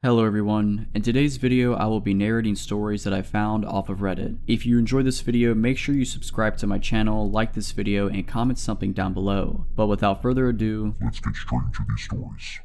Hello everyone, in today's video I will be narrating stories that I found off of Reddit. If you enjoyed this video, make sure you subscribe to my channel, like this video, and comment something down below. But without further ado, let's get straight into these stories.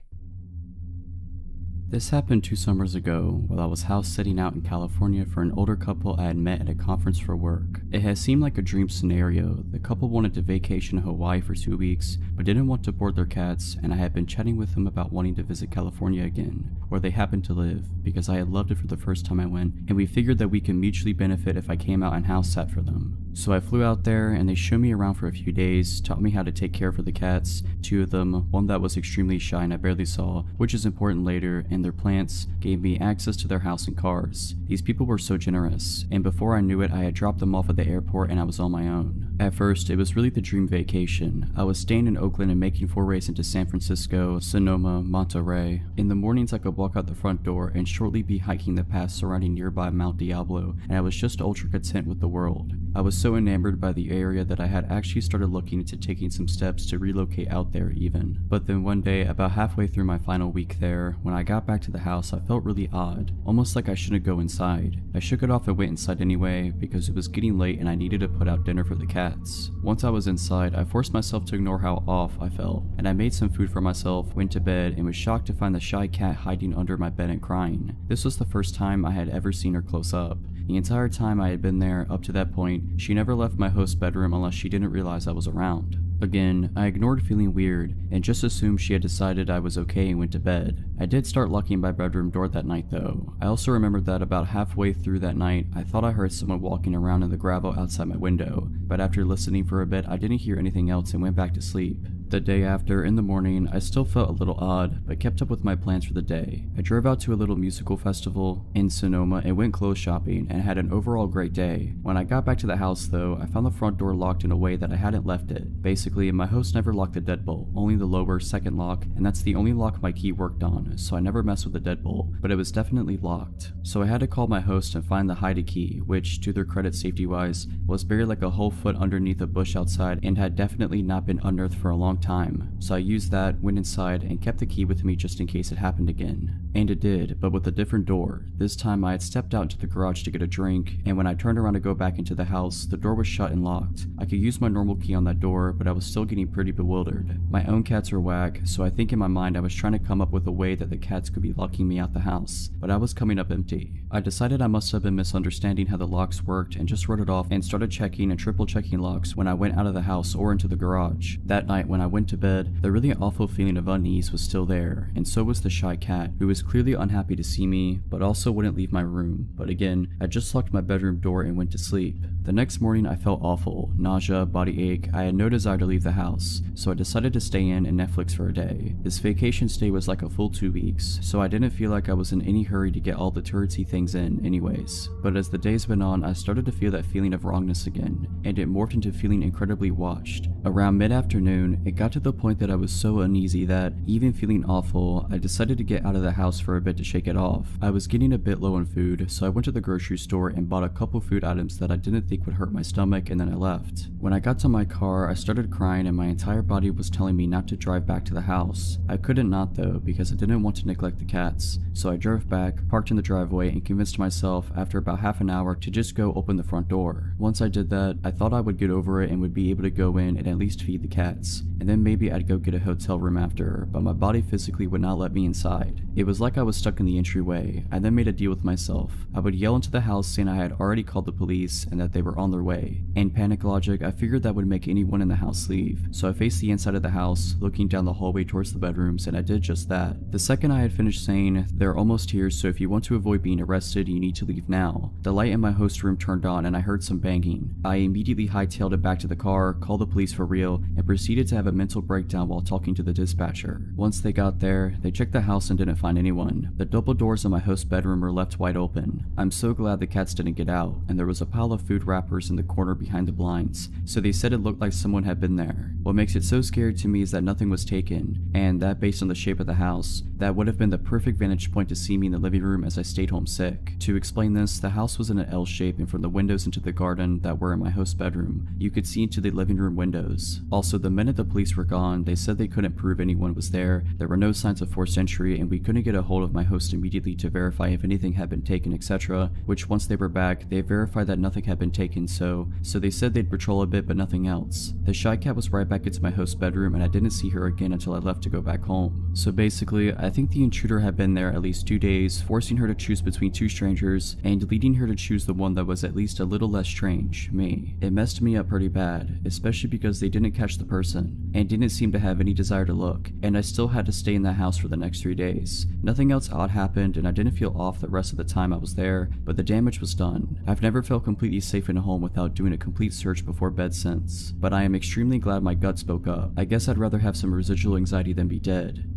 This happened 2 summers ago while I was house sitting out in California for an older couple I had met at a conference for work. It has seemed like a dream scenario. The couple wanted to vacation in Hawaii for 2 weeks, but didn't want to board their cats, and I had been chatting with them about wanting to visit California again, where they happened to live, because I had loved it for the first time I went, and we figured that we could mutually benefit if I came out and house sat for them. So I flew out there and they showed me around for a few days, taught me how to take care of the cats, 2 of them, one that was extremely shy and I barely saw, which is important later, and their plants, gave me access to their house and cars. These people were so generous, and before I knew it I had dropped them off at the airport and I was on my own. At first, it was really the dream vacation. I was staying in Oakland and making forays into San Francisco, Sonoma, Monterey. In the mornings I could walk out the front door and shortly be hiking the paths surrounding nearby Mount Diablo, and I was just ultra content with the world. I was so enamored by the area that I had actually started looking into taking some steps to relocate out there even. But then one day, about halfway through my final week there, when I got back to the house I felt really odd, almost like I shouldn't go inside. I shook it off and went inside anyway because it was getting late and I needed to put out dinner for the cats. Once I was inside, I forced myself to ignore how off I felt, and I made some food for myself, went to bed, and was shocked to find the shy cat hiding under my bed and crying. This was the first time I had ever seen her close up. The entire time I had been there up to that point, she never left my host's bedroom unless she didn't realize I was around. Again, I ignored feeling weird and just assumed she had decided I was okay and went to bed. I did start locking my bedroom door that night though. I also remembered that about halfway through that night, I thought I heard someone walking around in the gravel outside my window, but after listening for a bit I didn't hear anything else and went back to sleep. The day after, in the morning, I still felt a little odd, but kept up with my plans for the day. I drove out to a little musical festival in Sonoma and went clothes shopping and had an overall great day. When I got back to the house though, I found the front door locked in a way that I hadn't left it. Basically, my host never locked the deadbolt, only the lower second lock, and that's the only lock my key worked on, so I never messed with the deadbolt, but it was definitely locked. So I had to call my host and find the hide key, which, to their credit safety-wise, was buried like a whole foot underneath a bush outside and had definitely not been unearthed for a long time. So I used that, went inside, and kept the key with me just in case it happened again. And it did, but with a different door. This time I had stepped out into the garage to get a drink, and when I turned around to go back into the house, the door was shut and locked. I could use my normal key on that door, but I was still getting pretty bewildered. My own cats are whack, so I think in my mind I was trying to come up with a way that the cats could be locking me out the house, but I was coming up empty. I decided I must have been misunderstanding how the locks worked and just wrote it off and started checking and triple checking locks when I went out of the house or into the garage. That night when I went to bed, the really awful feeling of unease was still there, and so was the shy cat, who was clearly unhappy to see me, but also wouldn't leave my room. But again, I just locked my bedroom door and went to sleep. The next morning I felt awful, nausea, body ache. I had no desire to leave the house, so I decided to stay in and Netflix for a day. This vacation stay was like a full 2 weeks, so I didn't feel like I was in any hurry to get all the touristy things in anyways. But as the days went on, I started to feel that feeling of wrongness again, and it morphed into feeling incredibly watched. Around mid-afternoon, it got to the point that I was so uneasy that, even feeling awful, I decided to get out of the house for a bit to shake it off. I was getting a bit low on food, so I went to the grocery store and bought a couple food items that I didn't think would hurt my stomach, and then I left. When I got to my car, I started crying and my entire body was telling me not to drive back to the house. I couldn't not though, because I didn't want to neglect the cats, so I drove back, parked in the driveway, and convinced myself after about half an hour to just go open the front door. Once I did that, I thought I would get over it and would be able to go in and at least feed the cats, and then maybe I'd go get a hotel room after, but my body physically would not let me inside. It was like I was stuck in the entryway. I then made a deal with myself. I would yell into the house saying I had already called the police and that they were on their way. In panic logic, I figured that would make anyone in the house leave, so I faced the inside of the house, looking down the hallway towards the bedrooms, and I did just that. The second I had finished saying, "They're almost here, so if you want to avoid being arrested, you need to leave now," the light in my host room turned on and I heard some banging. I immediately hightailed it back to the car, called the police for real, and proceeded to have a mental breakdown while talking to the dispatcher. Once they got there, they checked the house and didn't find anyone. The double doors in my host's bedroom were left wide open. I'm so glad the cats didn't get out, and there was a pile of food wrappers in the corner behind the blinds, so they said it looked like someone had been there. What makes it so scary to me is that nothing was taken, and that based on the shape of the house, that would have been the perfect vantage point to see me in the living room as I stayed home sick. To explain this, the house was in an L shape, and from the windows into the garden that were in my host's bedroom, you could see into the living room windows. Also, the minute the police were gone, they said they couldn't prove anyone was there, there were no signs of forced entry, and we couldn't get get a hold of my host immediately to verify if anything had been taken, etc., which once they were back, they verified that nothing had been taken, so they said they'd patrol a bit but nothing else. The shy cat was right back into my host's bedroom and I didn't see her again until I left to go back home. So basically, I think the intruder had been there at least 2 days, forcing her to choose between two strangers and leading her to choose the one that was at least a little less strange, me. It messed me up pretty bad, especially because they didn't catch the person and didn't seem to have any desire to look, and I still had to stay in that house for the next 3 days. Nothing else odd happened and I didn't feel off the rest of the time I was there, but the damage was done. I've never felt completely safe in a home without doing a complete search before bed since, but I am extremely glad my gut spoke up. I guess I'd rather have some residual anxiety than be dead.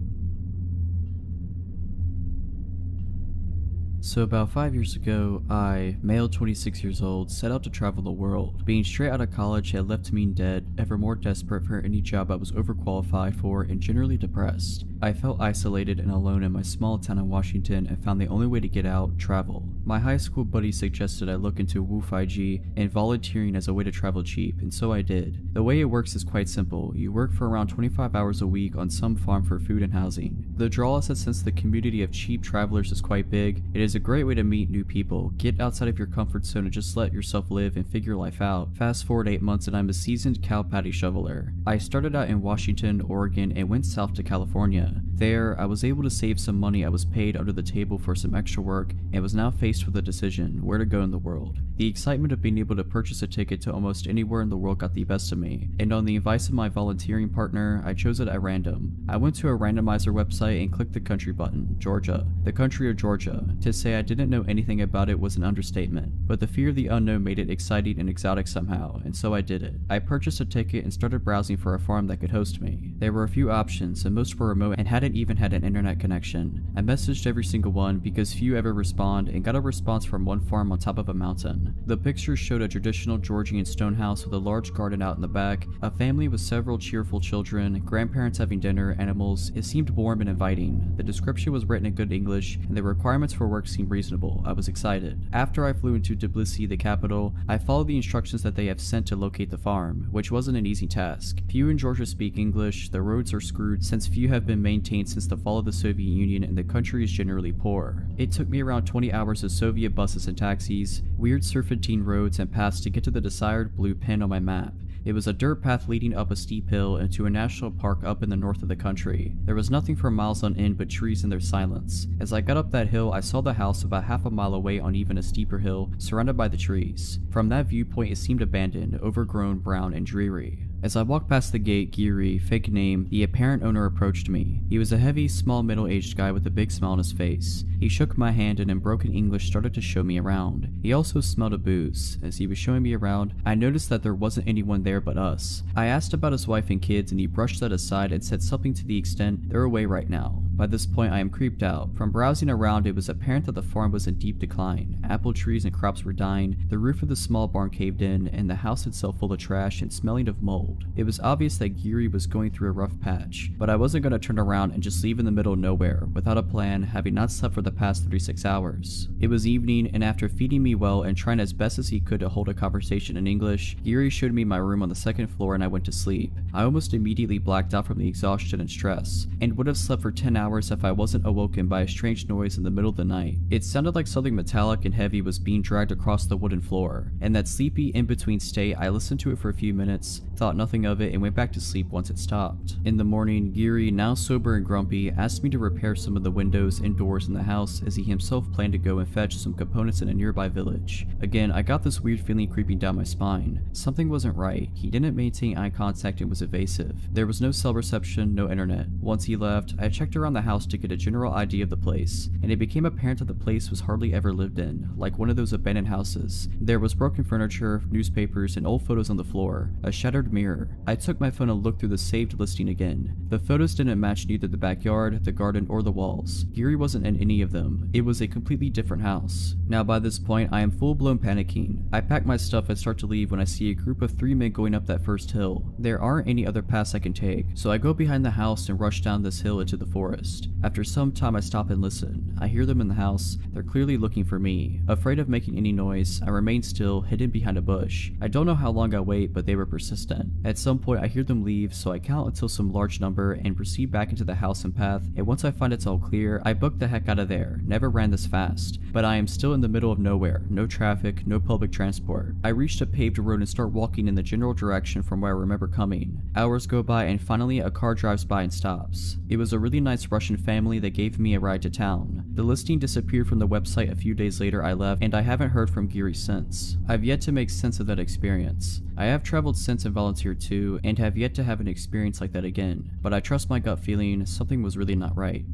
So about 5 years ago, I, male 26 years old, set out to travel the world. Being straight out of college had left me dead, ever more desperate for any job I was overqualified for and generally depressed. I felt isolated and alone in my small town in Washington and found the only way to get out, travel. My high school buddy suggested I look into COMPILATIon and volunteering as a way to travel cheap, and so I did. The way it works is quite simple. You work for around 25 hours a week on some farm for food and housing. The draw is that since the community of cheap travelers is quite big, it is a great way to meet new people, get outside of your comfort zone and just let yourself live and figure life out. Fast forward 8 months and I'm a seasoned cow patty shoveler. I started out in Washington, Oregon and went south to California. There, I was able to save some money I was paid under the table for some extra work and was now faced with a decision, where to go in the world. The excitement of being able to purchase a ticket to almost anywhere in the world got the best of me, and on the advice of my volunteering partner, I chose it at random. I went to a randomizer website and clicked the country button, Georgia. The country of Georgia. To say I didn't know anything about it was an understatement, but the fear of the unknown made it exciting and exotic somehow, and so I did it. I purchased a ticket and started browsing for a farm that could host me. There were a few options, and most were remote and hadn't even had an internet connection. I messaged every single one because few ever respond and got a response from one farm on top of a mountain. The pictures showed a traditional Georgian stone house with a large garden out in the back, a family with several cheerful children, grandparents having dinner, animals. It seemed warm and inviting. The description was written in good English and the requirements for work seemed reasonable. I was excited. After I flew into Tbilisi, the capital, I followed the instructions that they have sent to locate the farm, which wasn't an easy task. Few in Georgia speak English, the roads are screwed since few have been maintained since the fall of the Soviet Union and the country is generally poor. It took me around 20 hours of Soviet buses and taxis, weird serpentine roads and paths to get to the desired blue pin on my map. It was a dirt path leading up a steep hill into a national park up in the north of the country. There was nothing for miles on end but trees and their silence. As I got up that hill, I saw the house about half a mile away on even a steeper hill, surrounded by the trees. From that viewpoint, it seemed abandoned, overgrown, brown, and dreary. As I walked past the gate, Giri, fake name, the apparent owner approached me. He was a heavy, small, middle-aged guy with a big smile on his face. He shook my hand and in broken English started to show me around. He also smelled of booze. As he was showing me around, I noticed that there wasn't anyone there but us. I asked about his wife and kids and he brushed that aside and said something to the extent, "They're away right now." By this point, I am creeped out. From browsing around, it was apparent that the farm was in deep decline. Apple trees and crops were dying, the roof of the small barn caved in, and the house itself full of trash and smelling of mold. It was obvious that Giri was going through a rough patch, but I wasn't going to turn around and just leave in the middle of nowhere, without a plan, having not slept for the past 36 hours. It was evening, and after feeding me well and trying as best as he could to hold a conversation in English, Giri showed me my room on the second floor and I went to sleep. I almost immediately blacked out from the exhaustion and stress, and would have slept for 10 hours if I wasn't awoken by a strange noise in the middle of the night. It sounded like something metallic and heavy was being dragged across the wooden floor. In that sleepy in-between state, I listened to it for a few minutes, thought nothing of it, and went back to sleep once it stopped. In the morning, Giri, now sober and grumpy, asked me to repair some of the windows and doors in the house as he himself planned to go and fetch some components in a nearby village. Again, I got this weird feeling creeping down my spine. Something wasn't right. He didn't maintain eye contact and was evasive. There was no cell reception, no internet. Once he left, I checked around the house to get a general idea of the place, and it became apparent that the place was hardly ever lived in, like one of those abandoned houses. There was broken furniture, newspapers, and old photos on the floor, a shattered mirror. I took my phone and looked through the saved listing again. The photos didn't match neither the backyard, the garden, or the walls. Giri wasn't in any of them. It was a completely different house. Now by this point, I am full-blown panicking. I pack my stuff and start to leave when I see a group of 3 men going up that first hill. There aren't any other paths I can take, so I go behind the house and rush down this hill into the forest. forest. After some time I stop and listen. I hear them in the house. They're clearly looking for me. Afraid of making any noise, I remain still, hidden behind a bush. I don't know how long I wait, but they were persistent. At some point I hear them leave, so I count until some large number and proceed back into the house and path, and once I find it's all clear, I book the heck out of there. Never ran this fast. But I am still in the middle of nowhere. No traffic, no public transport. I reached a paved road and start walking in the general direction from where I remember coming. Hours go by and finally a car drives by and stops. It was a really nice Russian family that gave me a ride to town. The listing disappeared from the website a few days later I left, and I haven't heard from Geary since. I've yet to make sense of that experience. I have traveled since and volunteered too, and have yet to have an experience like that again, but I trust my gut feeling something was really not right.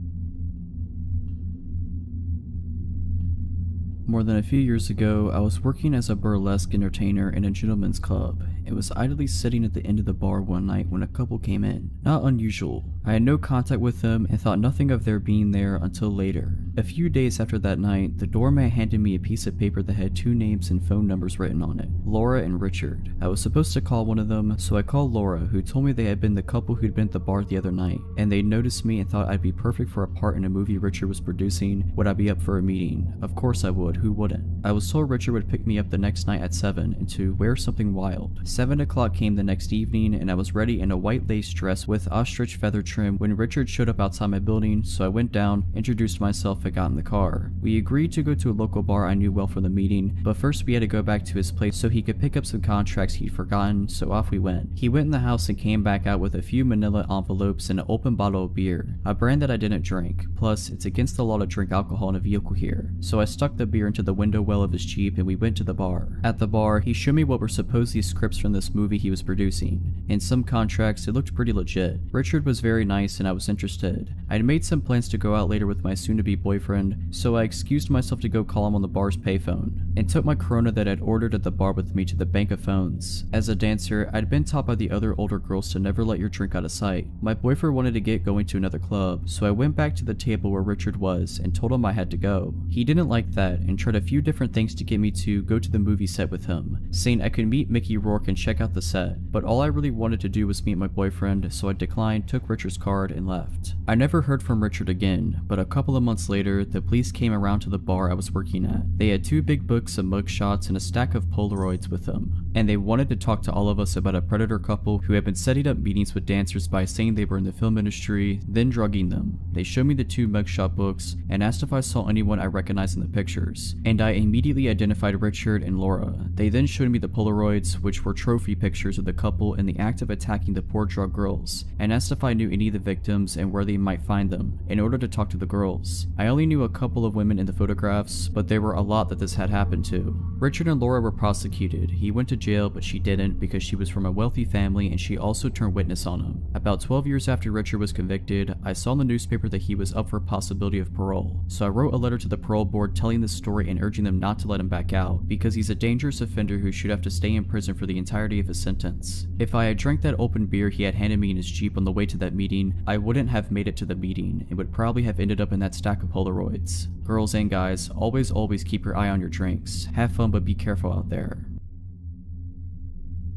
More than a few years ago, I was working as a burlesque entertainer in a gentleman's club. It was idly sitting at the end of the bar one night when a couple came in. Not unusual. I had no contact with them and thought nothing of their being there until later. A few days after that night, the doorman handed me a piece of paper that had 2 names and phone numbers written on it, Laura and Richard. I was supposed to call one of them, so I called Laura, who told me they had been the couple who'd been at the bar the other night, and they noticed me and thought I'd be perfect for a part in a movie Richard was producing. Would I be up for a meeting? Of course I would, who wouldn't? I was told Richard would pick me up the next night at 7 and to wear something wild. 7 o'clock came the next evening and I was ready in a white lace dress with ostrich feather trim when Richard showed up outside my building, so I went down, introduced myself, and got in the car. We agreed to go to a local bar I knew well from the meeting, but first we had to go back to his place so he could pick up some contracts he'd forgotten, so off we went. He went in the house and came back out with a few manila envelopes and an open bottle of beer, a brand that I didn't drink. Plus, it's against the law to drink alcohol in a vehicle here, so I stuck the beer into the window well of his Jeep and we went to the bar. At the bar, he showed me what were supposedly scripts from this movie he was producing. In some contracts, it looked pretty legit. Richard was very nice and I was interested. I'd made some plans to go out later with my soon-to-be boyfriend, so I excused myself to go call him on the bar's payphone, and took my Corona that I'd ordered at the bar with me to the bank of phones. As a dancer, I'd been taught by the other older girls to never let your drink out of sight. My boyfriend wanted to get going to another club, so I went back to the table where Richard was and told him I had to go. He didn't like that and tried a few different things to get me to go to the movie set with him, saying I could meet Mickey Rourke and check out the set, but all I really wanted to do was meet my boyfriend, so I declined, took Richard's card, and left. I never heard from Richard again, but a couple of months later, the police came around to the bar I was working at. They had 2 big books of mugshots and a stack of Polaroids with them, and they wanted to talk to all of us about a predator couple who had been setting up meetings with dancers by saying they were in the film industry, then drugging them. They showed me the 2 mugshot books and asked if I saw anyone I recognized in the pictures, and I immediately identified Richard and Laura. They then showed me the Polaroids, which were trophy pictures of the couple in the act of attacking the poor drug girls, and asked if I knew any of the victims and where they might find them, in order to talk to the girls. I only knew a couple of women in the photographs, but there were a lot that this had happened to. Richard and Laura were prosecuted. He went to jail, but she didn't because she was from a wealthy family and she also turned witness on him. About 12 years after Richard was convicted, I saw in the newspaper that he was up for a possibility of parole, so I wrote a letter to the parole board telling this story and urging them not to let him back out, because he's a dangerous offender who should have to stay in prison for the entirety of his sentence. If I had drank that open beer he had handed me in his Jeep on the way to that meeting, I wouldn't have made it to the meeting and would probably have ended up in that stack of Polaroids. Girls and guys, always keep your eye on your drinks. Have fun, but be careful out there.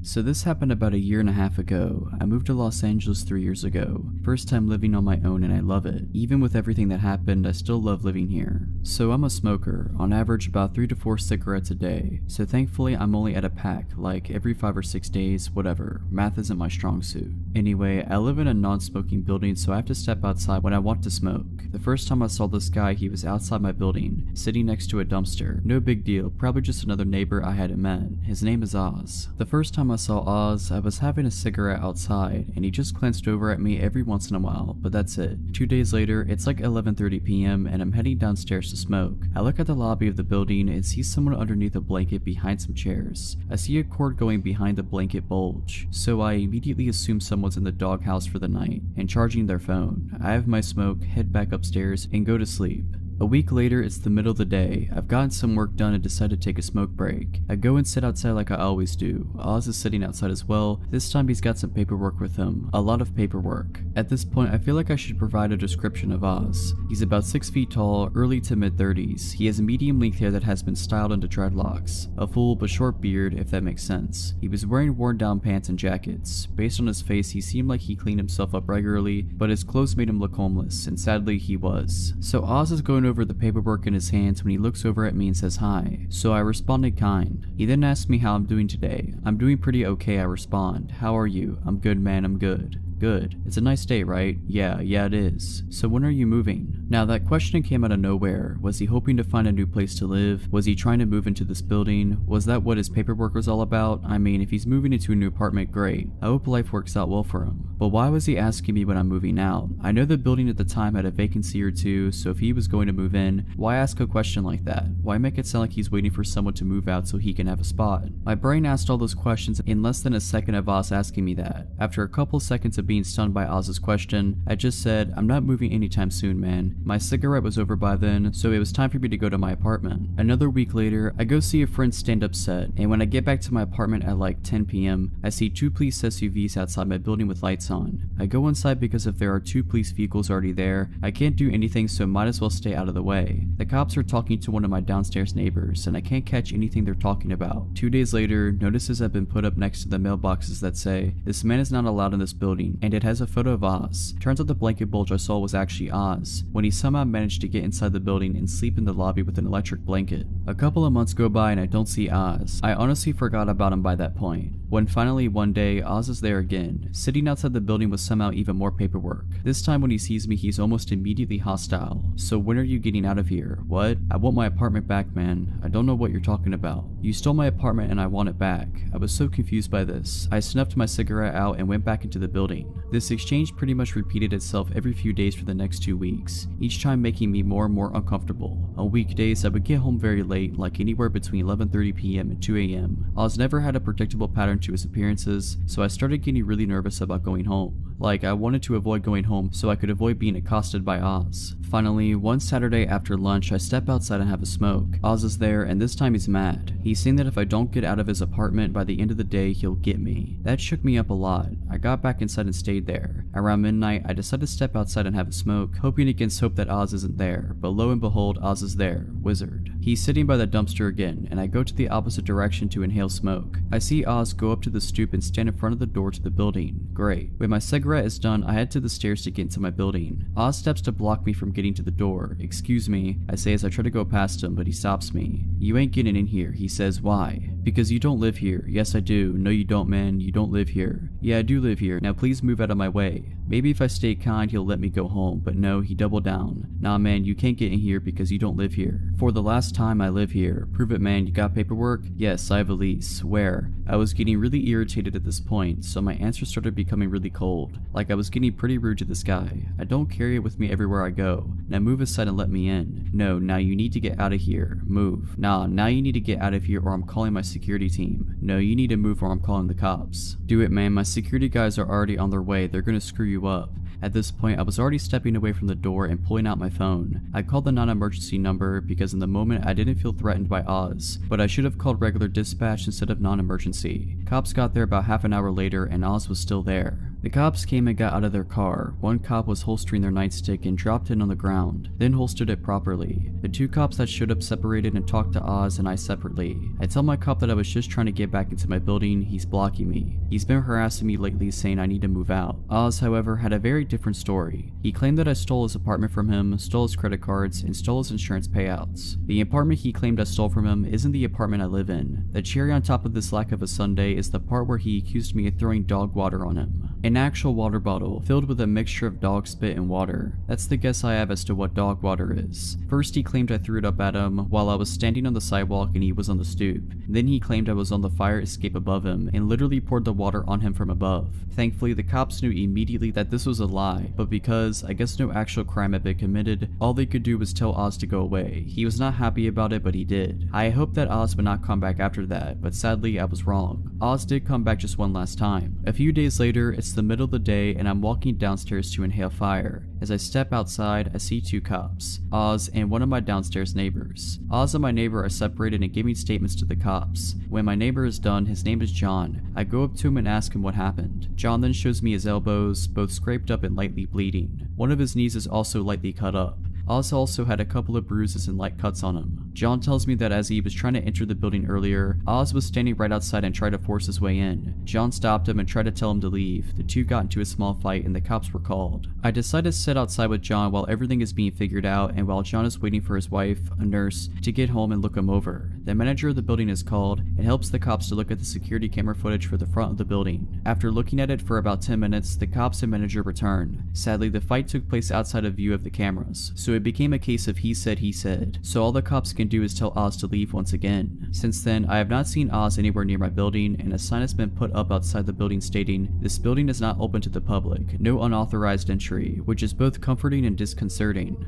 So this happened about a year and a half ago. I moved to Los Angeles 3 years ago. First time living on my own and I love it. Even with everything that happened, I still love living here. So I'm a smoker, on average about 3 to 4 cigarettes a day. So thankfully I'm only at a pack, like every 5 or 6 days, whatever. Math isn't my strong suit. Anyway, I live in a non-smoking building, so I have to step outside when I want to smoke. The first time I saw this guy, he was outside my building, sitting next to a dumpster. No big deal, probably just another neighbor I hadn't met. His name is Oz. The first time I saw Oz, I was having a cigarette outside, and he just glanced over at me every once in a while, but that's it. 2 days later, it's like 11:30 p.m. and I'm heading downstairs to smoke. I look at the lobby of the building and see someone underneath a blanket behind some chairs. I see a cord going behind the blanket bulge, so I immediately assume someone's in the doghouse for the night and charging their phone. I have my smoke, head back upstairs, and go to sleep. A week later, it's the middle of the day. I've gotten some work done and decided to take a smoke break. I go and sit outside like I always do. Oz is sitting outside as well. This time he's got some paperwork with him. A lot of paperwork. At this point, I feel like I should provide a description of Oz. He's about 6 feet tall, early to mid 30s. He has medium length hair that has been styled into dreadlocks. A full but short beard, if that makes sense. He was wearing worn down pants and jackets. Based on his face, he seemed like he cleaned himself up regularly, but his clothes made him look homeless, and sadly he was. So Oz is going over the paperwork in his hands when he looks over at me and says hi. So I responded kind. He then asked me how I'm doing today. I'm doing pretty okay, I respond. How are you? I'm good, man, I'm good. Good. It's a nice day, right? Yeah, it is. So when are you moving? Now that question came out of nowhere. Was he hoping to find a new place to live? Was he trying to move into this building? Was that what his paperwork was all about? I mean, if he's moving into a new apartment, great. I hope life works out well for him. But why was he asking me when I'm moving out? I know the building at the time had a vacancy or two, so if he was going to move in, why ask a question like that? Why make it sound like he's waiting for someone to move out so he can have a spot? My brain asked all those questions in less than a second of Oz asking me that. After a couple seconds of being stunned by Oz's question, I just said, I'm not moving anytime soon, man. My cigarette was over by then, so it was time for me to go to my apartment. Another week later, I go see a friend stand up set, and when I get back to my apartment at like 10 p.m., I see 2 police SUVs outside my building with lights on. I go inside because if there are 2 police vehicles already there, I can't do anything, so might as well stay out of the way. The cops are talking to one of my downstairs neighbors, and I can't catch anything they're talking about. 2 days later, notices have been put up next to the mailboxes that say, this man is not allowed in this building, and it has a photo of Oz. Turns out the blanket bulge I saw was actually Oz, when he somehow managed to get inside the building and sleep in the lobby with an electric blanket. A couple of months go by and I don't see Oz. I honestly forgot about him by that point. When finally one day, Oz is there again, sitting outside the building with somehow even more paperwork. This time when he sees me, he's almost immediately hostile. So when are you getting out of here? What? I want my apartment back, man. I don't know what you're talking about. You stole my apartment and I want it back. I was so confused by this. I snuffed my cigarette out and went back into the building. This exchange pretty much repeated itself every few days for the next 2 weeks, each time making me more and more uncomfortable. On weekdays, I would get home very late, like anywhere between 11:30 p.m. and 2 a.m. Oz never had a predictable pattern to his appearances, so I started getting really nervous about going home. Like, I wanted to avoid going home so I could avoid being accosted by Oz. Finally, one Saturday after lunch, I step outside and have a smoke. Oz is there, and this time he's mad. He's saying that if I don't get out of his apartment by the end of the day, he'll get me. That shook me up a lot. I got back inside and stayed there. Around midnight, I decided to step outside and have a smoke, hoping against hope that Oz isn't there, but lo and behold, Oz is there. Wizard. He's sitting by the dumpster again, and I go to the opposite direction to inhale smoke. I see Oz go up to the stoop and stand in front of the door to the building. Great. When my cigarette is done, I head to the stairs to get into my building. Oz steps to block me from getting to the door. Excuse me, I say as I try to go past him, but he stops me. You ain't getting in here, he says. Why? Because you don't live here. Yes, I do. No, you don't, man. You don't live here. Yeah, I do live here. Now please move out of my way. Maybe if I stay kind, he'll let me go home, but no, he doubled down. Nah, man, you can't get in here because you don't live here. For the last time, I live here. Prove it, man. You got paperwork? Yes, I have a lease. Where? I was getting really irritated at this point, so my answers started becoming really cold. Like I was getting pretty rude to this guy. I don't carry it with me everywhere I go. Now move aside and let me in. No, now you need to get out of here. Move. Nah, now you need to get out of here or I'm calling my security team. No, you need to move or I'm calling the cops. Do it, man. My security guys are already on their way. They're gonna screw you up. At this point, I was already stepping away from the door and pulling out my phone. I called the non-emergency number because in the moment I didn't feel threatened by Oz, but I should have called regular dispatch instead of non-emergency. Cops got there about half an hour later and Oz was still there. The cops came and got out of their car. One cop was holstering their nightstick and dropped it on the ground, then holstered it properly. The 2 cops that showed up separated and talked to Oz and I separately. I tell my cop that I was just trying to get back into my building. He's blocking me. He's been harassing me lately saying I need to move out. Oz, however, had a very different story. He claimed that I stole his apartment from him, stole his credit cards, and stole his insurance payouts. The apartment he claimed I stole from him isn't the apartment I live in. The cherry on top of this lack of a sundae is the part where he accused me of throwing dog water on him. An actual water bottle filled with a mixture of dog spit and water. That's the guess I have as to what dog water is. First he claimed I threw it up at him while I was standing on the sidewalk and he was on the stoop. Then he claimed I was on the fire escape above him and literally poured the water on him from above. Thankfully, the cops knew immediately that this was a lie, but because I guess no actual crime had been committed, all they could do was tell Oz to go away. He was not happy about it, but he did. I hoped that Oz would not come back after that, but sadly I was wrong. Oz did come back just one last time. A few days later, it's the middle of the day and I'm walking downstairs to inhale fire. As I step outside, I see two cops, Oz and one of my downstairs neighbors. Oz and my neighbor are separated and giving statements to the cops. When my neighbor is done, his name is John. I go up to him and ask him what happened. John then shows me his elbows, both scraped up and lightly bleeding. One of his knees is also lightly cut up. Oz also had a couple of bruises and light cuts on him. John tells me that as he was trying to enter the building earlier, Oz was standing right outside and tried to force his way in. John stopped him and tried to tell him to leave. The two got into a small fight and the cops were called. I decide to sit outside with John while everything is being figured out and while John is waiting for his wife, a nurse, to get home and look him over. The manager of the building is called and helps the cops to look at the security camera footage for the front of the building. After looking at it for about 10 minutes, the cops and manager return. Sadly, the fight took place outside of view of the cameras, so it became a case of he said, so all the cops can do is tell Oz to leave once again. Since then, I have not seen Oz anywhere near my building, and a sign has been put up outside the building stating, "This building is not open to the public, no unauthorized entry," which is both comforting and disconcerting.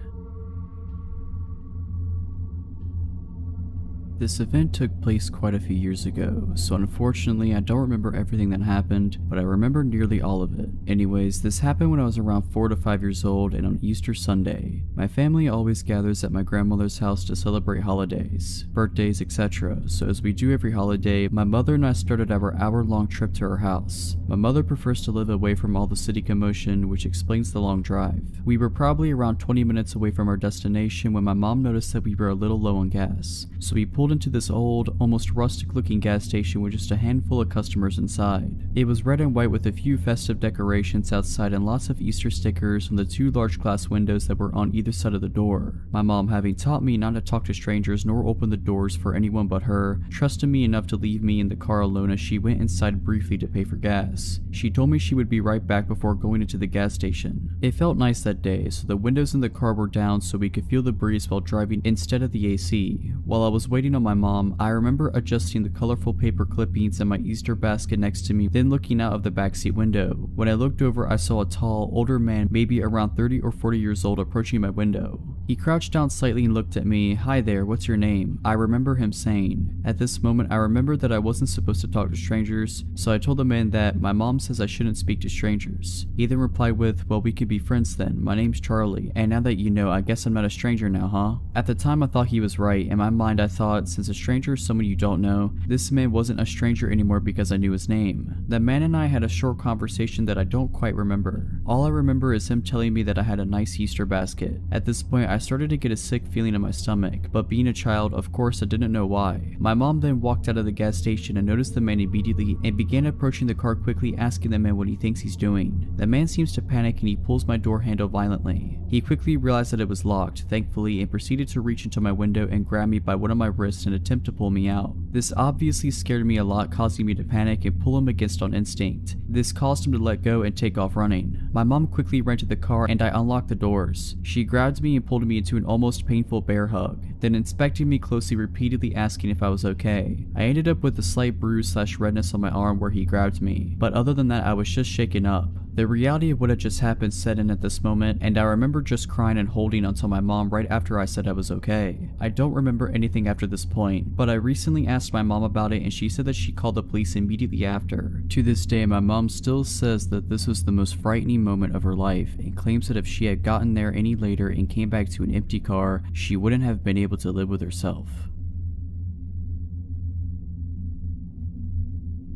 This event took place quite a few years ago, so unfortunately I don't remember everything that happened, but I remember nearly all of it. Anyways, this happened when I was around 4 to 5 years old and on Easter Sunday. My family always gathers at my grandmother's house to celebrate holidays, birthdays, etc. So as we do every holiday, my mother and I started our hour-long trip to her house. My mother prefers to live away from all the city commotion, which explains the long drive. We were probably around 20 minutes away from our destination when my mom noticed that we were a little low on gas, so we pulled into this old, almost rustic looking gas station with just a handful of customers inside. It was red and white with a few festive decorations outside and lots of Easter stickers on the two large glass windows that were on either side of the door. My mom, having taught me not to talk to strangers nor open the doors for anyone but her, trusted me enough to leave me in the car alone as she went inside briefly to pay for gas. She told me she would be right back before going into the gas station. It felt nice that day, so the windows in the car were down so we could feel the breeze while driving instead of the AC. While I was waiting on my mom, I remember adjusting the colorful paper clippings in my Easter basket next to me, then looking out of the backseat window. When I looked over, I saw a tall, older man, maybe around 30 or 40 years old, approaching my window. He crouched down slightly and looked at me. "Hi there, what's your name?" I remember him saying. At this moment, I remembered that I wasn't supposed to talk to strangers, so I told the man that my mom says I shouldn't speak to strangers. He then replied with, "Well, we could be friends then. My name's Charlie, and now that you know, I guess I'm not a stranger now, huh?" At the time, I thought he was right. In my mind, I thought, since a stranger is someone you don't know, this man wasn't a stranger anymore because I knew his name. The man and I had a short conversation that I don't quite remember. All I remember is him telling me that I had a nice Easter basket. At this point, I started to get a sick feeling in my stomach, but being a child, of course, I didn't know why. My mom then walked out of the gas station and noticed the man immediately and began approaching the car quickly, asking the man what he thinks he's doing. The man seems to panic and he pulls my door handle violently. He quickly realized that it was locked, thankfully, and proceeded to reach into my window and grab me by one of my wrists and attempt to pull me out. This obviously scared me a lot, causing me to panic and pull him against on instinct. This caused him to let go and take off running. My mom quickly ran to the car and I unlocked the doors. She grabbed me and pulled me into an almost painful bear hug, then inspected me closely, repeatedly asking if I was okay. I ended up with a slight bruise/redness on my arm where he grabbed me, but other than that I was just shaken up. The reality of what had just happened set in at this moment, and I remember just crying and holding onto my mom right after I said I was okay. I don't remember anything after this point, but I recently asked my mom about it and she said that she called the police immediately after. To this day, my mom still says that this was the most frightening moment of her life and claims that if she had gotten there any later and came back to an empty car, she wouldn't have been able to live with herself.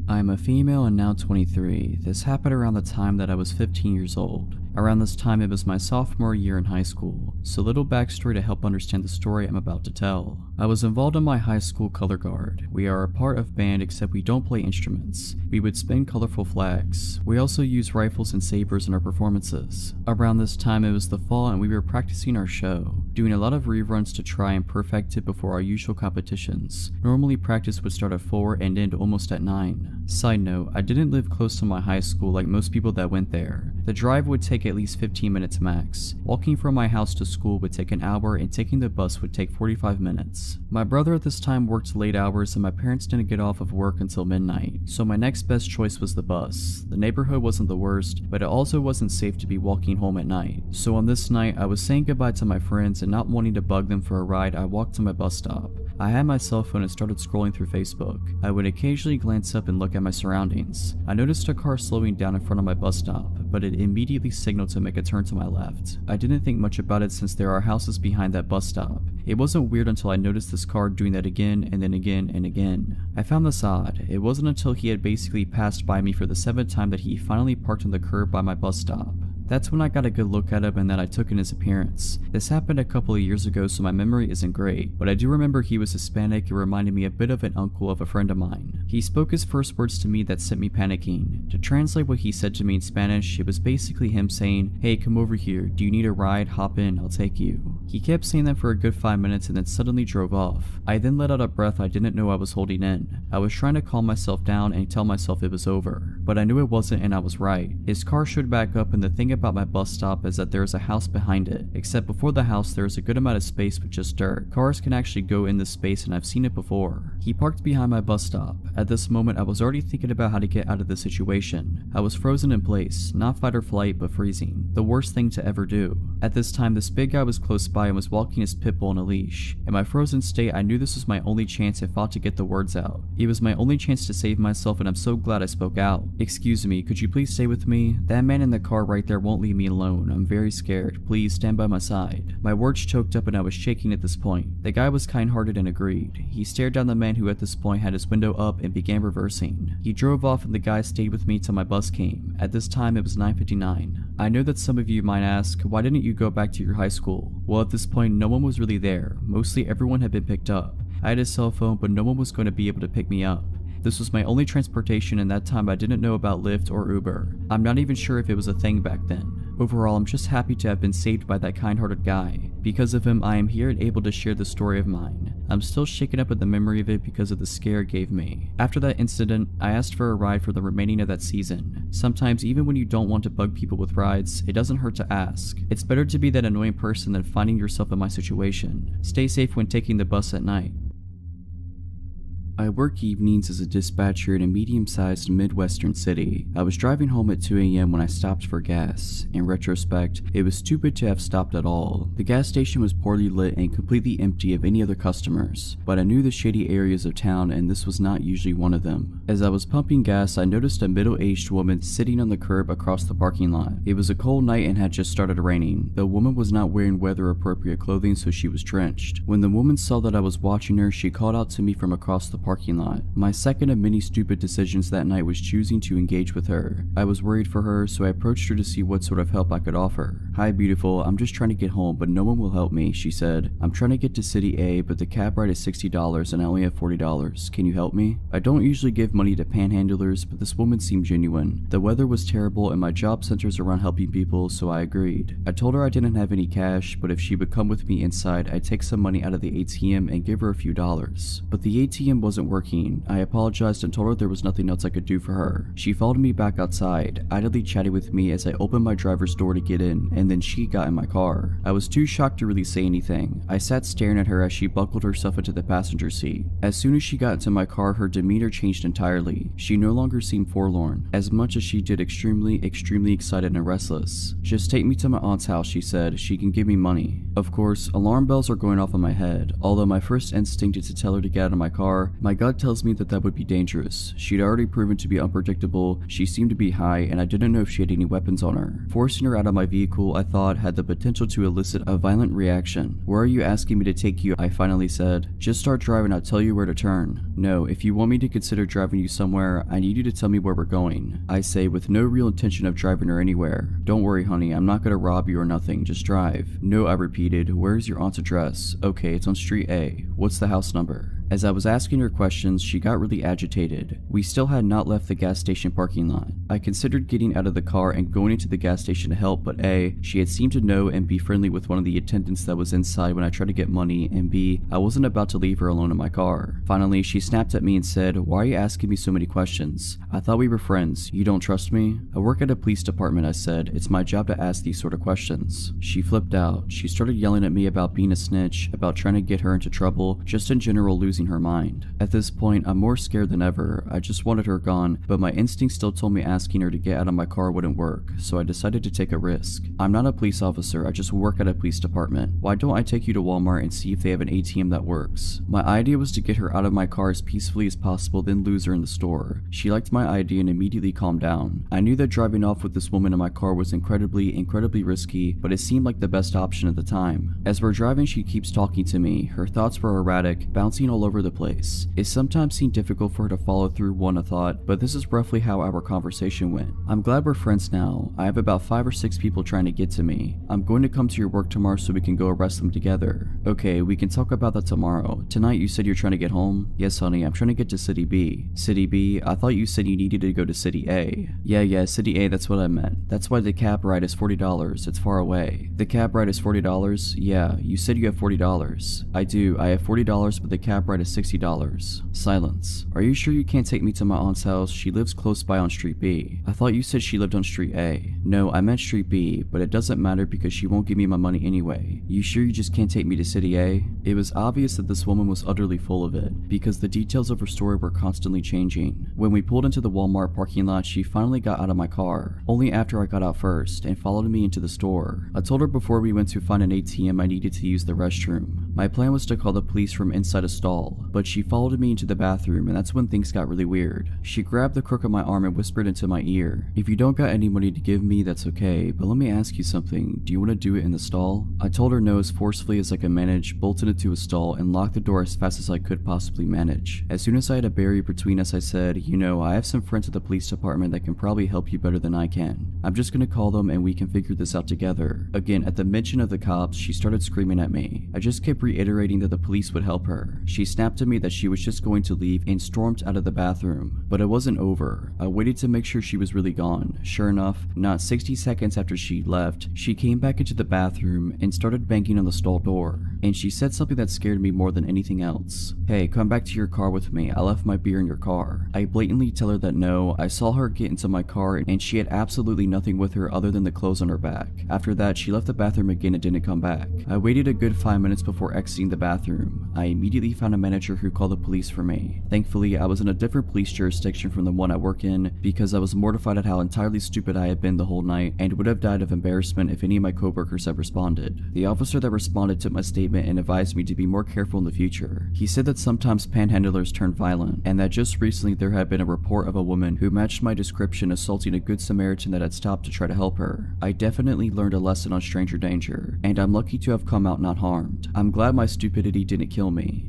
I am a female and now 23. This happened around the time that I was 15 years old. Around this time it was my sophomore year in high school, so little backstory to help understand the story I'm about to tell. I was involved in my high school color guard. We are a part of band except we don't play instruments. We would spin colorful flags. We also use rifles and sabers in our performances. Around this time it was the fall and we were practicing our show, doing a lot of reruns to try and perfect it before our usual competitions. Normally practice would start at 4 and end almost at 9. Side note, I didn't live close to my high school like most people that went there. The drive would take at least 15 minutes max. Walking from my house to school would take an hour and taking the bus would take 45 minutes. My brother at this time worked late hours and my parents didn't get off of work until midnight, so my next best choice was the bus. The neighborhood wasn't the worst, but it also wasn't safe to be walking home at night. So on this night, I was saying goodbye to my friends and not wanting to bug them for a ride, I walked to my bus stop. I had my cell phone and started scrolling through Facebook. I would occasionally glance up and look at my surroundings. I noticed a car slowing down in front of my bus stop, but it immediately signaled to make a turn to my left. I didn't think much about it since there are houses behind that bus stop. It wasn't weird until I noticed this car doing that again and then again and again. I found this odd. It wasn't until he had basically passed by me for the 7th time that he finally parked on the curb by my bus stop. That's when I got a good look at him and that I took in his appearance. This happened a couple of years ago, so my memory isn't great, but I do remember he was Hispanic and reminded me a bit of an uncle of a friend of mine. He spoke his first words to me that sent me panicking. To translate what he said to me in Spanish, it was basically him saying, "Hey, come over here. Do you need a ride? Hop in, I'll take you." He kept saying that for a good 5 minutes and then suddenly drove off. I then let out a breath I didn't know I was holding in. I was trying to calm myself down and tell myself it was over, but I knew it wasn't and I was right. His car showed back up, and the thing about my bus stop is that there is a house behind it, except before the house there is a good amount of space with just dirt. Cars can actually go in this space and I've seen it before. He parked behind my bus stop. At this moment I was already thinking about how to get out of the situation. I was frozen in place, not fight or flight but freezing, the worst thing to ever do. At this time this big guy was close by and was walking his pit bull on a leash. In my frozen state I knew this was my only chance and fought to get the words out. It was my only chance to save myself and I'm so glad I spoke out. "Excuse me, could you please stay with me? That man in the car right there won't leave me alone. I'm very scared. Please stand by my side." My words choked up and I was shaking at this point. The guy was kind-hearted and agreed. He stared down the man who at this point had his window up and began reversing. He drove off and the guy stayed with me till my bus came. At this time it was 9:59. I know that some of you might ask, why didn't you go back to your high school? Well, at this point no one was really there. Mostly everyone had been picked up. I had a cell phone but no one was going to be able to pick me up. This was my only transportation and that time I didn't know about Lyft or Uber. I'm not even sure if it was a thing back then. Overall, I'm just happy to have been saved by that kind-hearted guy. Because of him, I am here and able to share this story of mine. I'm still shaken up at the memory of it because of the scare it gave me. After that incident, I asked for a ride for the remaining of that season. Sometimes, even when you don't want to bug people with rides, it doesn't hurt to ask. It's better to be that annoying person than finding yourself in my situation. Stay safe when taking the bus at night. I work evenings as a dispatcher in a medium-sized Midwestern city. I was driving home at 2 a.m. when I stopped for gas. In retrospect, it was stupid to have stopped at all. The gas station was poorly lit and completely empty of any other customers, but I knew the shady areas of town and this was not usually one of them. As I was pumping gas, I noticed a middle-aged woman sitting on the curb across the parking lot. It was a cold night and had just started raining. The woman was not wearing weather-appropriate clothing, so she was drenched. When the woman saw that I was watching her, she called out to me from across the parking lot. My second of many stupid decisions that night was choosing to engage with her. I was worried for her, so I approached her to see what sort of help I could offer. "Hi beautiful, I'm just trying to get home, but no one will help me," she said. "I'm trying to get to City A, but the cab ride is $60 and I only have $40. Can you help me?" I don't usually give money to panhandlers, but this woman seemed genuine. The weather was terrible and my job centers around helping people, so I agreed. I told her I didn't have any cash, but if she would come with me inside, I'd take some money out of the ATM and give her a few dollars. But the ATM wasn't working. I apologized and told her there was nothing else I could do for her. She followed me back outside, idly chatting with me as I opened my driver's door to get in, and then she got in my car. I was too shocked to really say anything. I sat staring at her as she buckled herself into the passenger seat. As soon as she got into my car, her demeanor changed entirely. She no longer seemed forlorn, as much as she did extremely excited and restless. "Just take me to my aunt's house," she said. "She can give me money." Of course, alarm bells are going off in my head. Although my first instinct is to tell her to get out of my car, my gut tells me that would be dangerous. She'd already proven to be unpredictable, she seemed to be high, and I didn't know if she had any weapons on her. Forcing her out of my vehicle, I thought, had the potential to elicit a violent reaction. "Where are you asking me to take you?" I finally said. "Just start driving, I'll tell you where to turn." "No, if you want me to consider driving you somewhere, I need you to tell me where we're going," I say, with no real intention of driving her anywhere. "Don't worry, honey, I'm not gonna rob you or nothing, just drive." "No," I repeated. "Where's your aunt's address?" "Okay, it's on Street A. What's the house number?" As I was asking her questions, she got really agitated. We still had not left the gas station parking lot. I considered getting out of the car and going into the gas station to help, but A, she had seemed to know and be friendly with one of the attendants that was inside when I tried to get money, and B, I wasn't about to leave her alone in my car. Finally, she snapped at me and said, "Why are you asking me so many questions? I thought we were friends. You don't trust me?" "I work at a police department," I said. "It's my job to ask these sort of questions." She flipped out. She started yelling at me about being a snitch, about trying to get her into trouble, just in general losing losing her mind. At this point, I'm more scared than ever. I just wanted her gone, but my instinct still told me asking her to get out of my car wouldn't work, so I decided to take a risk. I'm not a police officer, I just work at a police department. Why don't I take you to Walmart and see if they have an ATM that works? My idea was to get her out of my car as peacefully as possible, then lose her in the store. She liked my idea and immediately calmed down. I knew that driving off with this woman in my car was incredibly risky, but it seemed like the best option at the time. As we're driving, she keeps talking to me. Her thoughts were erratic, bouncing all over the place. It sometimes seemed difficult for her to follow through one thought, but this is roughly how our conversation went. I'm glad we're friends now. I have about 5 or 6 people trying to get to me. I'm going to come to your work tomorrow so we can go arrest them together. Okay, we can talk about that tomorrow. Tonight you said you're trying to get home? Yes, honey, I'm trying to get to City B. City B? I thought you said you needed to go to City A. Yeah, City A, that's what I meant. That's why the cab ride is $40. It's far away. The cab ride is $40? Yeah, you said you have $40. I do, I have $40, but the cab ride is $60. Silence. Are you sure you can't take me to my aunt's house? She lives close by on Street B. I thought you said she lived on Street A. No, I meant Street B, but it doesn't matter because she won't give me my money anyway. You sure you just can't take me to City A? It was obvious that this woman was utterly full of it, because the details of her story were constantly changing. When we pulled into the Walmart parking lot, she finally got out of my car, only after I got out first, and followed me into the store. I told her before we went to find an ATM I needed to use the restroom. My plan was to call the police from inside a stall, but she followed me into the bathroom, and that's when things got really weird. She grabbed the crook of my arm and whispered into my ear, "If you don't got any money to give me, that's okay, but let me ask you something. Do you want to do it in the stall?" I told her no as forcefully as I could manage, bolted into a stall, and locked the door as fast as I could possibly manage. As soon as I had a barrier between us, I said, "You know, I have some friends at the police department that can probably help you better than I can. I'm just gonna call them and we can figure this out together." Again, at the mention of the cops, she started screaming at me. I just kept reiterating that the police would help her. She snapped at me that she was just going to leave and stormed out of the bathroom. But it wasn't over. I waited to make sure she was really gone. Sure enough, not 60 seconds after she left, she came back into the bathroom and started banging on the stall door. And she said something that scared me more than anything else. "Hey, come back to your car with me. I left my beer in your car." I blatantly tell her that no, I saw her get into my car and she had absolutely nothing with her other than the clothes on her back. After that, she left the bathroom again and didn't come back. I waited a good 5 minutes before exiting the bathroom. I immediately found a manager who called the police for me. Thankfully, I was in a different police jurisdiction from the one I work in because I was mortified at how entirely stupid I had been the whole night and would have died of embarrassment if any of my coworkers had responded. The officer that responded took my statement and advised me to be more careful in the future. He said that sometimes panhandlers turn violent, and that just recently there had been a report of a woman who matched my description assaulting a good Samaritan that had stopped to try to help her. I definitely learned a lesson on stranger danger, and I'm lucky to have come out not harmed. I'm glad my stupidity didn't kill me.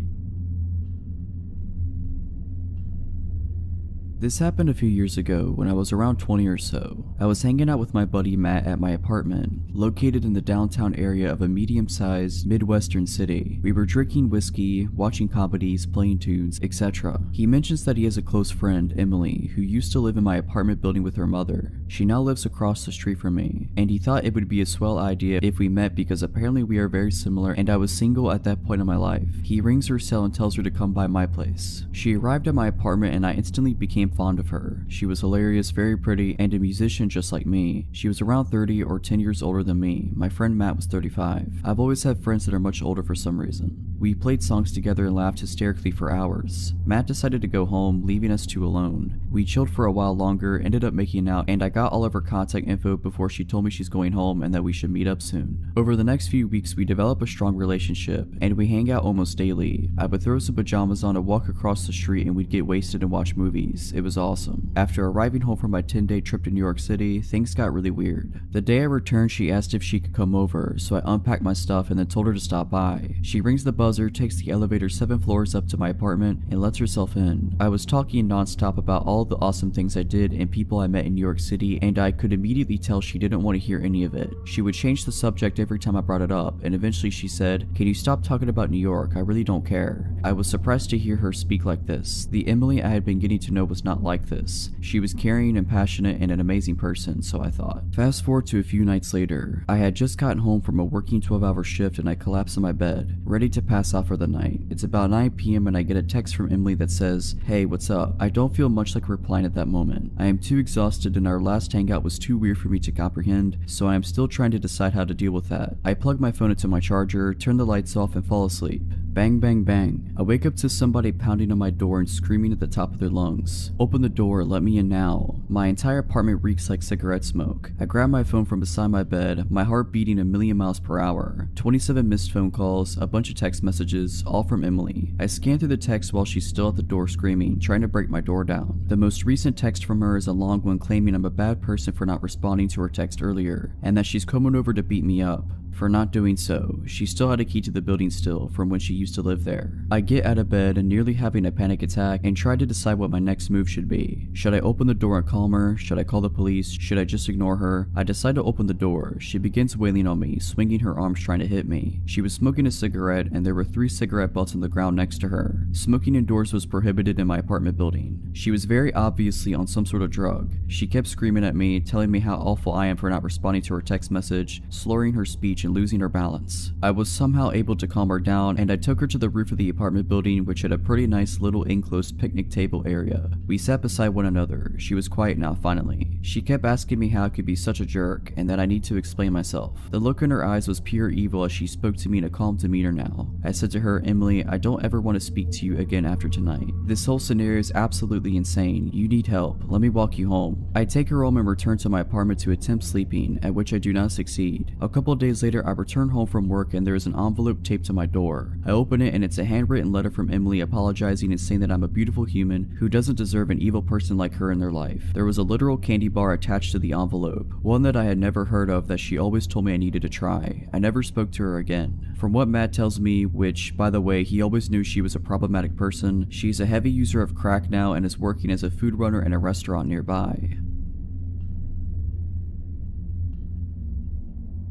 This happened a few years ago when I was around 20 or so. I was hanging out with my buddy Matt at my apartment, located in the downtown area of a medium-sized Midwestern city. We were drinking whiskey, watching comedies, playing tunes, etc. He mentions that he has a close friend, Emily, who used to live in my apartment building with her mother. She now lives across the street from me, and he thought it would be a swell idea if we met because apparently we are very similar and I was single at that point in my life. He rings her cell and tells her to come by my place. She arrived at my apartment and I instantly became fond of her. She was hilarious, very pretty, and a musician just like me. She was around 30 or 10 years older than me. My friend Matt was 35. I've always had friends that are much older for some reason. We played songs together and laughed hysterically for hours. Matt decided to go home, leaving us two alone. We chilled for a while longer, ended up making out, and I got all of her contact info before she told me she's going home and that we should meet up soon. Over the next few weeks, we developed a strong relationship, and we hang out almost daily. I would throw some pajamas on and walk across the street and we'd get wasted and watch movies. It was awesome. After arriving home from my 10-day trip to New York City, things got really weird. The day I returned, she asked if she could come over, so I unpacked my stuff and then told her to stop by. She rings the buzzer, takes the elevator 7 floors up to my apartment, and lets herself in. I was talking nonstop about all the awesome things I did and people I met in New York City, and I could immediately tell she didn't want to hear any of it. She would change the subject every time I brought it up, and eventually she said, "Can you stop talking about New York? I really don't care." I was surprised to hear her speak like this. The Emily I had been getting to know was not like this. She was caring and passionate and an amazing person, so I thought. Fast forward to a few nights later. I had just gotten home from a working 12-hour shift and I collapsed in my bed, ready to pass out for the night. It's about 9 p.m. and I get a text from Emily that says, "Hey, what's up?" I don't feel much like replying at that moment. I am too exhausted and our last hangout was too weird for me to comprehend, so I am still trying to decide how to deal with that. I plug my phone into my charger, turn the lights off, and fall asleep. Bang bang bang. I wake up to somebody pounding on my door and screaming at the top of their lungs. Open the door, let me in now. My entire apartment reeks like cigarette smoke. I grab my phone from beside my bed, my heart beating a million miles per hour. 27 missed phone calls, a bunch of text messages, all from Emily. I scan through the text while she's still at the door screaming, trying to break my door down. The most recent text from her is a long one claiming I'm a bad person for not responding to her text earlier, and that she's coming over to beat me up. For not doing so, she still had a key to the building still from when she used to live there. I get out of bed and nearly having a panic attack and try to decide what my next move should be. Should I open the door and calm her? Should I call the police? Should I just ignore her? I decide to open the door. She begins wailing on me, swinging her arms trying to hit me. She was smoking a cigarette and there were 3 cigarette butts on the ground next to her. Smoking indoors was prohibited in my apartment building. She was very obviously on some sort of drug. She kept screaming at me, telling me how awful I am for not responding to her text message, slurring her speech and losing her balance. I was somehow able to calm her down and I took her to the roof of the apartment building, which had a pretty nice little enclosed picnic table area. We sat beside one another. She was quiet now finally. She kept asking me how I could be such a jerk and that I need to explain myself. The look in her eyes was pure evil as she spoke to me in a calm demeanor now. I said to her, Emily, I don't ever want to speak to you again after tonight. This whole scenario is absolutely insane. You need help. Let me walk you home. I take her home and return to my apartment to attempt sleeping, at which I do not succeed. A couple of days later, I return home from work and there is an envelope taped to my door. I open it and it's a handwritten letter from Emily apologizing and saying that I'm a beautiful human who doesn't deserve an evil person like her in their life. There was a literal candy bar attached to the envelope, one that I had never heard of that she always told me I needed to try. I never spoke to her again. From what Matt tells me, which, by the way, he always knew she was a problematic person, she's a heavy user of crack now and is working as a food runner in a restaurant nearby.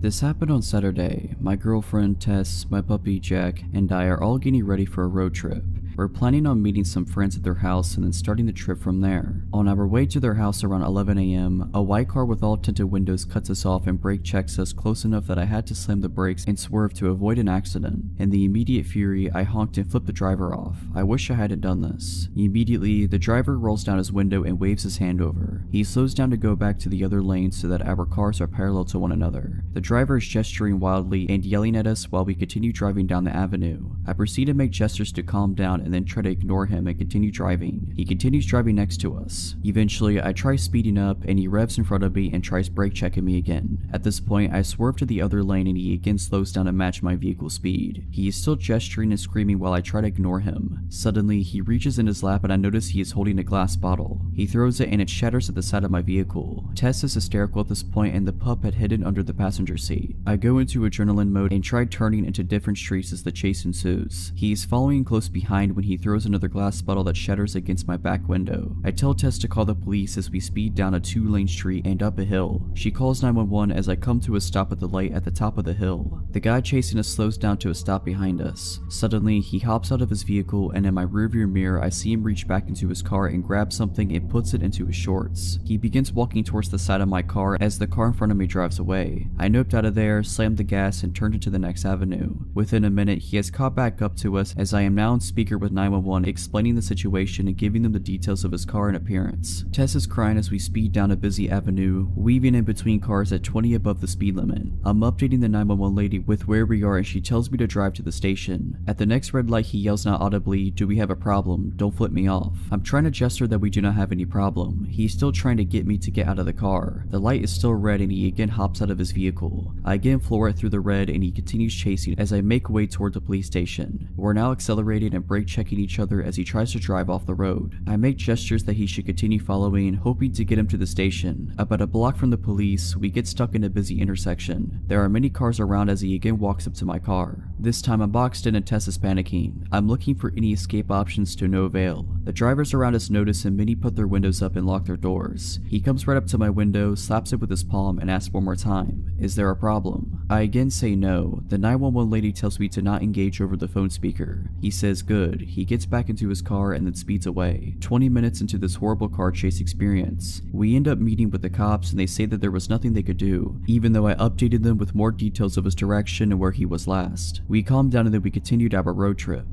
This happened on Saturday. My girlfriend, Tess, my puppy, Jack, and I are all getting ready for a road trip. We're planning on meeting some friends at their house and then starting the trip from there. On our way to their house around 11 a.m., a white car with all tinted windows cuts us off and brake checks us close enough that I had to slam the brakes and swerve to avoid an accident. In the immediate fury, I honked and flipped the driver off. I wish I hadn't done this. Immediately, the driver rolls down his window and waves his hand over. He slows down to go back to the other lane so that our cars are parallel to one another. The driver is gesturing wildly and yelling at us while we continue driving down the avenue. I proceed to make gestures to calm down and then try to ignore him and continue driving. He continues driving next to us. Eventually, I try speeding up and he revs in front of me and tries brake checking me again. At this point, I swerve to the other lane and he again slows down to match my vehicle's speed. He is still gesturing and screaming while I try to ignore him. Suddenly, he reaches in his lap and I notice he is holding a glass bottle. He throws it and it shatters at the side of my vehicle. Tess is hysterical at this point and the pup had hidden under the passenger seat. I go into adrenaline mode and try turning into different streets as the chase ensues. He is following close behind when he throws another glass bottle that shatters against my back window. I tell Tess to call the police as we speed down a 2-lane street and up a hill. She calls 911 as I come to a stop at the light at the top of the hill. The guy chasing us slows down to a stop behind us. Suddenly, he hops out of his vehicle and in my rearview mirror I see him reach back into his car and grab something and puts it into his shorts. He begins walking towards the side of my car as the car in front of me drives away. I noped out of there, slammed the gas and turned into the next avenue. Within a minute, he has caught back up to us as I am now on speaker with 911 explaining the situation and giving them the details of his car and appearance. Tess is crying as we speed down a busy avenue, weaving in between cars at 20 above the speed limit. I'm updating the 911 lady with where we are and she tells me to drive to the station. At the next red light he yells out audibly, "Do we have a problem? Don't flip me off." I'm trying to gesture that we do not have any problem. He's still trying to get me to get out of the car. The light is still red and he again hops out of his vehicle. I again floor it through the red and he continues chasing as I make way toward the police station. We're now accelerating and brake checking each other as he tries to drive off the road. I make gestures that he should continue following, hoping to get him to the station. About a block from the police, we get stuck in a busy intersection. There are many cars around as he again walks up to my car. This time I'm boxed in and Tess is panicking. I'm looking for any escape options to no avail. The drivers around us notice and many put their windows up and lock their doors. He comes right up to my window, slaps it with his palm and asks one more time, "Is there a problem?" I again say no. The 911 lady tells me to not engage over the phone speaker. He says good. He gets back into his car and then speeds away. 20 minutes into this horrible car chase experience, we end up meeting with the cops and they say that there was nothing they could do, even though I updated them with more details of his direction and where he was last. We calmed down and then we continued our road trip.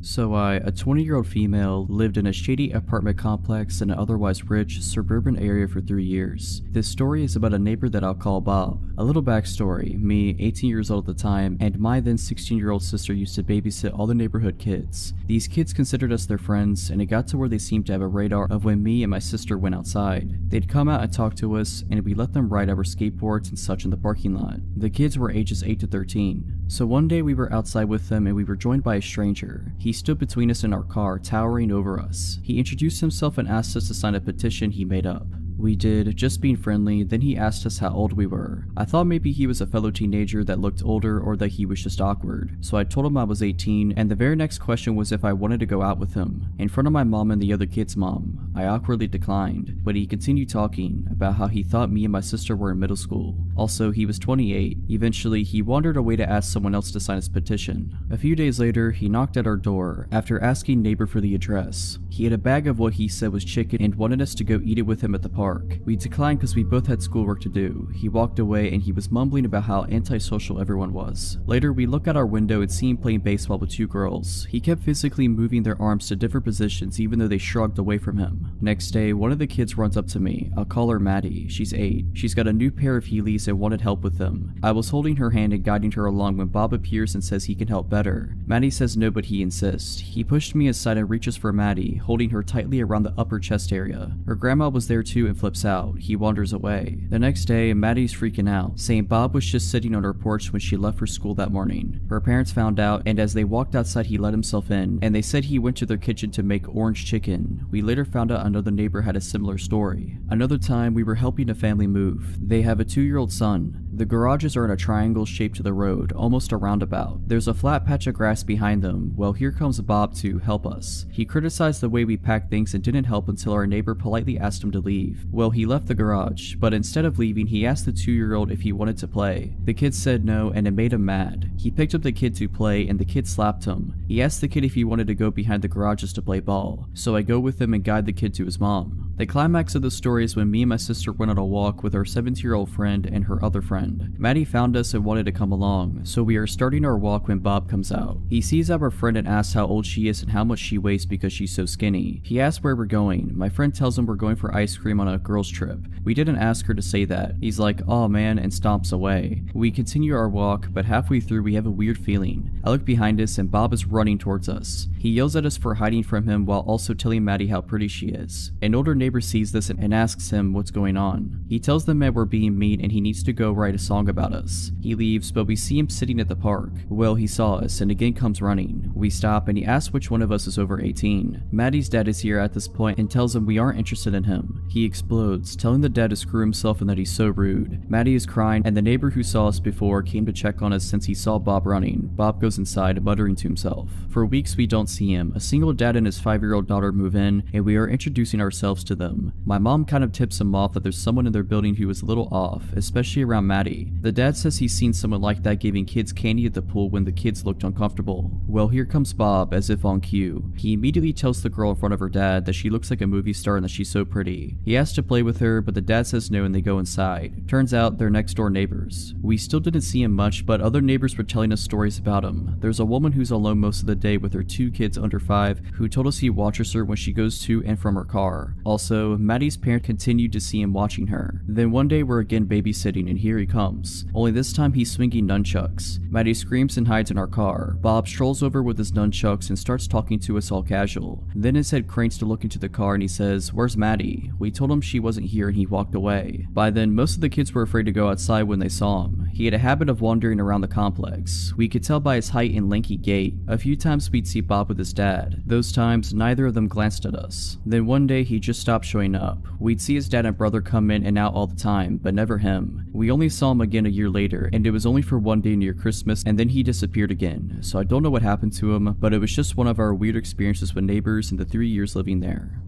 So a 20-year-old female, lived in a shady apartment complex in an otherwise rich, suburban area for 3 years. This story is about a neighbor that I'll call Bob. A little backstory: me, 18 years old at the time, and my then 16-year-old sister used to babysit all the neighborhood kids. These kids considered us their friends, and it got to where they seemed to have a radar of when me and my sister went outside. They'd come out and talk to us, and we let them ride our skateboards and such in the parking lot. The kids were ages 8 to 13. So one day we were outside with them and we were joined by a stranger. He stood between us and our car, towering over us. He introduced himself and asked us to sign a petition he made up. We did, just being friendly. Then he asked us how old we were. I thought maybe he was a fellow teenager that looked older or that he was just awkward. So I told him I was 18, and the very next question was if I wanted to go out with him. In front of my mom and the other kid's mom, I awkwardly declined, but he continued talking about how he thought me and my sister were in middle school. Also, he was 28. Eventually, he wandered away to ask someone else to sign his petition. A few days later, he knocked at our door after asking neighbor for the address. He had a bag of what he said was chicken and wanted us to go eat it with him at the park. We declined because we both had schoolwork to do. He walked away and he was mumbling about how antisocial everyone was. Later, we look out our window and see him playing baseball with 2 girls. He kept physically moving their arms to different positions even though they shrugged away from him. Next day, one of the kids runs up to me. I'll call her Maddie. She's 8. She's got a new pair of Heelys and wanted help with them. I was holding her hand and guiding her along when Bob appears and says he can help better. Maddie says no, but he insists. He pushed me aside and reaches for Maddie, holding her tightly around the upper chest area. Her grandma was there too and flips out. He wanders away. The next day, Maddie's freaking out, saying Bob was just sitting on her porch when she left for school that morning. Her parents found out, and as they walked outside, he let himself in, and they said he went to their kitchen to make orange chicken. We later found out another neighbor had a similar story. Another time, we were helping a family move. They have a 2-year-old son. The garages are in a triangle shaped to the road, almost a roundabout. There's a flat patch of grass behind them. Well, here comes Bob to help us. He criticized the way we packed things and didn't help until our neighbor politely asked him to leave. Well, he left the garage, but instead of leaving, he asked the 2-year-old if he wanted to play. The kid said no, and it made him mad. He picked up the kid to play, and the kid slapped him. He asked the kid if he wanted to go behind the garages to play ball, so I go with him and guide the kid to his mom. The climax of the story is when me and my sister went on a walk with our 17-year-old friend and her other friend. Maddie found us and wanted to come along, so we are starting our walk when Bob comes out. He sees our friend and asks how old she is and how much she weighs because she's so skinny. He asks where we're going. My friend tells him we're going for ice cream on a girls trip. We didn't ask her to say that. He's like, "Aw man," and stomps away. We continue our walk, but halfway through we have a weird feeling. I look behind us and Bob is running towards us. He yells at us for hiding from him while also telling Maddie how pretty she is. An older neighbor sees this and asks him what's going on. He tells them that we're being mean and he needs to go write a song about us. He leaves, but we see him sitting at the park. Well, he saw us and again comes running. We stop and he asks which one of us is over 18. Maddie's dad is here at this point and tells him we aren't interested in him. He explodes, telling the dad to screw himself and that he's so rude. Maddie is crying and the neighbor who saw us before came to check on us since he saw Bob running. Bob goes inside, muttering to himself. For weeks we don't see him. A single dad and his 5-year-old daughter move in and we are introducing ourselves to them. My mom kind of tips him off that there's someone in their building who is a little off, especially around Maddie. The dad says he's seen someone like that giving kids candy at the pool when the kids looked uncomfortable. Well, here comes Bob, as if on cue. He immediately tells the girl in front of her dad that she looks like a movie star and that she's so pretty. He asks to play with her, but the dad says no and they go inside. Turns out they're next door neighbors. We still didn't see him much, but other neighbors were telling us stories about him. There's a woman who's alone most of the day with her 2 kids under 5 who told us he watches her when she goes to and from her car. Also, Maddie's parent continued to see him watching her. Then one day we're again babysitting and here he comes. Only this time he's swinging nunchucks. Maddie screams and hides in our car. Bob strolls over with his nunchucks and starts talking to us all casual. Then his head cranes to look into the car and he says, "Where's Maddie?" We told him she wasn't here and he walked away. By then, most of the kids were afraid to go outside when they saw him. He had a habit of wandering around the complex. We could tell by his height and lanky gait. A few times we'd see Bob with his dad. Those times, neither of them glanced at us. Then one day he just stopped showing up. We'd see his dad and brother come in and out all the time, but never him. We only saw him again a year later, and it was only for one day near Christmas, and then he disappeared again. So I don't know what happened to him, but it was just one of our weird experiences with neighbors in the 3 years living there.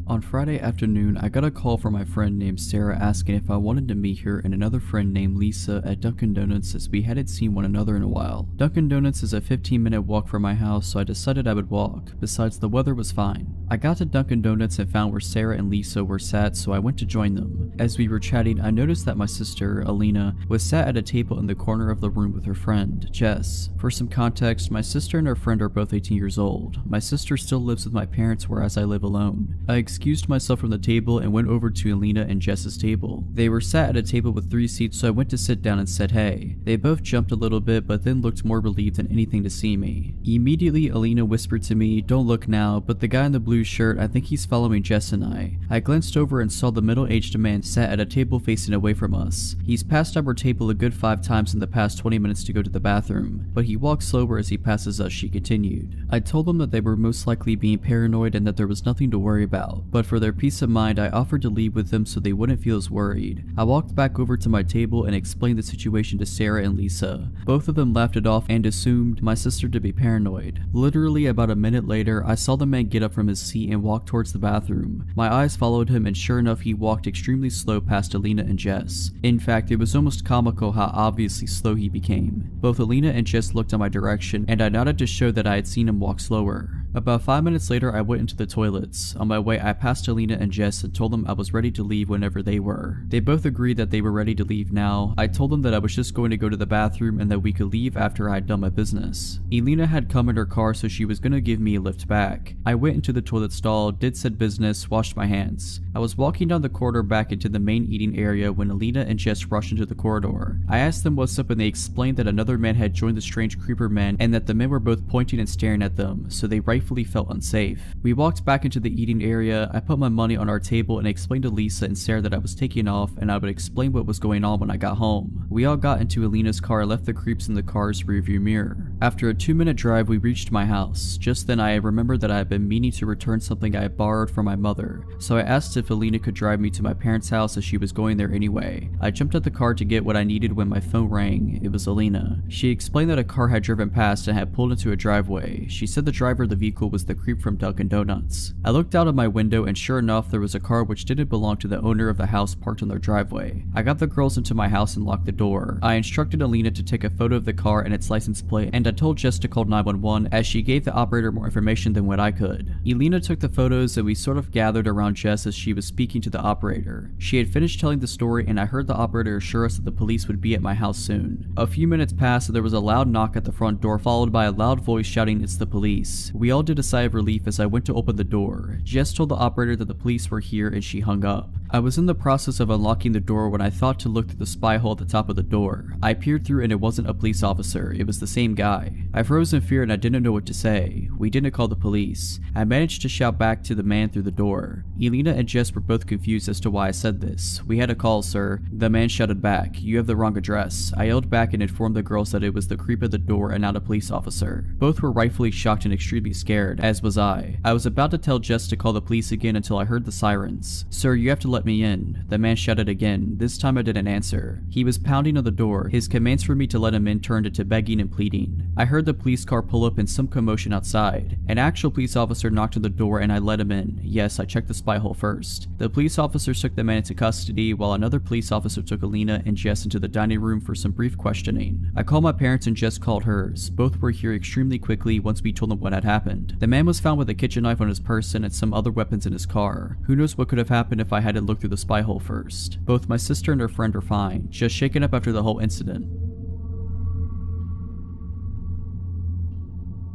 On Friday afternoon, I got a call from my friend named Sarah asking if I wanted to meet her and another friend named Lisa at Dunkin' Donuts as we hadn't seen one another in a while. Dunkin' Donuts is a 15-minute walk from my house, so I decided I would walk. Besides, the weather was fine. I got to Dunkin' Donuts and found where Sarah and Lisa were sat, so I went to join them. As we were chatting, I noticed that my sister, Alina, was sat at a table in the corner of the room with her friend, Jess. For some context, my sister and her friend are both 18 years old. My sister still lives with my parents, whereas I live alone. I excused myself from the table and went over to Alina and Jess's table. They were sat at a table with 3 seats, so I went to sit down and said hey. They both jumped a little bit, but then looked more relieved than anything to see me. Immediately, Alina whispered to me, "Don't look now, but the guy in the blue shirt, I think he's following Jess and I." I glanced over and saw the middle-aged man sat at a table facing away from us. He's passed our table a good 5 times in the past 20 minutes to go to the bathroom, but he walks slower as he passes us, she continued. I told them that they were most likely being paranoid and that there was nothing to worry about, but for their peace of mind, I offered to leave with them so they wouldn't feel as worried. I walked back over to my table and explained the situation to Sarah and Lisa. Both of them laughed it off and assumed my sister to be paranoid. Literally about a minute later, I saw the man get up from his seat and walk towards the bathroom. My eyes followed him, and sure enough, he walked extremely slow past Alina and Jess. In fact, it was almost comical how obviously slow he became. Both Alina and Jess looked in my direction, and I nodded to show that I had seen him walk slower. About 5 minutes later, I went into the toilets. On my way, I passed Alina and Jess and told them I was ready to leave whenever they were. They both agreed that they were ready to leave now. I told them that I was just going to go to the bathroom and that we could leave after I had done my business. Alina had come in her car, so she was gonna give me a lift back. I went into the toilet stall, did said business, washed my hands. I was walking down the corridor back into the main eating area when Alina and Jess rushed into the corridor. I asked them what's up and they explained that another man had joined the strange creeper men and that the men were both pointing and staring at them, so they rightfully felt unsafe. We walked back into the eating area. I put my money on our table and explained to Lisa and Sarah that I was taking off and I would explain what was going on when I got home. We all got into Alina's car and left the creeps in the car's rearview mirror. After a 2-minute drive, we reached my house. Just then I remembered that I had been meaning to return something I had borrowed from my mother, so I asked if Alina could drive me to my parents' house as she was going there anyway. I jumped at the car to get what I needed when my phone rang. It was Alina. She explained that a car had driven past and had pulled into a driveway. She said the driver of the vehicle was the creep from Dunkin' Donuts. I looked out of my window and sure enough, there was a car which didn't belong to the owner of the house parked on their driveway. I got the girls into my house and locked the door. I instructed Alina to take a photo of the car and its license plate, and I told Jess to call 911 as she gave the operator more information than what I could. Alina took the photos and we sort of gathered around Jess as she was speaking to the operator. She had finished telling the story and I heard the operator assure us that the police would be at my house soon. A few minutes passed and there was a loud knock at the front door followed by a loud voice shouting, "It's the police." We all did a sigh of relief as I went to open the door. Jess told the operator that the police were here and she hung up. I was in the process of unlocking the door when I thought to look through the spy hole at the top of the door. I peered through and it wasn't a police officer, it was the same guy. I froze in fear and I didn't know what to say. We didn't call the police. I managed to shout back to the man through the door. Alina and Jess were both confused as to why I said this. "We had a call, sir." The man shouted back, "You have the wrong address." I yelled back and informed the girls that it was the creep at the door and not a police officer. Both were rightfully shocked and extremely scared, as was I. I was about to tell Jess to call the police again until I heard the sirens. "Sir, you have to let me in." The man shouted again. This time I didn't answer. He was pounding on the door. His commands for me to let him in turned into begging and pleading. I heard the police car pull up and some commotion outside. An actual police officer knocked on the door and I let him in. Yes, I checked the spy hole first. The police officers took the man into custody while another police officer took Alina and Jess into the dining room for some brief questioning. I called my parents and Jess called hers. Both were here extremely quickly once we told them what had happened. The man was found with a kitchen knife on his person and some other weapons in his car. Who knows what could have happened if I hadn't looked through the spy hole first. Both my sister and her friend are fine, just shaken up after the whole incident.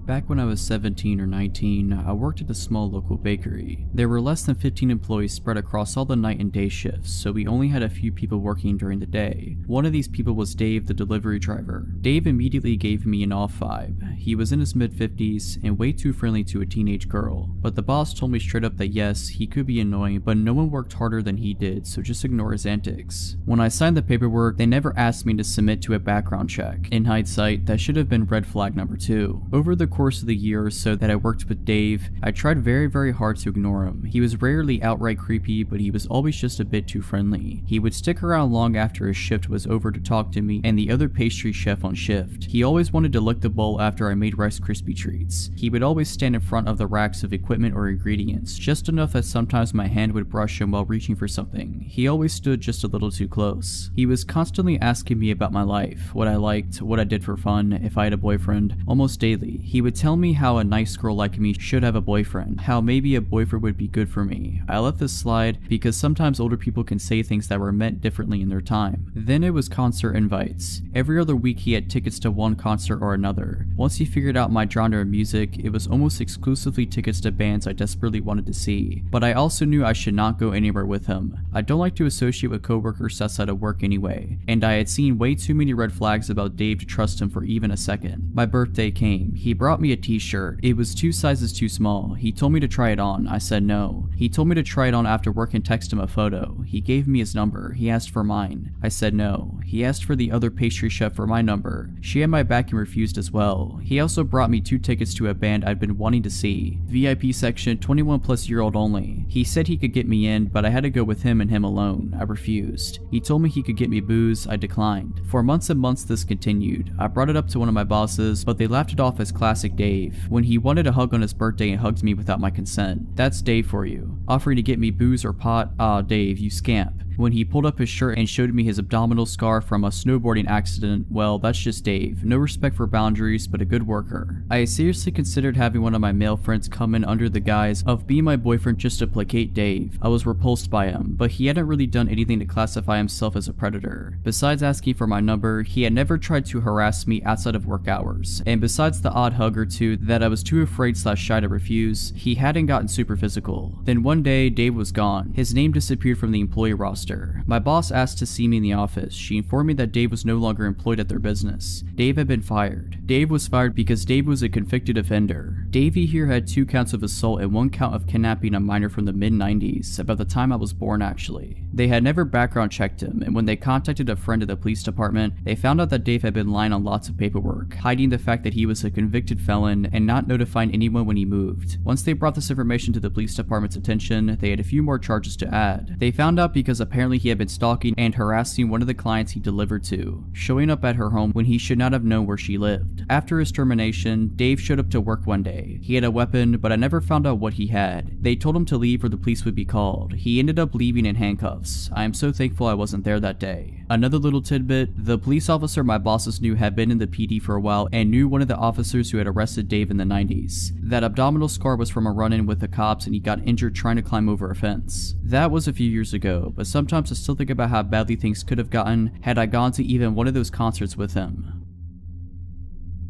Back when I was 17 or 19, I worked at a small local bakery. There were less than 15 employees spread across all the night and day shifts, so we only had a few people working during the day. One of these people was Dave, the delivery driver. Dave immediately gave me an off vibe. He was in his mid-50s and way too friendly to a teenage girl, but the boss told me straight up that yes, he could be annoying, but no one worked harder than he did, so just ignore his antics. When I signed the paperwork, they never asked me to submit to a background check. In hindsight, that should have been red flag number 2. Over the course of the year or so that I worked with Dave, I tried very hard to ignore him. He was rarely outright creepy, but he was always just a bit too friendly. He would stick around long after his shift was over to talk to me and the other pastry chef on shift. He always wanted to lick the bowl after I made Rice Krispie treats. He would always stand in front of the racks of equipment or ingredients, just enough that sometimes my hand would brush him while reaching for something. He always stood just a little too close. He was constantly asking me about my life, what I liked, what I did for fun, if I had a boyfriend. Almost daily, he would would tell me how a nice girl like me should have a boyfriend, how maybe a boyfriend would be good for me. I let this slide because sometimes older people can say things that were meant differently in their time. Then it was concert invites. Every other week he had tickets to one concert or another. Once he figured out my genre of music, it was almost exclusively tickets to bands I desperately wanted to see. But I also knew I should not go anywhere with him. I don't like to associate with coworkers outside of work anyway, and I had seen way too many red flags about Dave to trust him for even a second. My birthday came. He brought me a t-shirt. It was 2 sizes too small. He told me to try it on. I said no. He told me to try it on after work and text him a photo. He gave me his number. He asked for mine. I said no. He asked for the other pastry chef for my number. She had my back and refused as well. He also brought me 2 tickets to a band I'd been wanting to see. VIP section, 21+-year-old only. He said he could get me in, but I had to go with him and him alone. I refused. He told me he could get me booze. I declined. For months and months this continued. I brought it up to one of my bosses, but they laughed it off as classic Dave. When he wanted a hug on his birthday and hugged me without my consent. That's Dave for you. Offering to get me booze or pot? Ah, Dave, you scamp. When he pulled up his shirt and showed me his abdominal scar from a snowboarding accident, well, that's just Dave. No respect for boundaries, but a good worker. I seriously considered having one of my male friends come in under the guise of being my boyfriend just to placate Dave. I was repulsed by him, but he hadn't really done anything to classify himself as a predator. Besides asking for my number, he had never tried to harass me outside of work hours. And besides the odd hug or two that I was too afraid/shy to refuse, he hadn't gotten super physical. Then one day, Dave was gone. His name disappeared from the employee roster. My boss asked to see me in the office. She informed me that Dave was no longer employed at their business. Dave had been fired. Dave was fired because Dave was a convicted offender. Davey here had 2 counts of assault and 1 count of kidnapping a minor from the mid-90s, about the time I was born actually. They had never background checked him, and when they contacted a friend at the police department, they found out that Dave had been lying on lots of paperwork, hiding the fact that he was a convicted felon and not notifying anyone when he moved. Once they brought this information to the police department's attention, they had a few more charges to add. They found out because apparently he had been stalking and harassing one of the clients he delivered to, showing up at her home when he should not have known where she lived. After his termination, Dave showed up to work one day. He had a weapon, but I never found out what he had. They told him to leave or the police would be called. He ended up leaving in handcuffs. I am so thankful I wasn't there that day. Another little tidbit, the police officer my bosses knew had been in the PD for a while and knew one of the officers who had arrested Dave in the 90s. That abdominal scar was from a run-in with the cops and he got injured trying to climb over a fence. That was a few years ago, but sometimes I still think about how badly things could have gotten had I gone to even one of those concerts with him.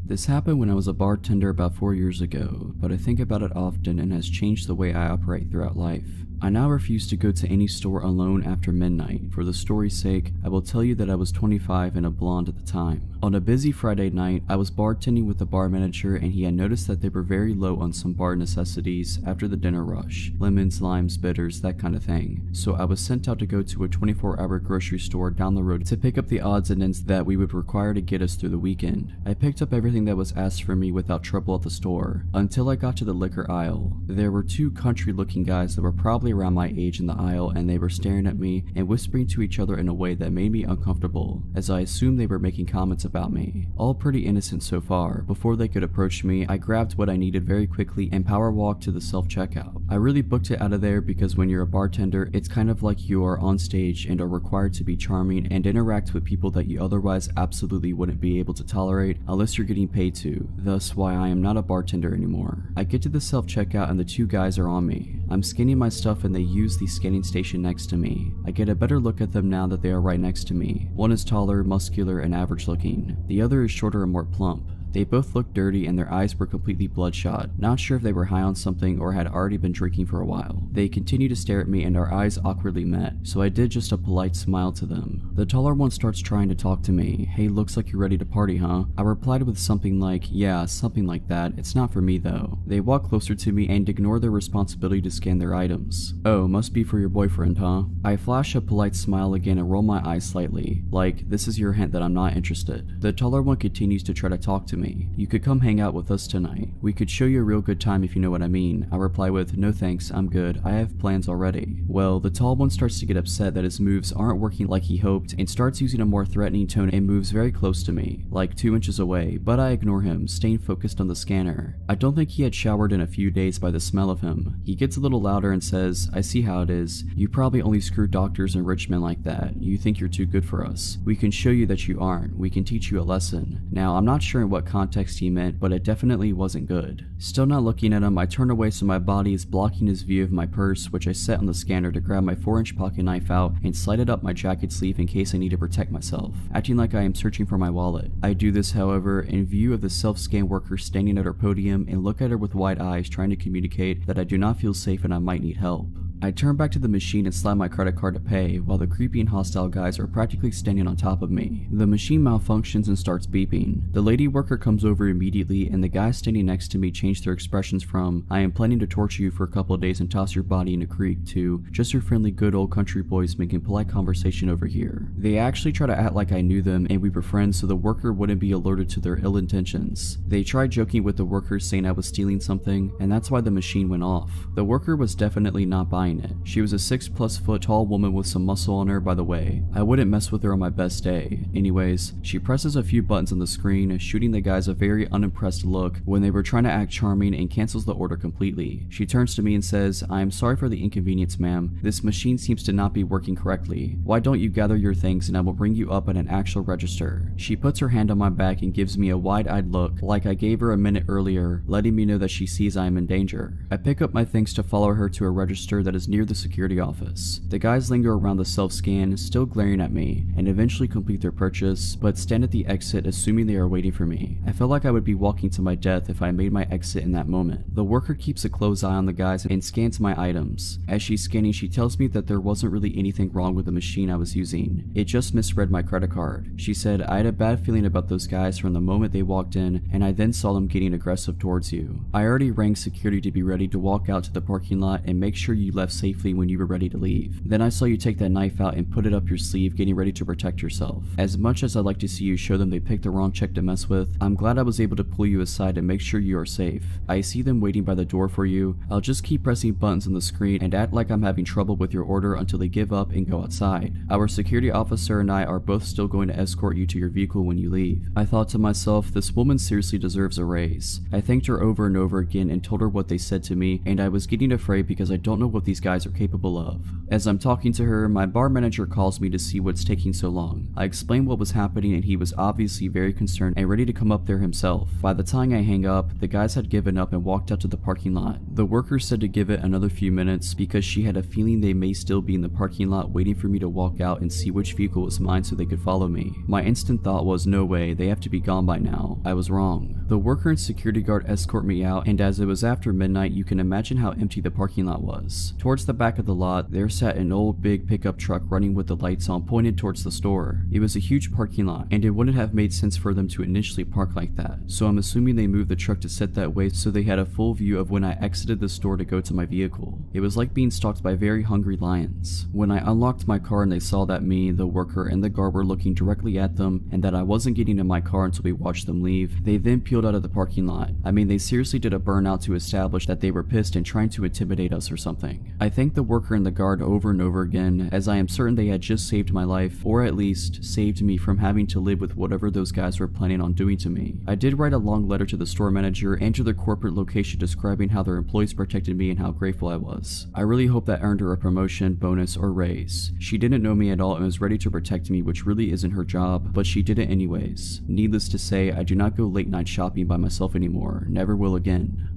This happened when I was a bartender about 4 years ago, but I think about it often and has changed the way I operate throughout life. I now refuse to go to any store alone after midnight. For the story's sake, I will tell you that I was 25 and a blonde at the time. On a busy Friday night, I was bartending with the bar manager and he had noticed that they were very low on some bar necessities after the dinner rush. Lemons, limes, bitters, that kind of thing. So I was sent out to go to a 24-hour grocery store down the road to pick up the odds and ends that we would require to get us through the weekend. I picked up everything that was asked for me without trouble at the store, until I got to the liquor aisle. There were 2 country-looking guys that were probably around my age in the aisle and they were staring at me and whispering to each other in a way that made me uncomfortable, as I assumed they were making comments about me. All pretty innocent so far. Before they could approach me, I grabbed what I needed very quickly and power walked to the self-checkout. I really booked it out of there because when you're a bartender, it's kind of like you are on stage and are required to be charming and interact with people that you otherwise absolutely wouldn't be able to tolerate unless you're getting paid to. Thus why I am not a bartender anymore. I get to the self-checkout and the 2 guys are on me. I'm scanning my stuff and they use the scanning station next to me. I get a better look at them now that they are right next to me. One is taller, muscular, and average looking. The other is shorter and more plump. They both looked dirty and their eyes were completely bloodshot, not sure if they were high on something or had already been drinking for a while. They continued to stare at me and our eyes awkwardly met, so I did just a polite smile to them. The taller one starts trying to talk to me. Hey, looks like you're ready to party, huh? I replied with something like, yeah, something like that. It's not for me though. They walk closer to me and ignore their responsibility to scan their items. Oh, must be for your boyfriend, huh? I flash a polite smile again and roll my eyes slightly, like this is your hint that I'm not interested. The taller one continues to try to talk to me. You could come hang out with us tonight. We could show you a real good time if you know what I mean. I reply with, no thanks, I'm good. I have plans already. Well, the tall one starts to get upset that his moves aren't working like he hoped and starts using a more threatening tone and moves very close to me, like 2 inches away, but I ignore him, staying focused on the scanner. I don't think he had showered in a few days by the smell of him. He gets a little louder and says, I see how it is. You probably only screw doctors and rich men like that. You think you're too good for us. We can show you that you aren't. We can teach you a lesson. Now, I'm not sure in what context he meant, but it definitely wasn't good. Still not looking at him, I turn away so my body is blocking his view of my purse, which I set on the scanner to grab my 4-inch pocket knife out and slide it up my jacket sleeve in case I need to protect myself, acting like I am searching for my wallet. I do this, however, in view of the self-scan worker standing at her podium and look at her with wide eyes trying to communicate that I do not feel safe and I might need help. I turn back to the machine and slide my credit card to pay, while the creepy and hostile guys are practically standing on top of me. The machine malfunctions and starts beeping. The lady worker comes over immediately, and the guys standing next to me change their expressions from, "I am planning to torture you for a couple of days and toss your body in a creek," to, "Just your friendly good old country boys making polite conversation over here." They actually try to act like I knew them and we were friends so the worker wouldn't be alerted to their ill intentions. They tried joking with the worker saying I was stealing something, and that's why the machine went off. The worker was definitely not buying it. She was a 6+ foot tall woman with some muscle on her, by the way. I wouldn't mess with her on my best day. Anyways, she presses a few buttons on the screen, shooting the guys a very unimpressed look when they were trying to act charming, and cancels the order completely. She turns to me and says, "I am sorry for the inconvenience, ma'am. This machine seems to not be working correctly. Why don't you gather your things and I will bring you up at an actual register." She puts her hand on my back and gives me a wide-eyed look like I gave her a minute earlier, letting me know that she sees I am in danger. I pick up my things to follow her to a register that is near the security office. The guys linger around the self-scan, still glaring at me, and eventually complete their purchase, but stand at the exit assuming they are waiting for me. I felt like I would be walking to my death if I made my exit in that moment. The worker keeps a close eye on the guys and scans my items. As she's scanning, she tells me that there wasn't really anything wrong with the machine I was using. It just misread my credit card. She said, "I had a bad feeling about those guys from the moment they walked in, and I then saw them getting aggressive towards you. I already rang security to be ready to walk out to the parking lot and make sure you left safely when you were ready to leave. Then I saw you take that knife out and put it up your sleeve, getting ready to protect yourself. As much as I'd like to see you show them they picked the wrong chick to mess with, I'm glad I was able to pull you aside and make sure you are safe. I see them waiting by the door for you. I'll just keep pressing buttons on the screen and act like I'm having trouble with your order until they give up and go outside. Our security officer and I are both still going to escort you to your vehicle when you leave." I thought to myself, this woman seriously deserves a raise. I thanked her over and over again and told her what they said to me, and I was getting afraid because I don't know what these guys are capable of. As I'm talking to her, my bar manager calls me to see what's taking so long. I explained what was happening and he was obviously very concerned and ready to come up there himself. By the time I hang up, the guys had given up and walked out to the parking lot. The worker said to give it another few minutes because she had a feeling they may still be in the parking lot waiting for me to walk out and see which vehicle was mine so they could follow me. My instant thought was, no way, they have to be gone by now. I was wrong. The worker and security guard escort me out, and as it was after midnight, you can imagine how empty the parking lot was. Towards the back of the lot, there sat an old big pickup truck running with the lights on pointed towards the store. It was a huge parking lot, and it wouldn't have made sense for them to initially park like that, so I'm assuming they moved the truck to sit that way so they had a full view of when I exited the store to go to my vehicle. It was like being stalked by very hungry lions. When I unlocked my car and they saw that me, the worker, and the guard were looking directly at them and that I wasn't getting in my car until we watched them leave, they then peeled out of the parking lot. I mean, they seriously did a burnout to establish that they were pissed and trying to intimidate us or something. I thanked the worker and the guard over and over again, as I am certain they had just saved my life, or at least saved me from having to live with whatever those guys were planning on doing to me. I did write a long letter to the store manager and to their corporate location describing how their employees protected me and how grateful I was. I really hope that earned her a promotion, bonus, or raise. She didn't know me at all and was ready to protect me, which really isn't her job, but she did it anyways. Needless to say, I do not go late night shopping by myself anymore. Never will again.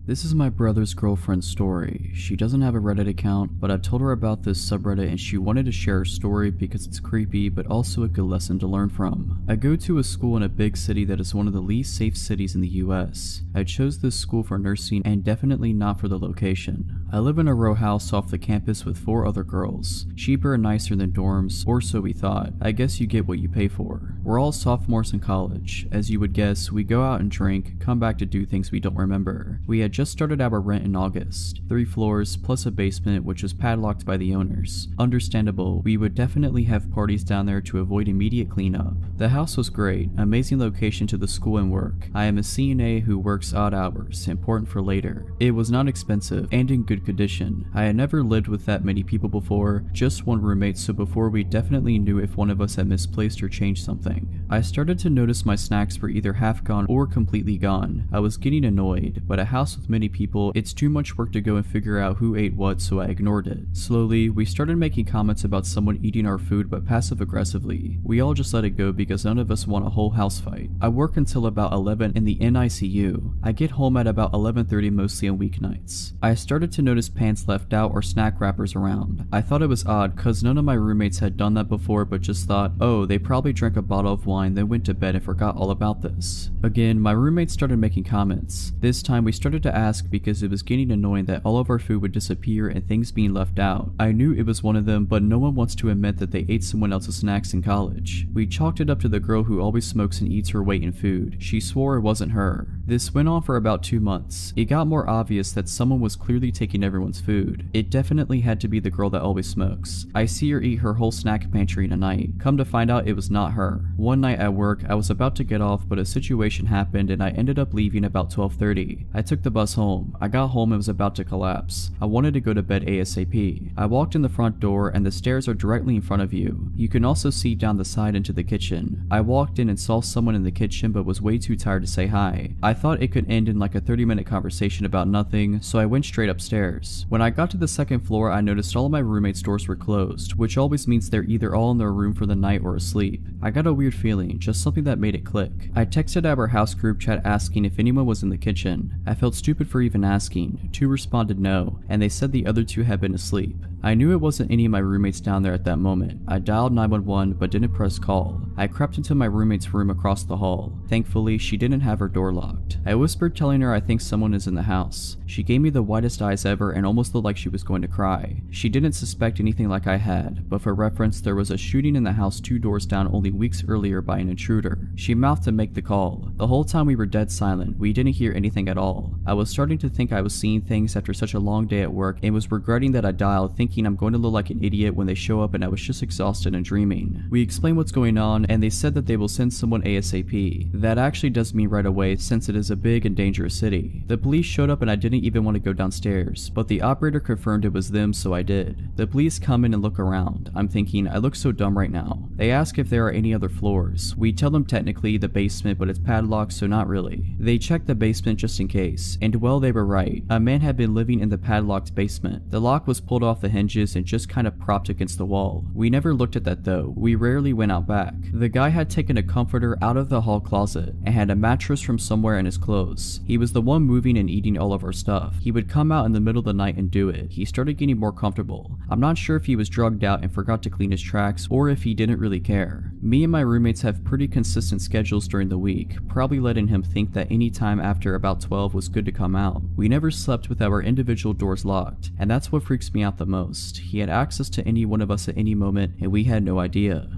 This is my brother's girlfriend's story. She doesn't have a Reddit account, but I've told her about this subreddit and she wanted to share her story because it's creepy, but also a good lesson to learn from. I go to a school in a big city that is one of the least safe cities in the US. I chose this school for nursing and definitely not for the location. I live in a row house off the campus with 4 other girls. Cheaper and nicer than dorms, or so we thought. I guess you get what you pay for. We're all sophomores in college. As you would guess, we go out and drink, come back to do things we don't remember. We had just started our rent in August. 3 floors plus a basement which was padlocked by the owners. Understandable, we would definitely have parties down there to avoid immediate cleanup. The house was great, amazing location to the school and work. I am a CNA who works odd hours, important for later. It was not expensive and in good good condition. I had never lived with that many people before, just one roommate, so before we definitely knew if one of us had misplaced or changed something. I started to notice my snacks were either half gone or completely gone. I was getting annoyed, but a house with many people, it's too much work to go and figure out who ate what, so I ignored it. Slowly, we started making comments about someone eating our food, but passive aggressively. We all just let it go because none of us want a whole house fight. I work until about 11 in the NICU. I get home at about 11:30 mostly on weeknights. I started to notice pants left out or snack wrappers around. I thought it was odd cause none of my roommates had done that before, but just thought, oh, they probably drank a bottle of wine, then went to bed and forgot all about this. Again, my roommates started making comments. This time we started to ask because it was getting annoying that all of our food would disappear and things being left out. I knew it was one of them, but no one wants to admit that they ate someone else's snacks in college. We chalked it up to the girl who always smokes and eats her weight in food. She swore it wasn't her. This went on for about 2 months. It got more obvious that someone was clearly taking everyone's food. It definitely had to be the girl that always smokes. I see her eat her whole snack pantry in a night. Come to find out it was not her. One night at work, I was about to get off, but a situation happened and I ended up leaving about 12:30. I took the bus home. I got home and was about to collapse. I wanted to go to bed ASAP. I walked in the front door and the stairs are directly in front of you. You can also see down the side into the kitchen. I walked in and saw someone in the kitchen but was way too tired to say hi. I thought it could end in like a 30-minute conversation about nothing, so I went straight upstairs. When I got to the second floor, I noticed all of my roommates' doors were closed, which always means they're either all in their room for the night or asleep. I got a weird feeling, just something that made it click. I texted our house group chat asking if anyone was in the kitchen. I felt stupid for even asking. 2 responded no, and they said the other 2 had been asleep. I knew it wasn't any of my roommates down there at that moment. I dialed 911 but didn't press call. I crept into my roommate's room across the hall. Thankfully, she didn't have her door locked. I whispered telling her I think someone is in the house. She gave me the widest eyes ever and almost looked like she was going to cry. She didn't suspect anything like I had, but for reference, there was a shooting in the house 2 doors down only weeks earlier by an intruder. She mouthed to make the call. The whole time we were dead silent. We didn't hear anything at all. I was starting to think I was seeing things after such a long day at work and was regretting that I dialed, thinking I'm going to look like an idiot when they show up and I was just exhausted and dreaming. We explained what's going on and they said that they will send someone ASAP. That actually does mean right away since it is a big and dangerous city. The police showed up and I didn't even want to go downstairs, but the operator confirmed it was them, so I did. The police come in and look around. I'm thinking, I look so dumb right now. They ask if there are any other floors. We tell them technically the basement, but it's padlocked, so not really. They check the basement just in case, and well, they were right. A man had been living in the padlocked basement. The lock was pulled off the hinges and just kind of propped against the wall. We never looked at that though. We rarely went out back. The guy had taken a comforter out of the hall closet and had a mattress from somewhere in his clothes. He was the one moving and eating all of our stuff. He would come out in the middle of the night and do it. He started getting more comfortable. I'm not sure if he was drugged out and forgot to clean his tracks or if he didn't really care. Me and my roommates have pretty consistent schedules during the week, probably letting him think that any time after about 12 was good to come out. We never slept with our individual doors locked, and that's what freaks me out the most. He had access to any one of us at any moment and we had no idea.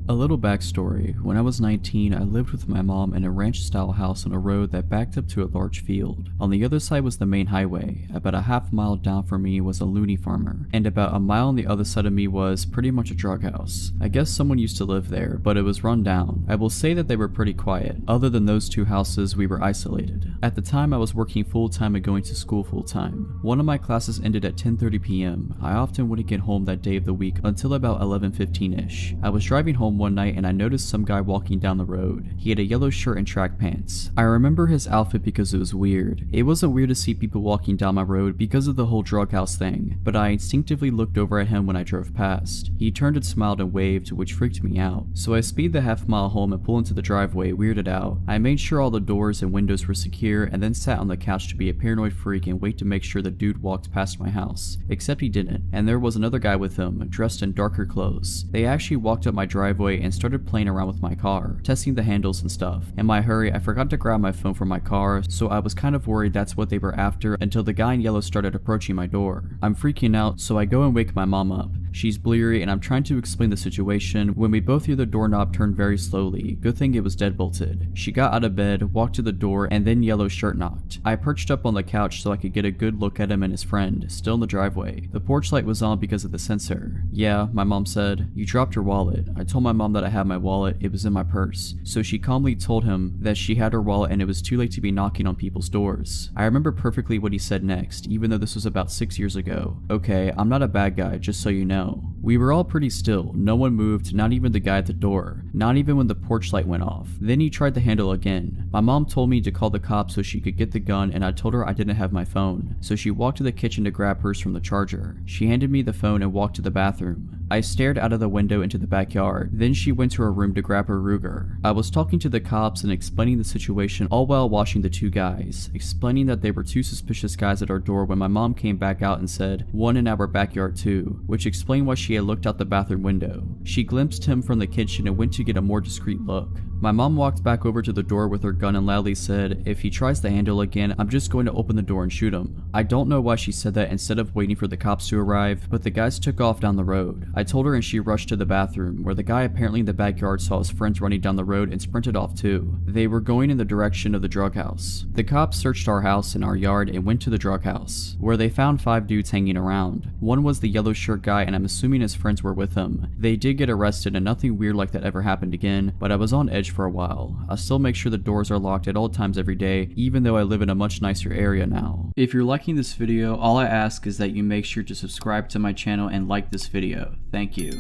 A little backstory. When I was 19, I lived with my mom in a ranch-style house on a road that backed up to a large field. On the other side was the main highway. About a half mile down from me was a loony farmer, and about a mile on the other side of me was pretty much a drug house. I guess someone used to live there, but it was run down. I will say that they were pretty quiet. Other than those 2 houses, we were isolated. At the time, I was working full-time and going to school full-time. One of my classes ended at 10:30 p.m. I often wouldn't get home that day of the week until about 11:15ish. I was driving home one night and I noticed some guy walking down the road. He had a yellow shirt and track pants. I remember his outfit because it was weird. It wasn't weird to see people walking down my road because of the whole drug house thing, but I instinctively looked over at him when I drove past. He turned and smiled and waved, which freaked me out. So I speed the half-mile home and pull into the driveway, weirded out. I made sure all the doors and windows were secure and then sat on the couch to be a paranoid freak and wait to make sure the dude walked past my house. Except he didn't, and there was another guy with him, dressed in darker clothes. They actually walked up my driveway and started playing around with my car, testing the handles and stuff. In my hurry, I forgot to grab my phone from my car, so I was kind of worried that's what they were after until the guy in yellow started approaching my door. I'm freaking out, so I go and wake my mom up. She's bleary and I'm trying to explain the situation when we both hear the doorknob turn very slowly. Good thing it was deadbolted. She got out of bed, walked to the door, and then yellow shirt knocked. I perched up on the couch so I could get a good look at him and his friend, still in the driveway. The porch light was on because of the sensor. Yeah, my mom said, "You dropped your wallet." I told my mom that I had my wallet, it was in my purse. So she calmly told him that she had her wallet and it was too late to be knocking on people's doors. I remember perfectly what he said next, even though this was about 6 years ago. Okay, I'm not a bad guy, just so you know. We were all pretty still, no one moved, not even the guy at the door, not even when the porch light went off. Then he tried the handle again. My mom told me to call the cops so she could get the gun, and I told her I didn't have my phone. So she walked to the kitchen to grab hers from the charger. She handed me the phone and walked to the bathroom. I stared out of the window into the backyard, then she went to her room to grab her Ruger. I was talking to the cops and explaining the situation all while watching the two guys, explaining that they were two suspicious guys at our door when my mom came back out and said, "One in our backyard too," which explained why she had looked out the bathroom window. She glimpsed him from the kitchen and went to get a more discreet look. My mom walked back over to the door with her gun and loudly said, "If he tries the handle again, I'm just going to open the door and shoot him." I don't know why she said that instead of waiting for the cops to arrive, but the guys took off down the road. I told her and she rushed to the bathroom, where the guy apparently in the backyard saw his friends running down the road and sprinted off too. They were going in the direction of the drug house. The cops searched our house and our yard and went to the drug house, where they found 5 dudes hanging around. One was the yellow shirt guy and I'm assuming his friends were with him. They did get arrested and nothing weird like that ever happened again, but I was on edge for a while. I still make sure the doors are locked at all times every day, even though I live in a much nicer area now. If you're liking this video, all I ask is that you make sure to subscribe to my channel and like this video. Thank you.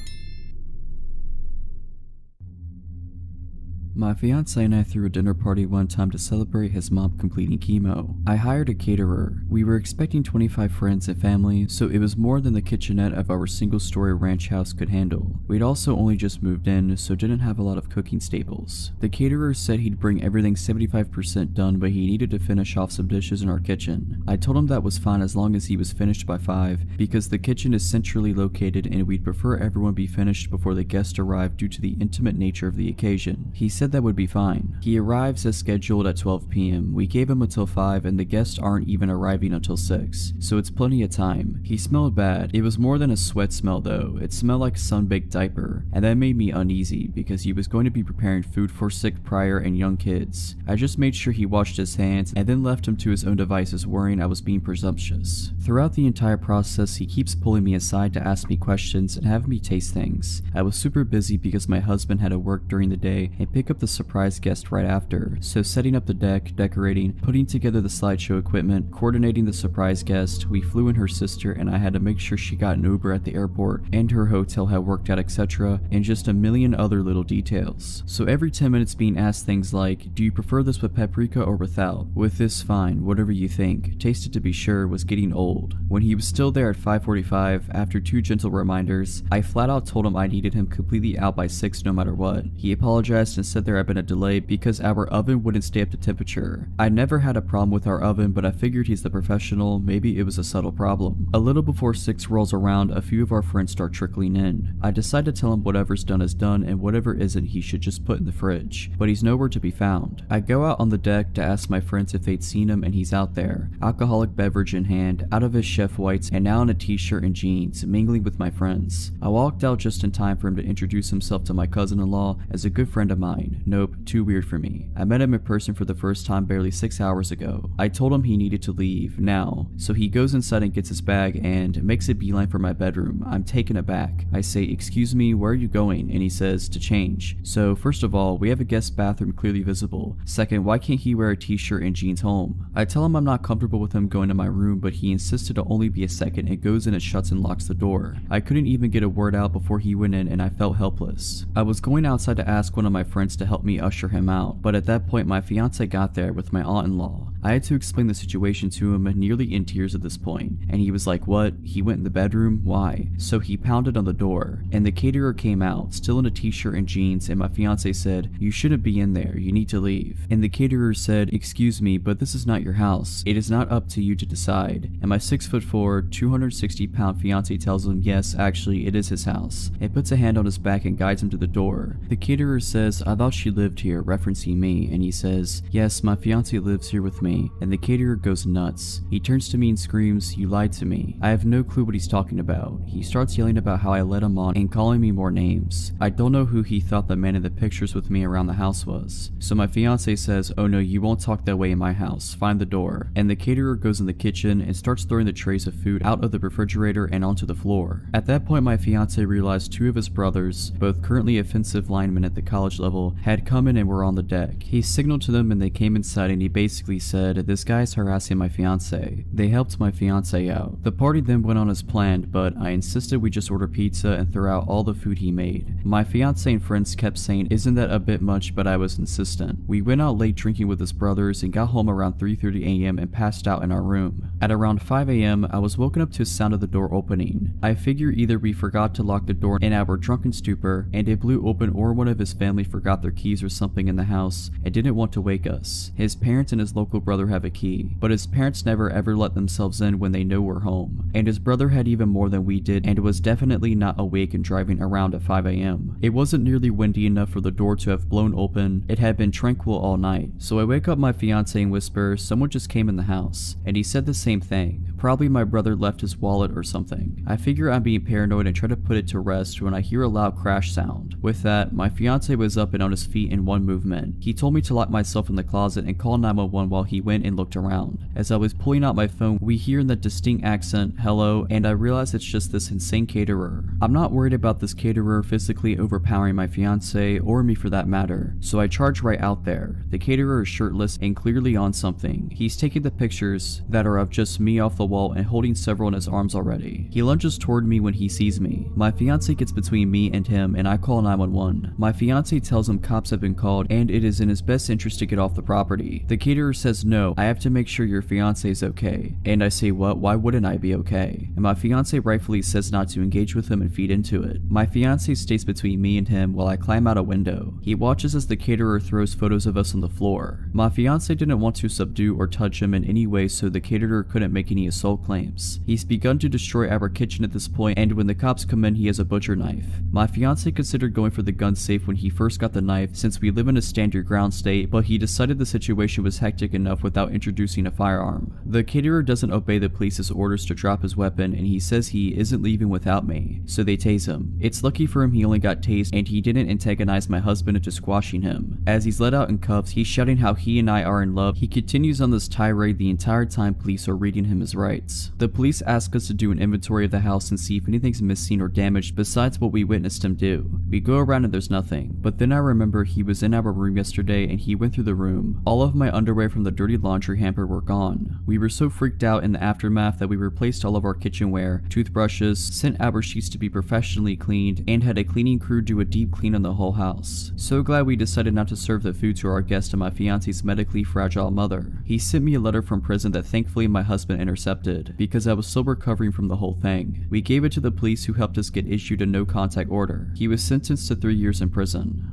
My fiance and I threw a dinner party one time to celebrate his mom completing chemo. I hired a caterer. We were expecting 25 friends and family, so it was more than the kitchenette of our single-story ranch house could handle. We'd also only just moved in, so didn't have a lot of cooking staples. The caterer said he'd bring everything 75% done, but he needed to finish off some dishes in our kitchen. I told him that was fine as long as he was finished by 5, because the kitchen is centrally located and we'd prefer everyone be finished before the guests arrive due to the intimate nature of the occasion. He said that would be fine. He arrives as scheduled at 12 p.m. We gave him until 5 and the guests aren't even arriving until 6, so it's plenty of time. He smelled bad. It was more than a sweat smell though. It smelled like a sun-baked diaper, and that made me uneasy because he was going to be preparing food for sick prior and young kids. I just made sure he washed his hands and then left him to his own devices, worrying I was being presumptuous. Throughout the entire process, he keeps pulling me aside to ask me questions and have me taste things. I was super busy because my husband had to work during the day and pick up the surprise guest right after, so setting up the deck, decorating, putting together the slideshow equipment, coordinating the surprise guest, we flew in her sister and I had to make sure she got an Uber at the airport and her hotel had worked out, etc., and just a million other little details. So every 10 minutes being asked things like, "Do you prefer this with paprika or without? With this, fine, whatever you think. Taste it to be sure," was getting old. When he was still there at 5:45, after 2 gentle reminders, I flat out told him I needed him completely out by 6 no matter what. He apologized and said there had been a delay because our oven wouldn't stay up to temperature. I never had a problem with our oven, but I figured he's the professional, maybe it was a subtle problem. A little before 6 rolls around, a few of our friends start trickling in. I decide to tell him whatever's done is done and whatever isn't he should just put in the fridge, but he's nowhere to be found. I go out on the deck to ask my friends if they'd seen him and he's out there, alcoholic beverage in hand, out of his chef whites and now in a t-shirt and jeans, mingling with my friends. I walked out just in time for him to introduce himself to my cousin-in-law as a good friend of mine. Nope, too weird for me. I met him in person for the first time barely 6 hours ago. I told him he needed to leave, now. So he goes inside and gets his bag and makes a beeline for my bedroom. I'm taken aback. I say, "Excuse me, where are you going?" And he says, "To change." So first of all, we have a guest bathroom clearly visible. Second, why can't he wear a t-shirt and jeans home? I tell him I'm not comfortable with him going to my room, but he insisted to only be a second and goes in and shuts and locks the door. I couldn't even get a word out before he went in and I felt helpless. I was going outside to ask one of my friends to help me usher him out, but at that point my fiance got there with my aunt-in-law. I had to explain the situation to him, nearly in tears at this point, and he was like, "What? He went in the bedroom? Why?" So he pounded on the door, and the caterer came out, still in a t-shirt and jeans, and my fiance said, "You shouldn't be in there, you need to leave." And the caterer said, "Excuse me, but this is not your house. It is not up to you to decide." And my 6'4", 260-pound fiance tells him, yes, actually, it is his house, and puts a hand on his back and guides him to the door. The caterer says, "I thought she lived here," referencing me, and he says, "Yes, my fiance lives here with me." me, and the caterer goes nuts. He turns to me and screams, "You lied to me." I have no clue what he's talking about. He starts yelling about how I led him on and calling me more names. I don't know who he thought the man in the pictures with me around the house was. So my fiance says, "Oh no, you won't talk that way in my house. Find the door." And the caterer goes in the kitchen and starts throwing the trays of food out of the refrigerator and onto the floor. At that point, my fiance realized two of his brothers, both currently offensive linemen at the college level, had come in and were on the deck. He signaled to them and they came inside, and he basically said, "This guy's harassing my fiance." They helped my fiance out. The party then went on as planned, but I insisted we just order pizza and throw out all the food he made. My fiance and friends kept saying, "Isn't that a bit much?" but I was insistent. We went out late drinking with his brothers and got home around 3:30 a.m. and passed out in our room. At around 5 a.m., I was woken up to the sound of the door opening. I figure either we forgot to lock the door in our drunken stupor and it blew open, or one of his family forgot their keys or something in the house and didn't want to wake us. His parents and his local brother have a key, but his parents never ever let themselves in when they know we're home. And his brother had even more than we did and was definitely not awake and driving around at 5 a.m. It wasn't nearly windy enough for the door to have blown open. It had been tranquil all night. So I wake up my fiance and whisper, "Someone just came in the house." And he said the same thing. Probably my brother left his wallet or something. I figure I'm being paranoid and try to put it to rest when I hear a loud crash sound. With that, my fiance was up and on his feet in one movement. He told me to lock myself in the closet and call 911 while he went and looked around. As I was pulling out my phone, we hear in that distinct accent, "Hello," and I realize it's just this insane caterer. I'm not worried about this caterer physically overpowering my fiance, or me for that matter, so I charge right out there. The caterer is shirtless and clearly on something. He's taking the pictures that are of just me off the wall and holding several in his arms already. He lunges toward me when he sees me. My fiance gets between me and him and I call 911. My fiance tells him cops have been called and it is in his best interest to get off the property. The caterer says, "No, I have to make sure your fiance is okay." And I say, "What? Why wouldn't I be okay?" And my fiance rightfully says not to engage with him and feed into it. My fiance stays between me and him while I climb out a window. He watches as the caterer throws photos of us on the floor. My fiance didn't want to subdue or touch him in any way, so the caterer couldn't make any assault claims. He's begun to destroy our kitchen at this point, and when the cops come in, he has a butcher knife. My fiance considered going for the gun safe when he first got the knife, since we live in a stand your ground state, but he decided the situation was hectic enough without introducing a firearm. The caterer doesn't obey the police's orders to drop his weapon, and he says he isn't leaving without me, so they tase him. It's lucky for him he only got tased and he didn't antagonize my husband into squashing him. As he's let out in cuffs, he's shouting how he and I are in love. He continues on this tirade the entire time police are reading him his rights. The police ask us to do an inventory of the house and see if anything's missing or damaged besides what we witnessed him do. We go around and there's nothing, but then I remember he was in our room yesterday and he went through the room. All of my underwear from the dirty laundry hamper were gone. We were so freaked out in the aftermath that we replaced all of our kitchenware, toothbrushes, sent our sheets to be professionally cleaned, and had a cleaning crew do a deep clean on the whole house. So glad we decided not to serve the food to our guest and my fiance's medically fragile mother. He sent me a letter from prison that thankfully my husband intercepted, because I was still recovering from the whole thing. We gave it to the police, who helped us get issued a no contact order. He was sentenced to 3 years in prison.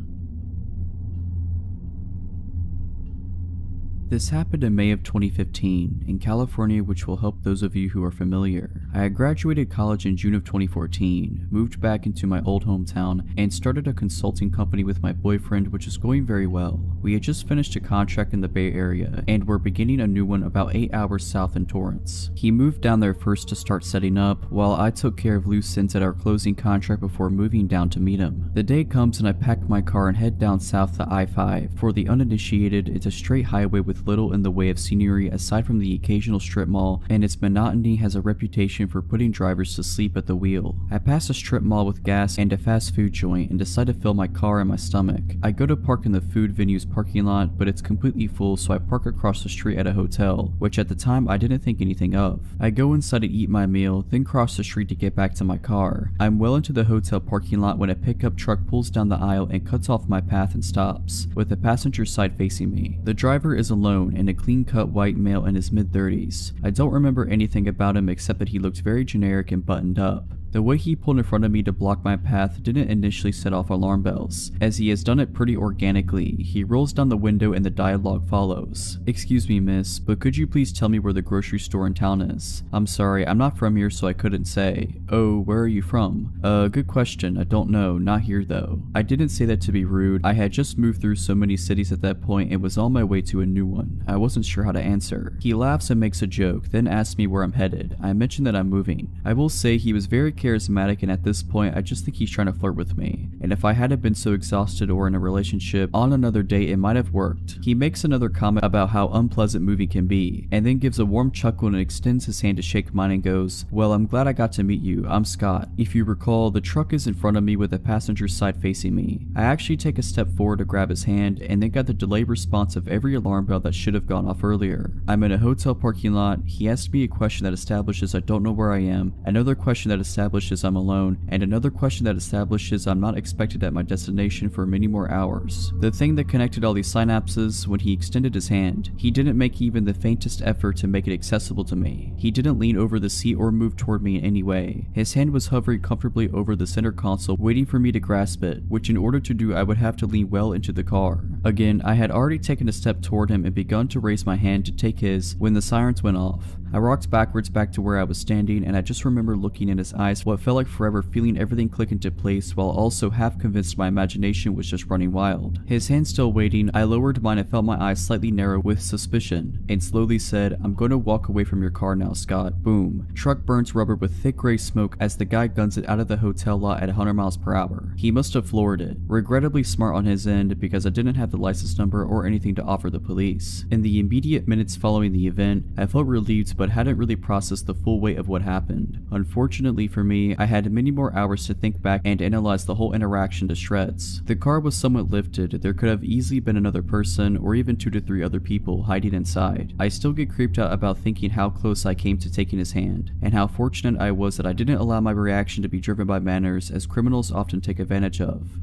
This happened in May of 2015 in California, which will help those of you who are familiar. I had graduated college in June of 2014, moved back into my old hometown, and started a consulting company with my boyfriend, which is going very well. We had just finished a contract in the Bay Area and were beginning a new one about 8 hours south in Torrance. He moved down there first to start setting up, while I took care of loose ends at our closing contract before moving down to meet him. The day comes and I pack my car and head down south to I-5. For the uninitiated, it's a straight highway with little in the way of scenery aside from the occasional strip mall, and its monotony has a reputation for putting drivers to sleep at the wheel. I pass a strip mall with gas and a fast food joint and decide to fill my car and my stomach. I go to park in the food venue's parking lot, but it's completely full, so I park across the street at a hotel, which at the time I didn't think anything of. I go inside to eat my meal, then cross the street to get back to my car. I'm well into the hotel parking lot when a pickup truck pulls down the aisle and cuts off my path and stops, with the passenger side facing me. The driver is alone and a clean-cut white male in his mid-30s. I don't remember anything about him except that he looked very generic and buttoned up. The way he pulled in front of me to block my path didn't initially set off alarm bells, as he has done it pretty organically. He rolls down the window and the dialogue follows. "Excuse me, miss, but could you please tell me where the grocery store in town is? I'm sorry, I'm not from here, so I couldn't say." "Oh, where are you from?" Good question, I don't know, not here though." I didn't say that to be rude. I had just moved through so many cities at that point and was on my way to a new one. I wasn't sure how to answer. He laughs and makes a joke, then asks me where I'm headed. I mentioned that I'm moving. I will say he was very charismatic, and at this point I just think he's trying to flirt with me. And if I hadn't been so exhausted or in a relationship, on another date it might have worked. He makes another comment about how unpleasant moving can be, and then gives a warm chuckle and extends his hand to shake mine and goes, "Well, I'm glad I got to meet you. I'm Scott." If you recall, the truck is in front of me with the passenger side facing me. I actually take a step forward to grab his hand, and then got the delayed response of every alarm bell that should have gone off earlier. I'm in a hotel parking lot. He asks me a question that establishes I don't know where I am, another question that establishes I'm alone, and another question that establishes I'm not expected at my destination for many more hours. The thing that connected all these synapses, when he extended his hand, he didn't make even the faintest effort to make it accessible to me. He didn't lean over the seat or move toward me in any way. His hand was hovering comfortably over the center console, waiting for me to grasp it, which in order to do I would have to lean well into the car. Again, I had already taken a step toward him and begun to raise my hand to take his when the sirens went off. I rocked backwards back to where I was standing, and I just remember looking in his eyes what felt like forever, feeling everything click into place while also half convinced my imagination was just running wild. His hand still waiting, I lowered mine and felt my eyes slightly narrow with suspicion, and slowly said, "I'm going to walk away from your car now, Scott." Boom. Truck burns rubber with thick gray smoke as the guy guns it out of the hotel lot at 100 miles per hour. He must have floored it. Regrettably smart on his end, because I didn't have the license number or anything to offer the police. In the immediate minutes following the event, I felt relieved but hadn't really processed the full weight of what happened. Unfortunately for me, I had many more hours to think back and analyze the whole interaction to shreds. The car was somewhat lifted. There could have easily been another person or even 2 to 3 other people hiding inside. I still get creeped out about thinking how close I came to taking his hand, and how fortunate I was that I didn't allow my reaction to be driven by manners, as criminals often take advantage of.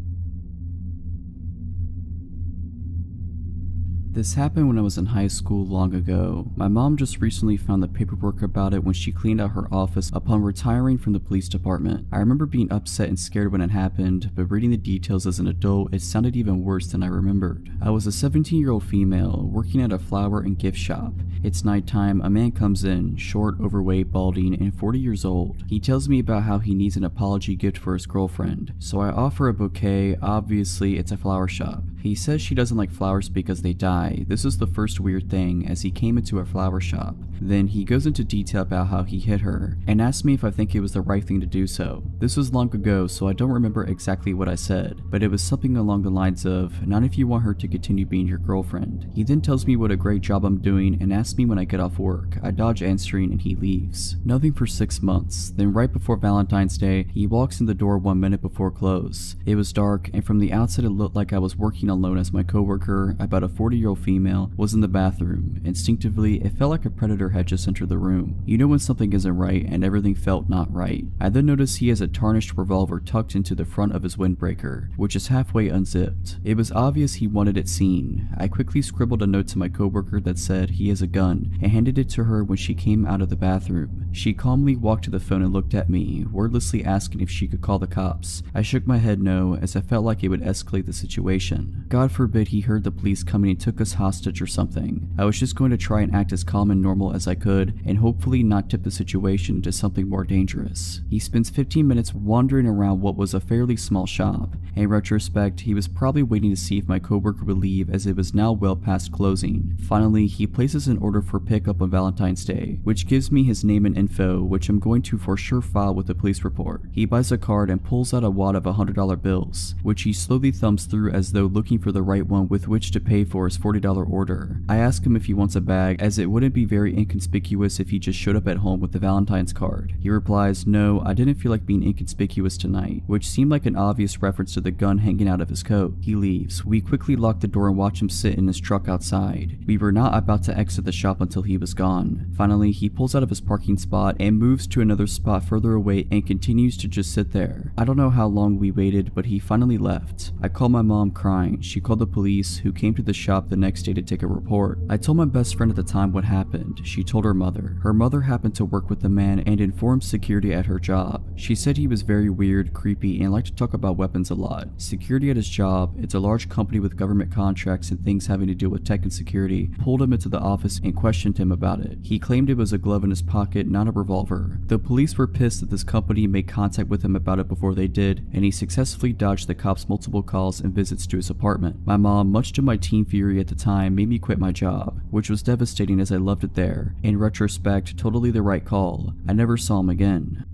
This happened when I was in high school long ago. My mom just recently found the paperwork about it when she cleaned out her office upon retiring from the police department. I remember being upset and scared when it happened, but reading the details as an adult, it sounded even worse than I remembered. I was a 17-year-old female working at a flower and gift shop. It's nighttime. A man comes in, short, overweight, balding, and 40 years old. He tells me about how he needs an apology gift for his girlfriend, so I offer a bouquet. Obviously, it's a flower shop. He says she doesn't like flowers because they die. This is the first weird thing, as he came into a flower shop. Then he goes into detail about how he hit her, and asks me if I think it was the right thing to do so. This was long ago, so I don't remember exactly what I said, but it was something along the lines of, "Not if you want her to continue being your girlfriend." He then tells me what a great job I'm doing and asks me when I get off work. I dodge answering and he leaves. Nothing for 6 months. Then right before Valentine's Day, he walks in the door 1 minute before close. It was dark, and from the outside it looked like I was working alone, as my coworker, about a 40-year-old female, was in the bathroom. Instinctively, it felt like a predator had just entered the room. You know when something isn't right, and everything felt not right. I then noticed he has a tarnished revolver tucked into the front of his windbreaker, which is halfway unzipped. It was obvious he wanted it seen. I quickly scribbled a note to my coworker that said he has a gun, and handed it to her when she came out of the bathroom. She calmly walked to the phone and looked at me, wordlessly asking if she could call the cops. I shook my head no, as I felt like it would escalate the situation. God forbid he heard the police coming and took us hostage or something. I was just going to try and act as calm and normal as I could, and hopefully not tip the situation into something more dangerous. He spends 15 minutes wandering around what was a fairly small shop. In retrospect, he was probably waiting to see if my coworker would leave, as it was now well past closing. Finally, he places an order for pickup on Valentine's Day, which gives me his name and info, which I'm going to for sure file with the police report. He buys a card and pulls out a wad of $100 bills, which he slowly thumbs through as though looking for the right one with which to pay for his $40 order. I ask him if he wants a bag, as it wouldn't be very inconspicuous if he just showed up at home with the Valentine's card. He replies, "No, I didn't feel like being inconspicuous tonight," which seemed like an obvious reference to the gun hanging out of his coat. He leaves. We quickly lock the door and watch him sit in his truck outside. We were not about to exit the shop until he was gone. Finally, he pulls out of his parking spot and moves to another spot further away and continues to just sit there. I don't know how long we waited, but he finally left. I called my mom crying. She called the police, who came to the shop the next day to take a report. I told my best friend at the time what happened. She she told her mother. Her mother happened to work with the man and informed security at her job. She said he was very weird, creepy, and liked to talk about weapons a lot. Security at his job, it's a large company with government contracts and things having to do with tech and security, pulled him into the office and questioned him about it. He claimed it was a glove in his pocket, not a revolver. The police were pissed that this company made contact with him about it before they did, and he successfully dodged the cops' multiple calls and visits to his apartment. My mom, much to my teen fury at the time, made me quit my job, which was devastating as I loved it there. In retrospect, totally the right call. I never saw him again.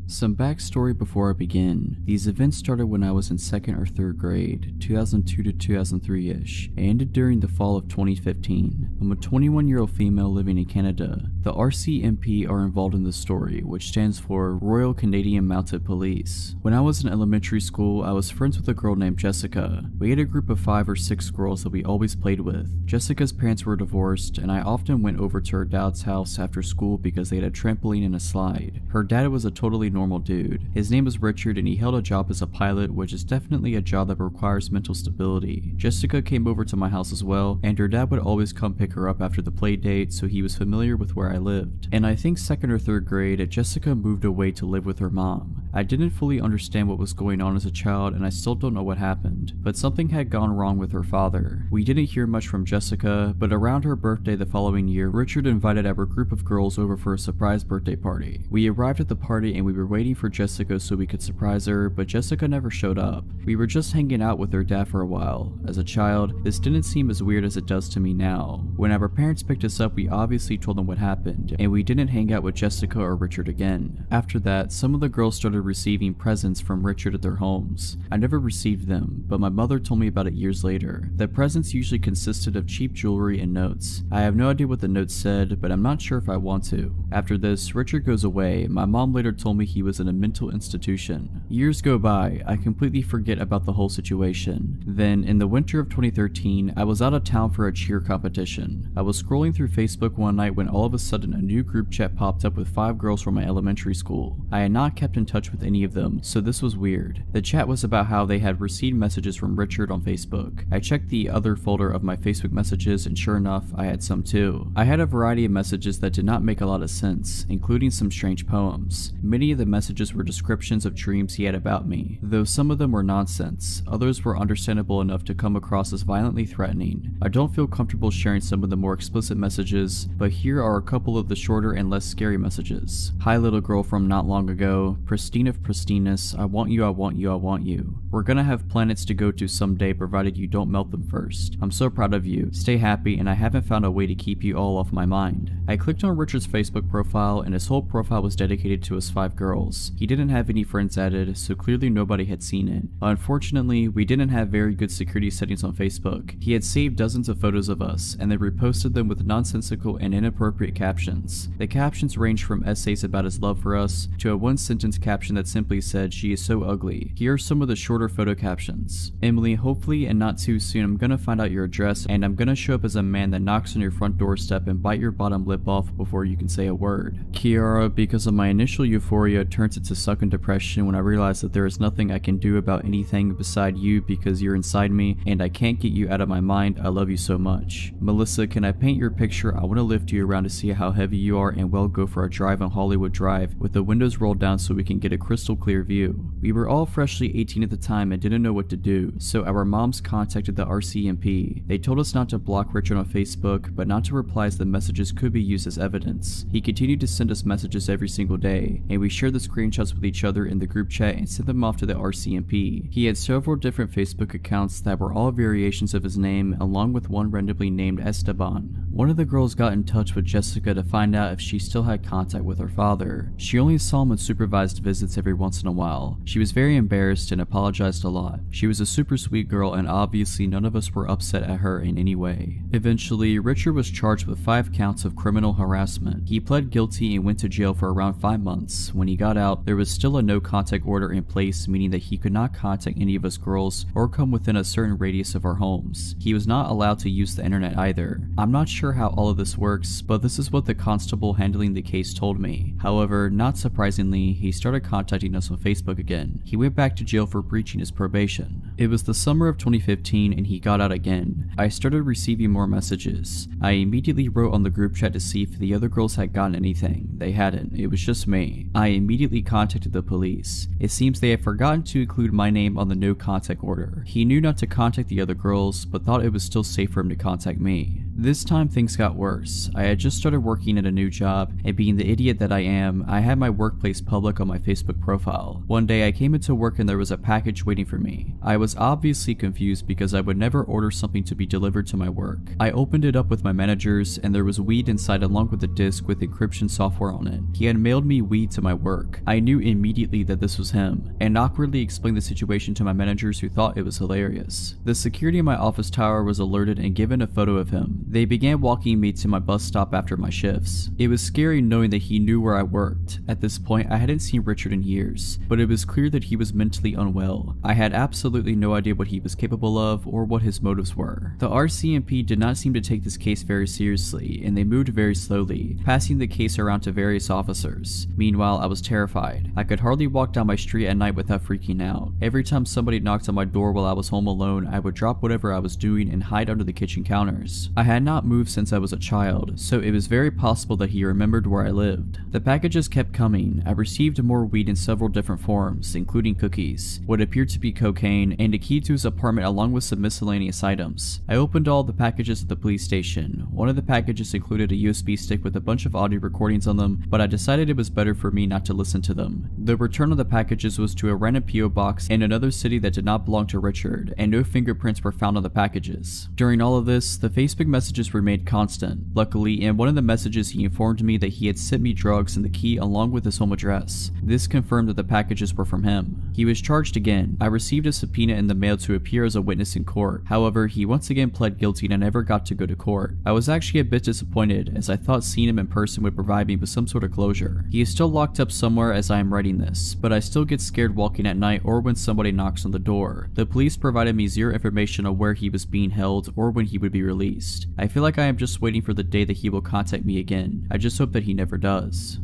Some backstory before I begin. These events started when I was in 2nd or 3rd grade, 2002 to 2003-ish, and ended during the fall of 2015. I'm a 21-year-old female living in Canada. The RCMP are involved in the story, which stands for Royal Canadian Mounted Police. When I was in elementary school, I was friends with a girl named Jessica. We had a group of 5 or 6 girls that we always played with. Jessica's parents were divorced, and I often went over to her dad's house after school because they had a trampoline and a slide. Her dad was a totally normal dude. His name was Richard and he held a job as a pilot, which is definitely a job that requires mental stability. Jessica came over to my house as well, and her dad would always come pick her up after the play date, so he was familiar with where I lived. And I think 2nd or 3rd grade, Jessica moved away to live with her mom. I didn't fully understand what was going on as a child, and I still don't know what happened, but something had gone wrong with her father. We didn't hear much from Jessica, but around her birthday the following year, Richard invited our group of girls over for a surprise birthday party. We arrived at the party and we were waiting for Jessica so we could surprise her, but Jessica never showed up. We were just hanging out with her dad for a while. As a child, this didn't seem as weird as it does to me now. When our parents picked us up, we obviously told them what happened, and we didn't hang out with Jessica or Richard again. After that, some of the girls started receiving presents from Richard at their homes. I never received them, but my mother told me about it years later. The presents usually consisted of cheap jewelry and notes. I have no idea what the notes said, but I'm not sure if I want to. After this, Richard goes away. My mom later told me he was in a mental institution. Years go by, I completely forget about the whole situation. Then, in the winter of 2013, I was out of town for a cheer competition. I was scrolling through Facebook one night when all of a sudden a new group chat popped up with 5 girls from my elementary school. I had not kept in touch with any of them, so this was weird. The chat was about how they had received messages from Richard on Facebook. I checked the other folder of my Facebook messages, and sure enough, I had some too. I had a variety of messages that did not make a lot of sense, including some strange poems. Many of the messages were descriptions of dreams he had about me, though some of them were nonsense. Others were understandable enough to come across as violently threatening. I don't feel comfortable sharing some of the more explicit messages, but here are a couple of the shorter and less scary messages. Hi little girl from not long ago, pristine of pristineness, I want you, I want you, I want you. We're gonna have planets to go to someday provided you don't melt them first. I'm so proud of you, stay happy, and I haven't found a way to keep you all off my mind. I clicked on Richard's Facebook profile and his whole profile was dedicated to his 5 girls. He didn't have any friends added, so clearly nobody had seen it. Unfortunately, we didn't have very good security settings on Facebook. He had saved dozens of photos of us, and then reposted them with nonsensical and inappropriate captions. The captions ranged from essays about his love for us, to a one-sentence caption that simply said, "She is so ugly." Here are some of the shorter photo captions. Emily, hopefully and not too soon I'm gonna find out your address, and I'm gonna show up as a man that knocks on your front doorstep and bite your bottom lip off before you can say a word. Kiara, because of my initial euphoria, turns into sucking depression when I realize that there is nothing I can do about anything beside you because you're inside me and I can't get you out of my mind. I love you so much. Melissa, can I paint your picture? I want to lift you around to see how heavy you are and we'll go for a drive on Hollywood Drive with the windows rolled down so we can get a crystal clear view. We were all freshly 18 at the time and didn't know what to do, so our moms contacted the RCMP. They told us not to block Richard on Facebook, but not to reply as the messages could be used as evidence. He continued to send us messages every single day, and we shared the screenshots with each other in the group chat and sent them off to the RCMP. He had several different Facebook accounts that were all variations of his name, along with one randomly named Esteban. One of the girls got in touch with Jessica to find out if she still had contact with her father. She only saw him on supervised visits every once in a while. She was very embarrassed and apologized a lot. She was a super sweet girl and obviously none of us were upset at her in any way. Eventually, Richard was charged with 5 counts of criminal harassment. He pled guilty and went to jail for around 5 months. When he got out, there was still a no contact order in place, meaning that he could not contact any of us girls or come within a certain radius of our homes. He was not allowed to use the internet either. I'm not sure how all of this works, but this is what the constable handling the case told me. However, not surprisingly, he started contacting us on Facebook again. He went back to jail for breaching his probation. It was the summer of 2015 and he got out again. I started receiving more messages. I immediately wrote on the group chat to see if the other girls had gotten anything. They hadn't. It was just me. I immediately contacted the police. It seems they had forgotten to include my name on the no contact order. He knew not to contact the other girls, but thought it was still safe for him to contact me. This time things got worse. I had just started working at a new job, and being the idiot that I am, I had my workplace public on my Facebook profile. One day I came into work and there was a package waiting for me. I was obviously confused because I would never order something to be delivered to my work. I opened it up with my managers and there was weed inside along with a disc with encryption software on it. He had mailed me weed to my work. I knew immediately that this was him, and awkwardly explained the situation to my managers who thought it was hilarious. The security in my office tower was alerted and given a photo of him. They began walking me to my bus stop after my shifts. It was scary knowing that he knew where I worked. At this point, I hadn't seen Richard in years, but it was clear that he was mentally unwell. I had absolutely no idea what he was capable of or what his motives were. The RCMP did not seem to take this case very seriously, and they moved very slowly, passing the case around to various officers. Meanwhile, I was terrified. I could hardly walk down my street at night without freaking out. Every time somebody knocked on my door while I was home alone, I would drop whatever I was doing and hide under the kitchen counters. I had not moved since I was a child, so it was very possible that he remembered where I lived. The packages kept coming. I received more weed in several different forms, including cookies, what appeared to be cocaine, and a key to his apartment along with some miscellaneous items. I opened all the packages at the police station. One of the packages included a USB stick with a bunch of audio recordings on them, but I decided it was better for me not to listen to them. The return of the packages was to a random PO box in another city that did not belong to Richard, and no fingerprints were found on the packages. During all of this, the Facebook messages remained constant. Luckily, in one of the messages he informed me that he had sent me drugs and the key along with his home address. This confirmed that the packages were from him. He was charged again. I received a subpoena in the mail to appear as a witness in court. However, he once again pled guilty and I never got to go to court. I was actually a bit disappointed as I thought seeing him in person would provide me with some sort of closure. He is still locked up somewhere as I am writing this, but I still get scared walking at night or when somebody knocks on the door. The police provided me zero information on where he was being held or when he would be released. I feel like I am just waiting for the day that he will contact me again. I just hope that he never does.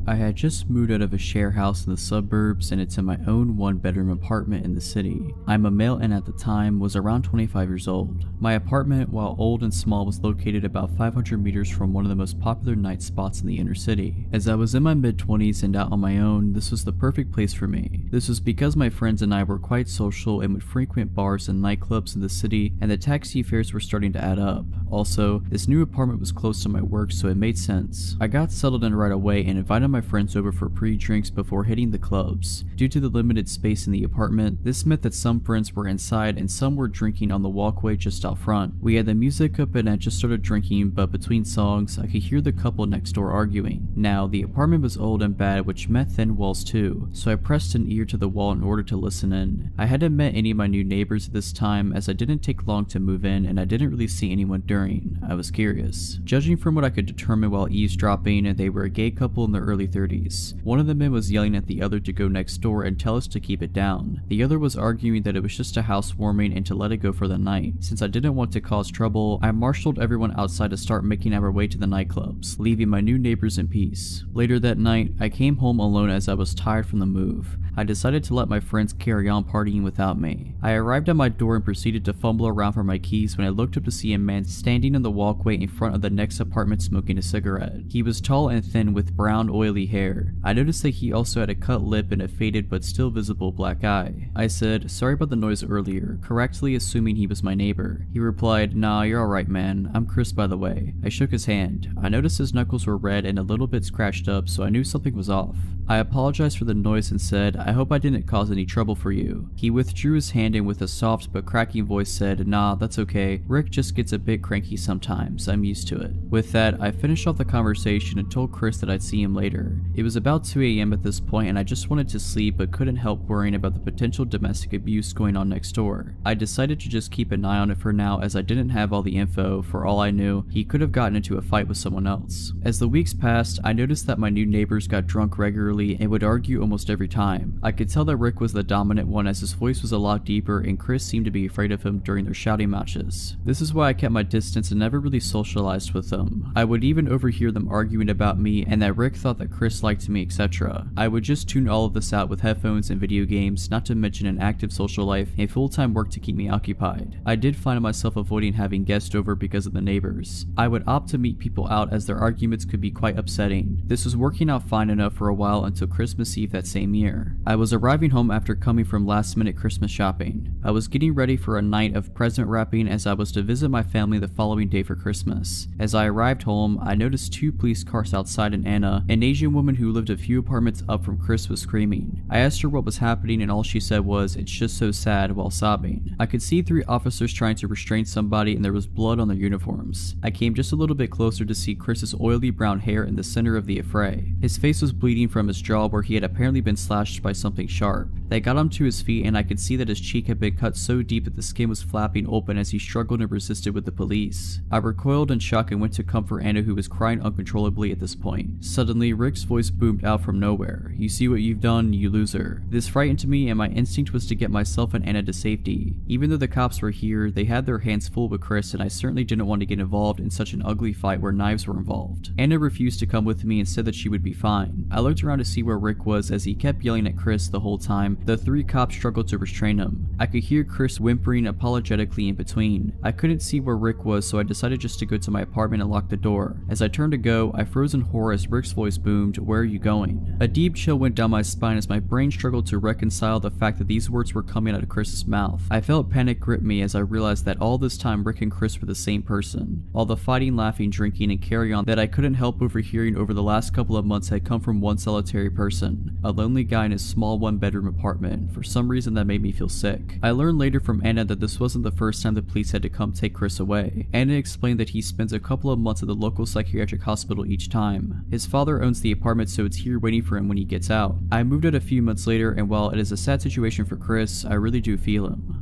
I had just moved out of a share house in the suburbs and into my own one-bedroom apartment in the city. I'm a male and at the time was around 25 years old. My apartment, while old and small, was located about 500 meters from one of the most popular night spots in the inner city. As I was in my mid-20s and out on my own, this was the perfect place for me. This was because my friends and I were quite social and would frequent bars and nightclubs in the city, and the taxi fares were starting to add up. Also, this new apartment was close to my work, so it made sense. I got settled in right away and invited my friends over for pre-drinks before hitting the clubs. Due to the limited space in the apartment, this meant that some friends were inside and some were drinking on the walkway just out front. We had the music up and I just started drinking, but between songs, I could hear the couple next door arguing. Now, the apartment was old and bad, which meant thin walls too, so I pressed an ear to the wall in order to listen in. I hadn't met any of my new neighbors at this time as I didn't take long to move in and I didn't really see anyone during. I was curious. Judging from what I could determine while eavesdropping, they were a gay couple in their early 30s. One of the men was yelling at the other to go next door and tell us to keep it down. The other was arguing that it was just a housewarming and to let it go for the night. Since I didn't want to cause trouble, I marshaled everyone outside to start making our way to the nightclubs, leaving my new neighbors in peace. Later that night, I came home alone as I was tired from the move. I decided to let my friends carry on partying without me. I arrived at my door and proceeded to fumble around for my keys when I looked up to see a man standing in the walkway in front of the next apartment smoking a cigarette. He was tall and thin with brown oily hair. I noticed that he also had a cut lip and a faded but still visible black eye. I said, "Sorry about the noise earlier," correctly assuming he was my neighbor. He replied, "Nah, you're alright man, I'm Chris by the way." I shook his hand. I noticed his knuckles were red and a little bit scratched up, so I knew something was off. I apologized for the noise and said, "I hope I didn't cause any trouble for you." He withdrew his hand and with a soft but cracking voice said, "Nah, that's okay. Rick just gets a bit cranky sometimes. I'm used to it." With that, I finished off the conversation and told Chris that I'd see him later. It was about 2 a.m. at this point and I just wanted to sleep but couldn't help worrying about the potential domestic abuse going on next door. I decided to just keep an eye on it for now as I didn't have all the info. For all I knew, he could have gotten into a fight with someone else. As the weeks passed, I noticed that my new neighbors got drunk regularly angrily and would argue almost every time. I could tell that Rick was the dominant one as his voice was a lot deeper and Chris seemed to be afraid of him during their shouting matches. This is why I kept my distance and never really socialized with them. I would even overhear them arguing about me and that Rick thought that Chris liked me, etc. I would just tune all of this out with headphones and video games, not to mention an active social life and full-time work to keep me occupied. I did find myself avoiding having guests over because of the neighbors. I would opt to meet people out as their arguments could be quite upsetting. This was working out fine enough for a while until Christmas Eve that same year. I was arriving home after coming from last-minute Christmas shopping. I was getting ready for a night of present wrapping as I was to visit my family the following day for Christmas. As I arrived home, I noticed 2 police cars outside and Anna, an Asian woman who lived a few apartments up from Chris, was screaming. I asked her what was happening and all she said was, "It's just so sad," while sobbing. I could see 3 officers trying to restrain somebody and there was blood on their uniforms. I came just a little bit closer to see Chris's oily brown hair in the center of the affray. His face was bleeding from his jaw where he had apparently been slashed by something sharp. They got him to his feet and I could see that his cheek had been cut so deep that the skin was flapping open as he struggled and resisted with the police. I recoiled in shock and went to comfort Anna, who was crying uncontrollably at this point. Suddenly, Rick's voice boomed out from nowhere. "You see what you've done, you loser." This frightened me and my instinct was to get myself and Anna to safety. Even though the cops were here, they had their hands full with Chris and I certainly didn't want to get involved in such an ugly fight where knives were involved. Anna refused to come with me and said that she would be fine. I looked around to see where Rick was as he kept yelling at Chris the whole time. The 3 cops struggled to restrain him. I could hear Chris whimpering apologetically in between. I couldn't see where Rick was, so I decided just to go to my apartment and lock the door. As I turned to go, I froze in horror as Rick's voice boomed, "Where are you going?" A deep chill went down my spine as my brain struggled to reconcile the fact that these words were coming out of Chris's mouth. I felt panic grip me as I realized that all this time Rick and Chris were the same person. All the fighting, laughing, drinking, and carry on that I couldn't help overhearing over the last couple of months had come from one solitary person, a lonely guy in his small 1-bedroom apartment. For some reason that made me feel sick. I learned later from Anna that this wasn't the first time the police had to come take Chris away. Anna explained that he spends a couple of months at the local psychiatric hospital each time. His father owns the apartment, so it's here waiting for him when he gets out. I moved out a few months later, and while it is a sad situation for Chris, I really do feel him.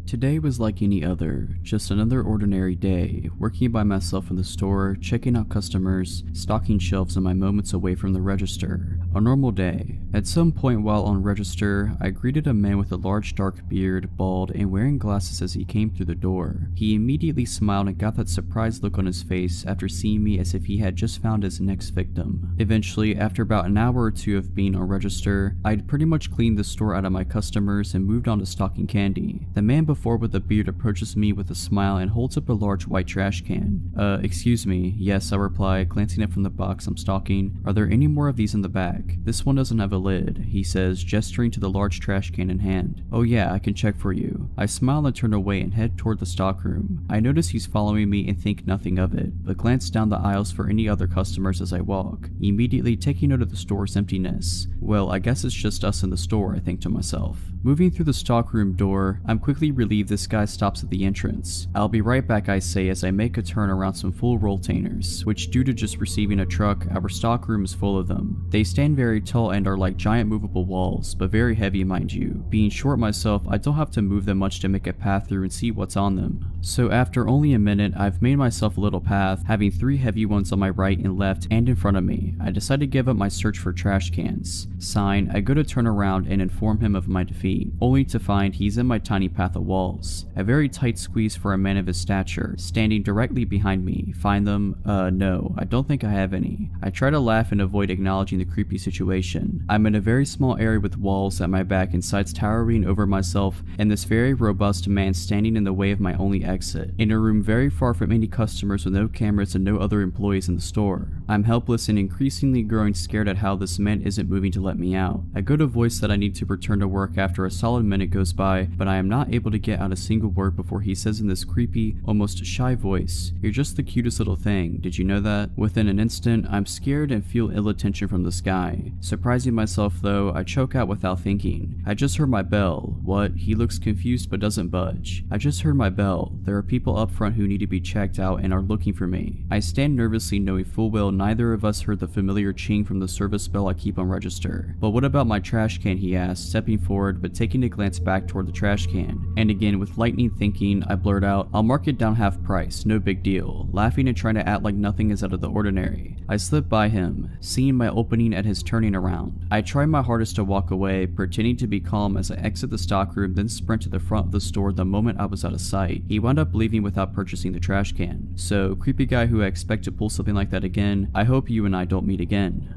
Today was like any other, just another ordinary day, working by myself in the store, checking out customers, stocking shelves in my moments away from the register. A normal day. At some point while on register, I greeted a man with a large dark beard, bald, and wearing glasses as he came through the door. He immediately smiled and got that surprised look on his face after seeing me as if he had just found his next victim. Eventually, after about an hour or 2 of being on register, I'd pretty much cleaned the store out of my customers and moved on to stocking candy. The man before with the beard approaches me with a smile and holds up a large white trash can. Excuse me. Yes, I reply, glancing up from the box I'm stocking. Are there any more of these in the bag? This one doesn't have a lid, he says, gesturing to the large trash can in hand. Oh yeah, I can check for you. I smile and turn away and head toward the stockroom. I notice he's following me and think nothing of it, but glance down the aisles for any other customers as I walk, immediately taking note of the store's emptiness. Well, I guess it's just us in the store, I think to myself. Moving through the stockroom door, I'm quickly relieved this guy stops at the entrance. I'll be right back, I say as I make a turn around some full rolltainers, which due to just receiving a truck, our stockroom is full of them. They stand very tall and are like giant movable walls, but very heavy mind you. Being short myself, I don't have to move them much to make a path through and see what's on them. So after only a minute, I've made myself a little path, having 3 heavy ones on my right and left and in front of me. I decide to give up my search for trash cans. Sign, I go to turn around and inform him of my defeat, only to find he's in my tiny path of walls. A very tight squeeze for a man of his stature, standing directly behind me. Find them? No, I don't think I have any. I try to laugh and avoid acknowledging the creepy situation. I'm in a very small area with walls at my back and sides towering over myself, and this very robust man standing in the way of my only exit. In a room very far from any customers with no cameras and no other employees in the store. I'm helpless and increasingly growing scared at how this man isn't moving to let me out. I go to voice that I need to return to work after a solid minute goes by, but I am not able to get out a single word before he says in this creepy, almost shy voice, "You're just the cutest little thing, did you know that?" Within an instant, I'm scared and feel ill attention from this guy. Surprising myself though, I choke out without thinking. I just heard my bell. What? He looks confused but doesn't budge. I just heard my bell. There are people up front who need to be checked out and are looking for me. I stand nervously knowing full well neither of us heard the familiar ching from the service bell I keep on register. answer. But what about my trash can, he asked, stepping forward but taking a glance back toward the trash can. And again, with lightning thinking, I blurt out, I'll mark it down half price, no big deal, laughing and trying to act like nothing is out of the ordinary. I slip by him, seeing my opening at his turning around. I try my hardest to walk away, pretending to be calm as I exit the stockroom, then sprint to the front of the store the moment I was out of sight. He wound up leaving without purchasing the trash can. So, creepy guy who I expect to pull something like that again, I hope you and I don't meet again.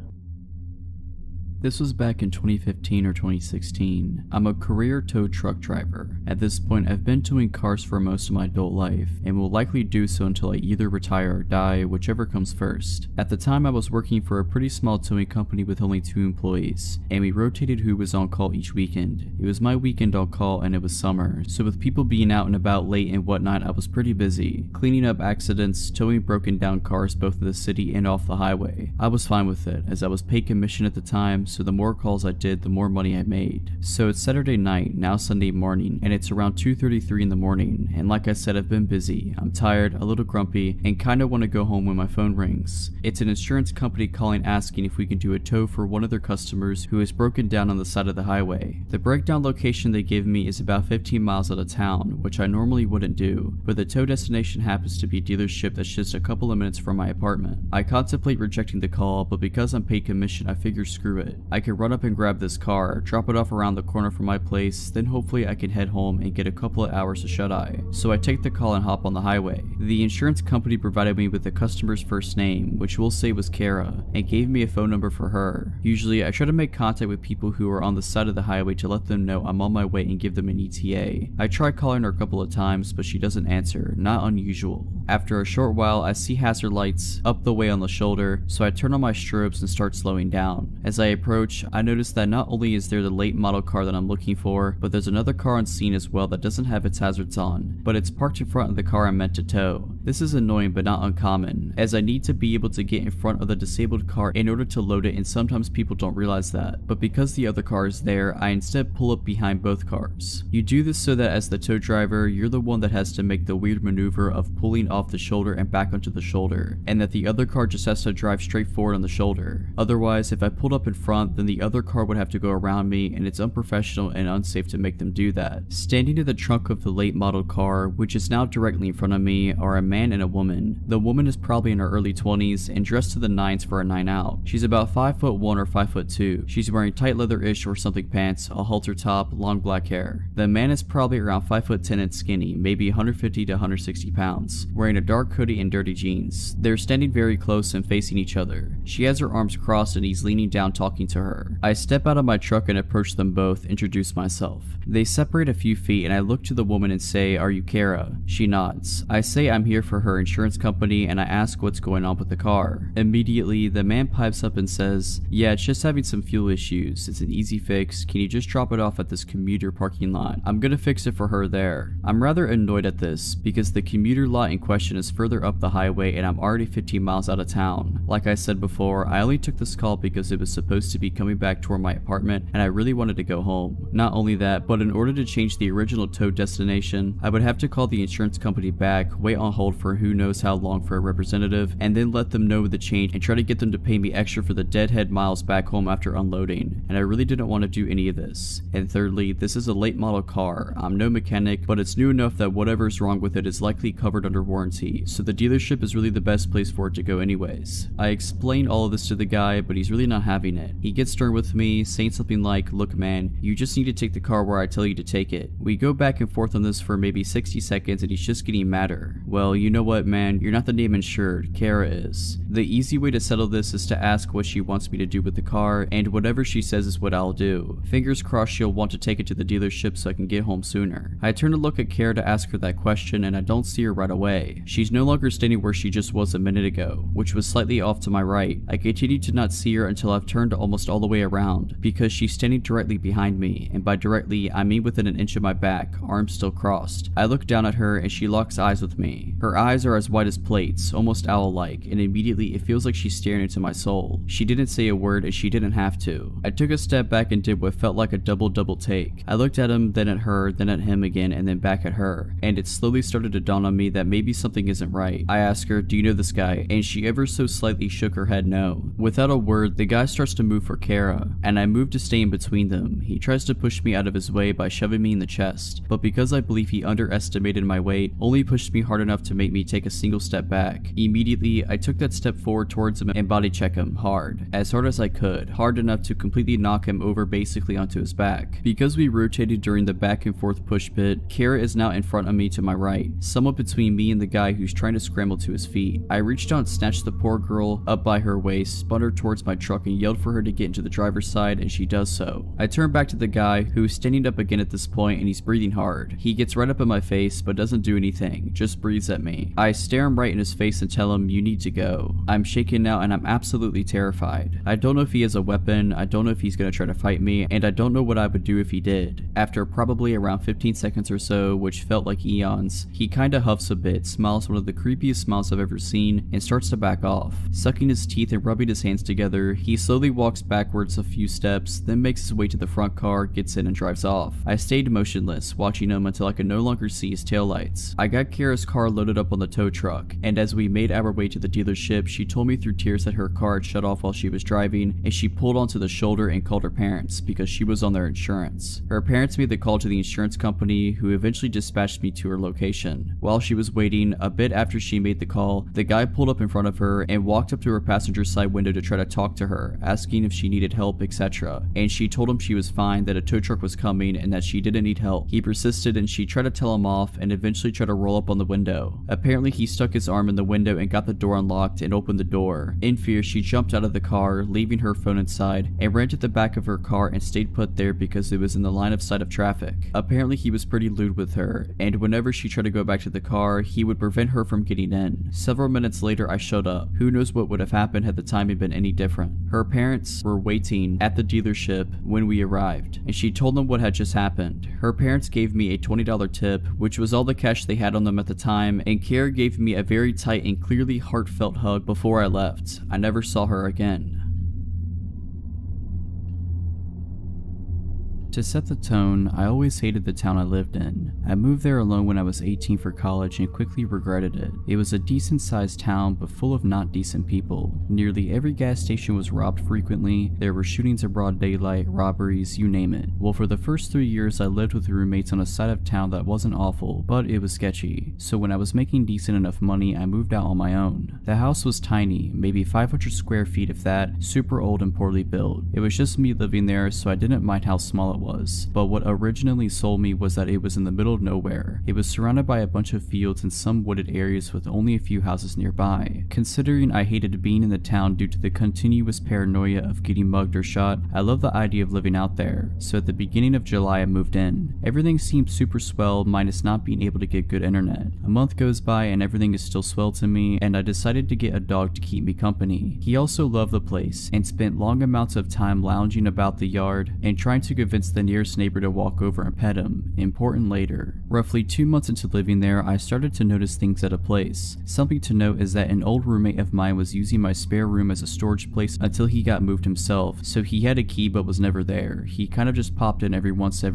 This was back in 2015 or 2016. I'm a career tow truck driver. At this point, I've been towing cars for most of my adult life, and will likely do so until I either retire or die, whichever comes first. At the time, I was working for a pretty small towing company with only 2 employees, and we rotated who was on call each weekend. It was my weekend on call and it was summer, so with people being out and about late and whatnot, I was pretty busy, cleaning up accidents, towing broken down cars both in the city and off the highway. I was fine with it, as I was paid commission at the time, so the more calls I did, the more money I made. So it's Saturday night, now Sunday morning, and it's around 2:33 in the morning, and like I said, I've been busy. I'm tired, a little grumpy, and kinda want to go home when my phone rings. It's an insurance company calling asking if we can do a tow for one of their customers who is broken down on the side of the highway. The breakdown location they give me is about 15 miles out of town, which I normally wouldn't do, but the tow destination happens to be a dealership that's just a couple of minutes from my apartment. I contemplate rejecting the call, but because I'm paid commission, I figure screw it. I can run up and grab this car, drop it off around the corner from my place, then hopefully I can head home and get a couple of hours of shut-eye. So I take the call and hop on the highway. The insurance company provided me with the customer's first name, which we'll say was Kara, and gave me a phone number for her. Usually I try to make contact with people who are on the side of the highway to let them know I'm on my way and give them an ETA. I try calling her a couple of times, but she doesn't answer, not unusual. After a short while, I see hazard lights up the way on the shoulder, so I turn on my strobes and start slowing down. As I approach, I notice that not only is there the late model car that I'm looking for, but there's another car on scene as well that doesn't have its hazards on, but it's parked in front of the car I'm meant to tow. This is annoying but not uncommon, as I need to be able to get in front of the disabled car in order to load it, and sometimes people don't realize that. But because the other car is there, I instead pull up behind both cars. You do this so that as the tow driver, you're the one that has to make the weird maneuver of pulling off the shoulder and back onto the shoulder, and that the other car just has to drive straight forward on the shoulder. Otherwise, if I pulled up in front, then the other car would have to go around me, and it's unprofessional and unsafe to make them do that. Standing in the trunk of the late model car, which is now directly in front of me, are a man and a woman. The woman is probably in her early 20s and dressed to the nines for a night out. She's about 5'1" or 5'2". She's wearing tight leather-ish or something pants, a halter top, long black hair. The man is probably around 5'10" and skinny, maybe 150 to 160 pounds, wearing a dark hoodie and dirty jeans. They're standing very close and facing each other. She has her arms crossed and he's leaning down talking to her. I step out of my truck and approach them both, introduce myself. They separate a few feet and I look to the woman and say, "Are you Kara?" She nods. I say I'm here for her insurance company and I ask what's going on with the car. Immediately, the man pipes up and says, "Yeah, it's just having some fuel issues. It's an easy fix. Can you just drop it off at this commuter parking lot? I'm gonna fix it for her there." I'm rather annoyed at this because the commuter lot in question is further up the highway and I'm already 15 miles out of town. Like I said before, I only took this call because it was supposed to be coming back toward my apartment and I really wanted to go home. Not only that, but in order to change the original tow destination, I would have to call the insurance company back, wait on hold for who knows how long for a representative, and then let them know the change and try to get them to pay me extra for the deadhead miles back home after unloading, and I really didn't want to do any of this. And thirdly, this is a late model car. I'm no mechanic, but it's new enough that whatever's wrong with it is likely covered under warranty, so the dealership is really the best place for it to go anyways. I explain all of this to the guy, but he's really not having it. He gets stern with me, saying something like, "Look man, you just need to take the car where I tell you to take it." We go back and forth on this for maybe 60 seconds and he's just getting madder. "Well, you know what man, you're not the name insured, Kara is." The easy way to settle this is to ask what she wants me to do with the car, and whatever she says is what I'll do. Fingers crossed she'll want to take it to the dealership so I can get home sooner. I turn to look at Kara to ask her that question and I don't see her right away. She's no longer standing where she just was a minute ago, which was slightly off to my right. I continue to not see her until I've turned almost all the way around, because she's standing directly behind me, and by directly I mean within an inch of my back, arms still crossed. I look down at her and she locks eyes with me. Her eyes are as white as plates, almost owl-like, and immediately it feels like she's staring into my soul. She didn't say a word and she didn't have to. I took a step back and did what felt like a double take. I looked at him, then at her, then at him again, and then back at her, and it slowly started to dawn on me that maybe something isn't right. I asked her, "Do you know this guy?" And she ever so slightly shook her head no. Without a word, the guy starts to move move for Kara, and I moved to stay in between them. He tries to push me out of his way by shoving me in the chest, but because I believe he underestimated my weight, only pushed me hard enough to make me take a single step back. Immediately, I took that step forward towards him and body check him hard as I could, hard enough to completely knock him over basically onto his back. Because we rotated during the back and forth push bit, Kara is now in front of me to my right, somewhat between me and the guy who's trying to scramble to his feet. I reached out and snatched the poor girl up by her waist, spun her towards my truck and yelled for her to get into the driver's side, and she does so. I turn back to the guy who is standing up again at this point, and he's breathing hard. He gets right up in my face but doesn't do anything, just breathes at me. I stare him right in his face and tell him, "You need to go." I'm shaken now and I'm absolutely terrified. I don't know if he has a weapon, I don't know if he's gonna try to fight me, and I don't know what I would do if he did. After probably around 15 seconds or so, which felt like eons, he kinda huffs a bit, smiles one of the creepiest smiles I've ever seen, and starts to back off. Sucking his teeth and rubbing his hands together, he slowly walks backwards a few steps, then makes his way to the front car, gets in and drives off. I stayed motionless, watching him until I could no longer see his taillights. I got Kara's car loaded up on the tow truck, and as we made our way to the dealership, she told me through tears that her car had shut off while she was driving, and she pulled onto the shoulder and called her parents because she was on their insurance. Her parents made the call to the insurance company, who eventually dispatched me to her location. While she was waiting, a bit after she made the call, the guy pulled up in front of her and walked up to her passenger side window to try to talk to her, asking if she needed help, etc. And she told him she was fine, that a tow truck was coming, and that she didn't need help. He persisted and she tried to tell him off and eventually tried to roll up on the window. Apparently he stuck his arm in the window and got the door unlocked and opened the door. In fear, she jumped out of the car, leaving her phone inside, and ran to the back of her car and stayed put there because it was in the line of sight of traffic. Apparently he was pretty lewd with her, and whenever she tried to go back to the car, he would prevent her from getting in. Several minutes later I showed up. Who knows what would have happened had the timing been any different. Her parents were waiting at the dealership when we arrived, and she told them what had just happened. Her parents gave me a $20 tip, which was all the cash they had on them at the time, and Kara gave me a very tight and clearly heartfelt hug before I left. I never saw her again. To set the tone, I always hated the town I lived in. I moved there alone when I was 18 for college and quickly regretted it. It was a decent sized town but full of not decent people. Nearly every gas station was robbed frequently, there were shootings in broad daylight, robberies, you name it. Well, for the first 3 years I lived with roommates on a side of town that wasn't awful, but it was sketchy. So when I was making decent enough money, I moved out on my own. The house was tiny, maybe 500 square feet if that, super old and poorly built. It was just me living there, so I didn't mind how small it was, but what originally sold me was that it was in the middle of nowhere. It was surrounded by a bunch of fields and some wooded areas with only a few houses nearby. Considering I hated being in the town due to the continuous paranoia of getting mugged or shot, I loved the idea of living out there, so at the beginning of July I moved in. Everything seemed super swell minus not being able to get good internet. A month goes by and everything is still swell to me, and I decided to get a dog to keep me company. He also loved the place and spent long amounts of time lounging about the yard and trying to convince the nearest neighbor to walk over and pet him. Important later. Roughly 2 months into living there, I started to notice things at a place. Something to note is that an old roommate of mine was using my spare room as a storage place until he got moved himself, so he had a key but was never there. He kind of just popped in every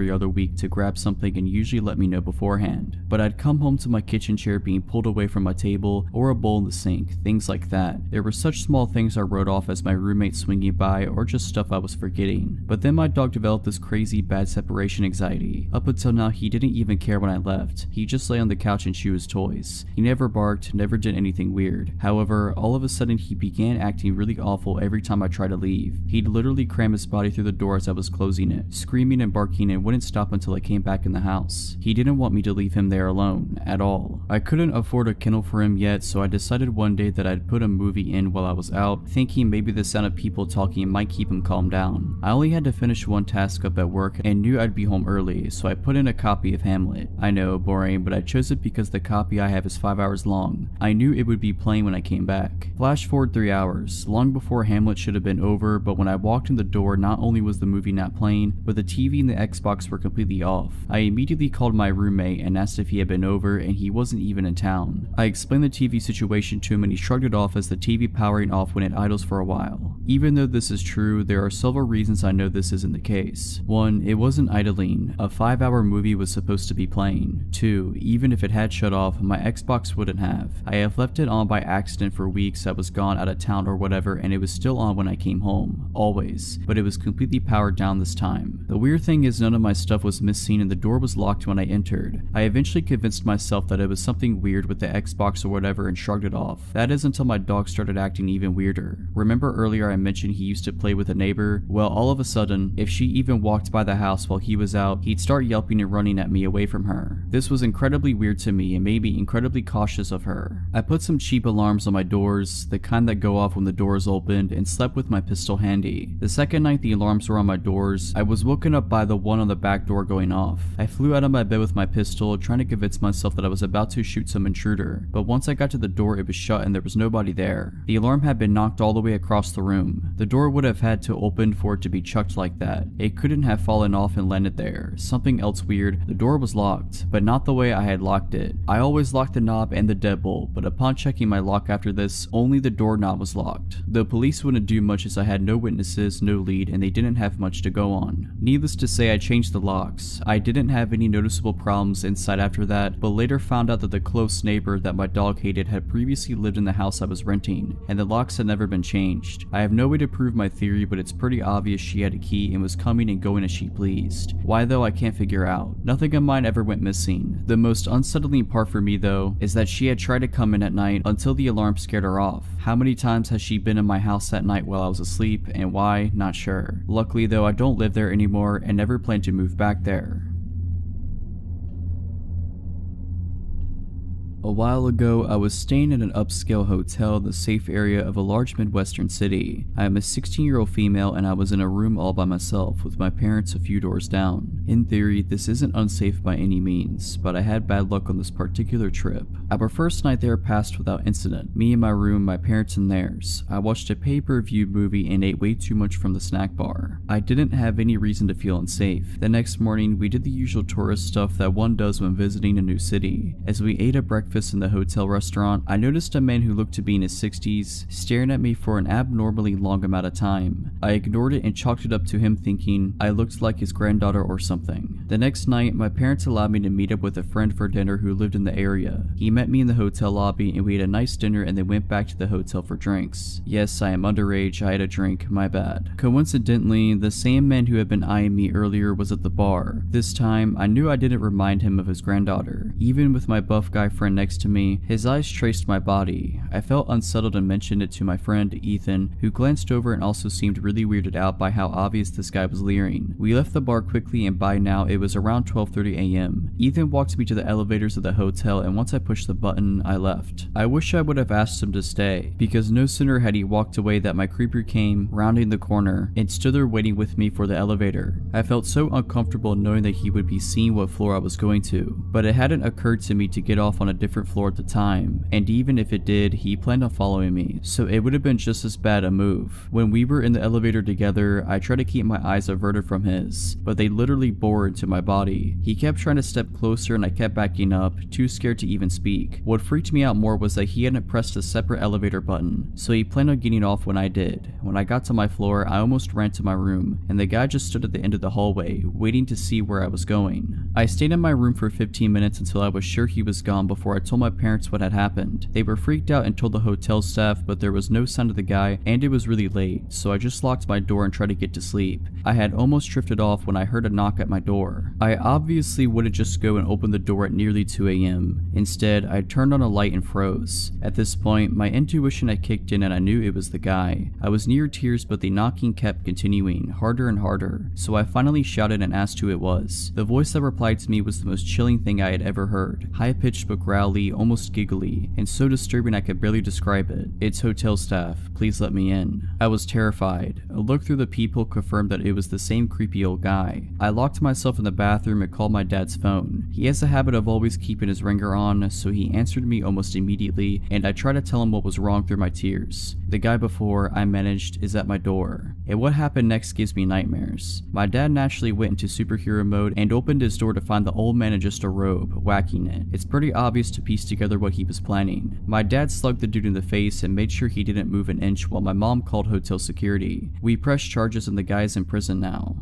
other week to grab something and usually let me know beforehand. But I'd come home to my kitchen chair being pulled away from my table or a bowl in the sink, things like that. There were such small things I wrote off as my roommate swinging by or just stuff I was forgetting. But then my dog developed this crazy bad separation anxiety. Up until now, he didn't even care when I left. He just lay on the couch and chew his toys. He never barked, never did anything weird. However, all of a sudden he began acting really awful every time I tried to leave. He'd literally cram his body through the door as I was closing it, screaming and barking, and wouldn't stop until I came back in the house. He didn't want me to leave him there alone, at all. I couldn't afford a kennel for him yet, so I decided one day that I'd put a movie in while I was out, thinking maybe the sound of people talking might keep him calmed down. I only had to finish one task up at work and knew I'd be home early, so I put in a copy of Hamlet. I know, boring, but I chose it because the copy I have is 5 hours long. I knew it would be playing when I came back. Flash forward 3 hours, long before Hamlet should have been over, but when I walked in the door, not only was the movie not playing, but the TV and the Xbox were completely off. I immediately called my roommate and asked if he had been over, and he wasn't even in town. I explained the TV situation to him and he shrugged it off as the TV powering off when it idles for a while. Even though this is true, there are several reasons I know this isn't the case. 1. It wasn't idling. A 5-hour movie was supposed to be playing. 2. Even if it had shut off, my Xbox wouldn't have. I have left it on by accident for weeks. I was gone out of town or whatever, and it was still on when I came home. Always. But it was completely powered down this time. The weird thing is none of my stuff was missing and the door was locked when I entered. I eventually convinced myself that it was something weird with the Xbox or whatever and shrugged it off. That is until my dog started acting even weirder. Remember earlier I mentioned he used to play with a neighbor? Well, all of a sudden, if she even walked by the house while he was out, he'd start yelping and running at me away from her. This was incredibly weird to me and made me incredibly cautious of her. I put some cheap alarms on my doors, the kind that go off when the door is opened, and slept with my pistol handy. The second night the alarms were on my doors, I was woken up by the one on the back door going off. I flew out of my bed with my pistol, trying to convince myself that I was about to shoot some intruder, but once I got to the door it was shut and there was nobody there. The alarm had been knocked all the way across the room. The door would have had to open for it to be chucked like that. It couldn't have fallen off and landed there. Something else weird, the door was locked, but not the way I had locked it. I always locked the knob and the deadbolt, but upon checking my lock after this, only the doorknob was locked. The police wouldn't do much as I had no witnesses, no lead, and they didn't have much to go on. Needless to say, I changed the locks. I didn't have any noticeable problems inside after that, but later found out that the close neighbor that my dog hated had previously lived in the house I was renting, and the locks had never been changed. I have no way to prove my theory, but it's pretty obvious she had a key and was coming and going as she pleased. Why though, I can't figure out. Nothing of mine ever went missing. The most unsettling part for me though, is that she had tried to come in at night until the alarm scared her off. How many times has she been in my house at night while I was asleep, and why? Not sure. Luckily though, I don't live there anymore and never plan to move back there. A while ago, I was staying in an upscale hotel in the safe area of a large Midwestern city. I am a 16-year-old female and I was in a room all by myself with my parents a few doors down. In theory, this isn't unsafe by any means, but I had bad luck on this particular trip. Our first night there passed without incident. Me in my room, my parents in theirs. I watched a pay-per-view movie and ate way too much from the snack bar. I didn't have any reason to feel unsafe. The next morning, we did the usual tourist stuff that one does when visiting a new city. As we ate at breakfast in the hotel restaurant, I noticed a man who looked to be in his 60s staring at me for an abnormally long amount of time. I ignored it and chalked it up to him thinking I looked like his granddaughter or something. The next night, my parents allowed me to meet up with a friend for dinner who lived in the area. He met me in the hotel lobby and we had a nice dinner and then went back to the hotel for drinks. Yes, I am underage, I had a drink, my bad. Coincidentally, the same man who had been eyeing me earlier was at the bar. This time, I knew I didn't remind him of his granddaughter. Even with my buff guy friend next to me, his eyes traced my body. I felt unsettled and mentioned it to my friend, Ethan, who glanced over and also seemed really weirded out by how obvious this guy was leering. We left the bar quickly and by now it was around 12:30 a.m. Ethan walked me to the elevators of the hotel and once I pushed the button, I left. I wish I would have asked him to stay, because no sooner had he walked away that my creeper came, rounding the corner, and stood there waiting with me for the elevator. I felt so uncomfortable knowing that he would be seeing what floor I was going to, but it hadn't occurred to me to get off on a different floor at the time, and even if it did, he planned on following me, so it would have been just as bad a move. When we were in the elevator together, I tried to keep my eyes averted from his, but they literally bore into my body. He kept trying to step closer and I kept backing up, too scared to even speak. What freaked me out more was that he hadn't pressed a separate elevator button, so he planned on getting off when I did. When I got to my floor, I almost ran to my room, and the guy just stood at the end of the hallway, waiting to see where I was going. I stayed in my room for 15 minutes until I was sure he was gone before I told my parents what had happened. They were freaked out and told the hotel staff, but there was no sign of the guy and it was really late, so I just locked my door and tried to get to sleep. I had almost drifted off when I heard a knock at my door. I obviously wouldn't just go and open the door at nearly 2 a.m. Instead, I turned on a light and froze. At this point, my intuition had kicked in and I knew it was the guy. I was near tears, but the knocking kept continuing, harder and harder, so I finally shouted and asked who it was. The voice that replied to me was the most chilling thing I had ever heard. High-pitched but growly, almost giggly, and so disturbing I could barely describe it. "It's hotel staff. Please let me in." I was terrified. A look through the peephole confirmed that it was the same creepy old guy. I locked myself in the bathroom and called my dad's phone. He has a habit of always keeping his ringer on, so he answered me almost immediately, and I tried to tell him what was wrong through my tears. The guy before I managed is at my door, and what happened next gives me nightmares. My dad naturally went into superhero mode and opened his door to find the old man in just a robe, whacking it. It's pretty obvious to piece together what he was planning. My dad slugged the dude in the face and made sure he didn't move an inch while my mom called hotel security. We pressed charges and the guy's in prison now.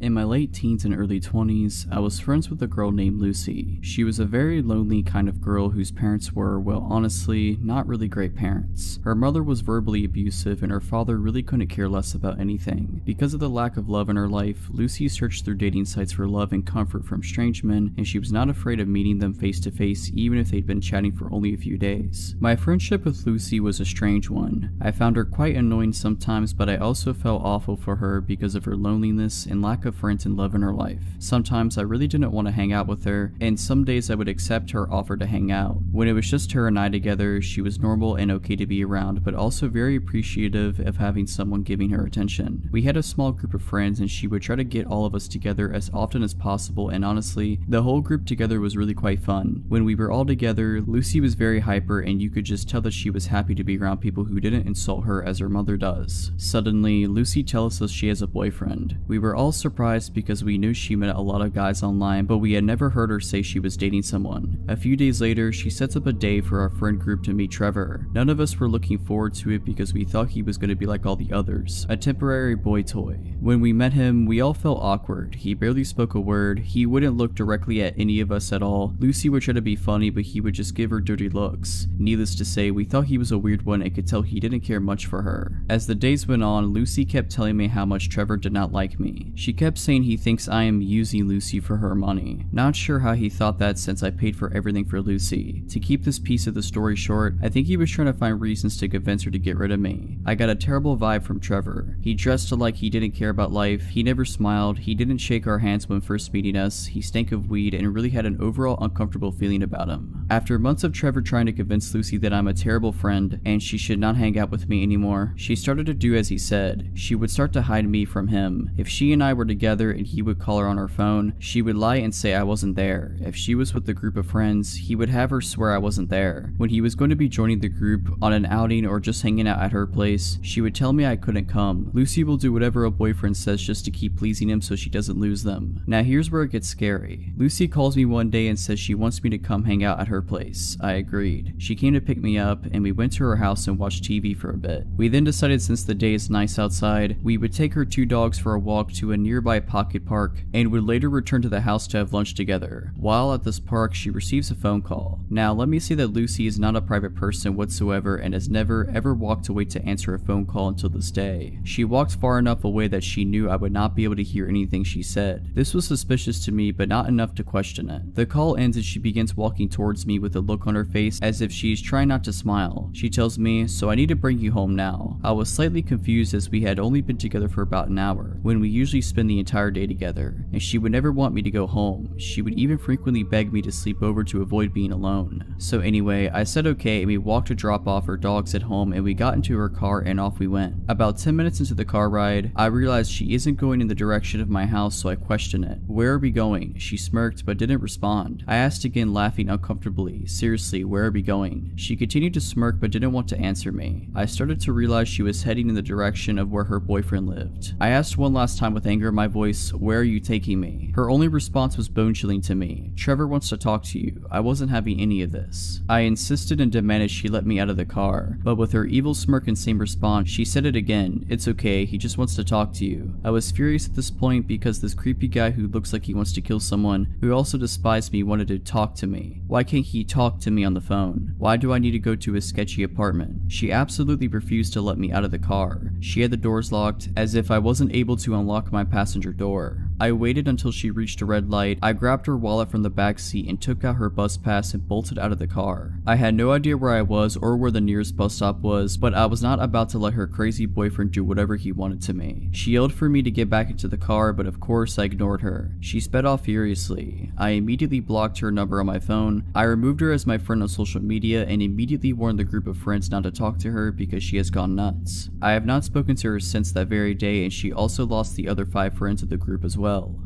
In my late teens and early 20s, I was friends with a girl named Lucy. She was a very lonely kind of girl whose parents were, well, honestly, not really great parents. Her mother was verbally abusive and her father really couldn't care less about anything. Because of the lack of love in her life, Lucy searched through dating sites for love and comfort from strange men, and she was not afraid of meeting them face to face even if they'd been chatting for only a few days. My friendship with Lucy was a strange one. I found her quite annoying sometimes, but I also felt awful for her because of her loneliness and lack of friends and love in her life. Sometimes I really didn't want to hang out with her, and some days I would accept her offer to hang out. When it was just her and I together, she was normal and okay to be around, but also very appreciative of having someone giving her attention. We had a small group of friends and she would try to get all of us together as often as possible, and honestly, the whole group together was really quite fun. When we were all together, Lucy was very hyper and you could just tell that she was happy to be around people who didn't insult her as her mother does. Suddenly, Lucy tells us she has a boyfriend. We were all surprised because we knew she met a lot of guys online, but we had never heard her say she was dating someone. A few days later, she sets up a day for our friend group to meet Trevor. None of us were looking forward to it because we thought he was going to be like all the others, a temporary boy toy. When we met him, we all felt awkward. He barely spoke a word, he wouldn't look directly at any of us at all. Lucy would try to be funny, but he would just give her dirty looks. Needless to say, we thought he was a weird one and could tell he didn't care much for her. As the days went on, Lucy kept telling me how much Trevor did not like me. She kept saying he thinks I am using Lucy for her money. Not sure how he thought that since I paid for everything for Lucy. To keep this piece of the story short, I think he was trying to find reasons to convince her to get rid of me. I got a terrible vibe from Trevor. He dressed like he didn't care about life, he never smiled, he didn't shake our hands when first meeting us, he stank of weed and really had an overall uncomfortable feeling about him. After months of Trevor trying to convince Lucy that I'm a terrible friend and she should not hang out with me anymore, she started to do as he said. She would start to hide me from him. If she and I were together and he would call her on her phone, she would lie and say I wasn't there. If she was with a group of friends, he would have her swear I wasn't there. When he was going to be joining the group on an outing or just hanging out at her place, she would tell me I couldn't come. Lucy will do whatever a boyfriend says just to keep pleasing him so she doesn't lose them. Now here's where it gets scary. Lucy calls me one day and says she wants me to come hang out at her place. I agreed. She came to pick me up and we went to her house and watched TV for a bit. We then decided since the day is nice outside, we would take her two dogs for a walk to a nearby pocket park and would later return to the house to have lunch together. While at this park, she receives a phone call. Now let me say that Lucy is not a private person whatsoever and has never ever walked away to answer a phone call until this day. She walked far enough away that she knew I would not be able to hear anything she said. This was suspicious to me, but not enough to question it. The call ends and she begins walking towards me with a look on her face as if she is trying not to smile. She tells me, "So I need to bring you home now." I was slightly confused as we had only been together for about an hour, when we usually spend the entire day together, and she would never want me to go home. She would even frequently beg me to sleep over to avoid being alone. So anyway, I said okay and we walked to drop off her dogs at home and we got into her car and off we went. About 10 minutes into the car ride, I realized she isn't going in the direction of my house, so I questioned it. "Where are we going?" She smirked but didn't respond. I asked again, laughing uncomfortably. "Seriously, where are we going?" She continued to smirk but didn't want to answer me. I started to realize she was heading in the direction of where her boyfriend lived. I asked one last time with anger in my voice, "Where are you taking me?" Her only response was bone chilling to me. "Trevor wants to talk to you." I wasn't having any of this. I insisted and demanded she let me out of the car, but with her evil smirk and same response, she said it again. "It's okay, he just wants to talk to you." I was furious at this point because this creepy guy who looks like he wants to kill someone, who also despised me, wanted to talk to me. Why can't he talk to me on the phone? Why do I need to go to his sketchy apartment? She absolutely refused to let me out of the car. She had the doors locked, as if I wasn't able to unlock my passenger door. I waited until she reached a red light. I grabbed her wallet from the back seat and took out her bus pass and bolted out of the car. I had no idea where I was or where the nearest bus stop was, but I was not about to let her crazy boyfriend do whatever he wanted to me. She yelled for me to get back into the car, but of course I ignored her. She sped off furiously. I immediately blocked her number on my phone. I removed her as my friend on social media and immediately warned the group of friends not to talk to her because she has gone nuts. I have not spoken to her since that very day, and she also lost the other 5 friends of the group as well.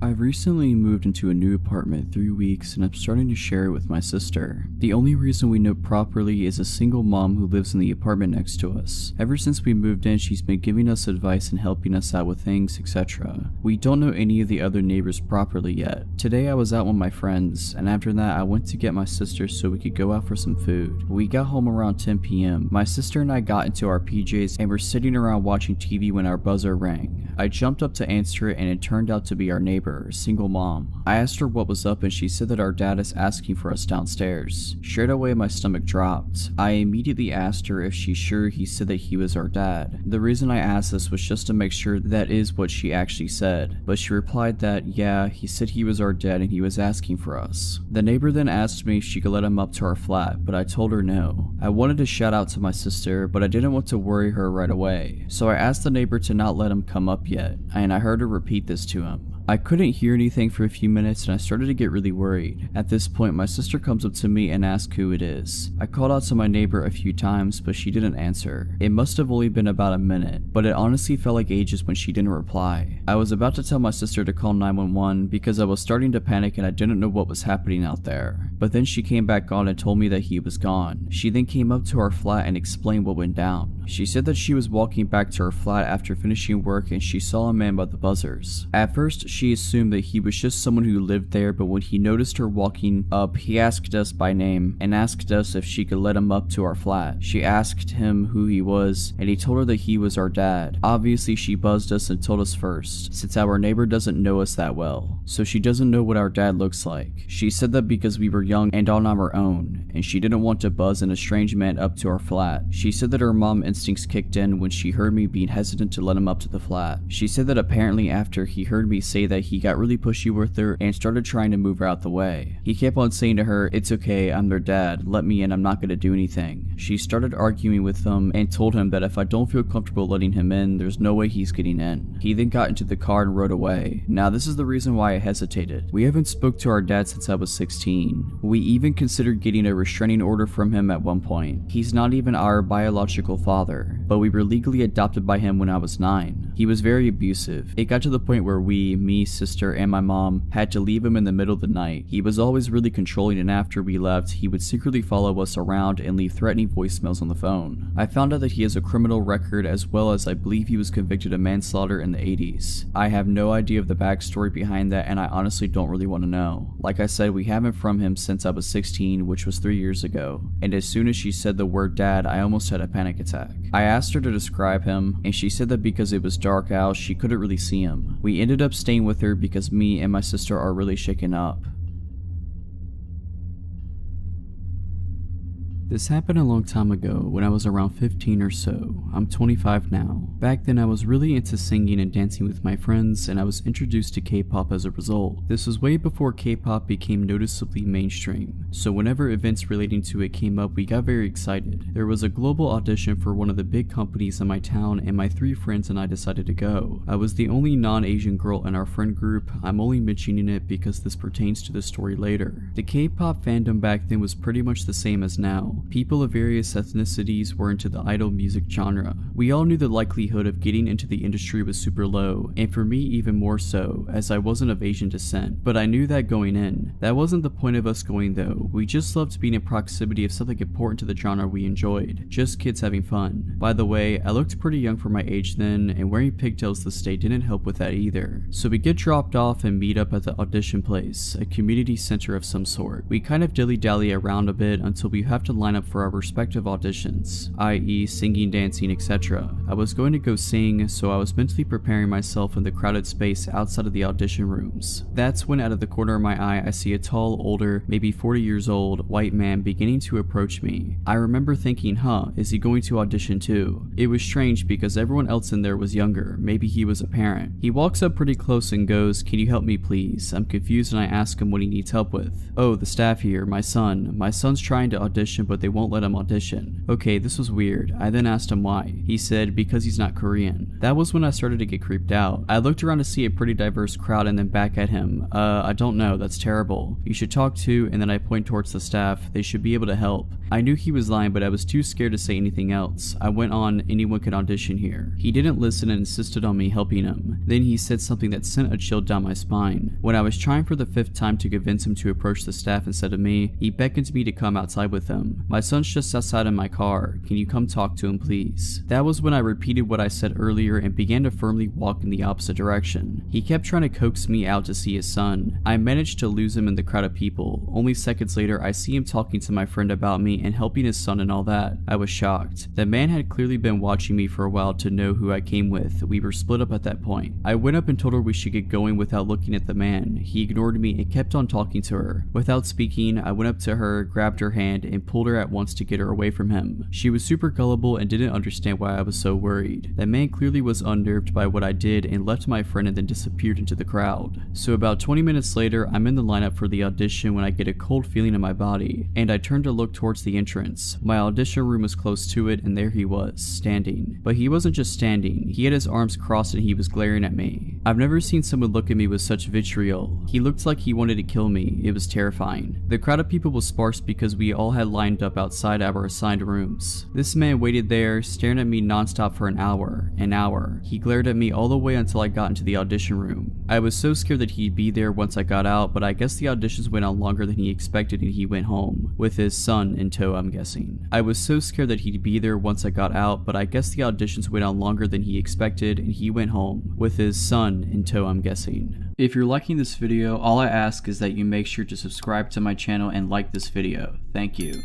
I've recently moved into a new apartment 3 weeks and I'm starting to share it with my sister. The only reason we know properly is a single mom who lives in the apartment next to us. Ever since we moved in, she's been giving us advice and helping us out with things, etc. We don't know any of the other neighbors properly yet. Today I was out with my friends, and after that I went to get my sister so we could go out for some food. We got home around 10 p.m. My sister and I got into our PJs and were sitting around watching TV when our buzzer rang. I jumped up to answer it and it turned out to be our neighbor, a single mom. I asked her what was up and she said that our dad is asking for us downstairs. Straight away my stomach dropped. I immediately asked her if she's sure he said that he was our dad. The reason I asked this was just to make sure that is what she actually said, but she replied that yeah, he said he was our dad and he was asking for us. The neighbor then asked me if she could let him up to our flat, but I told her no. I wanted to shout out to my sister, but I didn't want to worry her right away, so I asked the neighbor to not let him come up yet, and I heard her repeat this to him. I couldn't hear anything for a few minutes and I started to get really worried. At this point, my sister comes up to me and asks who it is. I called out to my neighbor a few times, but she didn't answer. It must have only been about a minute, but it honestly felt like ages when she didn't reply. I was about to tell my sister to call 911 because I was starting to panic and I didn't know what was happening out there. But then she came back on and told me that he was gone. She then came up to our flat and explained what went down. She said that she was walking back to her flat after finishing work and she saw a man by the buzzers. At first, she assumed that he was just someone who lived there, but when he noticed her walking up, he asked us by name and asked us if she could let him up to our flat. She asked him who he was and he told her that he was our dad. Obviously, she buzzed us and told us first, since our neighbor doesn't know us that well, so she doesn't know what our dad looks like. She said that because we were young and on our own, and she didn't want to buzz an estranged man up to our flat. She said that her mom instincts kicked in when she heard me being hesitant to let him up to the flat. She said that apparently after he heard me say that he got really pushy with her and started trying to move her out the way. He kept on saying to her, "It's okay, I'm their dad, let me in, I'm not gonna do anything." She started arguing with him and told him that if I don't feel comfortable letting him in, there's no way he's getting in. He then got into the car and rode away. Now this is the reason why I hesitated. We haven't spoke to our dad since I was 16. We even considered getting a restraining order from him at one point. He's not even our biological father, but we were legally adopted by him when I was 9. He was very abusive. It got to the point where me, sister, and my mom had to leave him in the middle of the night. He was always really controlling, and after we left, he would secretly follow us around and leave threatening voicemails on the phone. I found out that he has a criminal record, as well as I believe he was convicted of manslaughter in the 80s. I have no idea of the backstory behind that, and I honestly don't really want to know. Like I said, we haven't from him since I was 16, which was 3 years ago, and as soon as she said the word dad, I almost had a panic attack. I asked her to describe him, and she said that because it was dark out, she couldn't really see him. We ended up staying with her because me and my sister are really shaken up. This happened a long time ago when I was around 15 or so. I'm 25 now. Back then I was really into singing and dancing with my friends, and I was introduced to K-pop as a result. This was way before K-pop became noticeably mainstream, so whenever events relating to it came up, we got very excited. There was a global audition for one of the big companies in my town, and my 3 friends and I decided to go. I was the only non-Asian girl in our friend group. I'm only mentioning it because this pertains to the story later. The K-pop fandom back then was pretty much the same as now. People of various ethnicities were into the idol music genre. We all knew the likelihood of getting into the industry was super low, and for me even more so, as I wasn't of Asian descent, but I knew that going in. That wasn't the point of us going though. We just loved being in proximity of something important to the genre we enjoyed, just kids having fun. By the way, I looked pretty young for my age then, and wearing pigtails this day didn't help with that either. So we get dropped off and meet up at the audition place, a community center of some sort. We kind of dilly-dally around a bit until we have to line up for our respective auditions, i.e. singing, dancing, etc. I was going to go sing, so I was mentally preparing myself in the crowded space outside of the audition rooms. That's when out of the corner of my eye I see a tall, older, maybe 40 years old, white man beginning to approach me. I remember thinking, is he going to audition too? It was strange because everyone else in there was younger, maybe he was a parent. He walks up pretty close and goes, "Can you help me please?" I'm confused and I ask him what he needs help with. "Oh, the staff here, my son's trying to audition, but but they won't let him audition. Okay, this was weird. I then asked him why. He said because he's not Korean. That was when I started to get creeped out. I looked around to see a pretty diverse crowd and then back at him. I don't know, that's terrible. You should talk to, and then I point towards the staff. They should be able to help. I knew he was lying, but I was too scared to say anything else. I went on, anyone can audition here. He didn't listen and insisted on me helping him. Then he said something that sent a chill down my spine. When I was trying for the 5th time to convince him to approach the staff instead of me, he beckoned me to come outside with him. My son's just outside in my car. Can you come talk to him, please? That was when I repeated what I said earlier and began to firmly walk in the opposite direction. He kept trying to coax me out to see his son. I managed to lose him in the crowd of people. Only seconds later, I see him talking to my friend about me and helping his son and all that. I was shocked. The man had clearly been watching me for a while to know who I came with. We were split up at that point. I went up and told her we should get going without looking at the man. He ignored me and kept on talking to her. Without speaking, I went up to her, grabbed her hand, and pulled her at once to get her away from him. She was super gullible and didn't understand why I was so worried. The man clearly was unnerved by what I did and left my friend and then disappeared into the crowd. So about 20 minutes later, I'm in the lineup for the audition when I get a cold feeling in my body, and I turn to look towards the entrance. My audition room was close to it, and there he was, standing. But he wasn't just standing, he had his arms crossed and he was glaring at me. I've never seen someone look at me with such vitriol. He looked like he wanted to kill me. It was terrifying. The crowd of people was sparse because we all had lined up outside our assigned rooms. This man waited there, staring at me nonstop for an hour. He glared at me all the way until I got into the audition room. I was so scared that he'd be there once I got out, but I guess the auditions went on longer than he expected and he went home. With his son in tow, I'm guessing. I was so scared that he'd be there once I got out, but I guess the auditions went on longer than he expected and he went home. With his son in tow, I'm guessing. If you're liking this video, all I ask is that you make sure to subscribe to my channel and like this video. Thank you.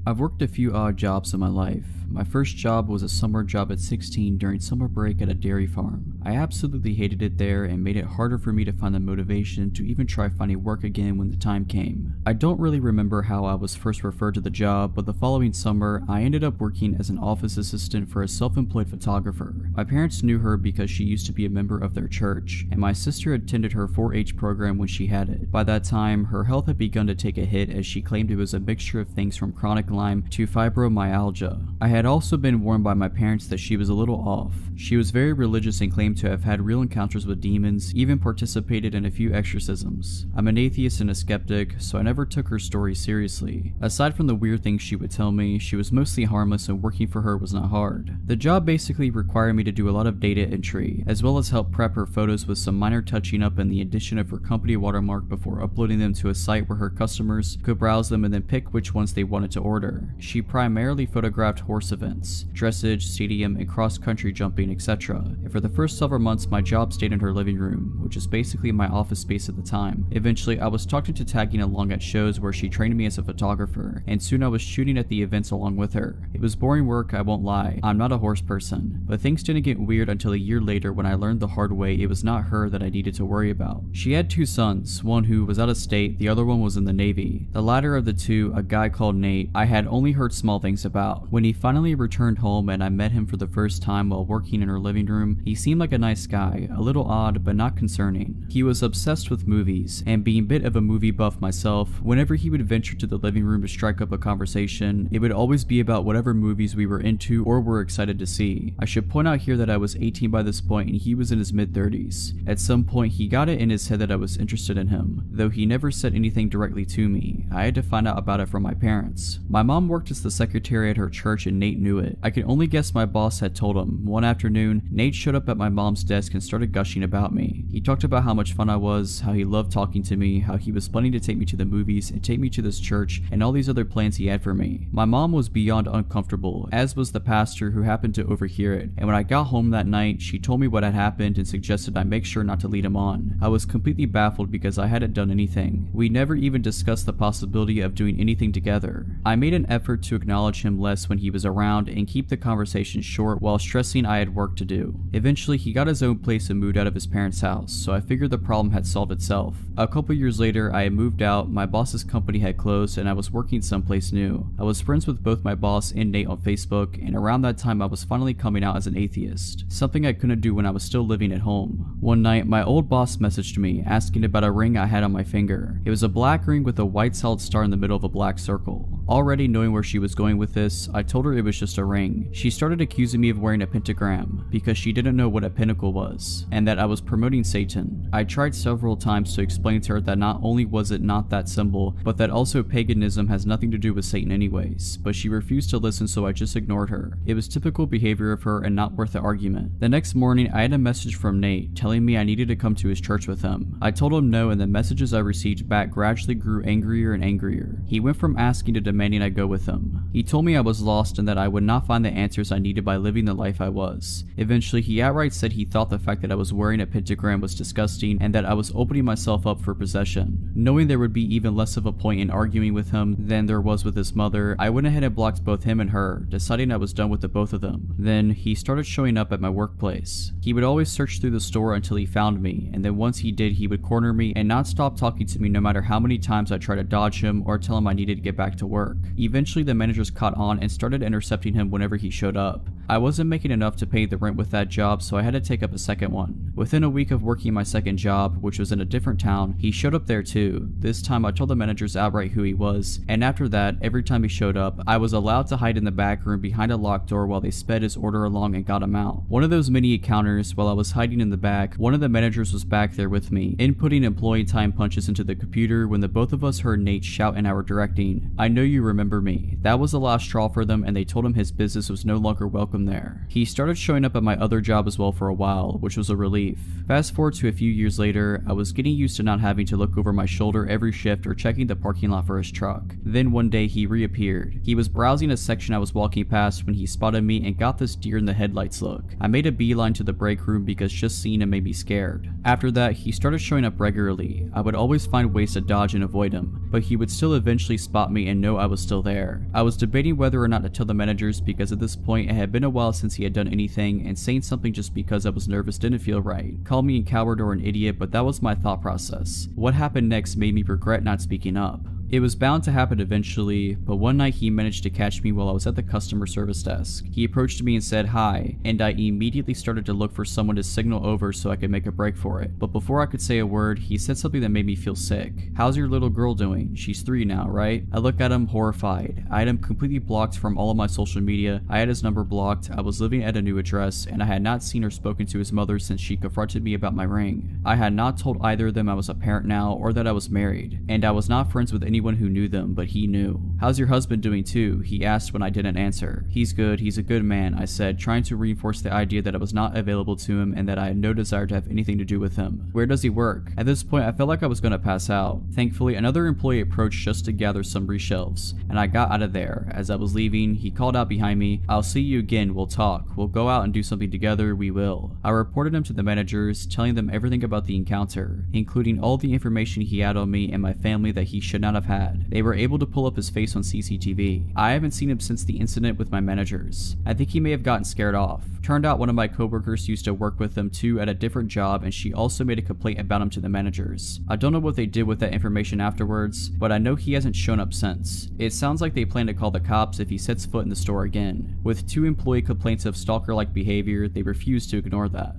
I've worked a few odd jobs in my life. My first job was a summer job at 16 during summer break at a dairy farm. I absolutely hated it there and made it harder for me to find the motivation to even try finding work again when the time came. I don't really remember how I was first referred to the job, but the following summer, I ended up working as an office assistant for a self-employed photographer. My parents knew her because she used to be a member of their church, and my sister attended her 4-H program when she had it. By that time, her health had begun to take a hit as she claimed it was a mixture of things from chronic Lyme to fibromyalgia. I had also been warned by my parents that she was a little off. She was very religious and claimed to have had real encounters with demons, even participated in a few exorcisms. I'm an atheist and a skeptic, so I never took her story seriously. Aside from the weird things she would tell me, she was mostly harmless and working for her was not hard. The job basically required me to do a lot of data entry, as well as help prep her photos with some minor touching up and the addition of her company watermark before uploading them to a site where her customers could browse them and then pick which ones they wanted to order. She primarily photographed horse events, dressage, stadium, and cross-country jumping, etc. And for the first several months, my job stayed in her living room, which is basically my office space at the time. Eventually, I was talked into tagging along at shows where she trained me as a photographer, and soon I was shooting at the events along with her. It was boring work, I won't lie. I'm not a horse person, but things didn't get weird until a year later when I learned the hard way it was not her that I needed to worry about. She had 2 sons, one who was out of state, the other one was in the Navy. The latter of the two, a guy called Nate, I had only heard small things about. When he finally returned home and I met him for the first time while working in her living room, he seemed like a nice guy, a little odd but not concerning. He was obsessed with movies, and being a bit of a movie buff myself, whenever he would venture to the living room to strike up a conversation, it would always be about whatever movies we were into or were excited to see. I should point out here that I was 18 by this point and he was in his mid-30s. At some point he got it in his head that I was interested in him, though he never said anything directly to me. I had to find out about it from my parents. My mom worked as the secretary at her church and Nate knew it. I can only guess my boss had told him. One afternoon, Nate showed up at my mom's desk and started gushing about me. He talked about how much fun I was, how he loved talking to me, how he was planning to take me to the movies and take me to this church, and all these other plans he had for me. My mom was beyond uncomfortable, as was the pastor who happened to overhear it, and when I got home that night, she told me what had happened and suggested I make sure not to lead him on. I was completely baffled because I hadn't done anything. We never even discussed the possibility of doing anything together. I made an effort to acknowledge him less when he was around and keep the conversation short while stressing I had work to do. Eventually, he got his own place and moved out of his parents' house, so I figured the problem had solved itself. A couple years later, I had moved out, my boss's company had closed, and I was working someplace new. I was friends with both my boss and Nate on Facebook, and around that time I was finally coming out as an atheist, something I couldn't do when I was still living at home. One night, my old boss messaged me asking about a ring I had on my finger. It was a black ring with a white solid star in the middle of a black circle. Already knowing where she was going with this, I told her it was just a ring. She started accusing me of wearing a pentagram because she didn't know what a pinnacle was, and that I was promoting Satan. I tried several times to explain to her that not only was it not that symbol, but that also paganism has nothing to do with Satan anyways, but she refused to listen, so I just ignored her. It was typical behavior of her and not worth the argument. The next morning, I had a message from Nate telling me I needed to come to his church with him. I told him no, and the messages I received back gradually grew angrier and angrier. He went from asking to demanding I go with him. He told me I was lost and that I would not find the answers I needed by living the life I was. Eventually, he outright said he thought the fact that I was wearing a pentagram was disgusting and that I was opening myself up for possession. Knowing there would be even less of a point in arguing with him than there was with his mother, I went ahead and blocked both him and her, deciding I was done with the both of them. Then, he started showing up at my workplace. He would always search through the store until he found me, and then once he did, he would corner me and not stop talking to me no matter how many times I tried to dodge him or tell him I needed to get back to work. Eventually, the managers caught on and started intercepting him whenever he showed up. I wasn't making enough to pay the rent with that job, so I had to take up a second one. Within a week of working my second job, which was in a different town, he showed up there too. This time I told the managers outright who he was, and after that, every time he showed up, I was allowed to hide in the back room behind a locked door while they sped his order along and got him out. One of those many encounters, while I was hiding in the back, one of the managers was back there with me, inputting employee time punches into the computer when the both of us heard Nate shout in our directing, "I know you remember me." That was the last straw for them, and they told him his business was no longer welcome there. He started showing up at my other job as well for a while, which was a relief. Fast forward to a few years later, I was getting used to not having to look over my shoulder every shift or checking the parking lot for his truck. Then one day he reappeared. He was browsing a section I was walking past when he spotted me and got this deer in the headlights look. I made a beeline to the break room because just seeing him made me scared. After that, he started showing up regularly. I would always find ways to dodge and avoid him, but he would still eventually spot me and know I was still there. I was debating whether or not to tell the managers because at this point it had been a while since he had done anything, and saying something just because I was nervous didn't feel right. Call me a coward or an idiot, but that was my thought process. What happened next made me regret not speaking up. It was bound to happen eventually, but one night he managed to catch me while I was at the customer service desk. He approached me and said hi, and I immediately started to look for someone to signal over so I could make a break for it. But before I could say a word, he said something that made me feel sick. "How's your little girl doing? She's 3 now, right?" I looked at him horrified. I had him completely blocked from all of my social media, I had his number blocked, I was living at a new address, and I had not seen or spoken to his mother since she confronted me about my ring. I had not told either of them I was a parent now or that I was married, and I was not friends with anyone who knew them, but he knew. "How's your husband doing too?" he asked when I didn't answer. "He's good, he's a good man," I said, trying to reinforce the idea that I was not available to him and that I had no desire to have anything to do with him. "Where does he work?" At this point, I felt like I was going to pass out. Thankfully, another employee approached just to gather some reshelves, and I got out of there. As I was leaving, he called out behind me, "I'll see you again, we'll talk. We'll go out and do something together, we will." I reported him to the managers, telling them everything about the encounter, including all the information he had on me and my family that he should not have had. They were able to pull up his face on CCTV. I haven't seen him since the incident with my managers. I think he may have gotten scared off. Turned out one of my coworkers used to work with him too at a different job, and she also made a complaint about him to the managers. I don't know what they did with that information afterwards, but I know he hasn't shown up since. It sounds like they plan to call the cops if he sets foot in the store again. With 2 employee complaints of stalker-like behavior, they refuse to ignore that.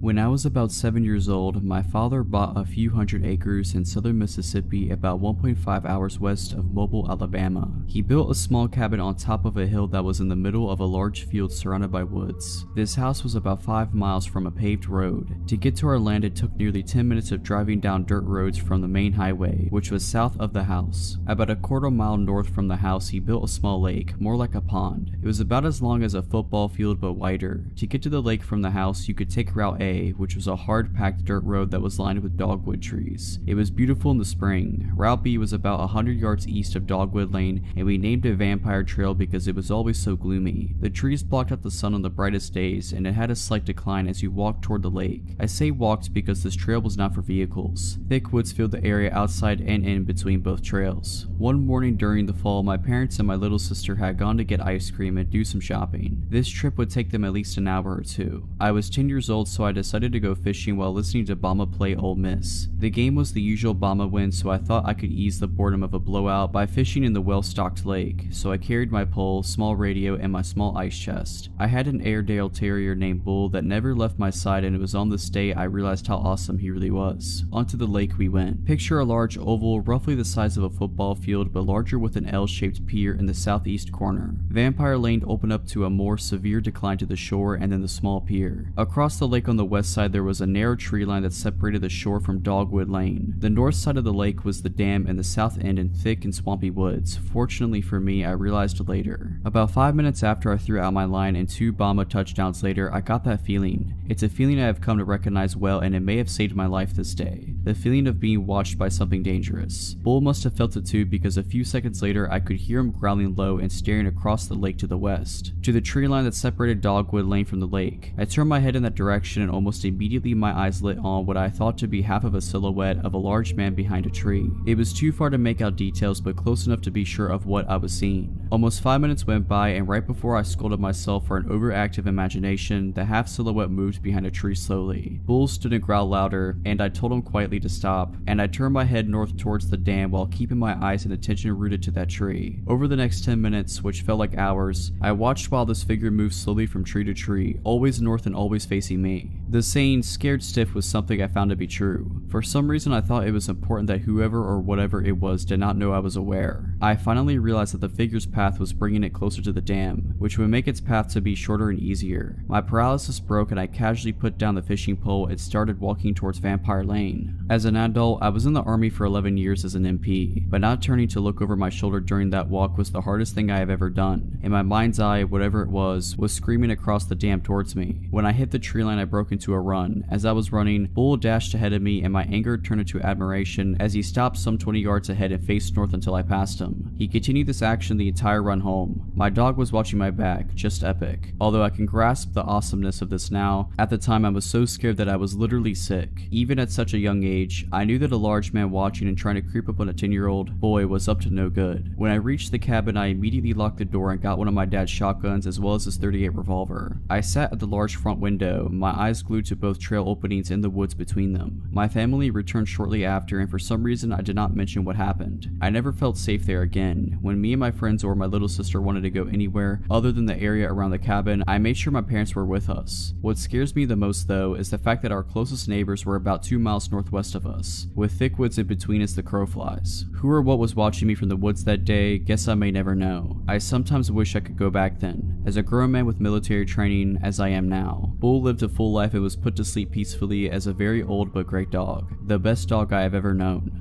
When I was about 7 years old, my father bought a few hundred acres in southern Mississippi about 1.5 hours west of Mobile, Alabama. He built a small cabin on top of a hill that was in the middle of a large field surrounded by woods. This house was about 5 miles from a paved road. To get to our land, it took nearly 10 minutes of driving down dirt roads from the main highway, which was south of the house. About a quarter mile north from the house, he built a small lake, more like a pond. It was about as long as a football field but wider. To get to the lake from the house, you could take Route A, A, which was a hard-packed dirt road that was lined with dogwood trees. It was beautiful in the spring. Route B was about 100 yards east of Dogwood Lane, and we named it Vampire Trail because it was always so gloomy. The trees blocked out the sun on the brightest days, and it had a slight decline as you walked toward the lake. I say walked because this trail was not for vehicles. Thick woods filled the area outside and in between both trails. One morning during the fall, my parents and my little sister had gone to get ice cream and do some shopping. This trip would take them at least an hour or two. I was 10 years old, so I decided to go fishing while listening to Bama play Ole Miss. The game was the usual Bama win, so I thought I could ease the boredom of a blowout by fishing in the well-stocked lake, so I carried my pole, small radio, and my small ice chest. I had an Airedale Terrier named Bull that never left my side, and it was on this day I realized how awesome he really was. Onto the lake we went. Picture a large oval, roughly the size of a football field, but larger with an L-shaped pier in the southeast corner. Vampire Lane opened up to a more severe decline to the shore and then the small pier. Across the lake on the west side there was a narrow tree line that separated the shore from Dogwood Lane. The north side of the lake was the dam and the south end in thick and swampy woods. Fortunately for me, I realized later. About 5 minutes after I threw out my line and 2 Bama touchdowns later, I got that feeling. It's a feeling I have come to recognize well, and it may have saved my life this day. The feeling of being watched by something dangerous. Bull must have felt it too, because a few seconds later I could hear him growling low and staring across the lake to the west, to the tree line that separated Dogwood Lane from the lake. I turned my head in that direction and almost immediately my eyes lit on what I thought to be half of a silhouette of a large man behind a tree. It was too far to make out details, but close enough to be sure of what I was seeing. Almost 5 minutes went by, and right before I scolded myself for an overactive imagination, the half silhouette moved behind a tree slowly. Bull stood and growled louder, and I told him quietly to stop, and I turned my head north towards the dam while keeping my eyes and attention rooted to that tree. Over the next 10 minutes, which felt like hours, I watched while this figure moved slowly from tree to tree, always north and always facing me. The saying, "scared stiff," was something I found to be true. For some reason I thought it was important that whoever or whatever it was did not know I was aware. I finally realized that the figure's path was bringing it closer to the dam, which would make its path to be shorter and easier. My paralysis broke and I casually put down the fishing pole and started walking towards Vampire Lane. As an adult, I was in the army for 11 years as an MP, but not turning to look over my shoulder during that walk was the hardest thing I have ever done. In my mind's eye, whatever it was screaming across the dam towards me. When I hit the tree line, I broke into a run. As I was running, Bull dashed ahead of me and my anger turned into admiration as he stopped some 20 yards ahead and faced north until I passed him. He continued this action the entire run home. My dog was watching my back, just epic. Although I can grasp the awesomeness of this now, at the time I was so scared that I was literally sick. Even at such a young age, I knew that a large man watching and trying to creep up on a 10-year-old boy was up to no good. When I reached the cabin, I immediately locked the door and got one of my dad's shotguns as well as his .38 revolver. I sat at the large front window, my eyes glued to both trail openings and the woods between them. My family returned shortly after, and for some reason I did not mention what happened. I never felt safe there again. When me and my friends or my little sister wanted to go anywhere other than the area around the cabin, I made sure my parents were with us. What scares me the most though is the fact that our closest neighbors were about 2 miles northwest of us, with thick woods in between as the crow flies. Who or what was watching me from the woods that day, guess I may never know. I sometimes wish I could go back then, as a grown man with military training as I am now. Bull lived a full life and was put to sleep peacefully as a very old but great dog. The best dog I have ever known.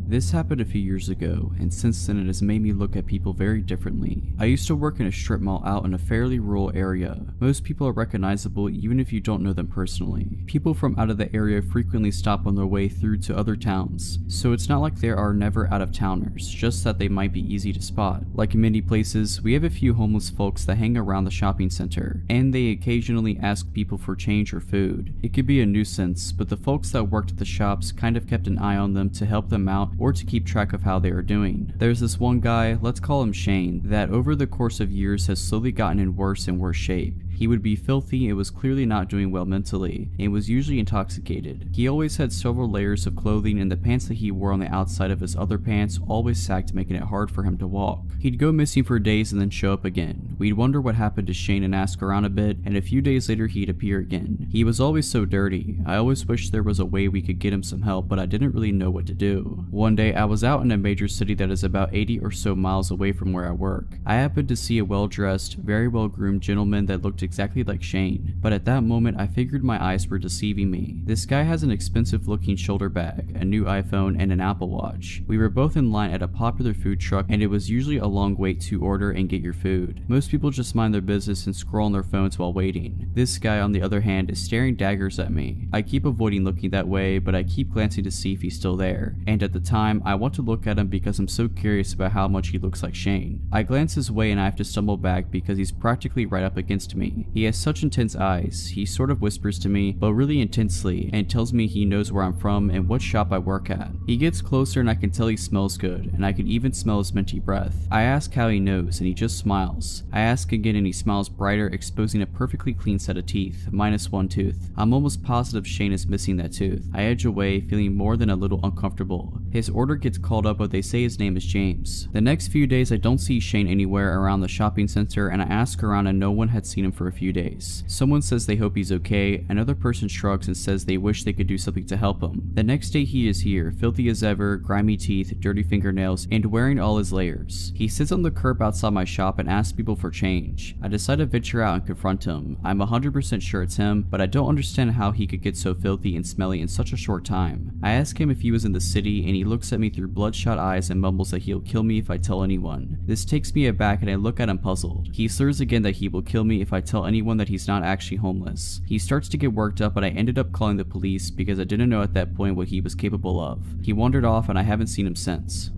This happened a few years ago, and since then it has made me look at people very differently. I used to work in a strip mall out in a fairly rural area. Most people are recognizable even if you don't know them personally. People from out of the area frequently stop on their way through to other towns, so it's not like there are never out-of-towners, just that they might be easy to spot. Like in many places, we have a few homeless folks that hang around the shopping center, and they occasionally ask people for change or food. It could be a nuisance, but the folks that worked at the shops kind of kept an eye on them to help them out or to keep track of how they are doing. There's this one guy, let's call him Shane, that over the course of years has slowly gotten in worse and worse shape. He would be filthy and was clearly not doing well mentally, and was usually intoxicated. He always had several layers of clothing, and the pants that he wore on the outside of his other pants always sagged, making it hard for him to walk. He'd go missing for days and then show up again. We'd wonder what happened to Shane and ask around a bit, and a few days later he'd appear again. He was always so dirty. I always wished there was a way we could get him some help, but I didn't really know what to do. One day I was out in a major city that is about 80 or so miles away from where I work. I happened to see a well-dressed, very well-groomed gentleman that looked exactly like Shane, but at that moment I figured my eyes were deceiving me. This guy has an expensive looking shoulder bag, a new iPhone, and an Apple Watch. We were both in line at a popular food truck, and it was usually a long wait to order and get your food. Most people just mind their business and scroll on their phones while waiting. This guy, on the other hand, is staring daggers at me. I keep avoiding looking that way, but I keep glancing to see if he's still there, and at the time I want to look at him because I'm so curious about how much he looks like Shane. I glance his way and I have to stumble back because he's practically right up against me. He has such intense eyes. He sort of whispers to me, but really intensely, and tells me he knows where I'm from and what shop I work at. He gets closer and I can tell he smells good, and I can even smell his minty breath. I ask how he knows and he just smiles. I ask again and he smiles brighter, exposing a perfectly clean set of teeth, minus one tooth. I'm almost positive Shane is missing that tooth. I edge away, feeling more than a little uncomfortable. His order gets called up, but they say his name is James. The next few days I don't see Shane anywhere around the shopping center, and I ask around and no one had seen him for a few days. Someone says they hope he's okay, another person shrugs and says they wish they could do something to help him. The next day he is here, filthy as ever, grimy teeth, dirty fingernails, and wearing all his layers. He sits on the curb outside my shop and asks people for change. I decide to venture out and confront him. I'm 100% sure it's him, but I don't understand how he could get so filthy and smelly in such a short time. I ask him if he was in the city, and he looks at me through bloodshot eyes and mumbles that he'll kill me if I tell anyone. This takes me aback and I look at him puzzled. He slurs again that he will kill me if I tell anyone that he's not actually homeless. He starts to get worked up, but I ended up calling the police because I didn't know at that point what he was capable of. He wandered off and I haven't seen him since.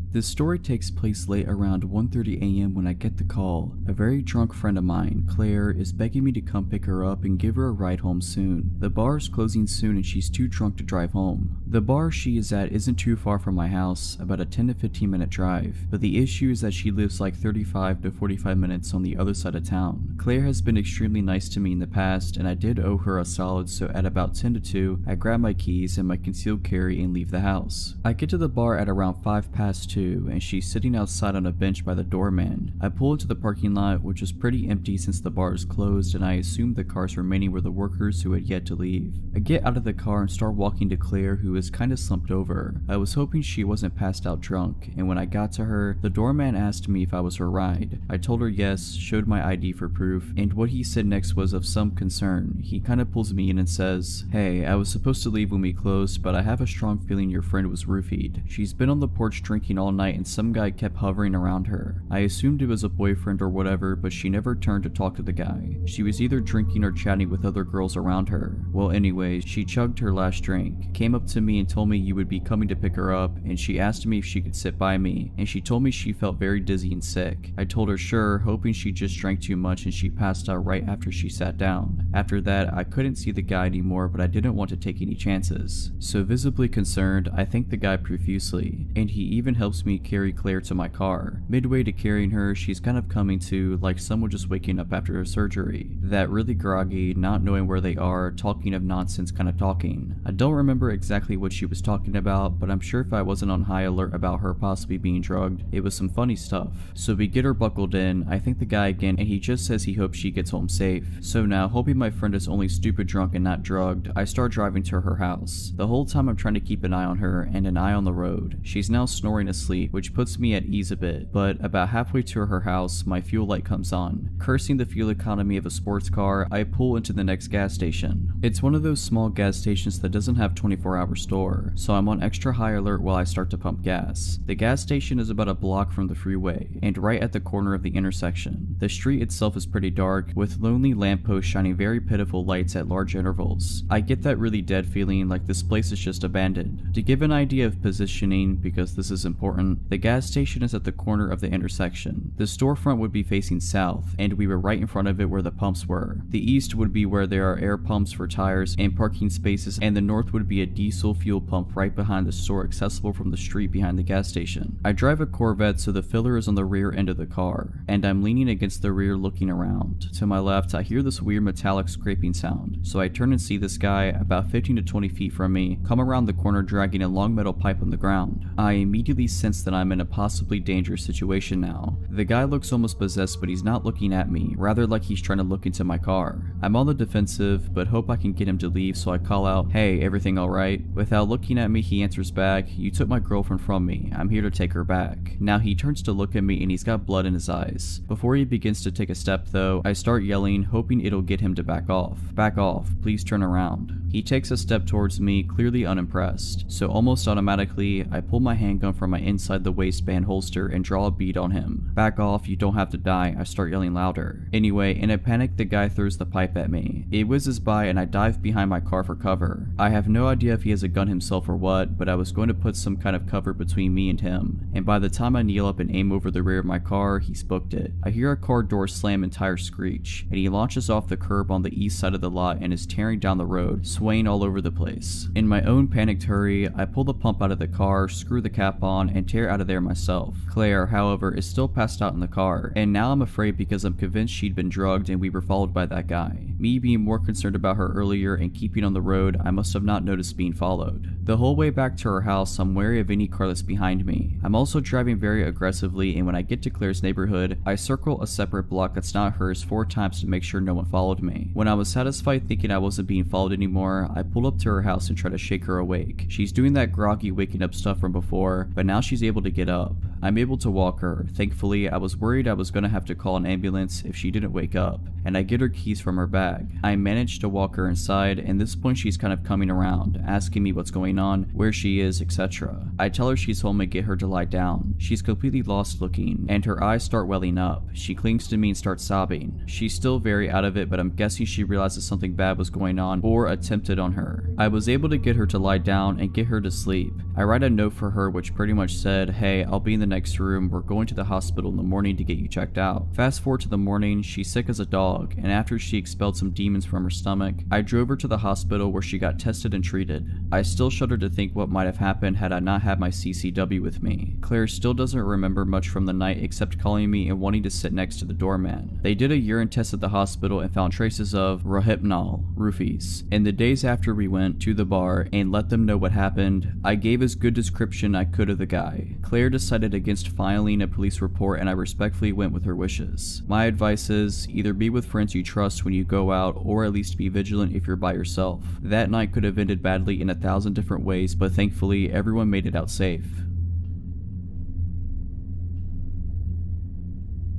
This story takes place late around 1:30 a.m. when I get the call. A very drunk friend of mine, Claire, is begging me to come pick her up and give her a ride home soon. The bar is closing soon and she's too drunk to drive home. The bar she is at isn't too far from my house, about a 10 to 15 minute drive, but the issue is that she lives like 35 to 45 minutes on the other side of town. Claire has been extremely nice to me in the past, and I did owe her a solid, so at about 10 to 2, I grab my keys and my concealed carry and leave the house. I get to the bar at around 2:05, and she's sitting outside on a bench by the doorman. I pull into the parking lot, which is pretty empty since the bar is closed, and I assume the cars remaining were the workers who had yet to leave. I get out of the car and start walking to Claire, who is kinda slumped over. I was hoping she wasn't passed out drunk, and when I got to her, the doorman asked me if I was her ride. I told her yes, showed my ID for proof, and what he said next was of some concern. He kinda pulls me in and says, "Hey, I was supposed to leave when we closed, but I have a strong feeling your friend was roofied. She's been on the porch drinking all night and some guy kept hovering around her. I assumed it was a boyfriend or whatever, but she never turned to talk to the guy. She was either drinking or chatting with other girls around her. Well, anyways, she chugged her last drink, came up to me and told me you would be coming to pick her up, and she asked me if she could sit by me, and she told me she felt very dizzy and sick. I told her sure, hoping she just drank too much, and she passed out right after she sat down. After that, I couldn't see the guy anymore, but I didn't want to take any chances. So visibly concerned, I thank the guy profusely, and he even helps me carry Claire to my car. Midway to carrying her, she's kind of coming to, like someone just waking up after a surgery. That really groggy, not knowing where they are, talking of nonsense kind of talking. I don't remember exactly what she was talking about, but I'm sure if I wasn't on high alert about her possibly being drugged, it was some funny stuff. So we get her buckled in, I thank the guy again, and he just says he hopes she gets home safe. So now, hoping my friend is only stupid drunk and not drugged, I start driving to her house. The whole time I'm trying to keep an eye on her and an eye on the road. She's now snoring asleep, which puts me at ease a bit, but about halfway to her house, my fuel light comes on. Cursing the fuel economy of a sports car, I pull into the next gas station. It's one of those small gas stations that doesn't have 24-hour store, so I'm on extra high alert while I start to pump gas. The gas station is about a block from the freeway, and right at the corner of the intersection. The street itself is pretty dark, with lonely lampposts shining very pitiful lights at large intervals. I get that really dead feeling like this place is just abandoned. To give an idea of positioning, because this is important, the gas station is at the corner of the intersection. The storefront would be facing south, and we were right in front of it where the pumps were. The east would be where there are air pumps for tires and parking spaces, and the north would be a diesel fuel pump right behind the store, accessible from the street behind the gas station. I drive a Corvette, so the filler is on the rear end of the car, and I'm leaning against the rear looking around. To my left, I hear this weird metallic scraping sound, so I turn and see this guy about 15 to 20 feet from me come around the corner dragging a long metal pipe on the ground. I immediately sense sense that I'm in a possibly dangerous situation now. The guy looks almost possessed, but he's not looking at me, rather like he's trying to look into my car. I'm on the defensive, but hope I can get him to leave, so I call out, "Hey, everything alright?" Without looking at me, he answers back, "You took my girlfriend from me. I'm here to take her back." Now he turns to look at me and he's got blood in his eyes. Before he begins to take a step though, I start yelling, hoping it'll get him to back off. "Back off, please turn around." He takes a step towards me, clearly unimpressed, so almost automatically, I pull my handgun from my inside the waistband holster and draw a bead on him. "Back off, you don't have to die," I start yelling louder. Anyway, in a panic, the guy throws the pipe at me. It whizzes by and I dive behind my car for cover. I have no idea if he has a gun himself or what, but I was going to put some kind of cover between me and him, and by the time I kneel up and aim over the rear of my car, he's booked it. I hear a car door slam and tires screech, and he launches off the curb on the east side of the lot and is tearing down the road, swaying all over the place. In my own panicked hurry, I pull the pump out of the car, screw the cap on, and tear out of there myself. Claire, however, is still passed out in the car, and now I'm afraid because I'm convinced she'd been drugged and we were followed by that guy. Me being more concerned about her earlier and keeping on the road, I must have not noticed being followed. The whole way back to her house, I'm wary of any car that's behind me. I'm also driving very aggressively, and when I get to Claire's neighborhood, I circle a separate block that's not hers 4 times to make sure no one followed me. When I was satisfied thinking I wasn't being followed anymore, I pull up to her house and try to shake her awake. She's doing that groggy waking up stuff from before, but now she's able to get up. I'm able to walk her. Thankfully, I was worried I was gonna have to call an ambulance if she didn't wake up, and I get her keys from her bag. I managed to walk her inside, and at this point she's kind of coming around, asking me what's going on, where she is, etc. I tell her she's home and get her to lie down. She's completely lost looking, and her eyes start welling up. She clings to me and starts sobbing. She's still very out of it, but I'm guessing she realizes something bad was going on or attempted on her. I was able to get her to lie down and get her to sleep. I write a note for her which pretty much said, "Hey, I'll be in the next room. We're going to the hospital in the morning to get you checked out." Fast forward to the morning, she's sick as a dog, and after she expelled some demons from her stomach, I drove her to the hospital where she got tested and treated. I still shudder to think what might have happened had I not had my CCW with me. Claire still doesn't remember much from the night except calling me and wanting to sit next to the doorman. They did a urine test at the hospital and found traces of rohypnol, roofies. In the days after we went to the bar and let them know what happened, I gave as good description I could of the guy. Claire decided against filing a police report and I respectfully went with her wishes. My advice is either be with friends you trust when you go out or at least be vigilant if you're by yourself. That night could have ended badly in 1,000 different ways, but thankfully everyone made it out safe.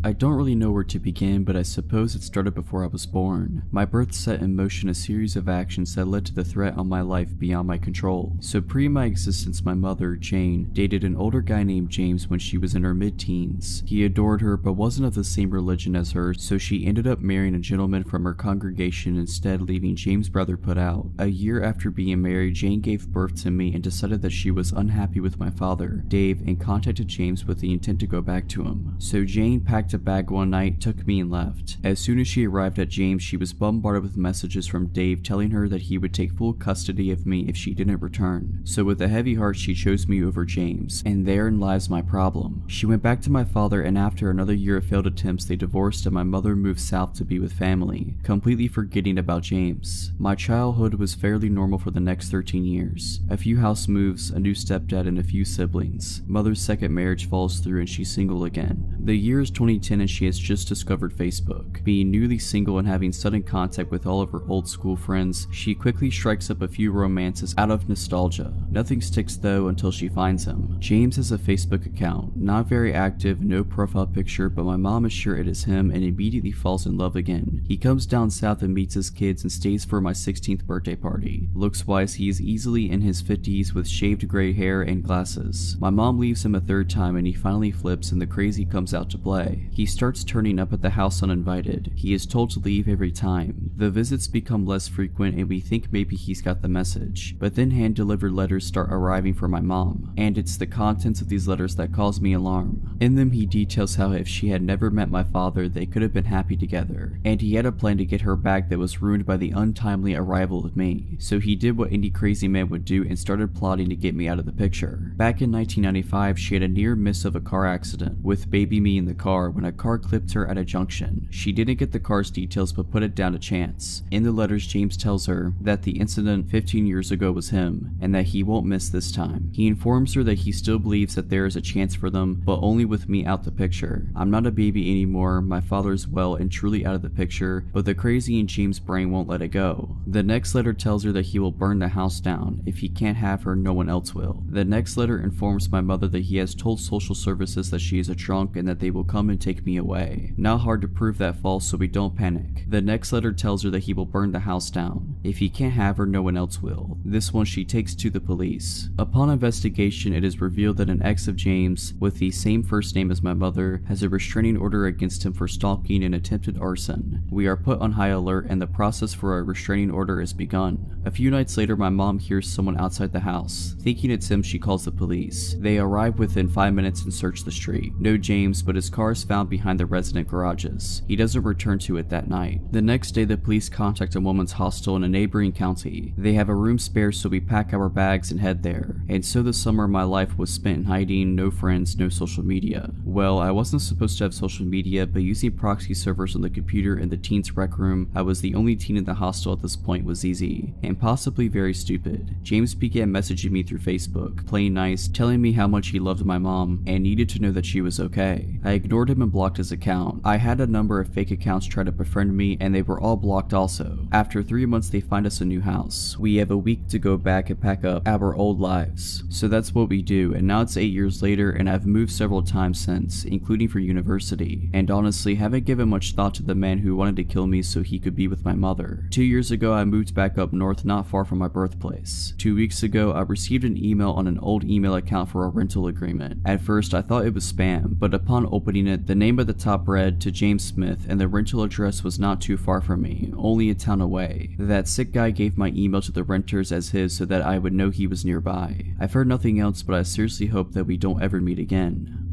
I don't really know where to begin, but I suppose it started before I was born. My birth set in motion a series of actions that led to the threat on my life beyond my control. So pre my existence, my mother, Jane, dated an older guy named James when she was in her mid-teens. He adored her but wasn't of the same religion as her, so she ended up marrying a gentleman from her congregation instead, leaving James' brother put out. A year after being married, Jane gave birth to me and decided that she was unhappy with my father, Dave, and contacted James with the intent to go back to him. So Jane packed a bag one night, took me and left. As soon as she arrived at James, she was bombarded with messages from Dave telling her that he would take full custody of me if she didn't return. So with a heavy heart, she chose me over James, and therein lies my problem. She went back to my father, and after another year of failed attempts, they divorced and my mother moved south to be with family, completely forgetting about James. My childhood was fairly normal for the next 13 years. A few house moves, a new stepdad, and a few siblings. Mother's second marriage falls through and she's single again. The year is 2010 and she has just discovered Facebook. Being newly single and having sudden contact with all of her old school friends, she quickly strikes up a few romances out of nostalgia. Nothing sticks though until she finds him. James has a Facebook account, not very active, no profile picture, but my mom is sure it is him and immediately falls in love again. He comes down south and meets his kids and stays for my 16th birthday party. Looks wise, he is easily in his 50s with shaved gray hair and glasses. My mom leaves him a third time and he finally flips and the crazy comes out to play. He starts turning up at the house uninvited. He is told to leave every time. The visits become less frequent and we think maybe he's got the message. But then hand-delivered letters start arriving for my mom, and it's the contents of these letters that cause me alarm. In them he details how if she had never met my father, they could have been happy together, and he had a plan to get her back that was ruined by the untimely arrival of me. So he did what any crazy man would do and started plotting to get me out of the picture. Back in 1995, she had a near miss of a car accident, with baby be me in the car when a car clipped her at a junction. She didn't get the car's details but put it down to chance. In the letters, James tells her that the incident 15 years ago was him and that he won't miss this time. He informs her that he still believes that there is a chance for them, but only with me out the picture. I'm not a baby anymore, my father is well and truly out of the picture, but the crazy in James' brain won't let it go. The next letter tells her that he will burn the house down. If he can't have her, no one else will. The next letter informs my mother that he has told social services that she is a drunk and that they will come and take me away. Not hard to prove that false, so we don't panic. The next letter tells her that he will burn the house down. If he can't have her, no one else will. This one she takes to the police. Upon investigation, it is revealed that an ex of James, with the same first name as my mother, has a restraining order against him for stalking and attempted arson. We are put on high alert and the process for a restraining order is begun. A few nights later, my mom hears someone outside the house. Thinking it's him, she calls the police. They arrive within 5 minutes and search the street. No James, but his car is found behind the resident garages. He doesn't return to it that night. The next day, the police contact a woman's hostel in a neighboring county. They have a room spare, so we pack our bags and head there. And so the summer of my life was spent in hiding, no friends, no social media. Well, I wasn't supposed to have social media, but using proxy servers on the computer in the teens rec room, I was the only teen in the hostel at this point, was easy, and possibly very stupid. James began messaging me through Facebook, playing nice, telling me how much he loved my mom, and needed to know that she was okay. I ignored him and blocked his account. I had a number of fake accounts try to befriend me, and they were all blocked also. After 3 months, they find us a new house. We have a week to go back and pack up our old lives. So that's what we do, and now it's 8 years later, and I've moved several times since, including for university, and honestly haven't given much thought to the man who wanted to kill me so he could be with my mother. 2 years ago, I moved back up north not far from my birthplace. 2 weeks ago, I received an email on an old email account for a rental agreement. At first, I thought it was spam, but upon opening it, the name at the top read to James Smith, and the rental address was not too far from me, only a town away. That sick guy gave my email to the renters as his so that I would know he was nearby. I've heard nothing else, but I seriously hope that we don't ever meet again.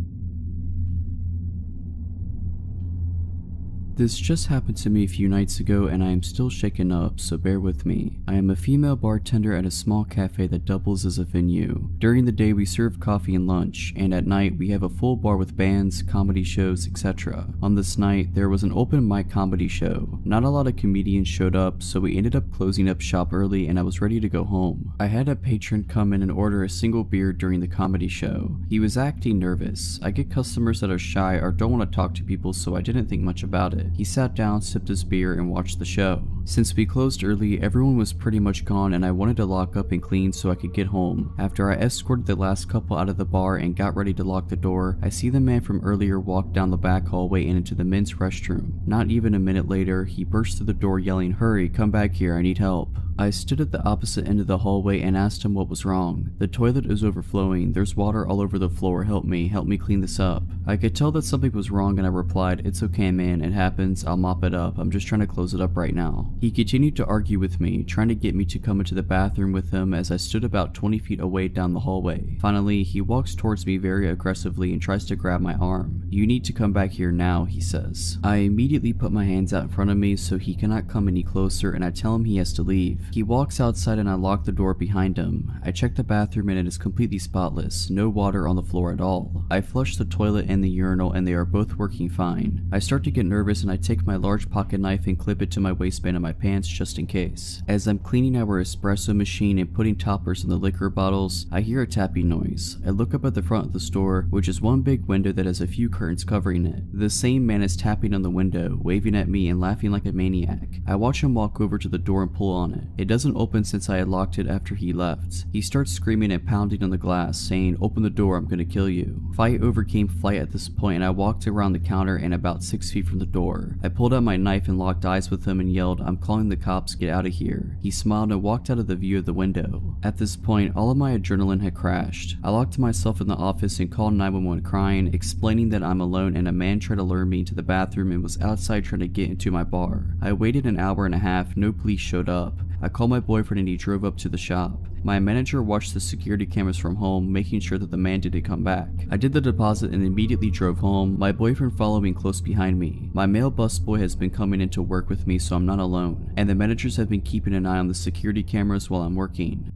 This just happened to me a few nights ago and I am still shaken up, so bear with me. I am a female bartender at a small cafe that doubles as a venue. During the day we serve coffee and lunch, and at night we have a full bar with bands, comedy shows, etc. On this night, there was an open mic comedy show. Not a lot of comedians showed up, so we ended up closing up shop early and I was ready to go home. I had a patron come in and order a single beer during the comedy show. He was acting nervous. I get customers that are shy or don't want to talk to people, so I didn't think much about it. He sat down, sipped his beer, and watched the show. Since we closed early, everyone was pretty much gone and I wanted to lock up and clean so I could get home. After I escorted the last couple out of the bar and got ready to lock the door, I see the man from earlier walk down the back hallway and into the men's restroom. Not even a minute later, he burst through the door yelling, "Hurry, come back here, I need help." I stood at the opposite end of the hallway and asked him what was wrong. "The toilet is overflowing, there's water all over the floor, help me clean this up." I could tell that something was wrong and I replied, "It's okay man, it happens, I'll mop it up, I'm just trying to close it up right now." He continued to argue with me, trying to get me to come into the bathroom with him as I stood about 20 feet away down the hallway. Finally, he walks towards me very aggressively and tries to grab my arm. "You need to come back here now," he says. I immediately put my hands out in front of me so he cannot come any closer and I tell him he has to leave. He walks outside and I lock the door behind him. I check the bathroom and it is completely spotless, no water on the floor at all. I flush the toilet and the urinal and they are both working fine. I start to get nervous and I take my large pocket knife and clip it to my waistband of my pants just in case. As I'm cleaning our espresso machine and putting toppers in the liquor bottles, I hear a tapping noise. I look up at the front of the store, which is one big window that has a few curtains covering it. The same man is tapping on the window, waving at me and laughing like a maniac. I watch him walk over to the door and pull on it. It doesn't open since I had locked it after he left. He starts screaming and pounding on the glass, saying, "Open the door, I'm gonna kill you." Fight overcame flight at this point and I walked around the counter and about 6 feet from the door. I pulled out my knife and locked eyes with him and yelled, "I'm calling the cops, get out of here." He smiled and walked out of the view of the window. At this point, all of my adrenaline had crashed. I locked myself in the office and called 911 crying, explaining that I'm alone and a man tried to lure me into the bathroom and was outside trying to get into my bar. I waited an hour and a half, no police showed up. I called my boyfriend and he drove up to the shop. My manager watched the security cameras from home, making sure that the man didn't come back. I did the deposit and immediately drove home, my boyfriend following close behind me. My male busboy has been coming in to work with me so I'm not alone, and the managers have been keeping an eye on the security cameras while I'm working.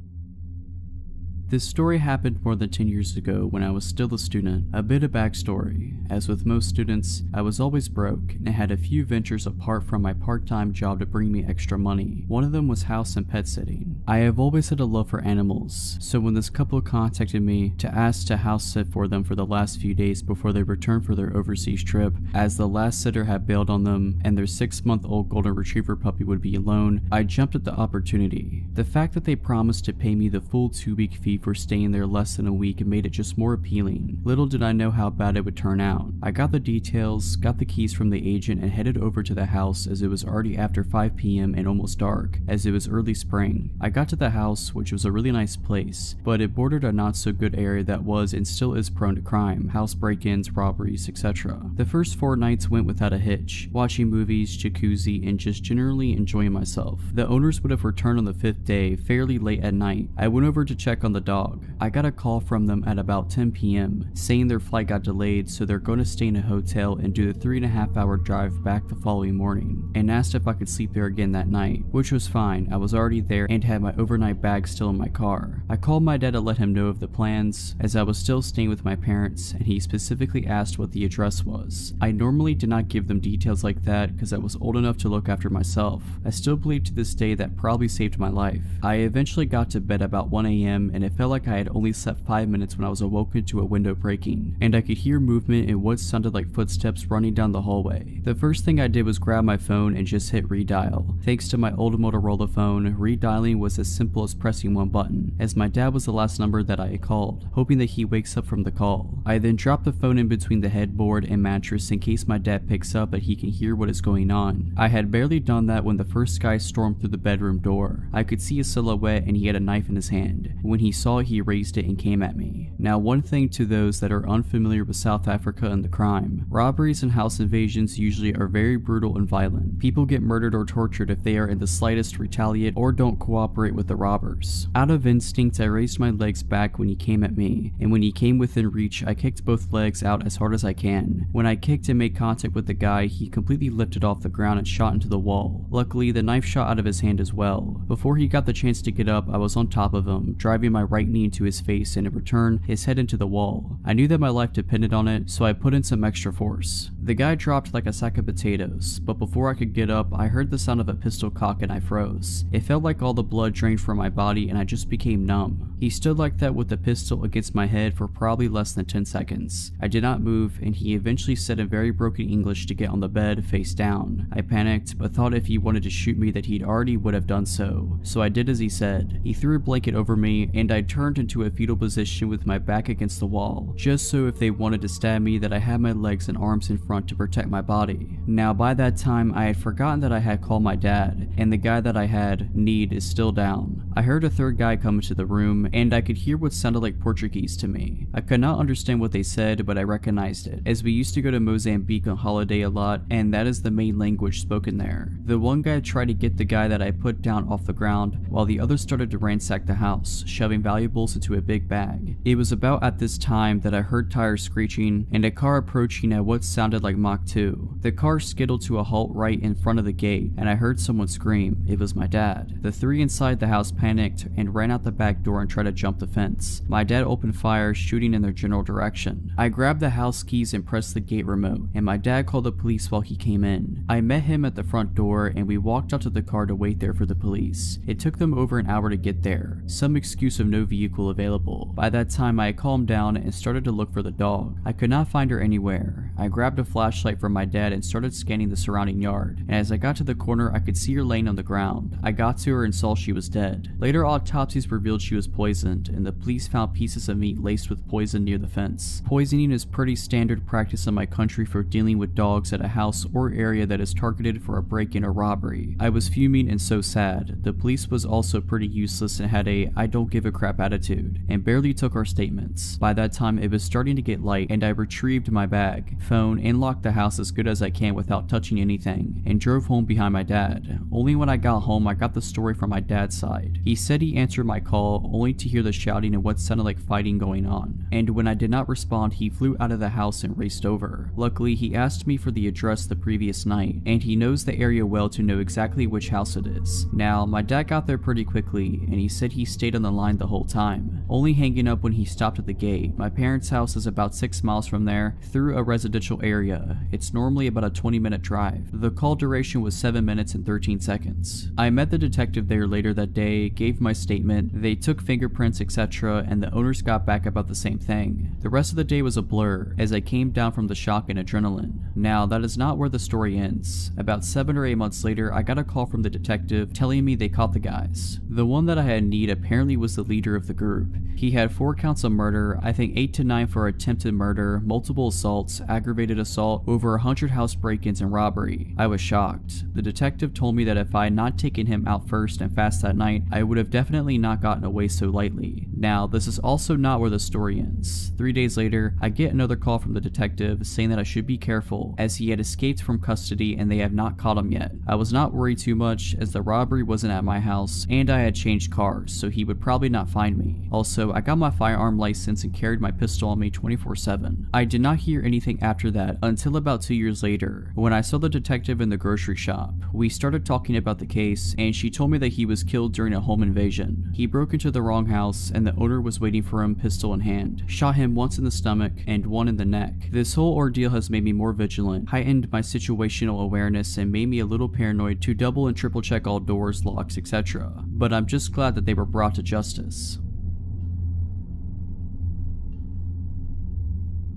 This story happened more than 10 years ago when I was still a student. A bit of backstory. As with most students, I was always broke and had a few ventures apart from my part-time job to bring me extra money. One of them was house and pet sitting. I have always had a love for animals, so when this couple contacted me to ask to house sit for them for the last few days before they returned for their overseas trip, as the last sitter had bailed on them and their 6-month-old golden retriever puppy would be alone, I jumped at the opportunity. The fact that they promised to pay me the full 2-week fee for staying there less than a week made it just more appealing. Little did I know how bad it would turn out. I got the details, got the keys from the agent, and headed over to the house as it was already after 5 p.m. and almost dark, as it was early spring. I got to the house, which was a really nice place, but it bordered a not so good area that was and still is prone to crime, house break-ins, robberies, etc. The first 4 nights went without a hitch, watching movies, jacuzzi, and just generally enjoying myself. The owners would have returned on the 5th day, fairly late at night. I went over to check on the dog. I got a call from them at about 10 p.m. saying their flight got delayed, so they're going to stay in a hotel and do the 3.5-hour drive back the following morning, and asked if I could sleep there again that night, which was fine. I was already there and had my overnight bag still in my car. I called my dad to let him know of the plans, as I was still staying with my parents, and he specifically asked what the address was. I normally did not give them details like that because I was old enough to look after myself. I still believe to this day that probably saved my life. I eventually got to bed about 1 a.m. and it felt like I had only slept 5 minutes when I was awoken to a window breaking, and I could hear movement and what sounded like footsteps running down the hallway. The first thing I did was grab my phone and just hit redial. Thanks to my old Motorola phone, redialing was as simple as pressing one button, as my dad was the last number that I had called, hoping that he wakes up from the call. I then dropped the phone in between the headboard and mattress in case my dad picks up that he can hear what is going on. I had barely done that when the first guy stormed through the bedroom door. I could see a silhouette and he had a knife in his hand. When he saw it, he raised it and came at me. Now, one thing to those that are unfamiliar with South Africa and the crime: robberies and house invasions usually are very brutal and violent. People get murdered or tortured if they are in the slightest retaliate or don't cooperate with the robbers. Out of instinct, I raised my legs back when he came at me, and when he came within reach, I kicked both legs out as hard as I can. When I kicked and made contact with the guy, he completely lifted off the ground and shot into the wall. Luckily, the knife shot out of his hand as well. Before he got the chance to get up, I was on top of him, driving my right knee into his face and in return, his head into the wall. I knew that my life depended on it, so I put in some extra force. The guy dropped like a sack of potatoes, but before I could get up, I heard the sound of a pistol cock and I froze. It felt like all the blood drained from my body and I just became numb. He stood like that with the pistol against my head for probably less than 10 seconds. I did not move, and he eventually said in very broken English to get on the bed face down. I panicked, but thought if he wanted to shoot me that he'd already would have done so I did as he said. He threw a blanket over me, and I turned into a fetal position with my back against the wall, just so if they wanted to stab me that I had my legs and arms in front to protect my body. Now, by that time, I had forgotten that I had called my dad, and the guy that I had need is still down. I heard a third guy come into the room, and I could hear what sounded like Portuguese to me. I could not understand what they said, but I recognized it, as we used to go to Mozambique on holiday a lot, and that is the main language spoken there. The one guy tried to get the guy that I put down off the ground, while the others started to ransack the house, shoving valuables into a big bag. It was about at this time that I heard tires screeching and a car approaching at what sounded like Mach 2. The car skittled to a halt right in front of the gate, and I heard someone scream. It was my dad. The 3 inside the house panicked and ran out the back door and tried to jump the fence. My dad opened fire, shooting in their general direction. I grabbed the house keys and pressed the gate remote, and my dad called the police while he came in. I met him at the front door, and we walked out to the car to wait there for the police. It took them over an hour to get there, some excuse of no vehicle available. By that time, I had calmed down and started to look for the dog. I could not find her anywhere. I grabbed a flashlight from my dad and started scanning the surrounding yard, and as I got to the corner, I could see her laying on the ground. I got to her and saw she was dead. Later, autopsies revealed she was poisoned, and the police found pieces of meat laced with poison near the fence. Poisoning is pretty standard practice in my country for dealing with dogs at a house or area that is targeted for a break-in or robbery. I was fuming and so sad. The police was also pretty useless and had a I don't give a crap attitude, and barely took our statements. By that time, it was starting to get light, and I retrieved my bag, phone, and locked the house as good as I can without touching anything, and drove home behind my dad. Only when I got home I got the story from my dad's side. He said he answered my call only to hear the shouting and what sounded like fighting going on, and when I did not respond he flew out of the house and raced over. Luckily he asked me for the address the previous night, and he knows the area well to know exactly which house it is. Now my dad got there pretty quickly, and he said he stayed on the line the whole time, only hanging up when he stopped at the gate. My parents' house is about 6 miles from there, through a residential area. It's normally about a 20-minute drive. The call duration was 7 minutes and 13 seconds. I met the detective there later that day, gave my statement, they took fingerprints etc, and the owners got back about the same thing. The rest of the day was a blur, as I came down from the shock and adrenaline. Now that is not where the story ends. About 7 or 8 months later I got a call from the detective telling me they caught the guys. The one that I had need apparently was the leader of the group. He had 4 counts of murder, I think 8 to 9 for attempted murder, multiple assaults, aggravated assault, over 100 house break-ins and robbery. I was shocked. The detective told me that if I had not taken him out first and fast that night, I would have definitely not gotten away so lightly. Now, this is also not where the story ends. 3 days later, I get another call from the detective saying that I should be careful as he had escaped from custody and they have not caught him yet. I was not worried too much as the robbery wasn't at my house and I had changed cars, so he would probably not find me. Also, I got my firearm license and carried my pistol on me 24/7. I did not hear anything after that until about 2 years later, when I saw the detective in the grocery shop. We started talking about the case, and she told me that he was killed during a home invasion. He broke into the wrong house, and the owner was waiting for him pistol in hand, shot him once in the stomach and one in the neck. This whole ordeal has made me more vigilant, heightened my situational awareness, and made me a little paranoid to double and triple check all doors, locks, etc. But I'm just glad that they were brought to justice.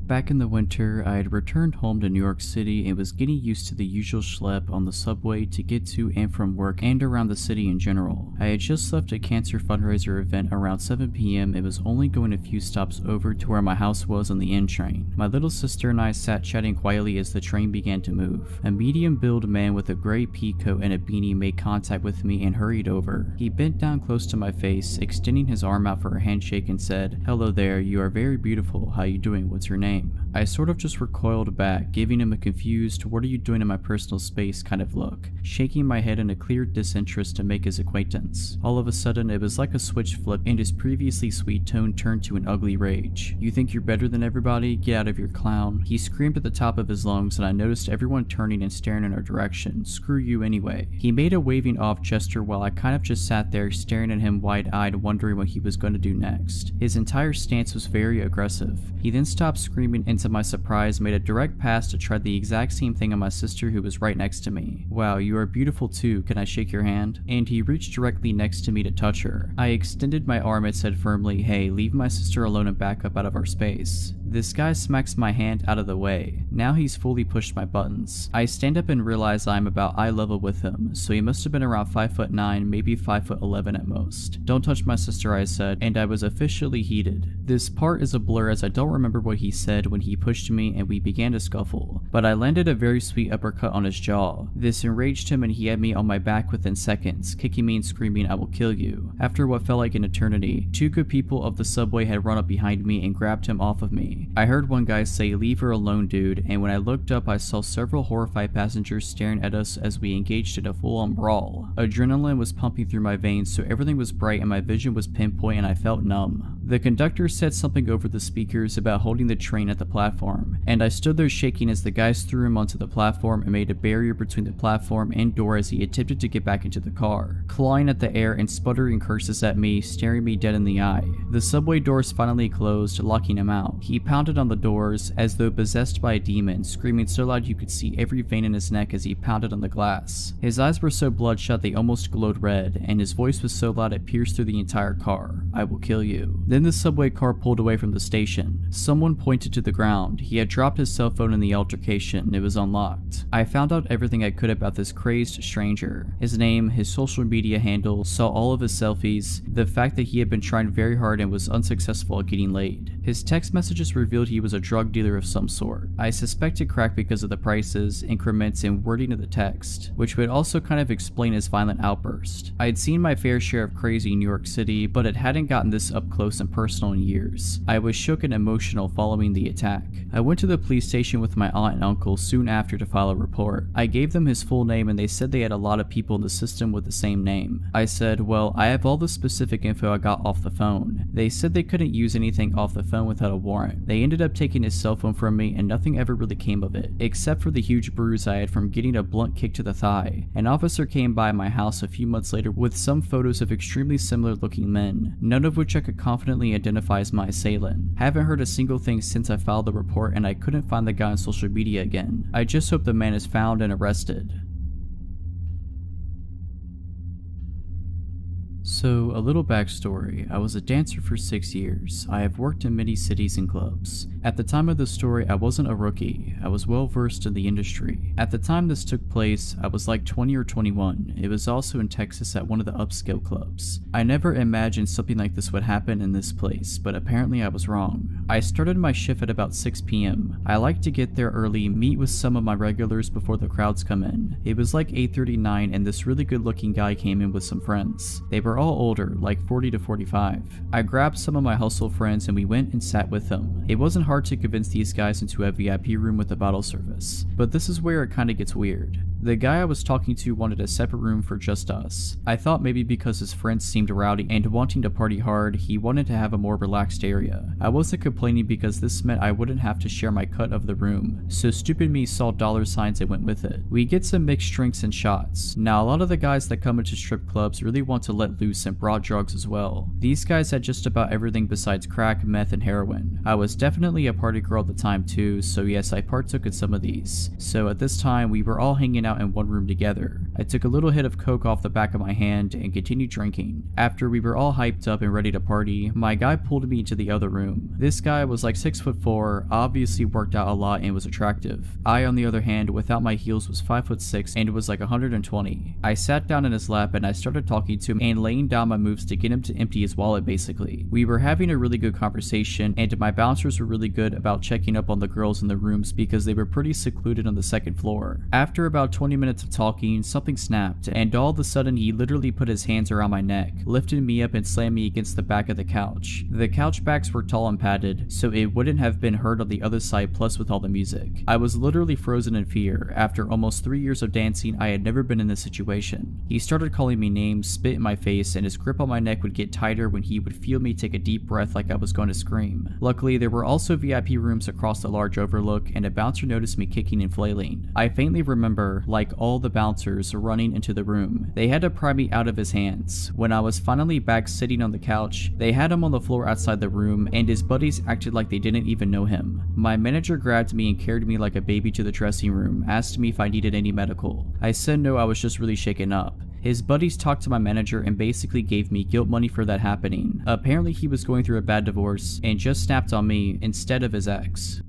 Back in the winter, I had returned home to New York City and was getting used to the usual schlep on the subway to get to and from work and around the city in general. I had just left a cancer fundraiser event around 7 PM and was only going a few stops over to where my house was on the N train. My little sister and I sat chatting quietly as the train began to move. A medium-build man with a gray pea coat and a beanie made contact with me and hurried over. He bent down close to my face, extending his arm out for a handshake and said, "Hello there, you are very beautiful, how you doing, what's your name?" I sort of just recoiled back, giving him a confused, "what are you doing in my personal space" kind of look, shaking my head in a clear disinterest to make his acquaintance. All of a sudden, it was like a switch flip and his previously sweet tone turned to an ugly rage. "You think you're better than everybody? Get out of your clown." He screamed at the top of his lungs and I noticed everyone turning and staring in our direction. "Screw you anyway." He made a waving off gesture while I kind of just sat there staring at him wide-eyed, wondering what he was going to do next. His entire stance was very aggressive. He then stopped screaming and to my surprise made a direct pass to try the exact same thing on my sister who was right next to me. "Wow, you are beautiful too, can I shake your hand?" And he reached directly next to me to touch her. I extended my arm and said firmly, "Hey, leave my sister alone and back up out of our space." This guy smacks my hand out of the way. Now he's fully pushed my buttons. I stand up and realize I'm about eye level with him, so he must have been around 5'9", maybe 5'11" at most. "Don't touch my sister," I said, and I was officially heated. This part is a blur as I don't remember what he said when he pushed me and we began to scuffle, but I landed a very sweet uppercut on his jaw. This enraged him and he had me on my back within seconds, kicking me and screaming, "I will kill you." After what felt like an eternity, 2 good people of the subway had run up behind me and grabbed him off of me. I heard one guy say, "Leave her alone, dude," and when I looked up I saw several horrified passengers staring at us as we engaged in a full-on brawl. Adrenaline was pumping through my veins, so everything was bright and my vision was pinpoint and I felt numb. The conductor said something over the speakers about holding the train at the platform, and I stood there shaking as the guys threw him onto the platform and made a barrier between the platform and door as he attempted to get back into the car, clawing at the air and sputtering curses at me, staring me dead in the eye. The subway doors finally closed, locking him out. He pounded on the doors as though possessed by a demon, screaming so loud you could see every vein in his neck as he pounded on the glass. His eyes were so bloodshot they almost glowed red, and his voice was so loud it pierced through the entire car. "I will kill you." Then the subway car pulled away from the station. Someone pointed to the ground. He had dropped his cell phone in the altercation. It was unlocked. I found out everything I could about this crazed stranger. His name, his social media handle, saw all of his selfies, the fact that he had been trying very hard and was unsuccessful at getting laid. His text messages revealed he was a drug dealer of some sort. I suspected crack because of the prices, increments, and wording of the text, which would also kind of explain his violent outburst. I had seen my fair share of crazy in New York City, but it hadn't gotten this up close and personal in years. I was shook and emotional following the attack. I went to the police station with my aunt and uncle soon after to file a report. I gave them his full name and they said they had a lot of people in the system with the same name. I said, well, I have all the specific info I got off the phone. They said they couldn't use anything off the phone without a warrant. They ended up taking his cell phone from me and nothing ever really came of it, except for the huge bruise I had from getting a blunt kick to the thigh. An officer came by my house a few months later with some photos of extremely similar looking men, none of which I could confidently identify as my assailant. Haven't heard a single thing since I filed the report and I couldn't find the guy on social media again. I just hope the man is found and arrested. So, a little backstory. I was a dancer for 6 years. I have worked in many cities and clubs. At the time of the story, I wasn't a rookie. I was well versed in the industry. At the time this took place, I was like 20 or 21. It was also in Texas at one of the upscale clubs. I never imagined something like this would happen in this place, but apparently I was wrong. I started my shift at about 6 p.m. I like to get there early, meet with some of my regulars before the crowds come in. It was like 8:39 and this really good looking guy came in with some friends. They were all older, like 40 to 45. I grabbed some of my hustle friends and we went and sat with them. It wasn't hard to convince these guys into a VIP room with a bottle service. But this is where it kinda gets weird. The guy I was talking to wanted a separate room for just us. I thought maybe because his friends seemed rowdy and wanting to party hard, he wanted to have a more relaxed area. I wasn't complaining because this meant I wouldn't have to share my cut of the room, so stupid me saw dollar signs and went with it. We get some mixed drinks and shots. Now a lot of the guys that come into strip clubs really want to let loose and brought drugs as well. These guys had just about everything besides crack, meth, and heroin. I was definitely a party girl at the time too, so yes, I partook in some of these. So at this time, we were all hanging out in one room together. I took a little hit of coke off the back of my hand and continued drinking. After we were all hyped up and ready to party, my guy pulled me into the other room. This guy was like 6'4", obviously worked out a lot and was attractive. I, on the other hand, without my heels was 5'6" and was like 120. I sat down in his lap and I started talking to him and laying down my moves to get him to empty his wallet basically. We were having a really good conversation and my bouncers were really good about checking up on the girls in the rooms because they were pretty secluded on the second floor. After about 20 minutes of talking, something snapped and all of a sudden he literally put his hands around my neck, lifted me up and slammed me against the back of the couch. The couch backs were tall and padded, so it wouldn't have been heard on the other side plus with all the music. I was literally frozen in fear. After almost 3 years of dancing, I had never been in this situation. He started calling me names, spit in my face, and his grip on my neck would get tighter when he would feel me take a deep breath like I was going to scream. Luckily, there were also VIP rooms across the large overlook and a bouncer noticed me kicking and flailing. I faintly remember, like all the bouncers, running into the room. They had to pry me out of his hands. When I was finally back sitting on the couch, they had him on the floor outside the room and his buddies acted like they didn't even know him. My manager grabbed me and carried me like a baby to the dressing room, asked me if I needed any medical. I said no, I was just really shaken up. His buddies talked to my manager and basically gave me guilt money for that happening. Apparently he was going through a bad divorce and just snapped on me instead of his ex.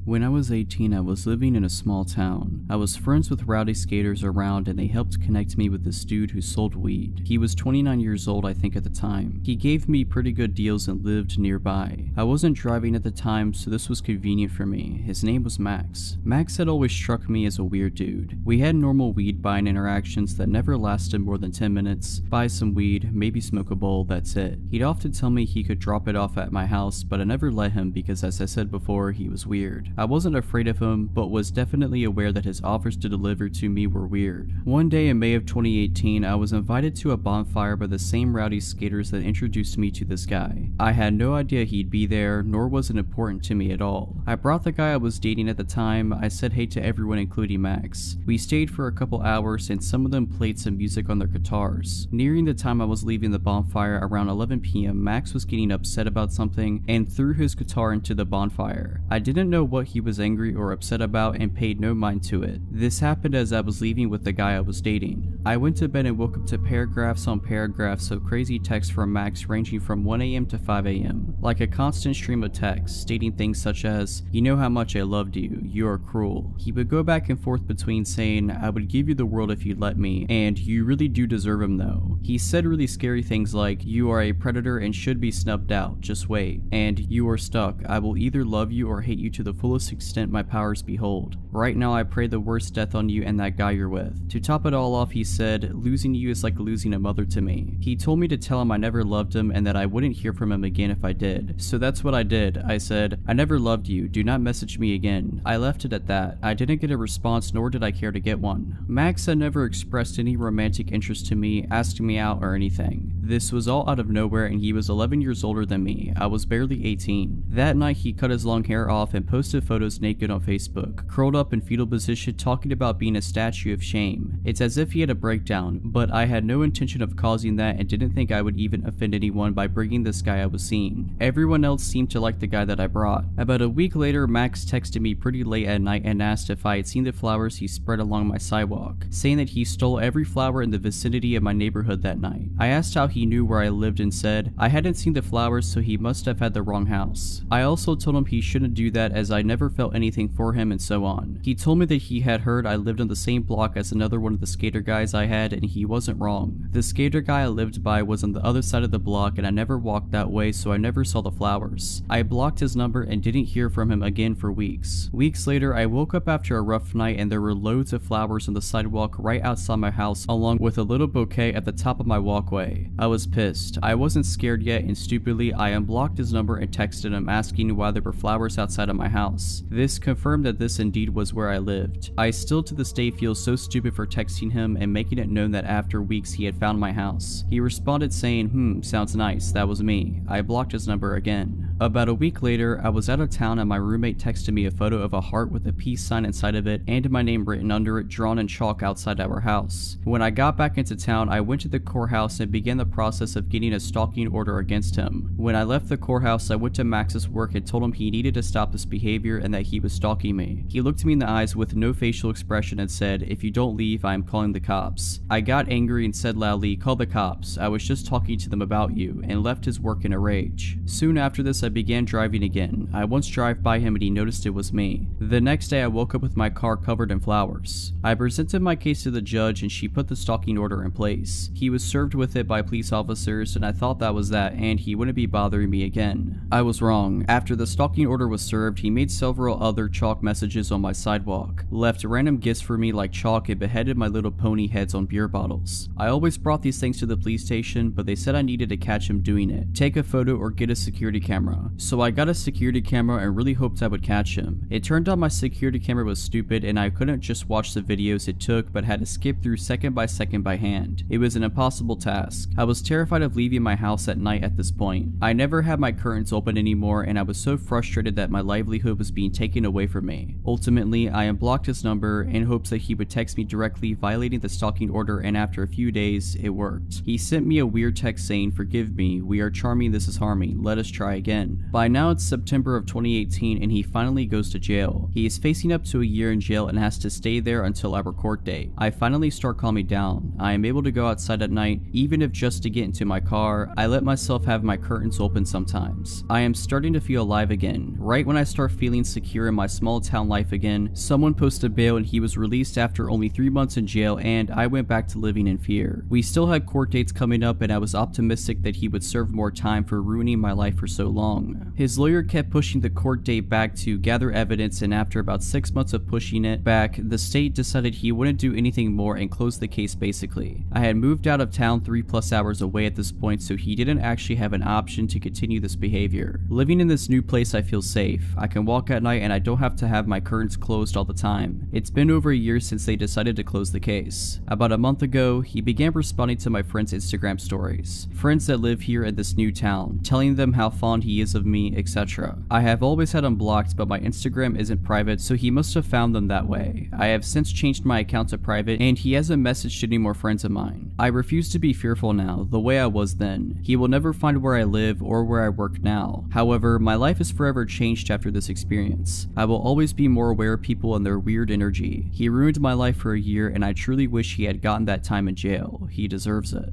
When I was 18, I was living in a small town. I was friends with rowdy skaters around and they helped connect me with this dude who sold weed. He was 29 years old I think at the time. He gave me pretty good deals and lived nearby. I wasn't driving at the time so this was convenient for me. His name was Max. Max had always struck me as a weird dude. We had normal weed buying interactions that never lasted more than 10 minutes. Buy some weed, maybe smoke a bowl, that's it. He'd often tell me he could drop it off at my house but I never let him because as I said before, he was weird. I wasn't afraid of him, but was definitely aware that his offers to deliver to me were weird. One day in May of 2018, I was invited to a bonfire by the same rowdy skaters that introduced me to this guy. I had no idea he'd be there, nor was it important to me at all. I brought the guy I was dating at the time. I said hey to everyone including Max. We stayed for a couple hours and some of them played some music on their guitars. Nearing the time I was leaving the bonfire around 11 p.m, Max was getting upset about something and threw his guitar into the bonfire. I didn't know what he was angry or upset about and paid no mind to it. This happened as I was leaving with the guy I was dating. I went to bed and woke up to paragraphs on paragraphs of crazy texts from Max ranging from 1 a.m. to 5 a.m. Like a constant stream of texts stating things such as, "You know how much I loved you, you are cruel." He would go back and forth between saying, "I would give you the world if you'd let me," and "You really do deserve him though." He said really scary things like, "You are a predator and should be snubbed out, just wait," and "You are stuck, I will either love you or hate you to the fullest extent my powers behold. Right now I pray the worst death on you and that guy you're with." To top it all off, he said, "Losing you is like losing a mother to me." He told me to tell him I never loved him and that I wouldn't hear from him again if I did. So that's what I did. I said, "I never loved you, do not message me again." I left it at that. I didn't get a response, nor did I care to get one. Max had never expressed any romantic interest to me, asking me out or anything. This was all out of nowhere, and he was 11 years older than me. I was barely 18. That night he cut his long hair off and posted photos naked on Facebook, curled up in fetal position, talking about being a statue of shame. It's as if he had a breakdown, but I had no intention of causing that and didn't think I would even offend anyone by bringing this guy I was seeing. Everyone else seemed to like the guy that I brought. About a week later, Max texted me pretty late at night and asked if I had seen the flowers he spread along my sidewalk, saying that he stole every flower in the vicinity of my neighborhood that night. I asked how he knew where I lived and said I hadn't seen the flowers, so he must have had the wrong house. I also told him he shouldn't do that as I never felt anything for him and so on. He told me that he had heard I lived on the same block as another one of the skater guys I had, and he wasn't wrong. The skater guy I lived by was on the other side of the block and I never walked that way, so I never saw the flowers. I blocked his number and didn't hear from him again for weeks. Weeks later, I woke up after a rough night and there were loads of flowers on the sidewalk right outside my house, along with a little bouquet at the top of my walkway. I was pissed. I wasn't scared yet, and stupidly, I unblocked his number and texted him asking why there were flowers outside of my house. This confirmed that this indeed was where I lived. I still to this day feel so stupid for texting him and making it known that after weeks he had found my house. He responded saying, sounds nice, that was me. I blocked his number again. About a week later, I was out of town and my roommate texted me a photo of a heart with a peace sign inside of it and my name written under it, drawn in chalk outside our house. When I got back into town, I went to the courthouse and began the process of getting a stalking order against him. When I left the courthouse, I went to Max's work and told him he needed to stop this behavior and that he was stalking me. He looked me in the eyes with no facial expression and said, "If you don't leave, I am calling the cops." I got angry and said loudly, "Call the cops, I was just talking to them about you," and left his work in a rage. Soon after this, I began driving again. I once drove by him and he noticed it was me. The next day, I woke up with my car covered in flowers. I presented my case to the judge and she put the stalking order in place. He was served with it by police officers and I thought that was that and he wouldn't be bothering me again. I was wrong. After the stalking order was served, he made several other chalk messages on my sidewalk, left random gifts for me like chalk, and beheaded my little pony heads on beer bottles. I always brought these things to the police station, but they said I needed to catch him doing it, take a photo or get a security camera. So I got a security camera and really hoped I would catch him. It turned out my security camera was stupid and I couldn't just watch the videos it took, but had to skip through second by hand. It was an impossible task. I was terrified of leaving my house at night at this point. I never had my curtains open anymore and I was so frustrated that my livelihood was being taken away from me. Ultimately, I unblocked his number in hopes that he would text me directly violating the stalking order, and after a few days, it worked. He sent me a weird text saying, "Forgive me, we are charming, this is harming, let us try again." By now it's September of 2018 and he finally goes to jail. He is facing up to a year in jail and has to stay there until our court date. I finally start calming down. I am able to go outside at night, even if just to get into my car. I let myself have my curtains open sometimes. I am starting to feel alive again. Right when I start feeling secure in my small town life again, someone posted bail and he was released after only 3 months in jail, and I went back to living in fear. We still had court dates coming up and I was optimistic that he would serve more time for ruining my life for so long. His lawyer kept pushing the court date back to gather evidence, and after about 6 months of pushing it back, the state decided he wouldn't do anything more and closed the case basically. I had moved out of town 3+ hours away at this point, so he didn't actually have an option to continue this behavior. Living in this new place, I feel safe. I can walk at night and I don't have to have my curtains closed all the time. It's been over a year since they decided to close the case. About a month ago, he began responding to my friends' Instagram stories. Friends that live here in this new town, telling them how fond he is of me, etc. I have always had him blocked, but my Instagram isn't private, so he must have found them that way. I have since changed my account to private and he hasn't messaged any more friends of mine. I refuse to be fearful now, the way I was then. He will never find where I live or where I work now. However, my life is forever changed after this experience. I will always be more aware of people and their weird energy. He ruined my life for a year and I truly wish he had gotten that time in jail. He deserves it.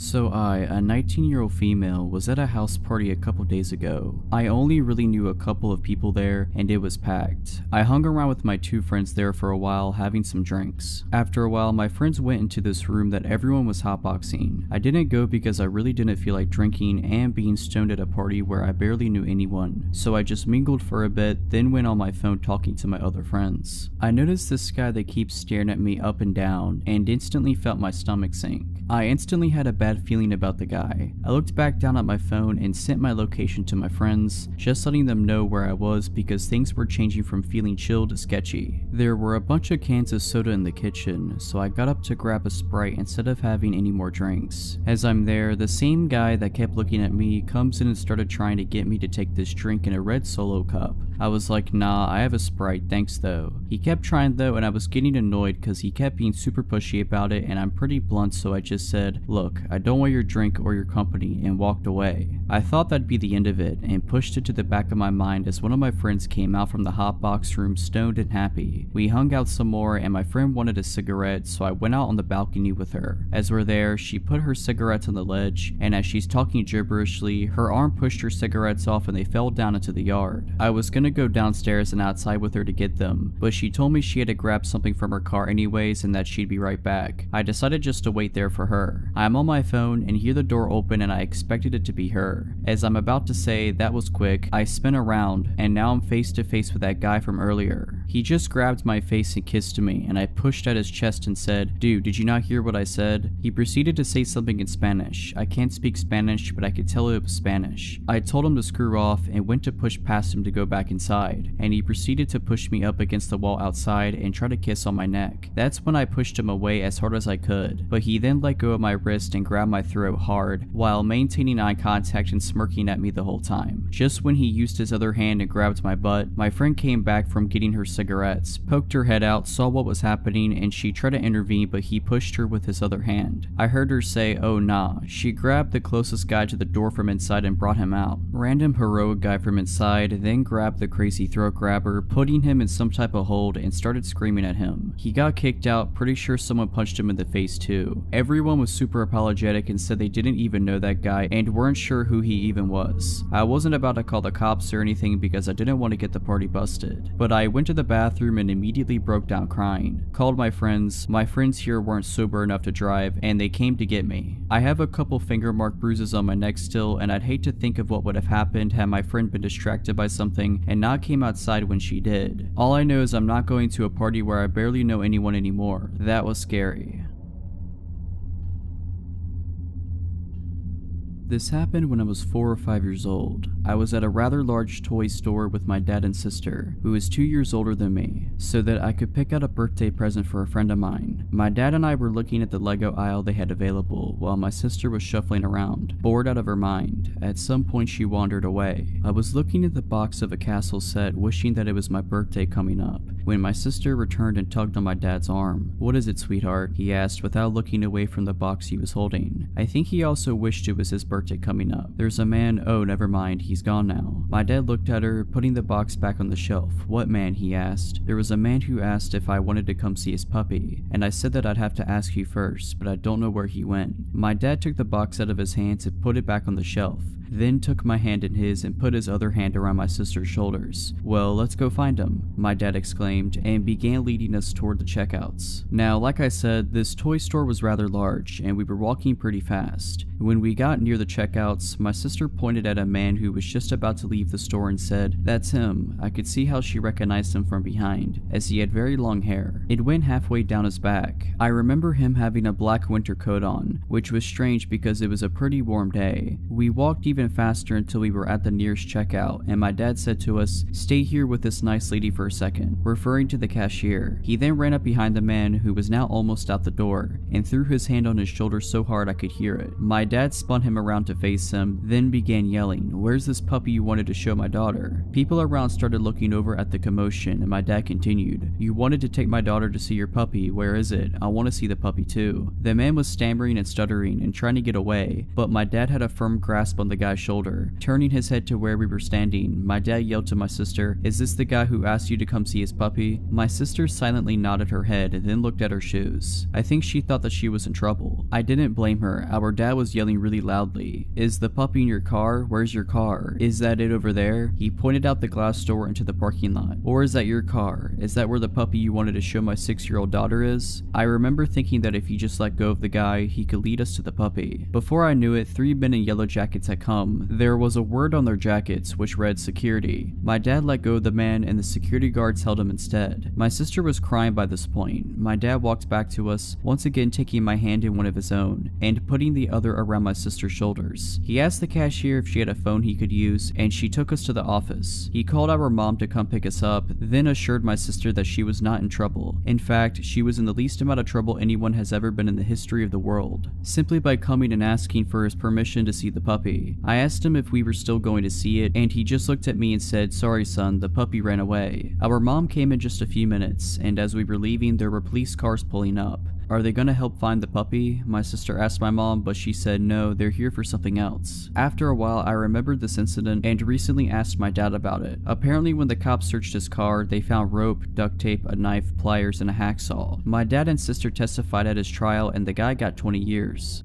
So I, a 19-year-old female, was at a house party a couple days ago. I only really knew a couple of people there, and it was packed. I hung around with my two friends there for a while, having some drinks. After a while, my friends went into this room that everyone was hotboxing. I didn't go because I really didn't feel like drinking and being stoned at a party where I barely knew anyone, so I just mingled for a bit, then went on my phone talking to my other friends. I noticed this guy that keeps staring at me up and down, and instantly felt my stomach sink. I instantly had a bad feeling about the guy. I looked back down at my phone and sent my location to my friends, just letting them know where I was because things were changing from feeling chill to sketchy. There were a bunch of cans of soda in the kitchen, so I got up to grab a Sprite instead of having any more drinks. As I'm there, the same guy that kept looking at me comes in and started trying to get me to take this drink in a red Solo cup. I was like, nah, I have a Sprite, thanks though. He kept trying though, and I was getting annoyed because he kept being super pushy about it, and I'm pretty blunt, so I just said, look, I don't want your drink or your company, and walked away. I thought that'd be the end of it, and pushed it to the back of my mind as one of my friends came out from the hot box room stoned and happy. We hung out some more, and my friend wanted a cigarette, so I went out on the balcony with her. As we're there, she put her cigarettes on the ledge, and as she's talking gibberishly, her arm pushed her cigarettes off and they fell down into the yard. I was gonna go downstairs and outside with her to get them, but she told me she had to grab something from her car anyways and that she'd be right back. I decided just to wait there for her. I'm on my phone and hear the door open, and I expected it to be her. As I'm about to say that was quick, I spin around and now I'm face to face with that guy from earlier. He just grabbed my face and kissed me, and I pushed at his chest and said, dude, did you not hear what I said? He proceeded to say something in Spanish. I can't speak Spanish, but I could tell it was Spanish. I told him to screw off and went to push past him to go back inside, and he proceeded to push me up against the wall outside and try to kiss on my neck. That's when I pushed him away as hard as I could, but he then let go of my wrist and grabbed my throat hard while maintaining eye contact and smirking at me the whole time. Just when he used his other hand and grabbed my butt, my friend came back from getting her cigarettes, poked her head out, saw what was happening, and she tried to intervene, but he pushed her with his other hand. I heard her say, oh nah. She grabbed the closest guy to the door from inside and brought him out. Random heroic guy from inside then grabbed the crazy throat grabber, putting him in some type of hold, and started screaming at him. He got kicked out, pretty sure someone punched him in the face too. Everyone was super apologetic and said they didn't even know that guy and weren't sure who he even was. I wasn't about to call the cops or anything because I didn't want to get the party busted, but I went to the bathroom and immediately broke down crying. Called my friends. My friends here weren't sober enough to drive, and they came to get me. I have a couple finger mark bruises on my neck still, and I'd hate to think of what would have happened had my friend been distracted by something and not came outside when she did. All I know is I'm not going to a party where I barely know anyone anymore. That was scary. This happened when I was 4 or 5 years old. I was at a rather large toy store with my dad and sister, who is 2 years older than me, so that I could pick out a birthday present for a friend of mine. My dad and I were looking at the Lego aisle they had available, while my sister was shuffling around, bored out of her mind. At some point she wandered away. I was looking at the box of a castle set, wishing that it was my birthday coming up, when my sister returned and tugged on my dad's arm. What is it, sweetheart? He asked without looking away from the box he was holding. I think he also wished it was his birthday coming up. There's a man. Oh, never mind, he's gone now. My dad looked at her, putting the box back on the shelf. What man? He asked. There was a man who asked if I wanted to come see his puppy, and I said that I'd have to ask you first, but I don't know where he went. My dad took the box out of his hands and put it back on the shelf, then took my hand in his and put his other hand around my sister's shoulders. Well, let's go find him, my dad exclaimed, and began leading us toward the checkouts. Now, like I said, this toy store was rather large, and we were walking pretty fast. When we got near the checkouts, my sister pointed at a man who was just about to leave the store and said, "That's him." I could see how she recognized him from behind, as he had very long hair. It went halfway down his back. I remember him having a black winter coat on, which was strange because it was a pretty warm day. We walked even faster until we were at the nearest checkout, and my dad said to us, "Stay here with this nice lady for a second," referring to the cashier. He then ran up behind the man, who was now almost out the door, and threw his hand on his shoulder so hard I could hear it. My dad spun him around to face him, then began yelling, "Where's this puppy you wanted to show my daughter?" People around started looking over at the commotion, and my dad continued, "You wanted to take my daughter to see your puppy. Where is it? I want to see the puppy too." The man was stammering and stuttering and trying to get away, but my dad had a firm grasp on the guy guy's shoulder. Turning his head to where we were standing, my dad yelled to my sister, "Is this the guy who asked you to come see his puppy?" My sister silently nodded her head and then looked at her shoes. I think she thought that she was in trouble. I didn't blame her. Our dad was yelling really loudly. "Is the puppy in your car? Where's your car? Is that it over there?" He pointed out the glass door into the parking lot. "Or is that your car? Is that where the puppy you wanted to show my 6-year-old daughter is?" I remember thinking that if he just let go of the guy, he could lead us to the puppy. Before I knew it, 3 men in yellow jackets had come. There was a word on their jackets which read security. My dad let go of the man and the security guards held him instead. My sister was crying by this point. My dad walked back to us, once again taking my hand in one of his own and putting the other around my sister's shoulders. He asked the cashier if she had a phone he could use, and she took us to the office. He called our mom to come pick us up, then assured my sister that she was not in trouble. In fact, she was in the least amount of trouble anyone has ever been in the history of the world, simply by coming and asking for his permission to see the puppy. I asked him if we were still going to see it, and he just looked at me and said, "Sorry son, the puppy ran away." Our mom came in just a few minutes, and as we were leaving, there were police cars pulling up. "Are they gonna help find the puppy?" my sister asked my mom, but she said no, they're here for something else. After a while, I remembered this incident and recently asked my dad about it. Apparently when the cops searched his car, they found rope, duct tape, a knife, pliers, and a hacksaw. My dad and sister testified at his trial and the guy got 20 years.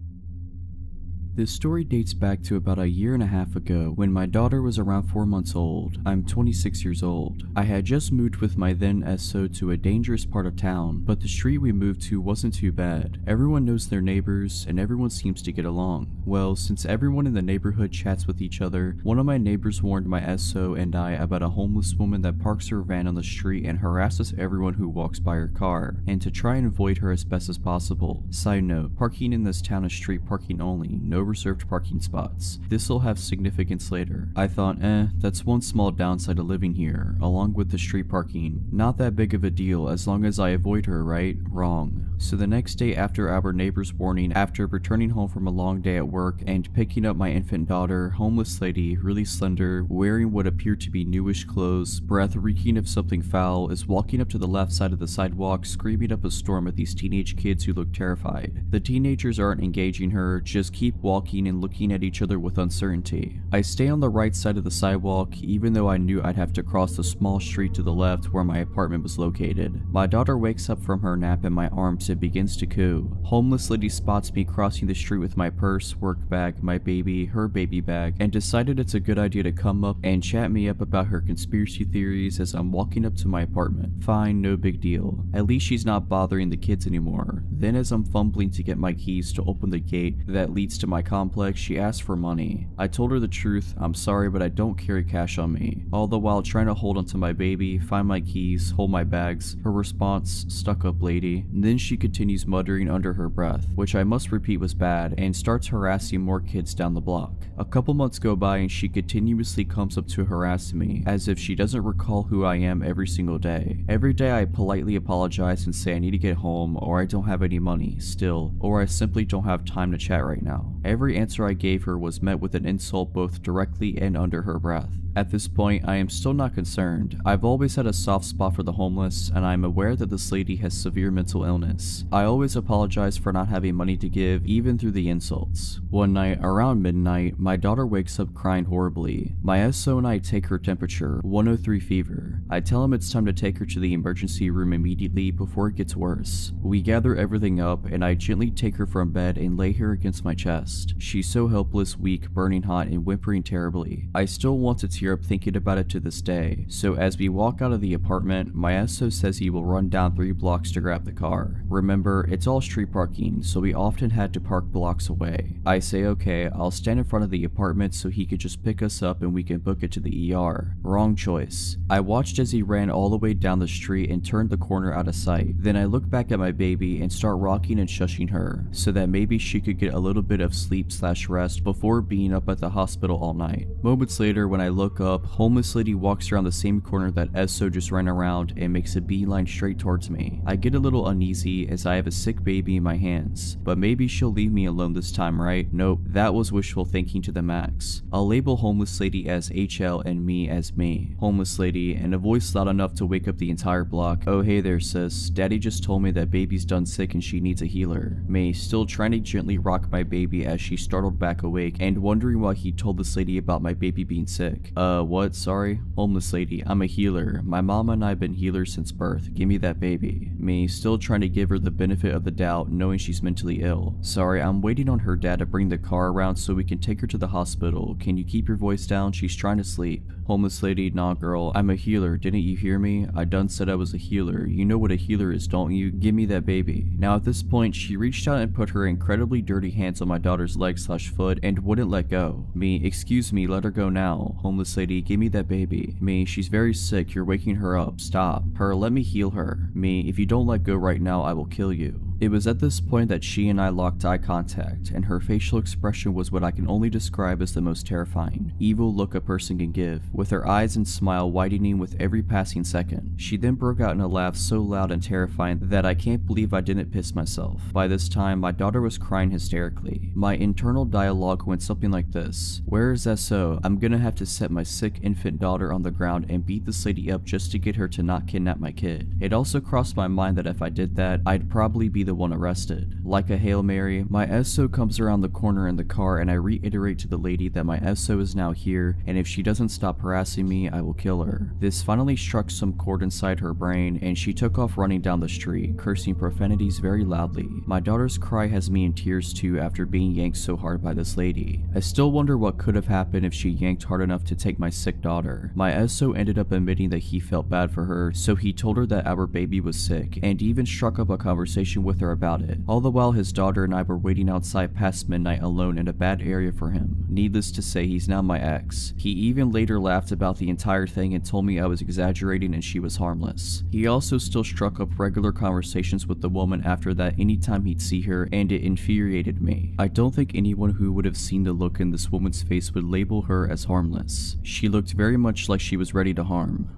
This story dates back to about a year and a half ago when my daughter was around 4 months old. I'm 26 years old. I had just moved with my then SO to a dangerous part of town, but the street we moved to wasn't too bad. Everyone knows their neighbors and everyone seems to get along. Well, since everyone in the neighborhood chats with each other, one of my neighbors warned my SO and I about a homeless woman that parks her van on the street and harasses everyone who walks by her car, and to try and avoid her as best as possible. Side note, parking in this town is street parking only, no reserved parking spots. This'll have significance later. I thought, that's one small downside of living here, along with the street parking. Not that big of a deal as long as I avoid her, right? Wrong. So the next day after our neighbor's warning, after returning home from a long day at work and picking up my infant daughter, homeless lady, really slender, wearing what appeared to be newish clothes, breath reeking of something foul, is walking up to the left side of the sidewalk, screaming up a storm at these teenage kids who look terrified. The teenagers aren't engaging her, just keep walking and looking at each other with uncertainty. I stay on the right side of the sidewalk, even though I knew I'd have to cross the small street to the left where my apartment was located. My daughter wakes up from her nap in my arms and begins to coo. Homeless lady spots me crossing the street with my purse, work bag, my baby, her baby bag, and decided it's a good idea to come up and chat me up about her conspiracy theories as I'm walking up to my apartment. Fine, no big deal. At least she's not bothering the kids anymore. Then as I'm fumbling to get my keys to open the gate that leads to my complex, she asked for money. I told her the truth, I'm sorry but I don't carry cash on me. All the while trying to hold onto my baby, find my keys, hold my bags. Her response, "Stuck up lady." And then she continues muttering under her breath, which I must repeat was bad, and starts harassing more kids down the block. A couple months go by and she continuously comes up to harass me, as if she doesn't recall who I am every single day. Every day I politely apologize and say I need to get home, or I don't have any money, still, or I simply don't have time to chat right now. Every answer I gave her was met with an insult both directly and under her breath. At this point, I am still not concerned. I've always had a soft spot for the homeless, and I am aware that this lady has severe mental illness. I always apologize for not having money to give, even through the insults. One night, around midnight, my daughter wakes up crying horribly. My SO and I take her temperature, 103 fever. I tell him it's time to take her to the emergency room immediately before it gets worse. We gather everything up, and I gently take her from bed and lay her against my chest. She's so helpless, weak, burning hot, and whimpering terribly. I still want to tear up thinking about it to this day. So as we walk out of the apartment, my SO says he will run down 3 blocks to grab the car. Remember, it's all street parking, so we often had to park blocks away. I say okay, I'll stand in front of the apartment so he could just pick us up and we can book it to the ER. Wrong choice. I watched as he ran all the way down the street and turned the corner out of sight. Then I look back at my baby and start rocking and shushing her, so that maybe she could get a little bit of sleep/rest before being up at the hospital all night. Moments later, when I look look up, homeless lady walks around the same corner that SO just ran around and makes a beeline straight towards me. I get a little uneasy as I have a sick baby in my hands, but maybe she'll leave me alone this time, right? Nope, that was wishful thinking to the max. I'll label homeless lady as HL and me as me. Homeless lady, and a voice loud enough to wake up the entire block. Oh hey there sis, daddy just told me that baby's done sick and she needs a healer. Me, still trying to gently rock my baby as she startled back awake and wondering why he told this lady about my baby being sick. What? Sorry? Homeless lady, I'm a healer. My mama and I have been healers since birth. Give me that baby. Me, still trying to give her the benefit of the doubt, knowing she's mentally ill. Sorry, I'm waiting on her dad to bring the car around so we can take her to the hospital. Can you keep your voice down? She's trying to sleep. Homeless lady, nah girl, I'm a healer. Didn't you hear me? I done said I was a healer. You know what a healer is, don't you? Give me that baby. Now at this point, she reached out and put her incredibly dirty hands on my daughter's leg/foot and wouldn't let go. Me, excuse me, let her go now. Homeless lady, give me that baby. Me, she's very sick, you're waking her up. Stop. Her, let me heal her. Me, if you don't let go right now, I will kill you. It was at this point that she and I locked eye contact, and her facial expression was what I can only describe as the most terrifying, evil look a person can give, with her eyes and smile widening with every passing second. She then broke out in a laugh so loud and terrifying that I can't believe I didn't piss myself. By this time, my daughter was crying hysterically. My internal dialogue went something like this. Where is SO? I'm gonna have to set my sick infant daughter on the ground and beat this lady up just to get her to not kidnap my kid. It also crossed my mind that if I did that, I'd probably be the one arrested. Like a Hail Mary, my SO comes around the corner in the car and I reiterate to the lady that my SO is now here and if she doesn't stop harassing me, I will kill her. This finally struck some chord inside her brain and she took off running down the street, cursing profanities very loudly. My daughter's cry has me in tears too after being yanked so hard by this lady. I still wonder what could have happened if she yanked hard enough to take my sick daughter. My SO ended up admitting that he felt bad for her, so he told her that our baby was sick and even struck up a conversation with her about it. All the while his daughter and I were waiting outside past midnight alone in a bad area for him. Needless to say, he's now my ex. He even later laughed about the entire thing and told me I was exaggerating and she was harmless. He also still struck up regular conversations with the woman after that anytime he'd see her, and it infuriated me. I don't think anyone who would have seen the look in this woman's face would label her as harmless. She looked very much like she was ready to harm.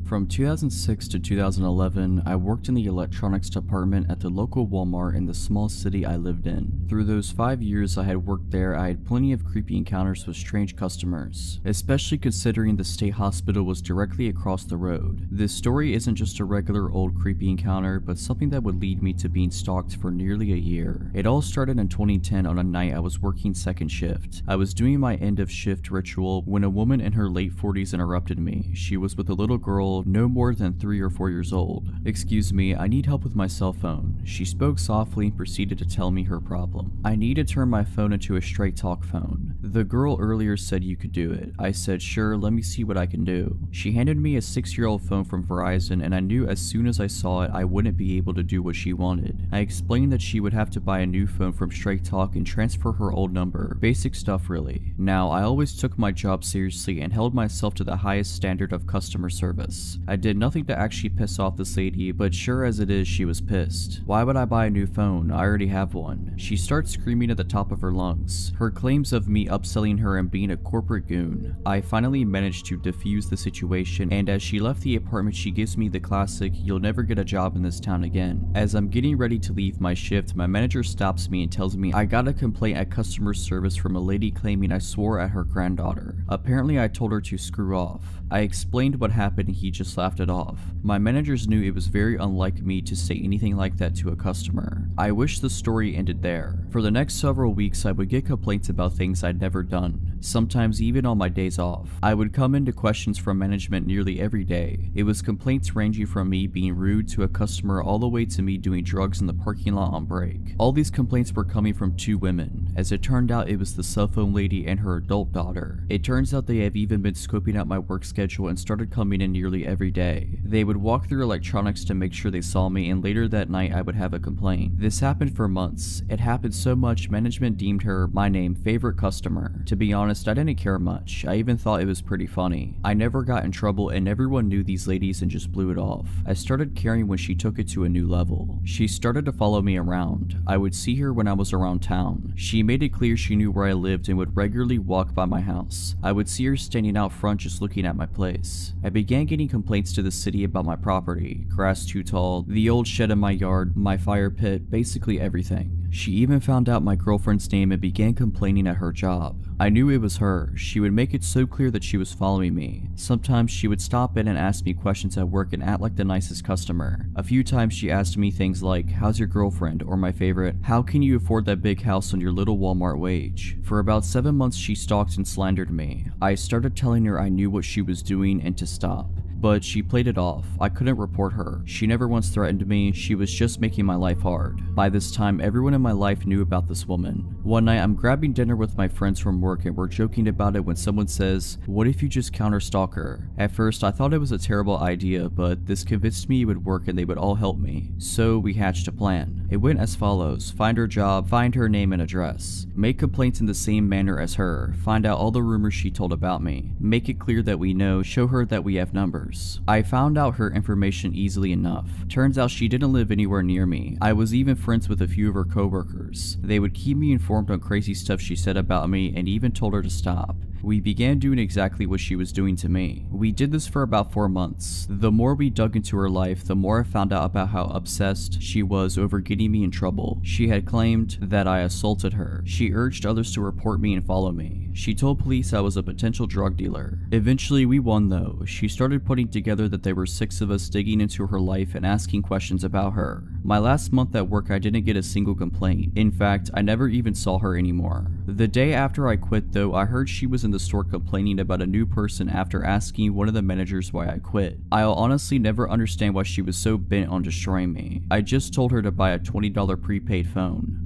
From 2006 to 2011, I worked in the electronics department at the local Walmart in the small city I lived in. Through those 5 years I had worked there, I had plenty of creepy encounters with strange customers, especially considering the state hospital was directly across the road. This story isn't just a regular old creepy encounter, but something that would lead me to being stalked for nearly a year. It all started in 2010 on a night I was working second shift. I was doing my end of shift ritual when a woman in her late 40s interrupted me. She was with a little girl no more than 3 or 4 years old. Excuse me, I need help with my cell phone. She spoke softly and proceeded to tell me her problem. I need to turn my phone into a straight talk phone. The girl earlier said you could do it. I said sure, let me see what I can do. She handed me a 6-year-old phone from Verizon and I knew as soon as I saw it I wouldn't be able to do what she wanted. I explained that she would have to buy a new phone from Straight Talk and transfer her old number. Basic stuff really. Now, I always took my job seriously and held myself to the highest standard of customer service. I did nothing to actually piss off this lady, but sure as it is, she was pissed. Why would I buy a new phone? I already have one. She starts screaming at the top of her lungs. Her claims of me upselling her and being a corporate goon. I finally managed to defuse the situation, and as she left the apartment, she gives me the classic, "You'll never get a job in this town again." As I'm getting ready to leave my shift, my manager stops me and tells me I got a complaint at customer service from a lady claiming I swore at her granddaughter. Apparently I told her to screw off. I explained what happened and he just laughed it off. My managers knew it was very unlike me to say anything like that to a customer. I wish the story ended there. For the next several weeks I would get complaints about things I'd never done, sometimes even on my days off. I would come into questions from management nearly every day. It was complaints ranging from me being rude to a customer all the way to me doing drugs in the parking lot on break. All these complaints were coming from 2 women. As it turned out, it was the cell phone lady and her adult daughter. It turns out they have even been scoping out my work schedule and started coming in nearly literally every day. They would walk through electronics to make sure they saw me, and later that night I would have a complaint. This happened for months. It happened so much management deemed her, my name, favorite customer. To be honest, I didn't care much. I even thought it was pretty funny. I never got in trouble and everyone knew these ladies and just blew it off. I started caring when she took it to a new level. She started to follow me around. I would see her when I was around town. She made it clear she knew where I lived and would regularly walk by my house. I would see her standing out front just looking at my place. I began getting complaints to the city about my property, grass too tall, the old shed in my yard, my fire pit, basically everything. She even found out my girlfriend's name and began complaining at her job. I knew it was her. She would make it so clear that she was following me. Sometimes she would stop in and ask me questions at work and act like the nicest customer. A few times she asked me things like, how's your girlfriend? Or my favorite, how can you afford that big house on your little Walmart wage? For about 7 months she stalked and slandered me. I started telling her I knew what she was doing and to stop. But she played it off. I couldn't report her. She never once threatened me. She was just making my life hard. By this time, everyone in my life knew about this woman. One night, I'm grabbing dinner with my friends from work and we're joking about it when someone says, what if you just counter stalk her? At first, I thought it was a terrible idea, but this convinced me it would work and they would all help me. So we hatched a plan. It went as follows: find her job, find her name and address, make complaints in the same manner as her, find out all the rumors she told about me, make it clear that we know, show her that we have numbers. I found out her information easily enough. Turns out she didn't live anywhere near me. I was even friends with a few of her coworkers. They would keep me informed on crazy stuff she said about me and even told her to stop. We began doing exactly what she was doing to me. We did this for about 4 months. The more we dug into her life, the more I found out about how obsessed she was over getting me in trouble. She had claimed that I assaulted her. She urged others to report me and follow me. She told police I was a potential drug dealer. Eventually we won though. She started putting together that there were 6 of us digging into her life and asking questions about her. My last month at work I didn't get a single complaint. In fact, I never even saw her anymore. The day after I quit though, I heard she was in the store complaining about a new person after asking one of the managers why I quit. I'll honestly never understand why she was so bent on destroying me. I just told her to buy a $20 prepaid phone.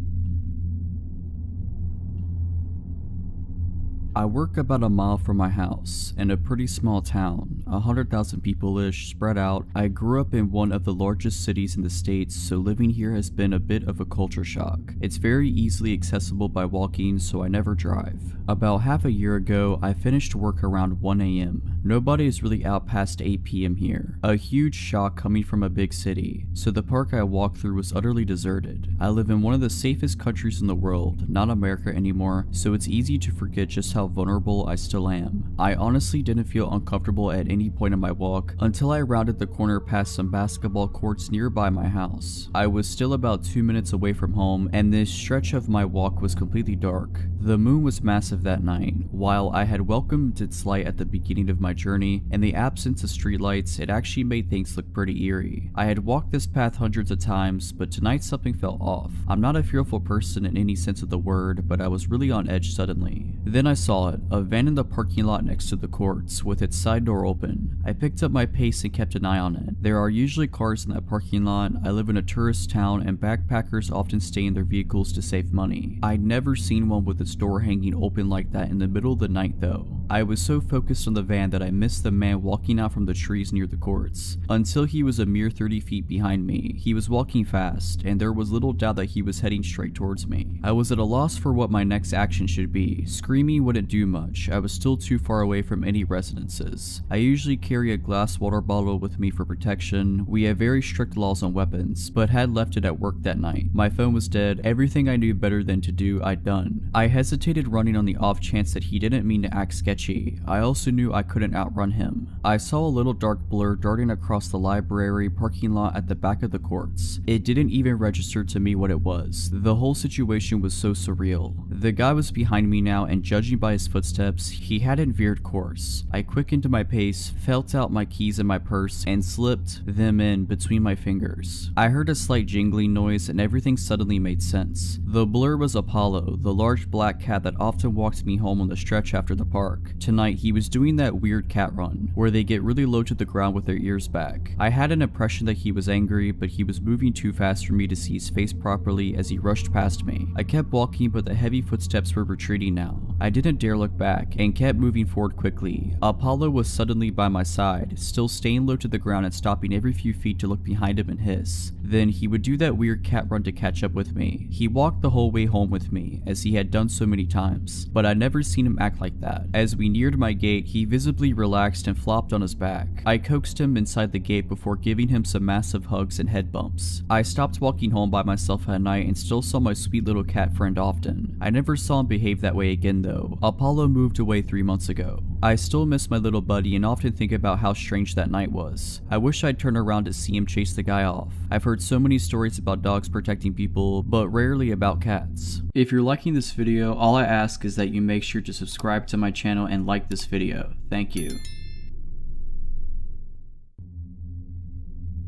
I work about a mile from my house, in a pretty small town, 100,000 people-ish, spread out. I grew up in one of the largest cities in the States, so living here has been a bit of a culture shock. It's very easily accessible by walking, so I never drive. About half a year ago, I finished work around 1 AM. Nobody is really out past 8 PM here. A huge shock coming from a big city, so the park I walked through was utterly deserted. I live in one of the safest countries in the world, not America anymore, so it's easy to forget just how vulnerable I still am. I honestly didn't feel uncomfortable at any point in my walk until I rounded the corner past some basketball courts nearby my house. I was still about 2 minutes away from home, and this stretch of my walk was completely dark. The moon was massive that night. While I had welcomed its light at the beginning of my journey, in the absence of streetlights, it actually made things look pretty eerie. I had walked this path hundreds of times, but tonight something felt off. I'm not a fearful person in any sense of the word, but I was really on edge suddenly. Then I saw it, a van in the parking lot next to the courts, with its side door open. I picked up my pace and kept an eye on it. There are usually cars in that parking lot. I live in a tourist town and backpackers often stay in their vehicles to save money. I'd never seen one with its door hanging open like that in the middle of the night though. I was so focused on the van that I missed the man walking out from the trees near the courts, until he was a mere 30 feet behind me. He was walking fast, and there was little doubt that he was heading straight towards me. I was at a loss for what my next action should be. Screaming wouldn't do much. I was still too far away from any residences. I usually carry a glass water bottle with me for protection. We have very strict laws on weapons, but had left it at work that night. My phone was dead. Everything I knew better than to do, I'd done. I hesitated running on the off chance that he didn't mean to act sketchy. I also knew I couldn't outrun him. I saw a little dark blur darting across the library parking lot at the back of the courts. It didn't even register to me what it was. The whole situation was so surreal. The guy was behind me now, and judging by his footsteps, he hadn't veered course. I quickened my pace, felt out my keys in my purse, and slipped them in between my fingers. I heard a slight jingling noise and everything suddenly made sense. The blur was Apollo, the large black cat that often walked me home on the stretch after the park. Tonight, he was doing that weird cat run, where they get really low to the ground with their ears back. I had an impression that he was angry, but he was moving too fast for me to see his face properly as he rushed past me. I kept walking, but the heavy footsteps were retreating now. I didn't dare look back and kept moving forward quickly. Apollo was suddenly by my side, still staying low to the ground and stopping every few feet to look behind him and hiss. Then he would do that weird cat run to catch up with me. He walked the whole way home with me, as he had done so many times, but I'd never seen him act like that. As we neared my gate, he visibly relaxed and flopped on his back. I coaxed him inside the gate before giving him some massive hugs and head bumps. I stopped walking home by myself at night and still saw my sweet little cat friend often. I never saw him behave that way again though. Apollo moved away 3 months ago. I still miss my little buddy and often think about how strange that night was. I wish I'd turn around to see him chase the guy off. I've heard so many stories about dogs protecting people, but rarely about cats. If you're liking this video, all I ask is that you make sure to subscribe to my channel and like this video. Thank you.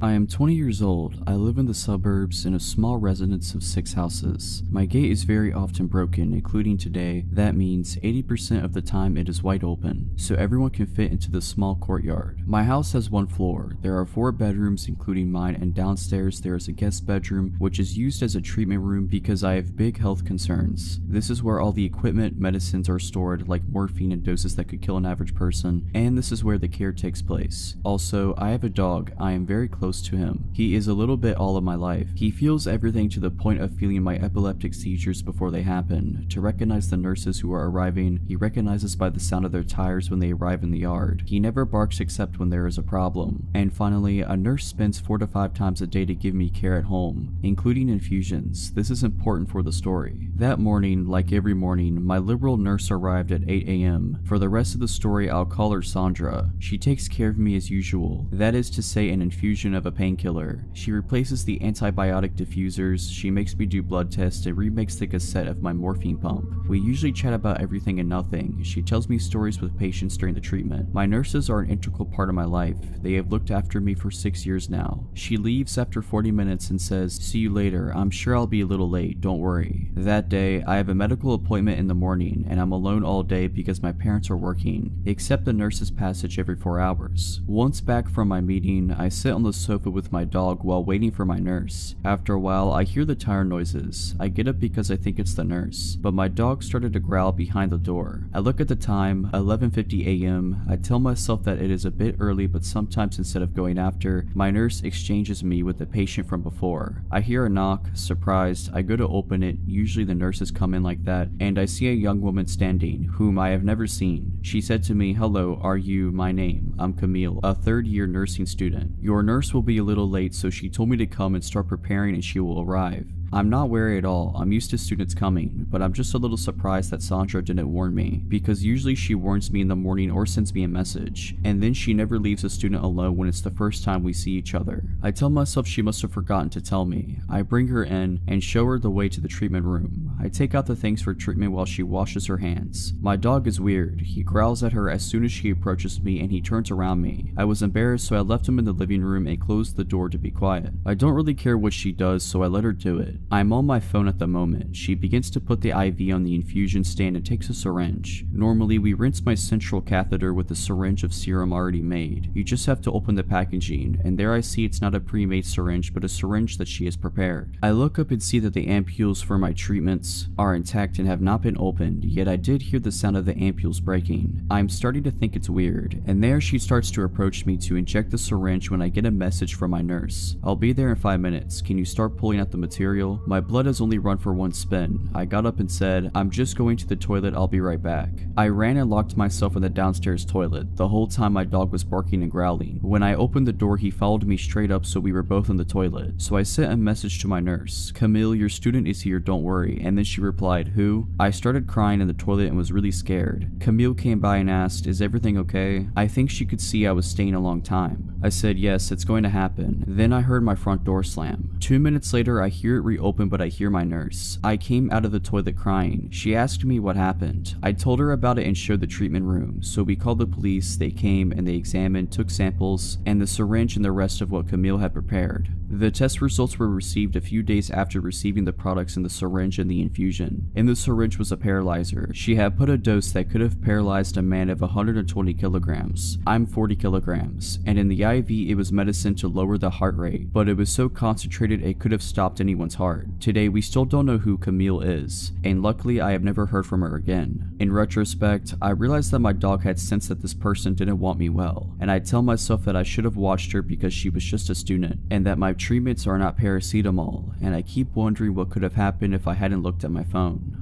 I am 20 years old. I live in the suburbs in a small residence of 6 houses. My gate is very often broken, including today. That means 80% of the time it is wide open, so everyone can fit into the small courtyard. My house has 1 floor. There are 4 bedrooms, including mine, and downstairs there is a guest bedroom, which is used as a treatment room because I have big health concerns. This is where all the equipment, medicines are stored, like morphine and doses that could kill an average person, and this is where the care takes place. Also, I have a dog. I am very close to him. He is a little bit all of my life. He feels everything to the point of feeling my epileptic seizures before they happen. To recognize the nurses who are arriving, he recognizes by the sound of their tires when they arrive in the yard. He never barks except when there is a problem. And finally, a nurse spends 4 to 5 times a day to give me care at home, including infusions. This is important for the story. That morning, like every morning, my liberal nurse arrived at 8 a.m. For the rest of the story, I'll call her Sandra. She takes care of me as usual. That is to say, an infusion of a painkiller. She replaces the antibiotic diffusers, she makes me do blood tests, and remakes the cassette of my morphine pump. We usually chat about everything and nothing. She tells me stories with patients during the treatment. My nurses are an integral part of my life. They have looked after me for 6 years now. She leaves after 40 minutes and says, "See you later. I'm sure I'll be a little late, don't worry." That day, I have a medical appointment in the morning, and I'm alone all day because my parents are working, except the nurse's passage every 4 hours. Once back from my meeting, I sit on the sofa with my dog while waiting for my nurse. After a while, I hear the tire noises. I get up because I think it's the nurse, but my dog started to growl behind the door. I look at the time, 11:50 a.m. I tell myself that it is a bit early, but sometimes instead of going after, my nurse exchanges me with the patient from before. I hear a knock. Surprised, I go to open it. Usually the nurses come in like that, and I see a young woman standing, whom I have never seen. She said to me, "Hello, are you? My name. I'm Camille, a 3rd-year nursing student. Your nurse will be a little late, so she told me to come and start preparing and she will arrive." I'm not wary at all. I'm used to students coming, but I'm just a little surprised that Sandra didn't warn me, because usually she warns me in the morning or sends me a message, and then she never leaves a student alone when it's the first time we see each other. I tell myself she must have forgotten to tell me. I bring her in and show her the way to the treatment room. I take out the things for treatment while she washes her hands. My dog is weird. He growls at her as soon as she approaches me and he turns around me. I was embarrassed, so I left him in the living room and closed the door to be quiet. I don't really care what she does, so I let her do it. I'm on my phone at the moment. She begins to put the IV on the infusion stand and takes a syringe. Normally, we rinse my central catheter with a syringe of serum already made. You just have to open the packaging, and there I see it's not a pre-made syringe, but a syringe that she has prepared. I look up and see that the ampules for my treatments are intact and have not been opened, yet I did hear the sound of the ampules breaking. I'm starting to think it's weird, and there she starts to approach me to inject the syringe when I get a message from my nurse. "I'll be there in 5 minutes. Can you start pulling out the material? My blood has only run for 1 spin." I got up and said, "I'm just going to the toilet, I'll be right back." I ran and locked myself in the downstairs toilet. The whole time my dog was barking and growling. When I opened the door, he followed me straight up, so we were both in the toilet. So I sent a message to my nurse, "Camille, your student is here, don't worry." And then she replied, "Who?" I started crying in the toilet and was really scared. Camille came by and asked, "Is everything okay?" I think she could see I was staying a long time. I said, "Yes, it's going to happen." Then I heard my front door slam. 2 minutes later, I hear it reopen, but I hear my nurse. I came out of the toilet crying. She asked me what happened. I told her about it and showed the treatment room. So we called the police, they came and they examined, took samples, and the syringe and the rest of what Camille had prepared. The test results were received a few days after receiving the products in the syringe and the infusion. In the syringe was a paralyzer. She had put a dose that could have paralyzed a man of 120 kilograms. I'm 40 kilograms. And in the IV, it was medicine to lower the heart rate, but it was so concentrated it could have stopped anyone's heart. part, today we still don't know who Camille is, and luckily I have never heard from her again. In retrospect, I realized that my dog had sensed that this person didn't want me well, and I tell myself that I should have watched her because she was just a student, and that my treatments are not paracetamol, and I keep wondering what could have happened if I hadn't looked at my phone.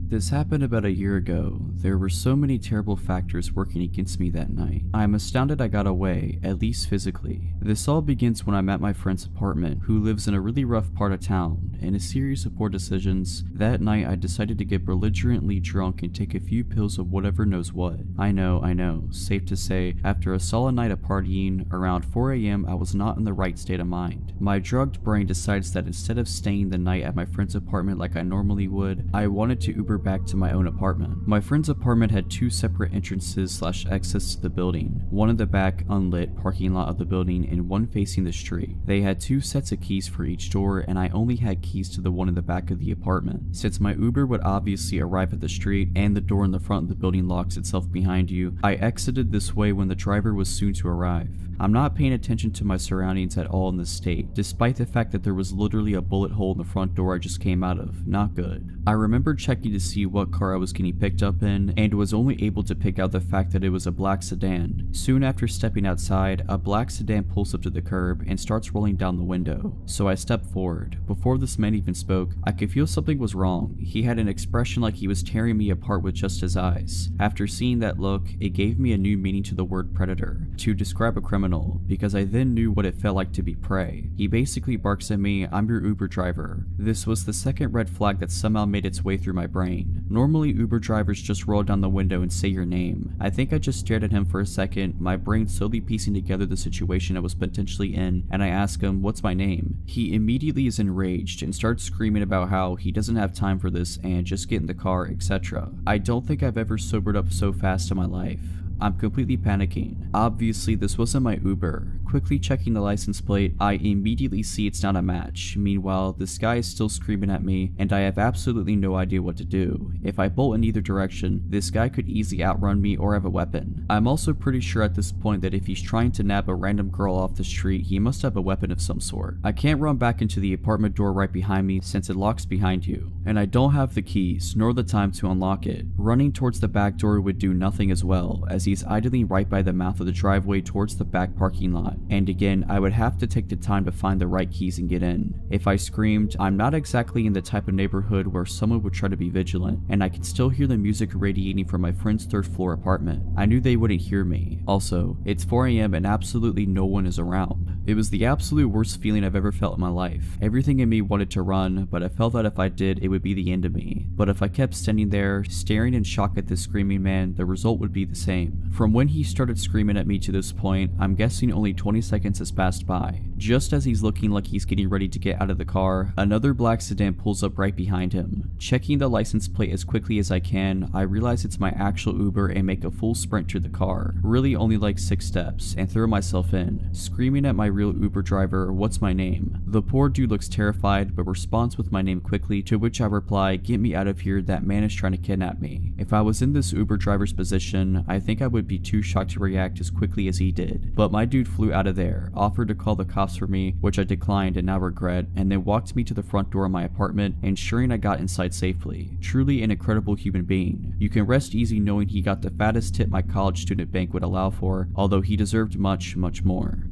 This happened about a year ago. There were so many terrible factors working against me that night. I am astounded I got away, at least physically. This all begins when I'm at my friend's apartment, who lives in a really rough part of town. In a series of poor decisions, that night I decided to get belligerently drunk and take a few pills of whatever knows what. I know, safe to say, after a solid night of partying, around 4 AM I was not in the right state of mind. My drugged brain decides that instead of staying the night at my friend's apartment like I normally would, I wanted to Uber back to my own apartment. My friend's apartment had two separate entrances / exits to the building, one in the back unlit parking lot of the building and one facing the street. They had two sets of keys for each door, and I only had keys to the one in the back of the apartment. Since my Uber would obviously arrive at the street and the door in the front of the building locks itself behind you, I exited this way when the driver was soon to arrive. I'm not paying attention to my surroundings at all in this state, despite the fact that there was literally a bullet hole in the front door I just came out of. Not good. I remember checking to see what car I was getting picked up in, and was only able to pick out the fact that it was a black sedan. Soon after stepping outside, a black sedan pulls up to the curb and starts rolling down the window. So I step forward. Before this man even spoke, I could feel something was wrong. He had an expression like he was tearing me apart with just his eyes. After seeing that look, it gave me a new meaning to the word predator, to describe a criminal, because I then knew what it felt like to be prey. He basically barks at me, "I'm your Uber driver." This was the second red flag that somehow made its way through my brain. Normally Uber drivers just roll down the window and say your name. I think I just stared at him for a second, my brain slowly piecing together the situation I was potentially in, and I ask him, "What's my name?" He immediately is enraged and starts screaming about how he doesn't have time for this and just get in the car, etc. I don't think I've ever sobered up so fast in my life. I'm completely panicking. Obviously this wasn't my Uber. Quickly checking the license plate, I immediately see it's not a match. Meanwhile, this guy is still screaming at me, and I have absolutely no idea what to do. If I bolt in either direction, this guy could easily outrun me or have a weapon. I'm also pretty sure at this point that if he's trying to nab a random girl off the street, he must have a weapon of some sort. I can't run back into the apartment door right behind me since it locks behind you, and I don't have the keys nor the time to unlock it. Running towards the back door would do nothing as well, as he's idling right by the mouth of the driveway towards the back parking lot, and again I would have to take the time to find the right keys and get in. If I screamed, I'm not exactly in the type of neighborhood where someone would try to be vigilant, and I could still hear the music radiating from my friend's third floor apartment. I knew they wouldn't hear me. Also, it's 4 AM and absolutely no one is around. It was the absolute worst feeling I've ever felt in my life. Everything in me wanted to run, but I felt that if I did, it would be the end of me. But if I kept standing there, staring in shock at this screaming man, the result would be the same. From when he started screaming at me to this point, I'm guessing only 20 seconds has passed by. Just as he's looking like he's getting ready to get out of the car, another black sedan pulls up right behind him. Checking the license plate as quickly as I can, I realize it's my actual Uber and make a full sprint to the car. Really only like 6 steps, and throw myself in, screaming at my real Uber driver, "What's my name?" The poor dude looks terrified, but responds with my name quickly, to which I reply, "Get me out of here, that man is trying to kidnap me." If I was in this Uber driver's position, I think I would be too shocked to react as quickly as he did. But my dude flew out of there, offered to call the cops for me, which I declined and now regret, and then walked me to the front door of my apartment, ensuring I got inside safely. Truly an incredible human being. You can rest easy knowing he got the fattest tip my college student bank would allow for, although he deserved much, much more.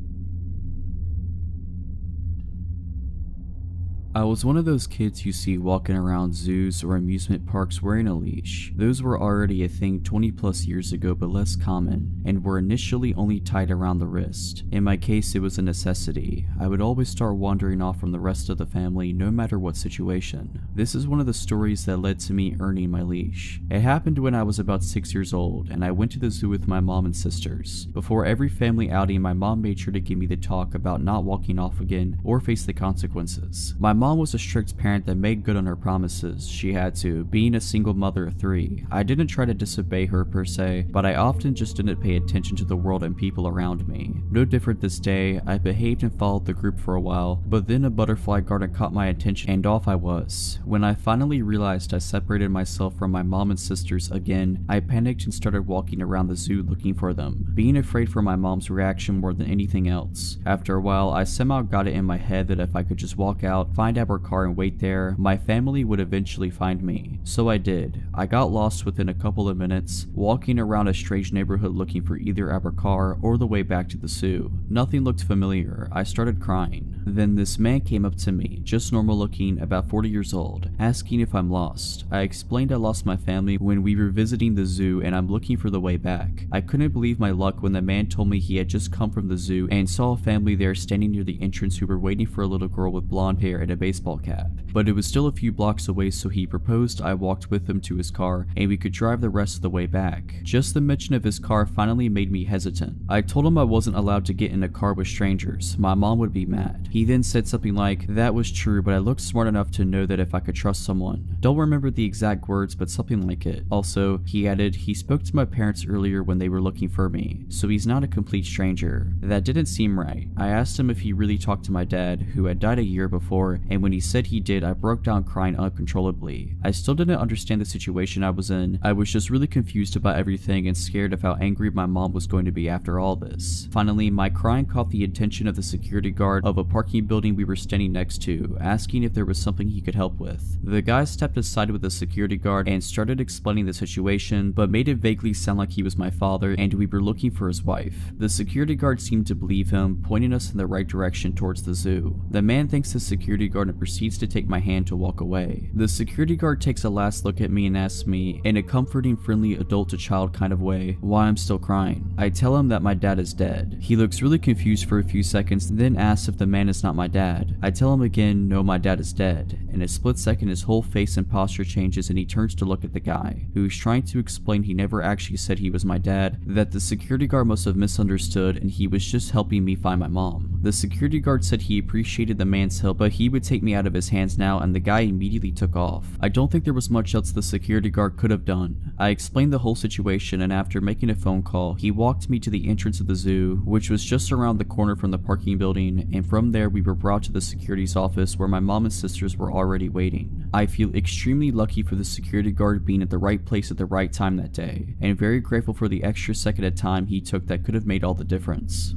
I was one of those kids you see walking around zoos or amusement parks wearing a leash. Those were already a thing 20 plus years ago, but less common, and were initially only tied around the wrist. In my case, it was a necessity. I would always start wandering off from the rest of the family no matter what situation. This is one of the stories that led to me earning my leash. It happened when I was about 6 years old, and I went to the zoo with my mom and sisters. Before every family outing, my mom made sure to give me the talk about not walking off again or face the consequences. My mom mom was a strict parent that made good on her promises she had to, being a single mother of 3. I didn't try to disobey her per se, but I often just didn't pay attention to the world and people around me. No different this day, I behaved and followed the group for a while, but then a butterfly garden caught my attention and off I was. When I finally realized I separated myself from my mom and sisters again, I panicked and started walking around the zoo looking for them, being afraid for my mom's reaction more than anything else. After a while, I somehow got it in my head that if I could just walk out, find our car and wait there, my family would eventually find me. So I did. I got lost within a couple of minutes, walking around a strange neighborhood looking for either our car or the way back to the zoo. Nothing looked familiar. I started crying. Then this man came up to me, just normal looking, about 40 years old, asking if I'm lost. I explained I lost my family when we were visiting the zoo and I'm looking for the way back. I couldn't believe my luck when the man told me he had just come from the zoo and saw a family there standing near the entrance who were waiting for a little girl with blonde hair and a baseball cap. But it was still a few blocks away, so he proposed I walked with him to his car and we could drive the rest of the way back. Just the mention of his car finally made me hesitant. I told him I wasn't allowed to get in a car with strangers. My mom would be mad. He then said something like, "That was true, but I looked smart enough to know that if I could trust someone." Don't remember the exact words, but something like it. Also, he added, he spoke to my parents earlier when they were looking for me, so he's not a complete stranger. That didn't seem right. I asked him if he really talked to my dad, who had died a year before, and when he said he did, I broke down crying uncontrollably. I still didn't understand the situation I was in. I was just really confused about everything and scared of how angry my mom was going to be after all this. Finally, my crying caught the attention of the security guard of a parking building we were standing next to, asking if there was something he could help with. The guy stepped aside with the security guard and started explaining the situation, but made it vaguely sound like he was my father and we were looking for his wife. The security guard seemed to believe him, pointing us in the right direction towards the zoo. The man thanks the security guard and proceeds to take my hand to walk away. The security guard takes a last look at me and asks me, in a comforting, friendly adult to child kind of way, why I'm still crying. I tell him that my dad is dead. He looks really confused for a few seconds, then asks if the man is not my dad. I tell him again, no, my dad is dead. In a split second, his whole face and posture changes and he turns to look at the guy, who's trying to explain he never actually said he was my dad, that the security guard must have misunderstood and he was just helping me find my mom. The security guard said he appreciated the man's help, but he would take me out of his hands now, and the guy immediately took off. I don't think there was much else the security guard could have done. I explained the whole situation, and after making a phone call, he walked me to the entrance of the zoo, which was just around the corner from the parking building, and from there we were brought to the security's office where my mom and sisters were already waiting. I feel extremely lucky for the security guard being at the right place at the right time that day, and very grateful for the extra second of time he took that could have made all the difference.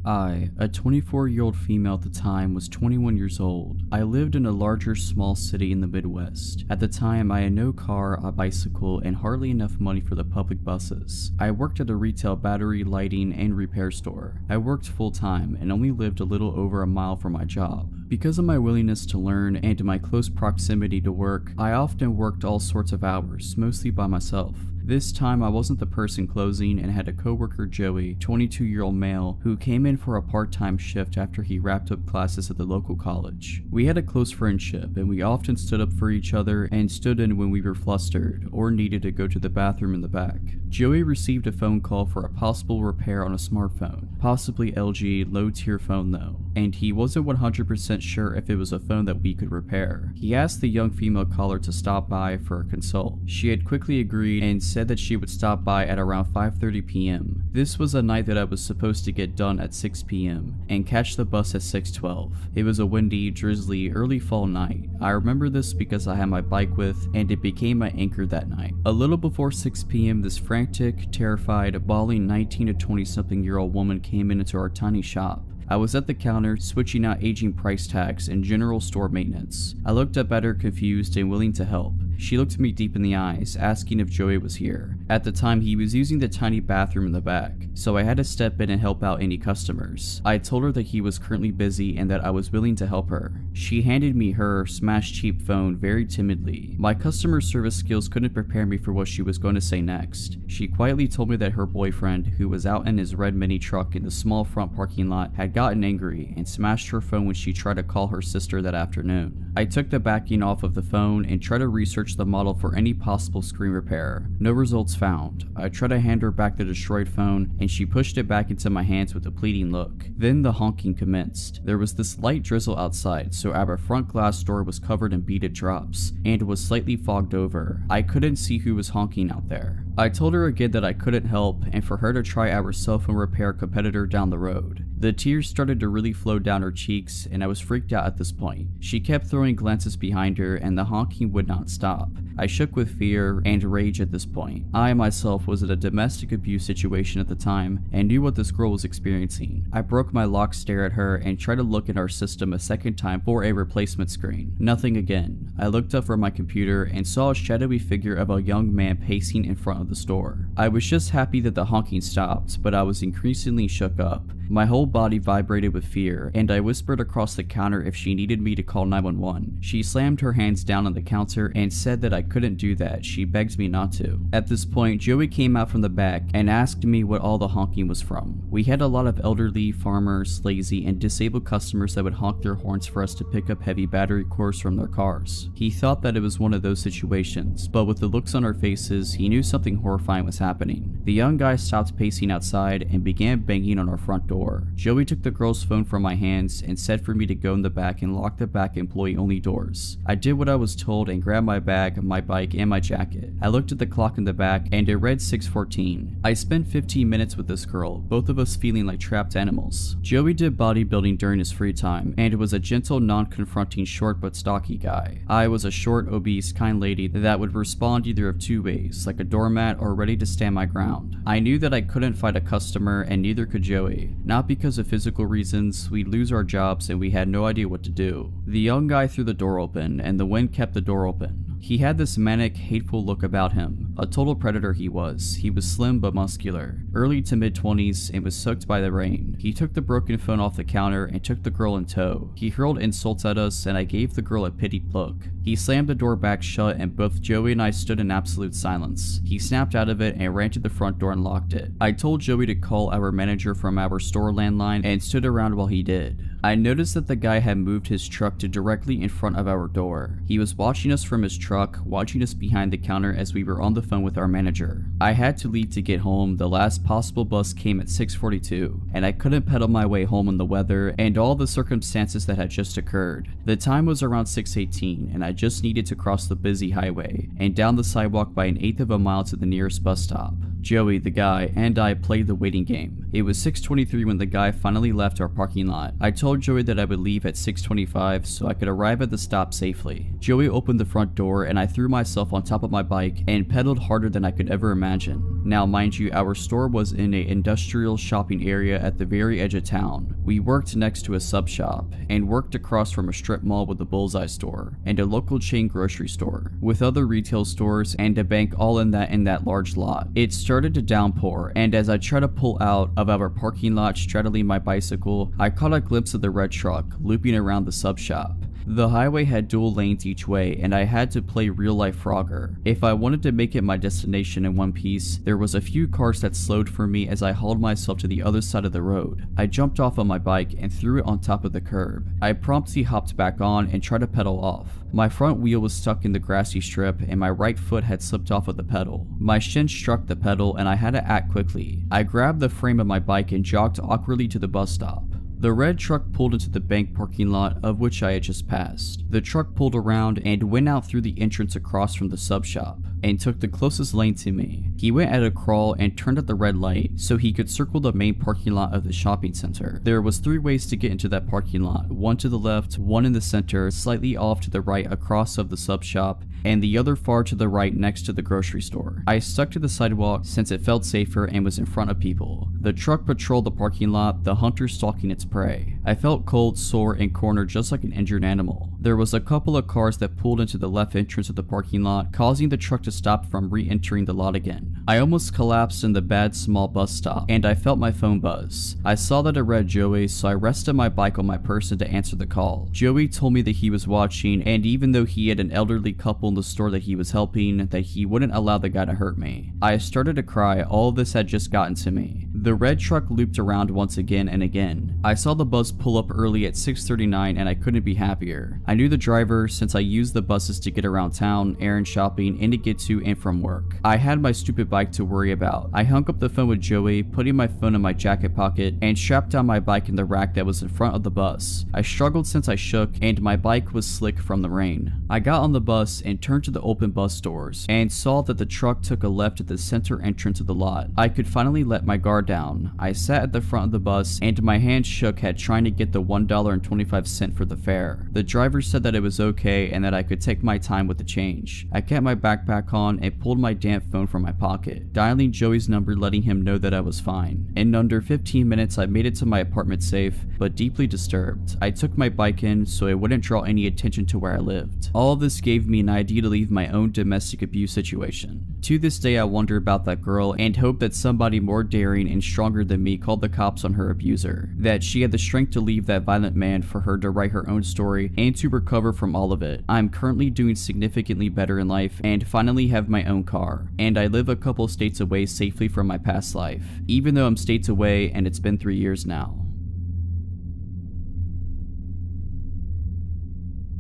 I, a 24-year-old female at the time, was 21 years old. I lived in a larger small city in the Midwest. At the time, I had no car, a bicycle, and hardly enough money for the public buses. I worked at a retail battery, lighting, and repair store. I worked full-time and only lived a little over a mile from my job. Because of my willingness to learn and my close proximity to work, I often worked all sorts of hours, mostly by myself. This time I wasn't the person closing and had a coworker, Joey, 22-year-old male, who came in for a part-time shift after he wrapped up classes at the local college. We had a close friendship and we often stood up for each other and stood in when we were flustered or needed to go to the bathroom in the back. Joey received a phone call for a possible repair on a smartphone, possibly LG low-tier phone though, and he wasn't 100% sure if it was a phone that we could repair. He asked the young female caller to stop by for a consult. She had quickly agreed and said that she would stop by at around 5:30 p.m. This was a night that I was supposed to get done at 6 p.m. and catch the bus at 6:12. It was a windy, drizzly, early fall night. I remember this because I had my bike with, and it became my anchor that night. A little before 6 p.m. this frantic, terrified, bawling 19 to 20-something-year-old woman came into our tiny shop. I was at the counter, switching out aging price tags and general store maintenance. I looked up at her, confused and willing to help. She looked me deep in the eyes, asking if Joey was here. At the time, he was using the tiny bathroom in the back, so I had to step in and help out any customers. I told her that he was currently busy and that I was willing to help her. She handed me her smashed cheap phone very timidly. My customer service skills couldn't prepare me for what she was going to say next. She quietly told me that her boyfriend, who was out in his red mini truck in the small front parking lot, had gotten angry and smashed her phone when she tried to call her sister that afternoon. I took the backing off of the phone and tried to research searched the model for any possible screen repair. No results found. I tried to hand her back the destroyed phone, and she pushed it back into my hands with a pleading look. Then the honking commenced. There was this light drizzle outside, so our front glass door was covered in beaded drops, and was slightly fogged over. I couldn't see who was honking out there. I told her again that I couldn't help, and for her to try our cell phone repair competitor down the road. The tears started to really flow down her cheeks, and I was freaked out at this point. She kept throwing glances behind her, and the honking would not stop. I shook with fear and rage at this point. I myself was in a domestic abuse situation at the time, and knew what this girl was experiencing. I broke my lock stare at her and tried to look in our system a second time for a replacement screen. Nothing again. I looked up from my computer and saw a shadowy figure of a young man pacing in front of the store. I was just happy that the honking stopped, but I was increasingly shook up. My whole body vibrated with fear, and I whispered across the counter if she needed me to call 911. She slammed her hands down on the counter and said that I couldn't do that. She begged me not to. At this point, Joey came out from the back and asked me what all the honking was from. We had a lot of elderly, farmers, lazy, and disabled customers that would honk their horns for us to pick up heavy battery cores from their cars. He thought that it was one of those situations, but with the looks on our faces, he knew something horrifying was happening. The young guy stopped pacing outside and began banging on our front door. Joey took the girl's phone from my hands and said for me to go in the back and lock the back employee-only doors. I did what I was told and grabbed my bag, my bike, and my jacket. I looked at the clock in the back and it read 6:14. I spent 15 minutes with this girl, both of us feeling like trapped animals. Joey did bodybuilding during his free time and was a gentle, non-confronting, short but stocky guy. I was a short, obese, kind lady that would respond either of two ways, like a doormat or ready to stand my ground. I knew that I couldn't fight a customer and neither could Joey. Not because of physical reasons, we'd lose our jobs and we had no idea what to do. The young guy threw the door open and the wind kept the door open. He had this manic, hateful look about him. A total predator he was. He was slim but muscular, early to mid-20s, and was soaked by the rain. He took the broken phone off the counter and took the girl in tow. He hurled insults at us and I gave the girl a pitied look. He slammed the door back shut and both Joey and I stood in absolute silence. He snapped out of it and ran to the front door and locked it. I told Joey to call our manager from our store landline and stood around while he did. I noticed that the guy had moved his truck to directly in front of our door. He was watching us from his truck, watching us behind the counter as we were on the phone with our manager. I had to leave to get home. The last possible bus came at 6:42, and I couldn't pedal my way home in the weather and all the circumstances that had just occurred. The time was around 6:18, and I just needed to cross the busy highway and down the sidewalk by 1/8 of a mile to the nearest bus stop. Joey, the guy, and I played the waiting game. It was 6:23 when the guy finally left our parking lot. I told Joey that I would leave at 6:25 so I could arrive at the stop safely. Joey opened the front door and I threw myself on top of my bike and pedaled harder than I could ever imagine. Now mind you, our store was in an industrial shopping area at the very edge of town. We worked next to a sub shop and worked across from a strip mall with a bullseye store and a local chain grocery store with other retail stores and a bank all in that large lot. It started to downpour, and as I tried to pull out of our parking lot straddling my bicycle, I caught a glimpse of the red truck looping around the sub shop. The highway had dual lanes each way and I had to play real life Frogger. If I wanted to make it my destination in one piece, there was a few cars that slowed for me as I hauled myself to the other side of the road. I jumped off on my bike and threw it on top of the curb. I promptly hopped back on and tried to pedal off. My front wheel was stuck in the grassy strip and my right foot had slipped off of the pedal. My shin struck the pedal and I had to act quickly. I grabbed the frame of my bike and jogged awkwardly to the bus stop. The red truck pulled into the bank parking lot of which I had just passed. The truck pulled around and went out through the entrance across from the sub shop and took the closest lane to me. He went at a crawl and turned at the red light so he could circle the main parking lot of the shopping center. There was 3 ways to get into that parking lot, one to the left, one in the center, slightly off to the right across of the sub shop, and the other far to the right next to the grocery store. I stuck to the sidewalk since it felt safer and was in front of people. The truck patrolled the parking lot, the hunter stalking its prey. I felt cold, sore, and cornered just like an injured animal. There was a couple of cars that pulled into the left entrance of the parking lot, causing the truck to stop from re-entering the lot again. I almost collapsed in the bad small bus stop, and I felt my phone buzz. I saw that it read Joey, so I rested my bike on my person to answer the call. Joey told me that he was watching, and even though he had an elderly couple in the store that he was helping, that he wouldn't allow the guy to hurt me. I started to cry. All of this had just gotten to me. The red truck looped around once again and again. I saw the bus pull up early at 6:39 and I couldn't be happier. I knew the driver since I used the buses to get around town, errand shopping, and to get to and from work. I had my stupid bike to worry about. I hung up the phone with Joey, putting my phone in my jacket pocket, and strapped down my bike in the rack that was in front of the bus. I struggled since I shook, and my bike was slick from the rain. I got on the bus and turned to the open bus doors, and saw that the truck took a left at the center entrance of the lot. I could finally let my guard down. I sat at the front of the bus, and my hands shook at trying to get the $1.25 for the fare. The driver said that it was okay and that I could take my time with the change. I kept my backpack on and pulled my damn phone from my pocket, dialing Joey's number, letting him know that I was fine. In under 15 minutes, I made it to my apartment safe, but deeply disturbed. I took my bike in so it wouldn't draw any attention to where I lived. All of this gave me an idea to leave my own domestic abuse situation. To this day, I wonder about that girl and hope that somebody more daring and stronger than me called the cops on her abuser, that she had the strength to leave that violent man for her to write her own story and to recover from all of it. I'm currently doing significantly better in life and finally have my own car, and I live a couple states away safely from my past life, even though I'm states away and it's been 3 years now.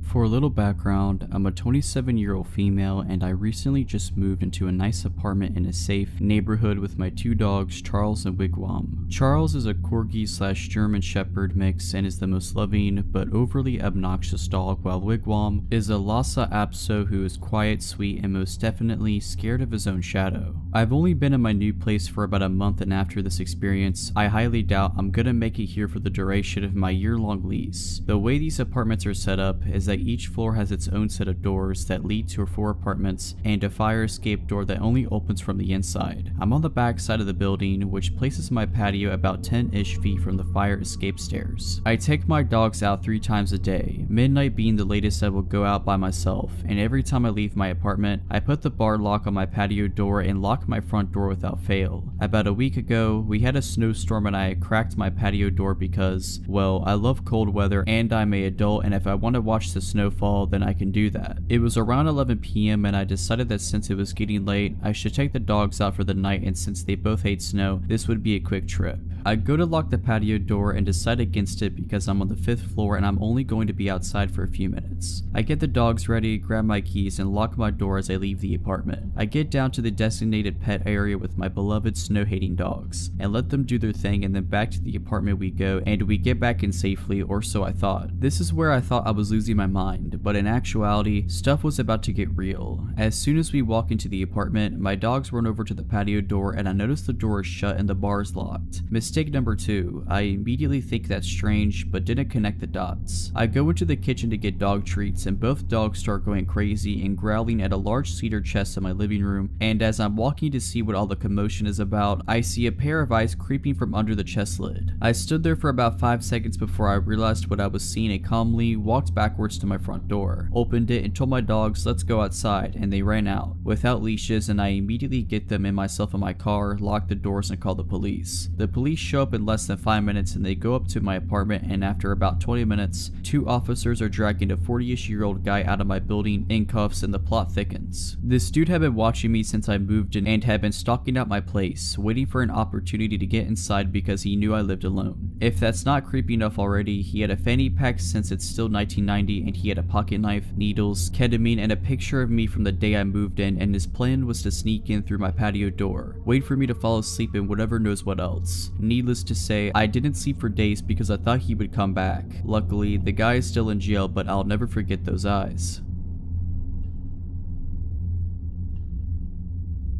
For a little background, I'm a 27-year-old female and I recently just moved into a nice apartment in a safe neighborhood with my 2 dogs, Charles and Wigwam. Charles is a Corgi/German Shepherd mix and is the most loving but overly obnoxious dog, while Wigwam is a Lhasa Apso who is quiet, sweet, and most definitely scared of his own shadow. I've only been in my new place for about a month, and after this experience, I highly doubt I'm gonna make it here for the duration of my year-long lease. The way these apartments are set up is that each floor has its own set of doors that lead to 4 apartments and a fire escape door that only opens from the inside. I'm on the back side of the building, which places my patio about 10-ish feet from the fire escape stairs. I take my dogs out 3 times a day, midnight being the latest I will go out by myself, and every time I leave my apartment, I put the bar lock on my patio door and lock my front door without fail. About a week ago, we had a snowstorm and I cracked my patio door because, well, I love cold weather and I'm an adult, and if I want to watch the snowfall, then I can do that. It was around 11 p.m. and I decided that since it was getting late, I should take the dogs out for the night, and since they both hate snow, this would be a quick trip. I go to lock the patio door and decide against it because I'm on the 5th floor and I'm only going to be outside for a few minutes. I get the dogs ready, grab my keys, and lock my door as I leave the apartment. I get down to the designated pet area with my beloved snow-hating dogs and let them do their thing, and then back to the apartment we go, and we get back in safely, or so I thought. This is where I thought I was losing my mind, but in actuality, stuff was about to get real. As soon as we walk into the apartment, my dogs run over to the patio door and I notice the door is shut and the bar is locked. Mistake number 2, I immediately think that's strange, but didn't connect the dots. I go into the kitchen to get dog treats, and both dogs start going crazy and growling at a large cedar chest in my living room, and as I'm walking to see what all the commotion is about, I see a pair of eyes creeping from under the chest lid. I stood there for about 5 seconds before I realized what I was seeing and calmly walked backwards to my front door, opened it, and told my dogs let's go outside, and they ran out without leashes, and I immediately get them and myself in my car, lock the doors, and call the police. The police show up in less than 5 minutes and they go up to my apartment, and after about 20 minutes, 2 officers are dragging a 40-ish-year-old guy out of my building in cuffs, and the plot thickens. This dude had been watching me since I moved in and had been stalking out my place, waiting for an opportunity to get inside because he knew I lived alone. If that's not creepy enough already, he had a fanny pack since it's still 1990, and he had a pocket knife, needles, ketamine, and a picture of me from the day I moved in, and his plan was to sneak in through my patio door, wait for me to fall asleep, and whatever knows what else. Needless to say, I didn't sleep for days because I thought he would come back. Luckily, the guy is still in jail, but I'll never forget those eyes.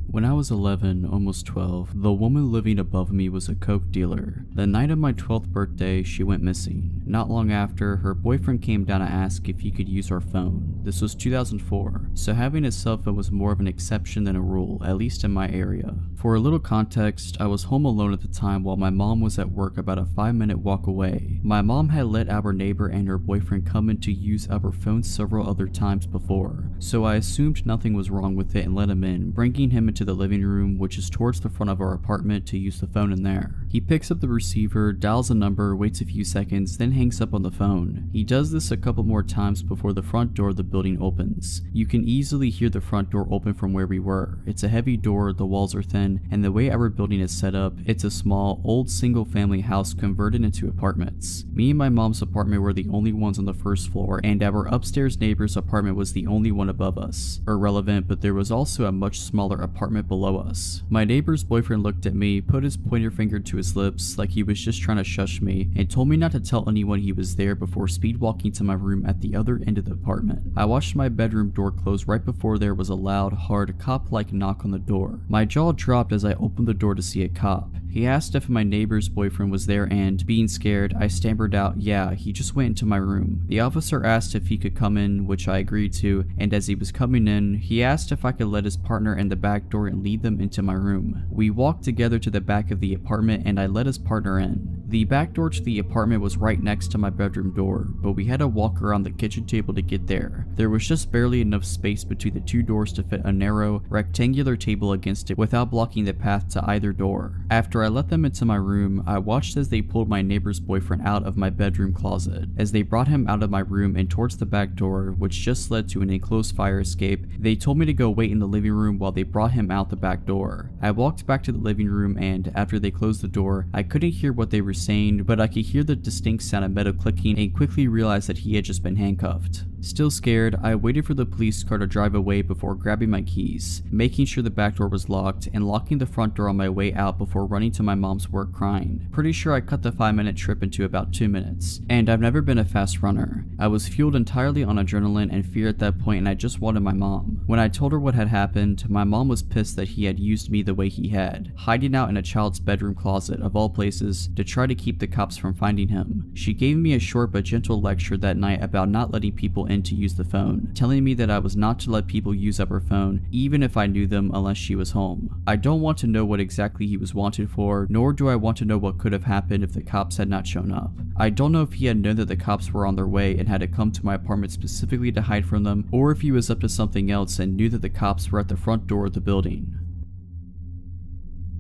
When I was 11, almost 12, the woman living above me was a coke dealer. The night of my 12th birthday, she went missing. Not long after, her boyfriend came down to ask if he could use her phone. This was 2004, so having a cell phone was more of an exception than a rule, at least in my area. For a little context, I was home alone at the time while my mom was at work about a 5-minute walk away. My mom had let our neighbor and her boyfriend come in to use our phone several other times before, so I assumed nothing was wrong with it and let him in, bringing him into the living room, which is towards the front of our apartment, to use the phone in there. He picks up the receiver, dials a number, waits a few seconds, then hangs up on the phone. He does this a couple more times before the front door of the building opens. You can easily hear the front door open from where we were. It's a heavy door, the walls are thin, and the way our building is set up, it's a small, old single-family house converted into apartments. Me and my mom's apartment were the only ones on the first floor, and our upstairs neighbor's apartment was the only one above us. Irrelevant, but there was also a much smaller apartment below us. My neighbor's boyfriend looked at me, put his pointer finger to his lips like he was just trying to shush me, and told me not to tell anyone he was there before speed walking to my room at the other end of the apartment. I watched my bedroom door close right before there was a loud, hard, cop-like knock on the door. My jaw dropped as I opened the door to see a cop. He asked if my neighbor's boyfriend was there and, being scared, I stammered out, "Yeah, he just went into my room." The officer asked if he could come in, which I agreed to, and as he was coming in, he asked if I could let his partner in the back door and lead them into my room. We walked together to the back of the apartment and I let his partner in. The back door to the apartment was right next to my bedroom door, but we had to walk around the kitchen table to get there. There was just barely enough space between the two doors to fit a narrow, rectangular table against it without blocking the path to either door. After I let them into my room, I watched as they pulled my neighbor's boyfriend out of my bedroom closet. As they brought him out of my room and towards the back door, which just led to an enclosed fire escape, they told me to go wait in the living room while they brought him out the back door. I walked back to the living room and, after they closed the door, I couldn't hear what they were saying, but I could hear the distinct sound of metal clicking and quickly realized that he had just been handcuffed. Still scared, I waited for the police car to drive away before grabbing my keys, making sure the back door was locked, and locking the front door on my way out before running to my mom's work crying. Pretty sure I cut the 5-minute trip into about 2 minutes, and I've never been a fast runner. I was fueled entirely on adrenaline and fear at that point, and I just wanted my mom. When I told her what had happened, my mom was pissed that he had used me the way he had, hiding out in a child's bedroom closet of all places to try to keep the cops from finding him. She gave me a short but gentle lecture that night about not letting people in to use the phone, telling me that I was not to let people use up her phone even if I knew them unless she was home. I don't want to know what exactly he was wanted for, nor do I want to know what could have happened if the cops had not shown up. I don't know if he had known that the cops were on their way and had to come to my apartment specifically to hide from them, or if he was up to something else and knew that the cops were at the front door of the building.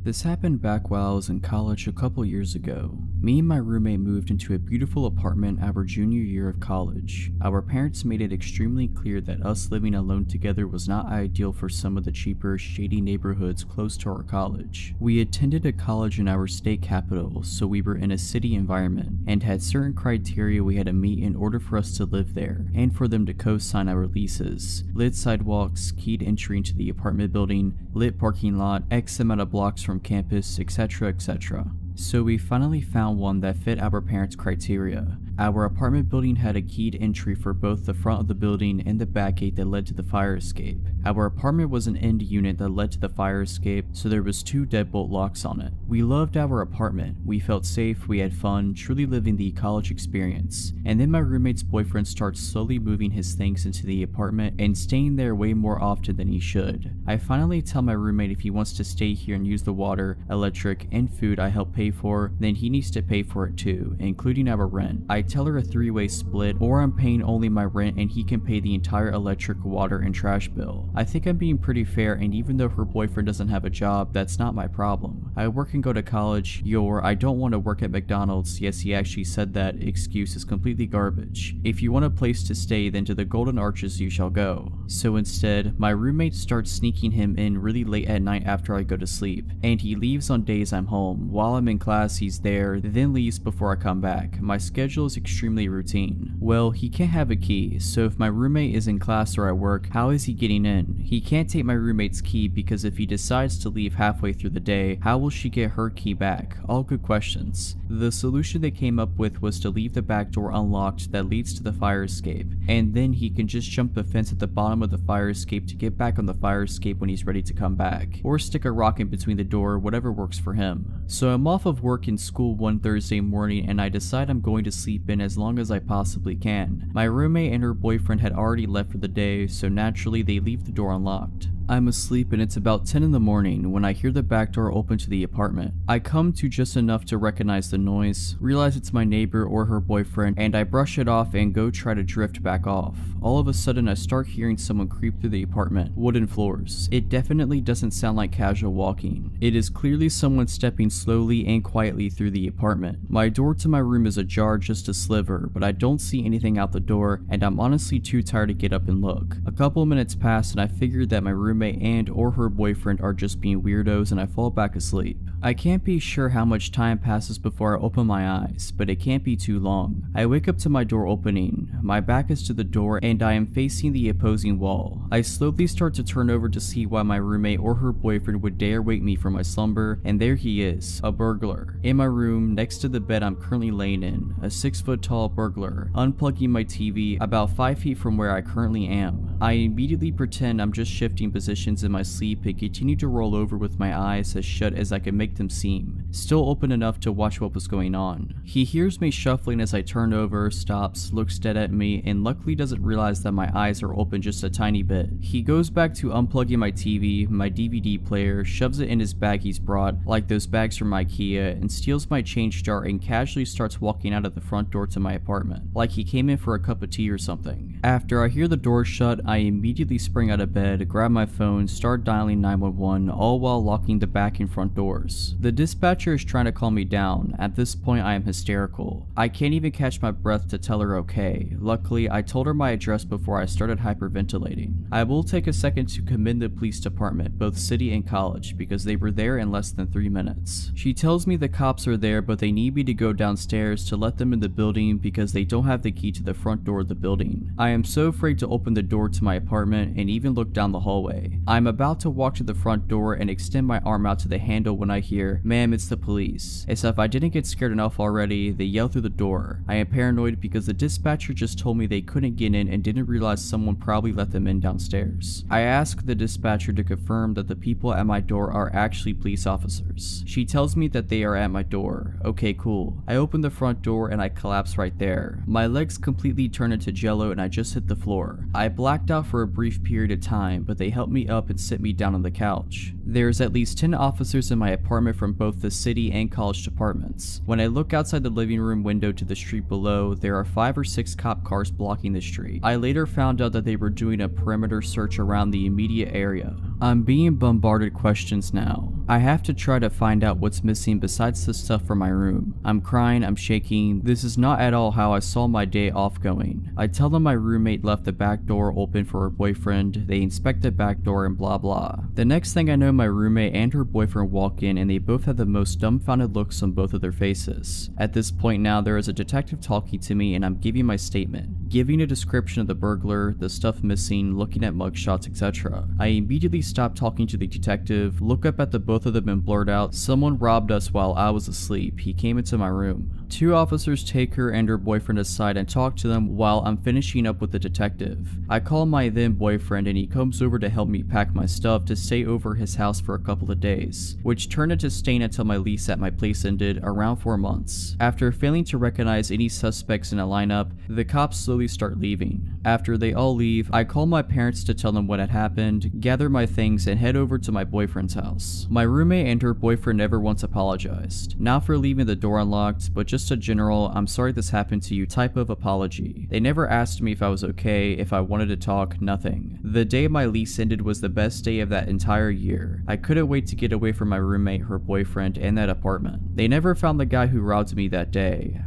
This happened back while I was in college a couple years ago. Me and my roommate moved into a beautiful apartment our junior year of college. Our parents made it extremely clear that us living alone together was not ideal for some of the cheaper, shady neighborhoods close to our college. We attended a college in our state capital, so we were in a city environment, and had certain criteria we had to meet in order for us to live there, and for them to co-sign our leases. Lit sidewalks, keyed entry into the apartment building, lit parking lot, X amount of blocks from campus, etc., etc. So we finally found one that fit our parents' criteria. Our apartment building had a keyed entry for both the front of the building and the back gate that led to the fire escape. Our apartment was an end unit that led to the fire escape, so there was 2 deadbolt locks on it. We loved our apartment. We felt safe, we had fun, truly living the college experience. And then my roommate's boyfriend starts slowly moving his things into the apartment and staying there way more often than he should. I finally tell my roommate if he wants to stay here and use the water, electric, and food I help pay for, then he needs to pay for it too, including our rent. I tell her a 3-way split, or I'm paying only my rent and he can pay the entire electric, water, and trash bill. I think I'm being pretty fair, and even though her boyfriend doesn't have a job, that's not my problem. I work and go to college. Your "I don't want to work at McDonald's, yes he actually said that" excuse is completely garbage. If you want a place to stay, then to the Golden Arches you shall go. So instead, my roommate starts sneaking him in really late at night after I go to sleep, and he leaves on days I'm home. While I'm in class, he's there, then leaves before I come back. My schedule is extremely routine. Well, he can't have a key, so if my roommate is in class or at work, how is he getting in? He can't take my roommate's key because if he decides to leave halfway through the day, how will she get her key back? All good questions. The solution they came up with was to leave the back door unlocked that leads to the fire escape, and then he can just jump the fence at the bottom of the fire escape to get back on the fire escape when he's ready to come back, or stick a rock in between the door, whatever works for him. So I'm off of work and school one Thursday morning, and I decide I'm going to sleep in as long as I possibly can. My roommate and her boyfriend had already left for the day, so naturally they leave the door unlocked. I'm asleep and it's about 10 in the morning when I hear the back door open to the apartment. I come to just enough to recognize the noise, realize it's my neighbor or her boyfriend, and I brush it off and go try to drift back off. All of a sudden I start hearing someone creep through the apartment. Wooden floors. It definitely doesn't sound like casual walking. It is clearly someone stepping slowly and quietly through the apartment. My door to my room is ajar just a sliver, but I don't see anything out the door and I'm honestly too tired to get up and look. A couple minutes pass and I figured that my roommate and or her boyfriend are just being weirdos and I fall back asleep. I can't be sure how much time passes before I open my eyes, but it can't be too long. I wake up to my door opening. My back is to the door and I am facing the opposing wall. I slowly start to turn over to see why my roommate or her boyfriend would dare wake me from my slumber, and there he is, a burglar. In my room, next to the bed I'm currently laying in, a 6-foot tall burglar, unplugging my TV about 5 feet from where I currently am. I immediately pretend I'm just shifting positions in my sleep and continue to roll over with my eyes as shut as I can make them seem, still open enough to watch what was going on. He hears me shuffling as I turn over, stops, looks dead at me, and luckily doesn't realize that my eyes are open just a tiny bit. He goes back to unplugging my TV, my DVD player, shoves it in his bag he's brought, like those bags from IKEA, and steals my change jar and casually starts walking out of the front door to my apartment, like he came in for a cup of tea or something. After I hear the door shut, I immediately spring out of bed, grab my phone, start dialing 911, all while locking the back and front doors. The dispatcher is trying to calm me down. At this point I am hysterical. I can't even catch my breath to tell her okay. Luckily, I told her my address before I started hyperventilating. I will take a second to commend the police department, both city and college, because they were there in less than 3 minutes. She tells me the cops are there, but they need me to go downstairs to let them in the building because they don't have the key to the front door of the building. I am so afraid to open the door to my apartment and even look down the hallway. I'm about to walk to the front door and extend my arm out to the handle when I hear, "Ma'am, it's the police." As if I didn't get scared enough already, they yell through the door. I am paranoid because the dispatcher just told me they couldn't get in and didn't realize someone probably let them in downstairs. I ask the dispatcher to confirm that the people at my door are actually police officers. She tells me that they are at my door. Okay, cool. I open the front door and I collapse right there. My legs completely turn into jello and I just hit the floor. I blacked out for a brief period of time, but they helped me up and sit me down on the couch. There's at least 10 officers in my apartment from both the city and college departments. When I look outside the living room window to the street below, there are 5 or 6 cop cars blocking the street. I later found out that they were doing a perimeter search around the immediate area. I'm being bombarded questions now. I have to try to find out what's missing besides the stuff from my room. I'm crying, I'm shaking. This is not at all how I saw my day off going. I tell them my roommate left the back door open for her boyfriend, they inspect the back door and blah blah. The next thing I know, my roommate and her boyfriend walk in and they both have the most dumbfounded looks on both of their faces. At this point now, there is a detective talking to me and I'm giving my statement, giving a description of the burglar, the stuff missing, looking at mugshots, etc. I immediately stop talking to the detective, look up at the both of them and blurt out, "Someone robbed us while I was asleep. He came into my room." 2 officers take her and her boyfriend aside and talk to them while I'm finishing up with the detective. I call my then boyfriend and he comes over to help me pack my stuff to stay over his house for a couple of days, which turned into staying until my lease at my place ended, around 4 months. After failing to recognize any suspects in a lineup, the cops slowly start leaving. After they all leave, I call my parents to tell them what had happened, gather my things, and head over to my boyfriend's house. My roommate and her boyfriend never once apologized. Not for leaving the door unlocked, but just a general "I'm sorry this happened to you" type of apology. They never asked me if I was okay, if I wanted to talk, nothing. The day my lease ended was the best day of that entire year. I couldn't wait to get away from my roommate, her boyfriend, and that apartment. They never found the guy who robbed me that day.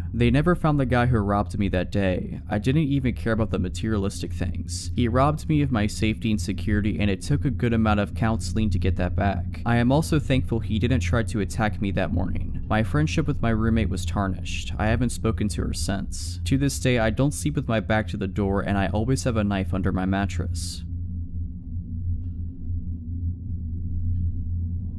I didn't even care about the materialistic things. He robbed me of my safety and security, and it took a good amount of counseling to get that back. I am also thankful he didn't try to attack me that morning. My friendship with my roommate was tarnished. I haven't spoken to her since. To this day, I don't sleep with my back to the door, and I always have a knife under my mattress.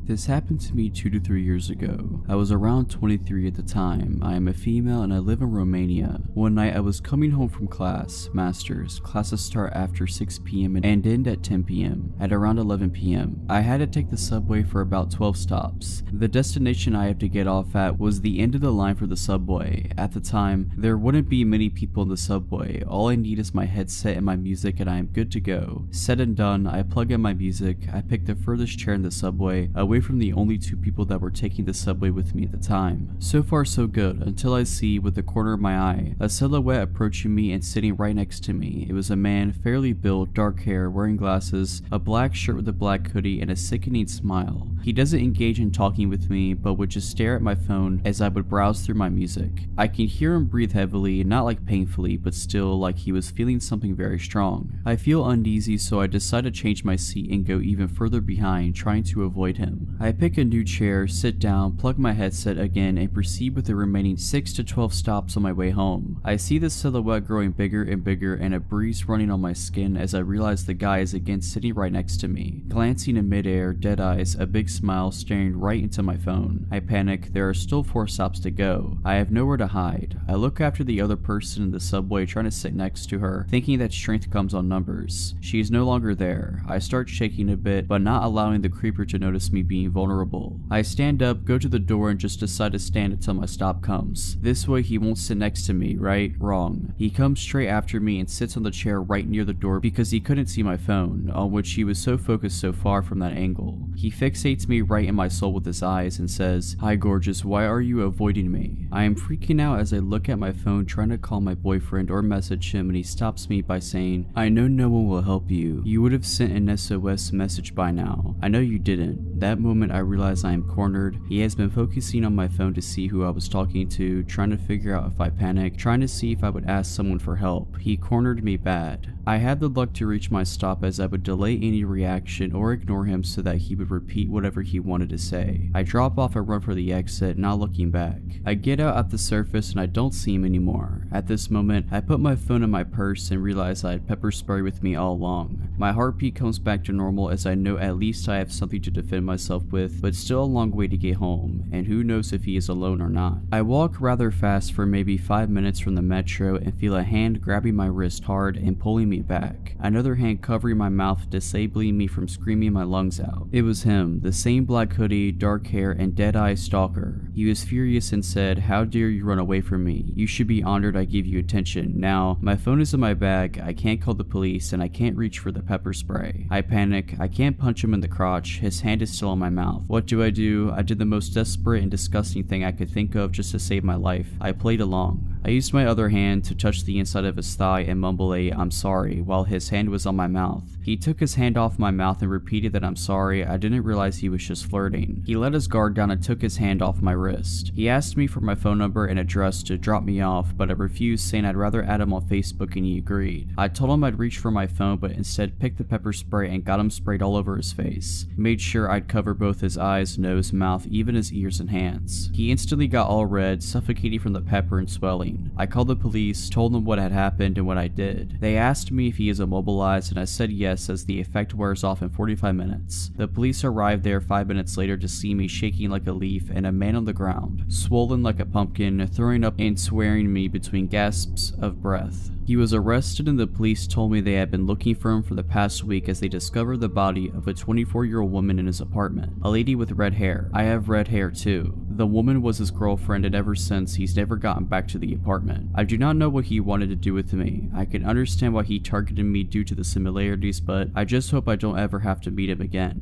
This happened to me 2 to 3 years ago. I was around 23 at the time. I am a female and I live in Romania. One night I was coming home from class, masters. Classes start after 6 p.m. and end at 10 p.m. At around 11 p.m. I had to take the subway for about 12 stops. The destination I have to get off at was the end of the line for the subway. At the time, there wouldn't be many people in the subway. All I need is my headset and my music and I am good to go. Said and done, I plug in my music. I pick the furthest chair in the subway, away from the only 2 people that were taking the subway with me at the time. So far so good, until I see, with the corner of my eye, a silhouette approaching me and sitting right next to me. It was a man, fairly built, dark hair, wearing glasses, a black shirt with a black hoodie, and a sickening smile. He doesn't engage in talking with me, but would just stare at my phone as I would browse through my music. I can hear him breathe heavily, not like painfully, but still like he was feeling something very strong. I feel uneasy, so I decide to change my seat and go even further behind, trying to avoid him. I pick a new chair, sit down, plug my headset again, and proceed with the remaining 6 to 12 stops on my way home. I see the silhouette growing bigger and bigger and a breeze running on my skin as I realize the guy is again sitting right next to me. Glancing in midair, dead eyes, a big smile, staring right into my phone. I panic. There are still 4 stops to go. I have nowhere to hide. I look after the other person in the subway trying to sit next to her, thinking that strength comes on numbers. She is no longer there. I start shaking a bit, but not allowing the creeper to notice me being vulnerable. I stand up, go to the door, and just decide to stand until my stop comes. This way he won't sit next to me, right? Wrong. He comes straight after me and sits on the chair right near the door because he couldn't see my phone, on which he was so focused so far from that angle. He fixates me right in my soul with his eyes and says, "Hi gorgeous, why are you avoiding me?" I am freaking out as I look at my phone trying to call my boyfriend or message him, and he stops me by saying, "I know no one will help you. You would have sent an SOS message by now. I know you didn't." That moment I realize I am cornered. He has been focusing on my phone to see who I was talking to, trying to figure out if I panicked, trying to see if I would ask someone for help. He cornered me bad. I had the luck to reach my stop as I would delay any reaction or ignore him so that he would repeat whatever he wanted to say. I drop off and run for the exit, not looking back. I get out at the surface and I don't see him anymore. At this moment, I put my phone in my purse and realize I had pepper spray with me all along. My heartbeat comes back to normal as I know at least I have something to defend myself with, but still a long way to get home, and who knows if he is alone or not. I walk rather fast for maybe 5 minutes from the metro and feel a hand grabbing my wrist hard and pulling me back. Another hand covering my mouth, disabling me from screaming my lungs out. It was him, the same black hoodie, dark hair, and dead-eye stalker. He was furious and said, "How dare you run away from me? You should be honored I give you attention. Now, my phone is in my bag, I can't call the police, and I can't reach for the pepper spray." I panic. I can't punch him in the crotch. His hand is still on my mouth. What do? I did the most desperate and disgusting thing I could think of just to save my life. I played along. I used my other hand to touch the inside of his thigh and mumble a "I'm sorry" while his hand was on my mouth. He took his hand off my mouth and repeated that "I'm sorry, I didn't realize he was just flirting." He let his guard down and took his hand off my wrist. He asked me for my phone number and address to drop me off, but I refused, saying I'd rather add him on Facebook, and he agreed. I told him I'd reach for my phone, but instead picked the pepper spray and got him sprayed all over his face. Made sure I'd cover both his eyes, nose, mouth, even his ears and hands. He instantly got all red, suffocating from the pepper and swelling. I called the police, told them what had happened and what I did. They asked me if he is immobilized, and I said yes, as the effect wears off in 45 minutes. The police arrived there 5 minutes later to see me shaking like a leaf and a man on the ground, swollen like a pumpkin, throwing up and swearing me between gasps of breath. He was arrested, and the police told me they had been looking for him for the past week as they discovered the body of a 24-year-old woman in his apartment, a lady with red hair. I have red hair too. The woman was his girlfriend, and ever since he's never gotten back to the apartment. I do not know what he wanted to do with me. I can understand why he targeted me due to the similarities, but I just hope I don't ever have to meet him again.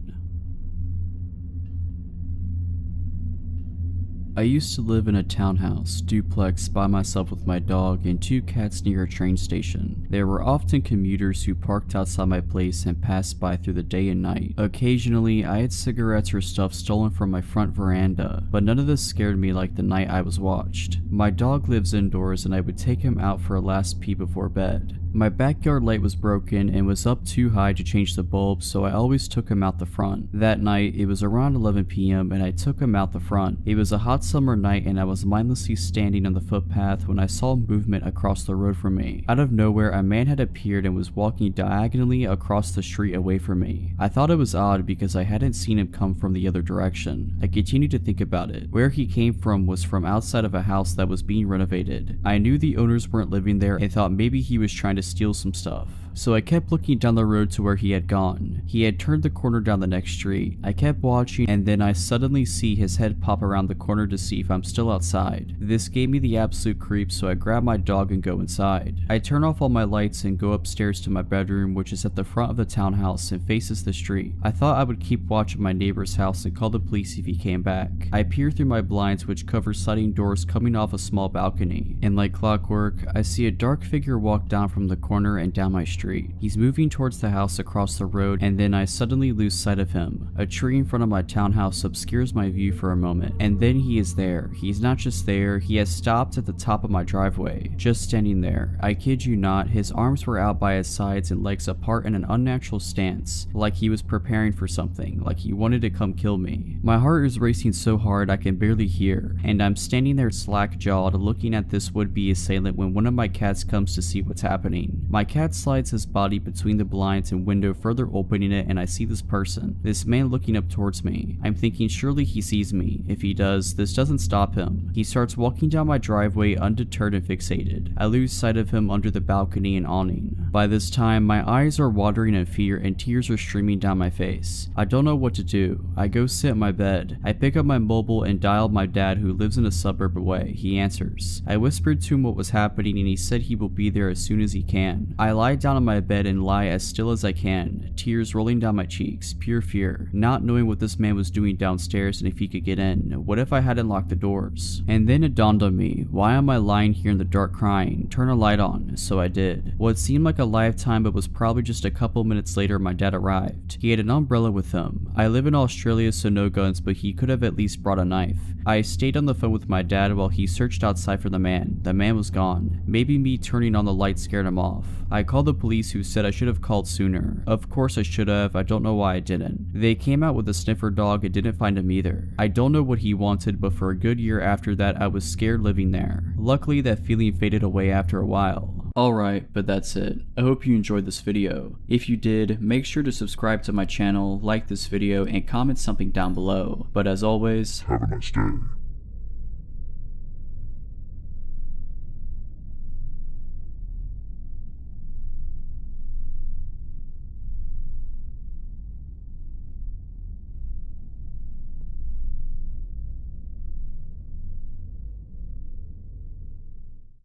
I used to live in a townhouse duplex by myself with my dog and 2 cats near a train station. There were often commuters who parked outside my place and passed by through the day and night. Occasionally, I had cigarettes or stuff stolen from my front veranda, but none of this scared me like the night I was watched. My dog lives indoors, and I would take him out for a last pee before bed. My backyard light was broken and was up too high to change the bulb, so I always took him out the front. That night, it was around 11 p.m. and I took him out the front. It was a hot summer night and I was mindlessly standing on the footpath when I saw movement across the road from me. Out of nowhere, a man had appeared and was walking diagonally across the street away from me. I thought it was odd because I hadn't seen him come from the other direction. I continued to think about it. Where he came from was from outside of a house that was being renovated. I knew the owners weren't living there and thought maybe he was trying to steal some stuff. So I kept looking down the road to where he had gone. He had turned the corner down the next street. I kept watching and then I suddenly see his head pop around the corner to see if I'm still outside. This gave me the absolute creeps, so I grab my dog and go inside. I turn off all my lights and go upstairs to my bedroom, which is at the front of the townhouse and faces the street. I thought I would keep watch of my neighbor's house and call the police if he came back. I peer through my blinds, which cover sliding doors coming off a small balcony, and like clockwork, I see a dark figure walk down from the corner and down my street. He's moving towards the house across the road, and then I suddenly lose sight of him. A tree in front of my townhouse obscures my view for a moment, and then he is there. He's not just there, he has stopped at the top of my driveway, just standing there. I kid you not, his arms were out by his sides and legs apart in an unnatural stance, like he was preparing for something, like he wanted to come kill me. My heart is racing so hard I can barely hear, and I'm standing there slack-jawed looking at this would-be assailant when one of my cats comes to see what's happening. My cat slides his body between the blinds and window, further opening it, and I see this person, this man looking up towards me. I'm thinking surely he sees me. If he does, this doesn't stop him. He starts walking down my driveway undeterred and fixated. I lose sight of him under the balcony and awning. By this time, my eyes are watering in fear and tears are streaming down my face. I don't know what to do. I go sit in my bed. I pick up my mobile and dial my dad, who lives in a suburb away. He answers. I whispered to him what was happening and he said he will be there as soon as he can. I lie down on my bed and lie as still as I can, tears rolling down my cheeks, pure fear, not knowing what this man was doing downstairs and if he could get in. What if I hadn't locked the doors? And then it dawned on me, why am I lying here in the dark crying? Turn a light on. So I did. What seemed like a lifetime but was probably just a couple minutes later, my dad arrived. He had an umbrella with him. I live in Australia, so no guns, but he could have at least brought a knife. I stayed on the phone with my dad while he searched outside for the man. The man was gone. Maybe me turning on the light scared him off. I called the police, who said I should have called sooner. Of course I should have, I don't know why I didn't. They came out with a sniffer dog and didn't find him either. I don't know what he wanted, but for a good year after that I was scared living there. Luckily that feeling faded away after a while. Alright, but that's it. I hope you enjoyed this video. If you did, make sure to subscribe to my channel, like this video, and comment something down below. But as always, Have a nice day.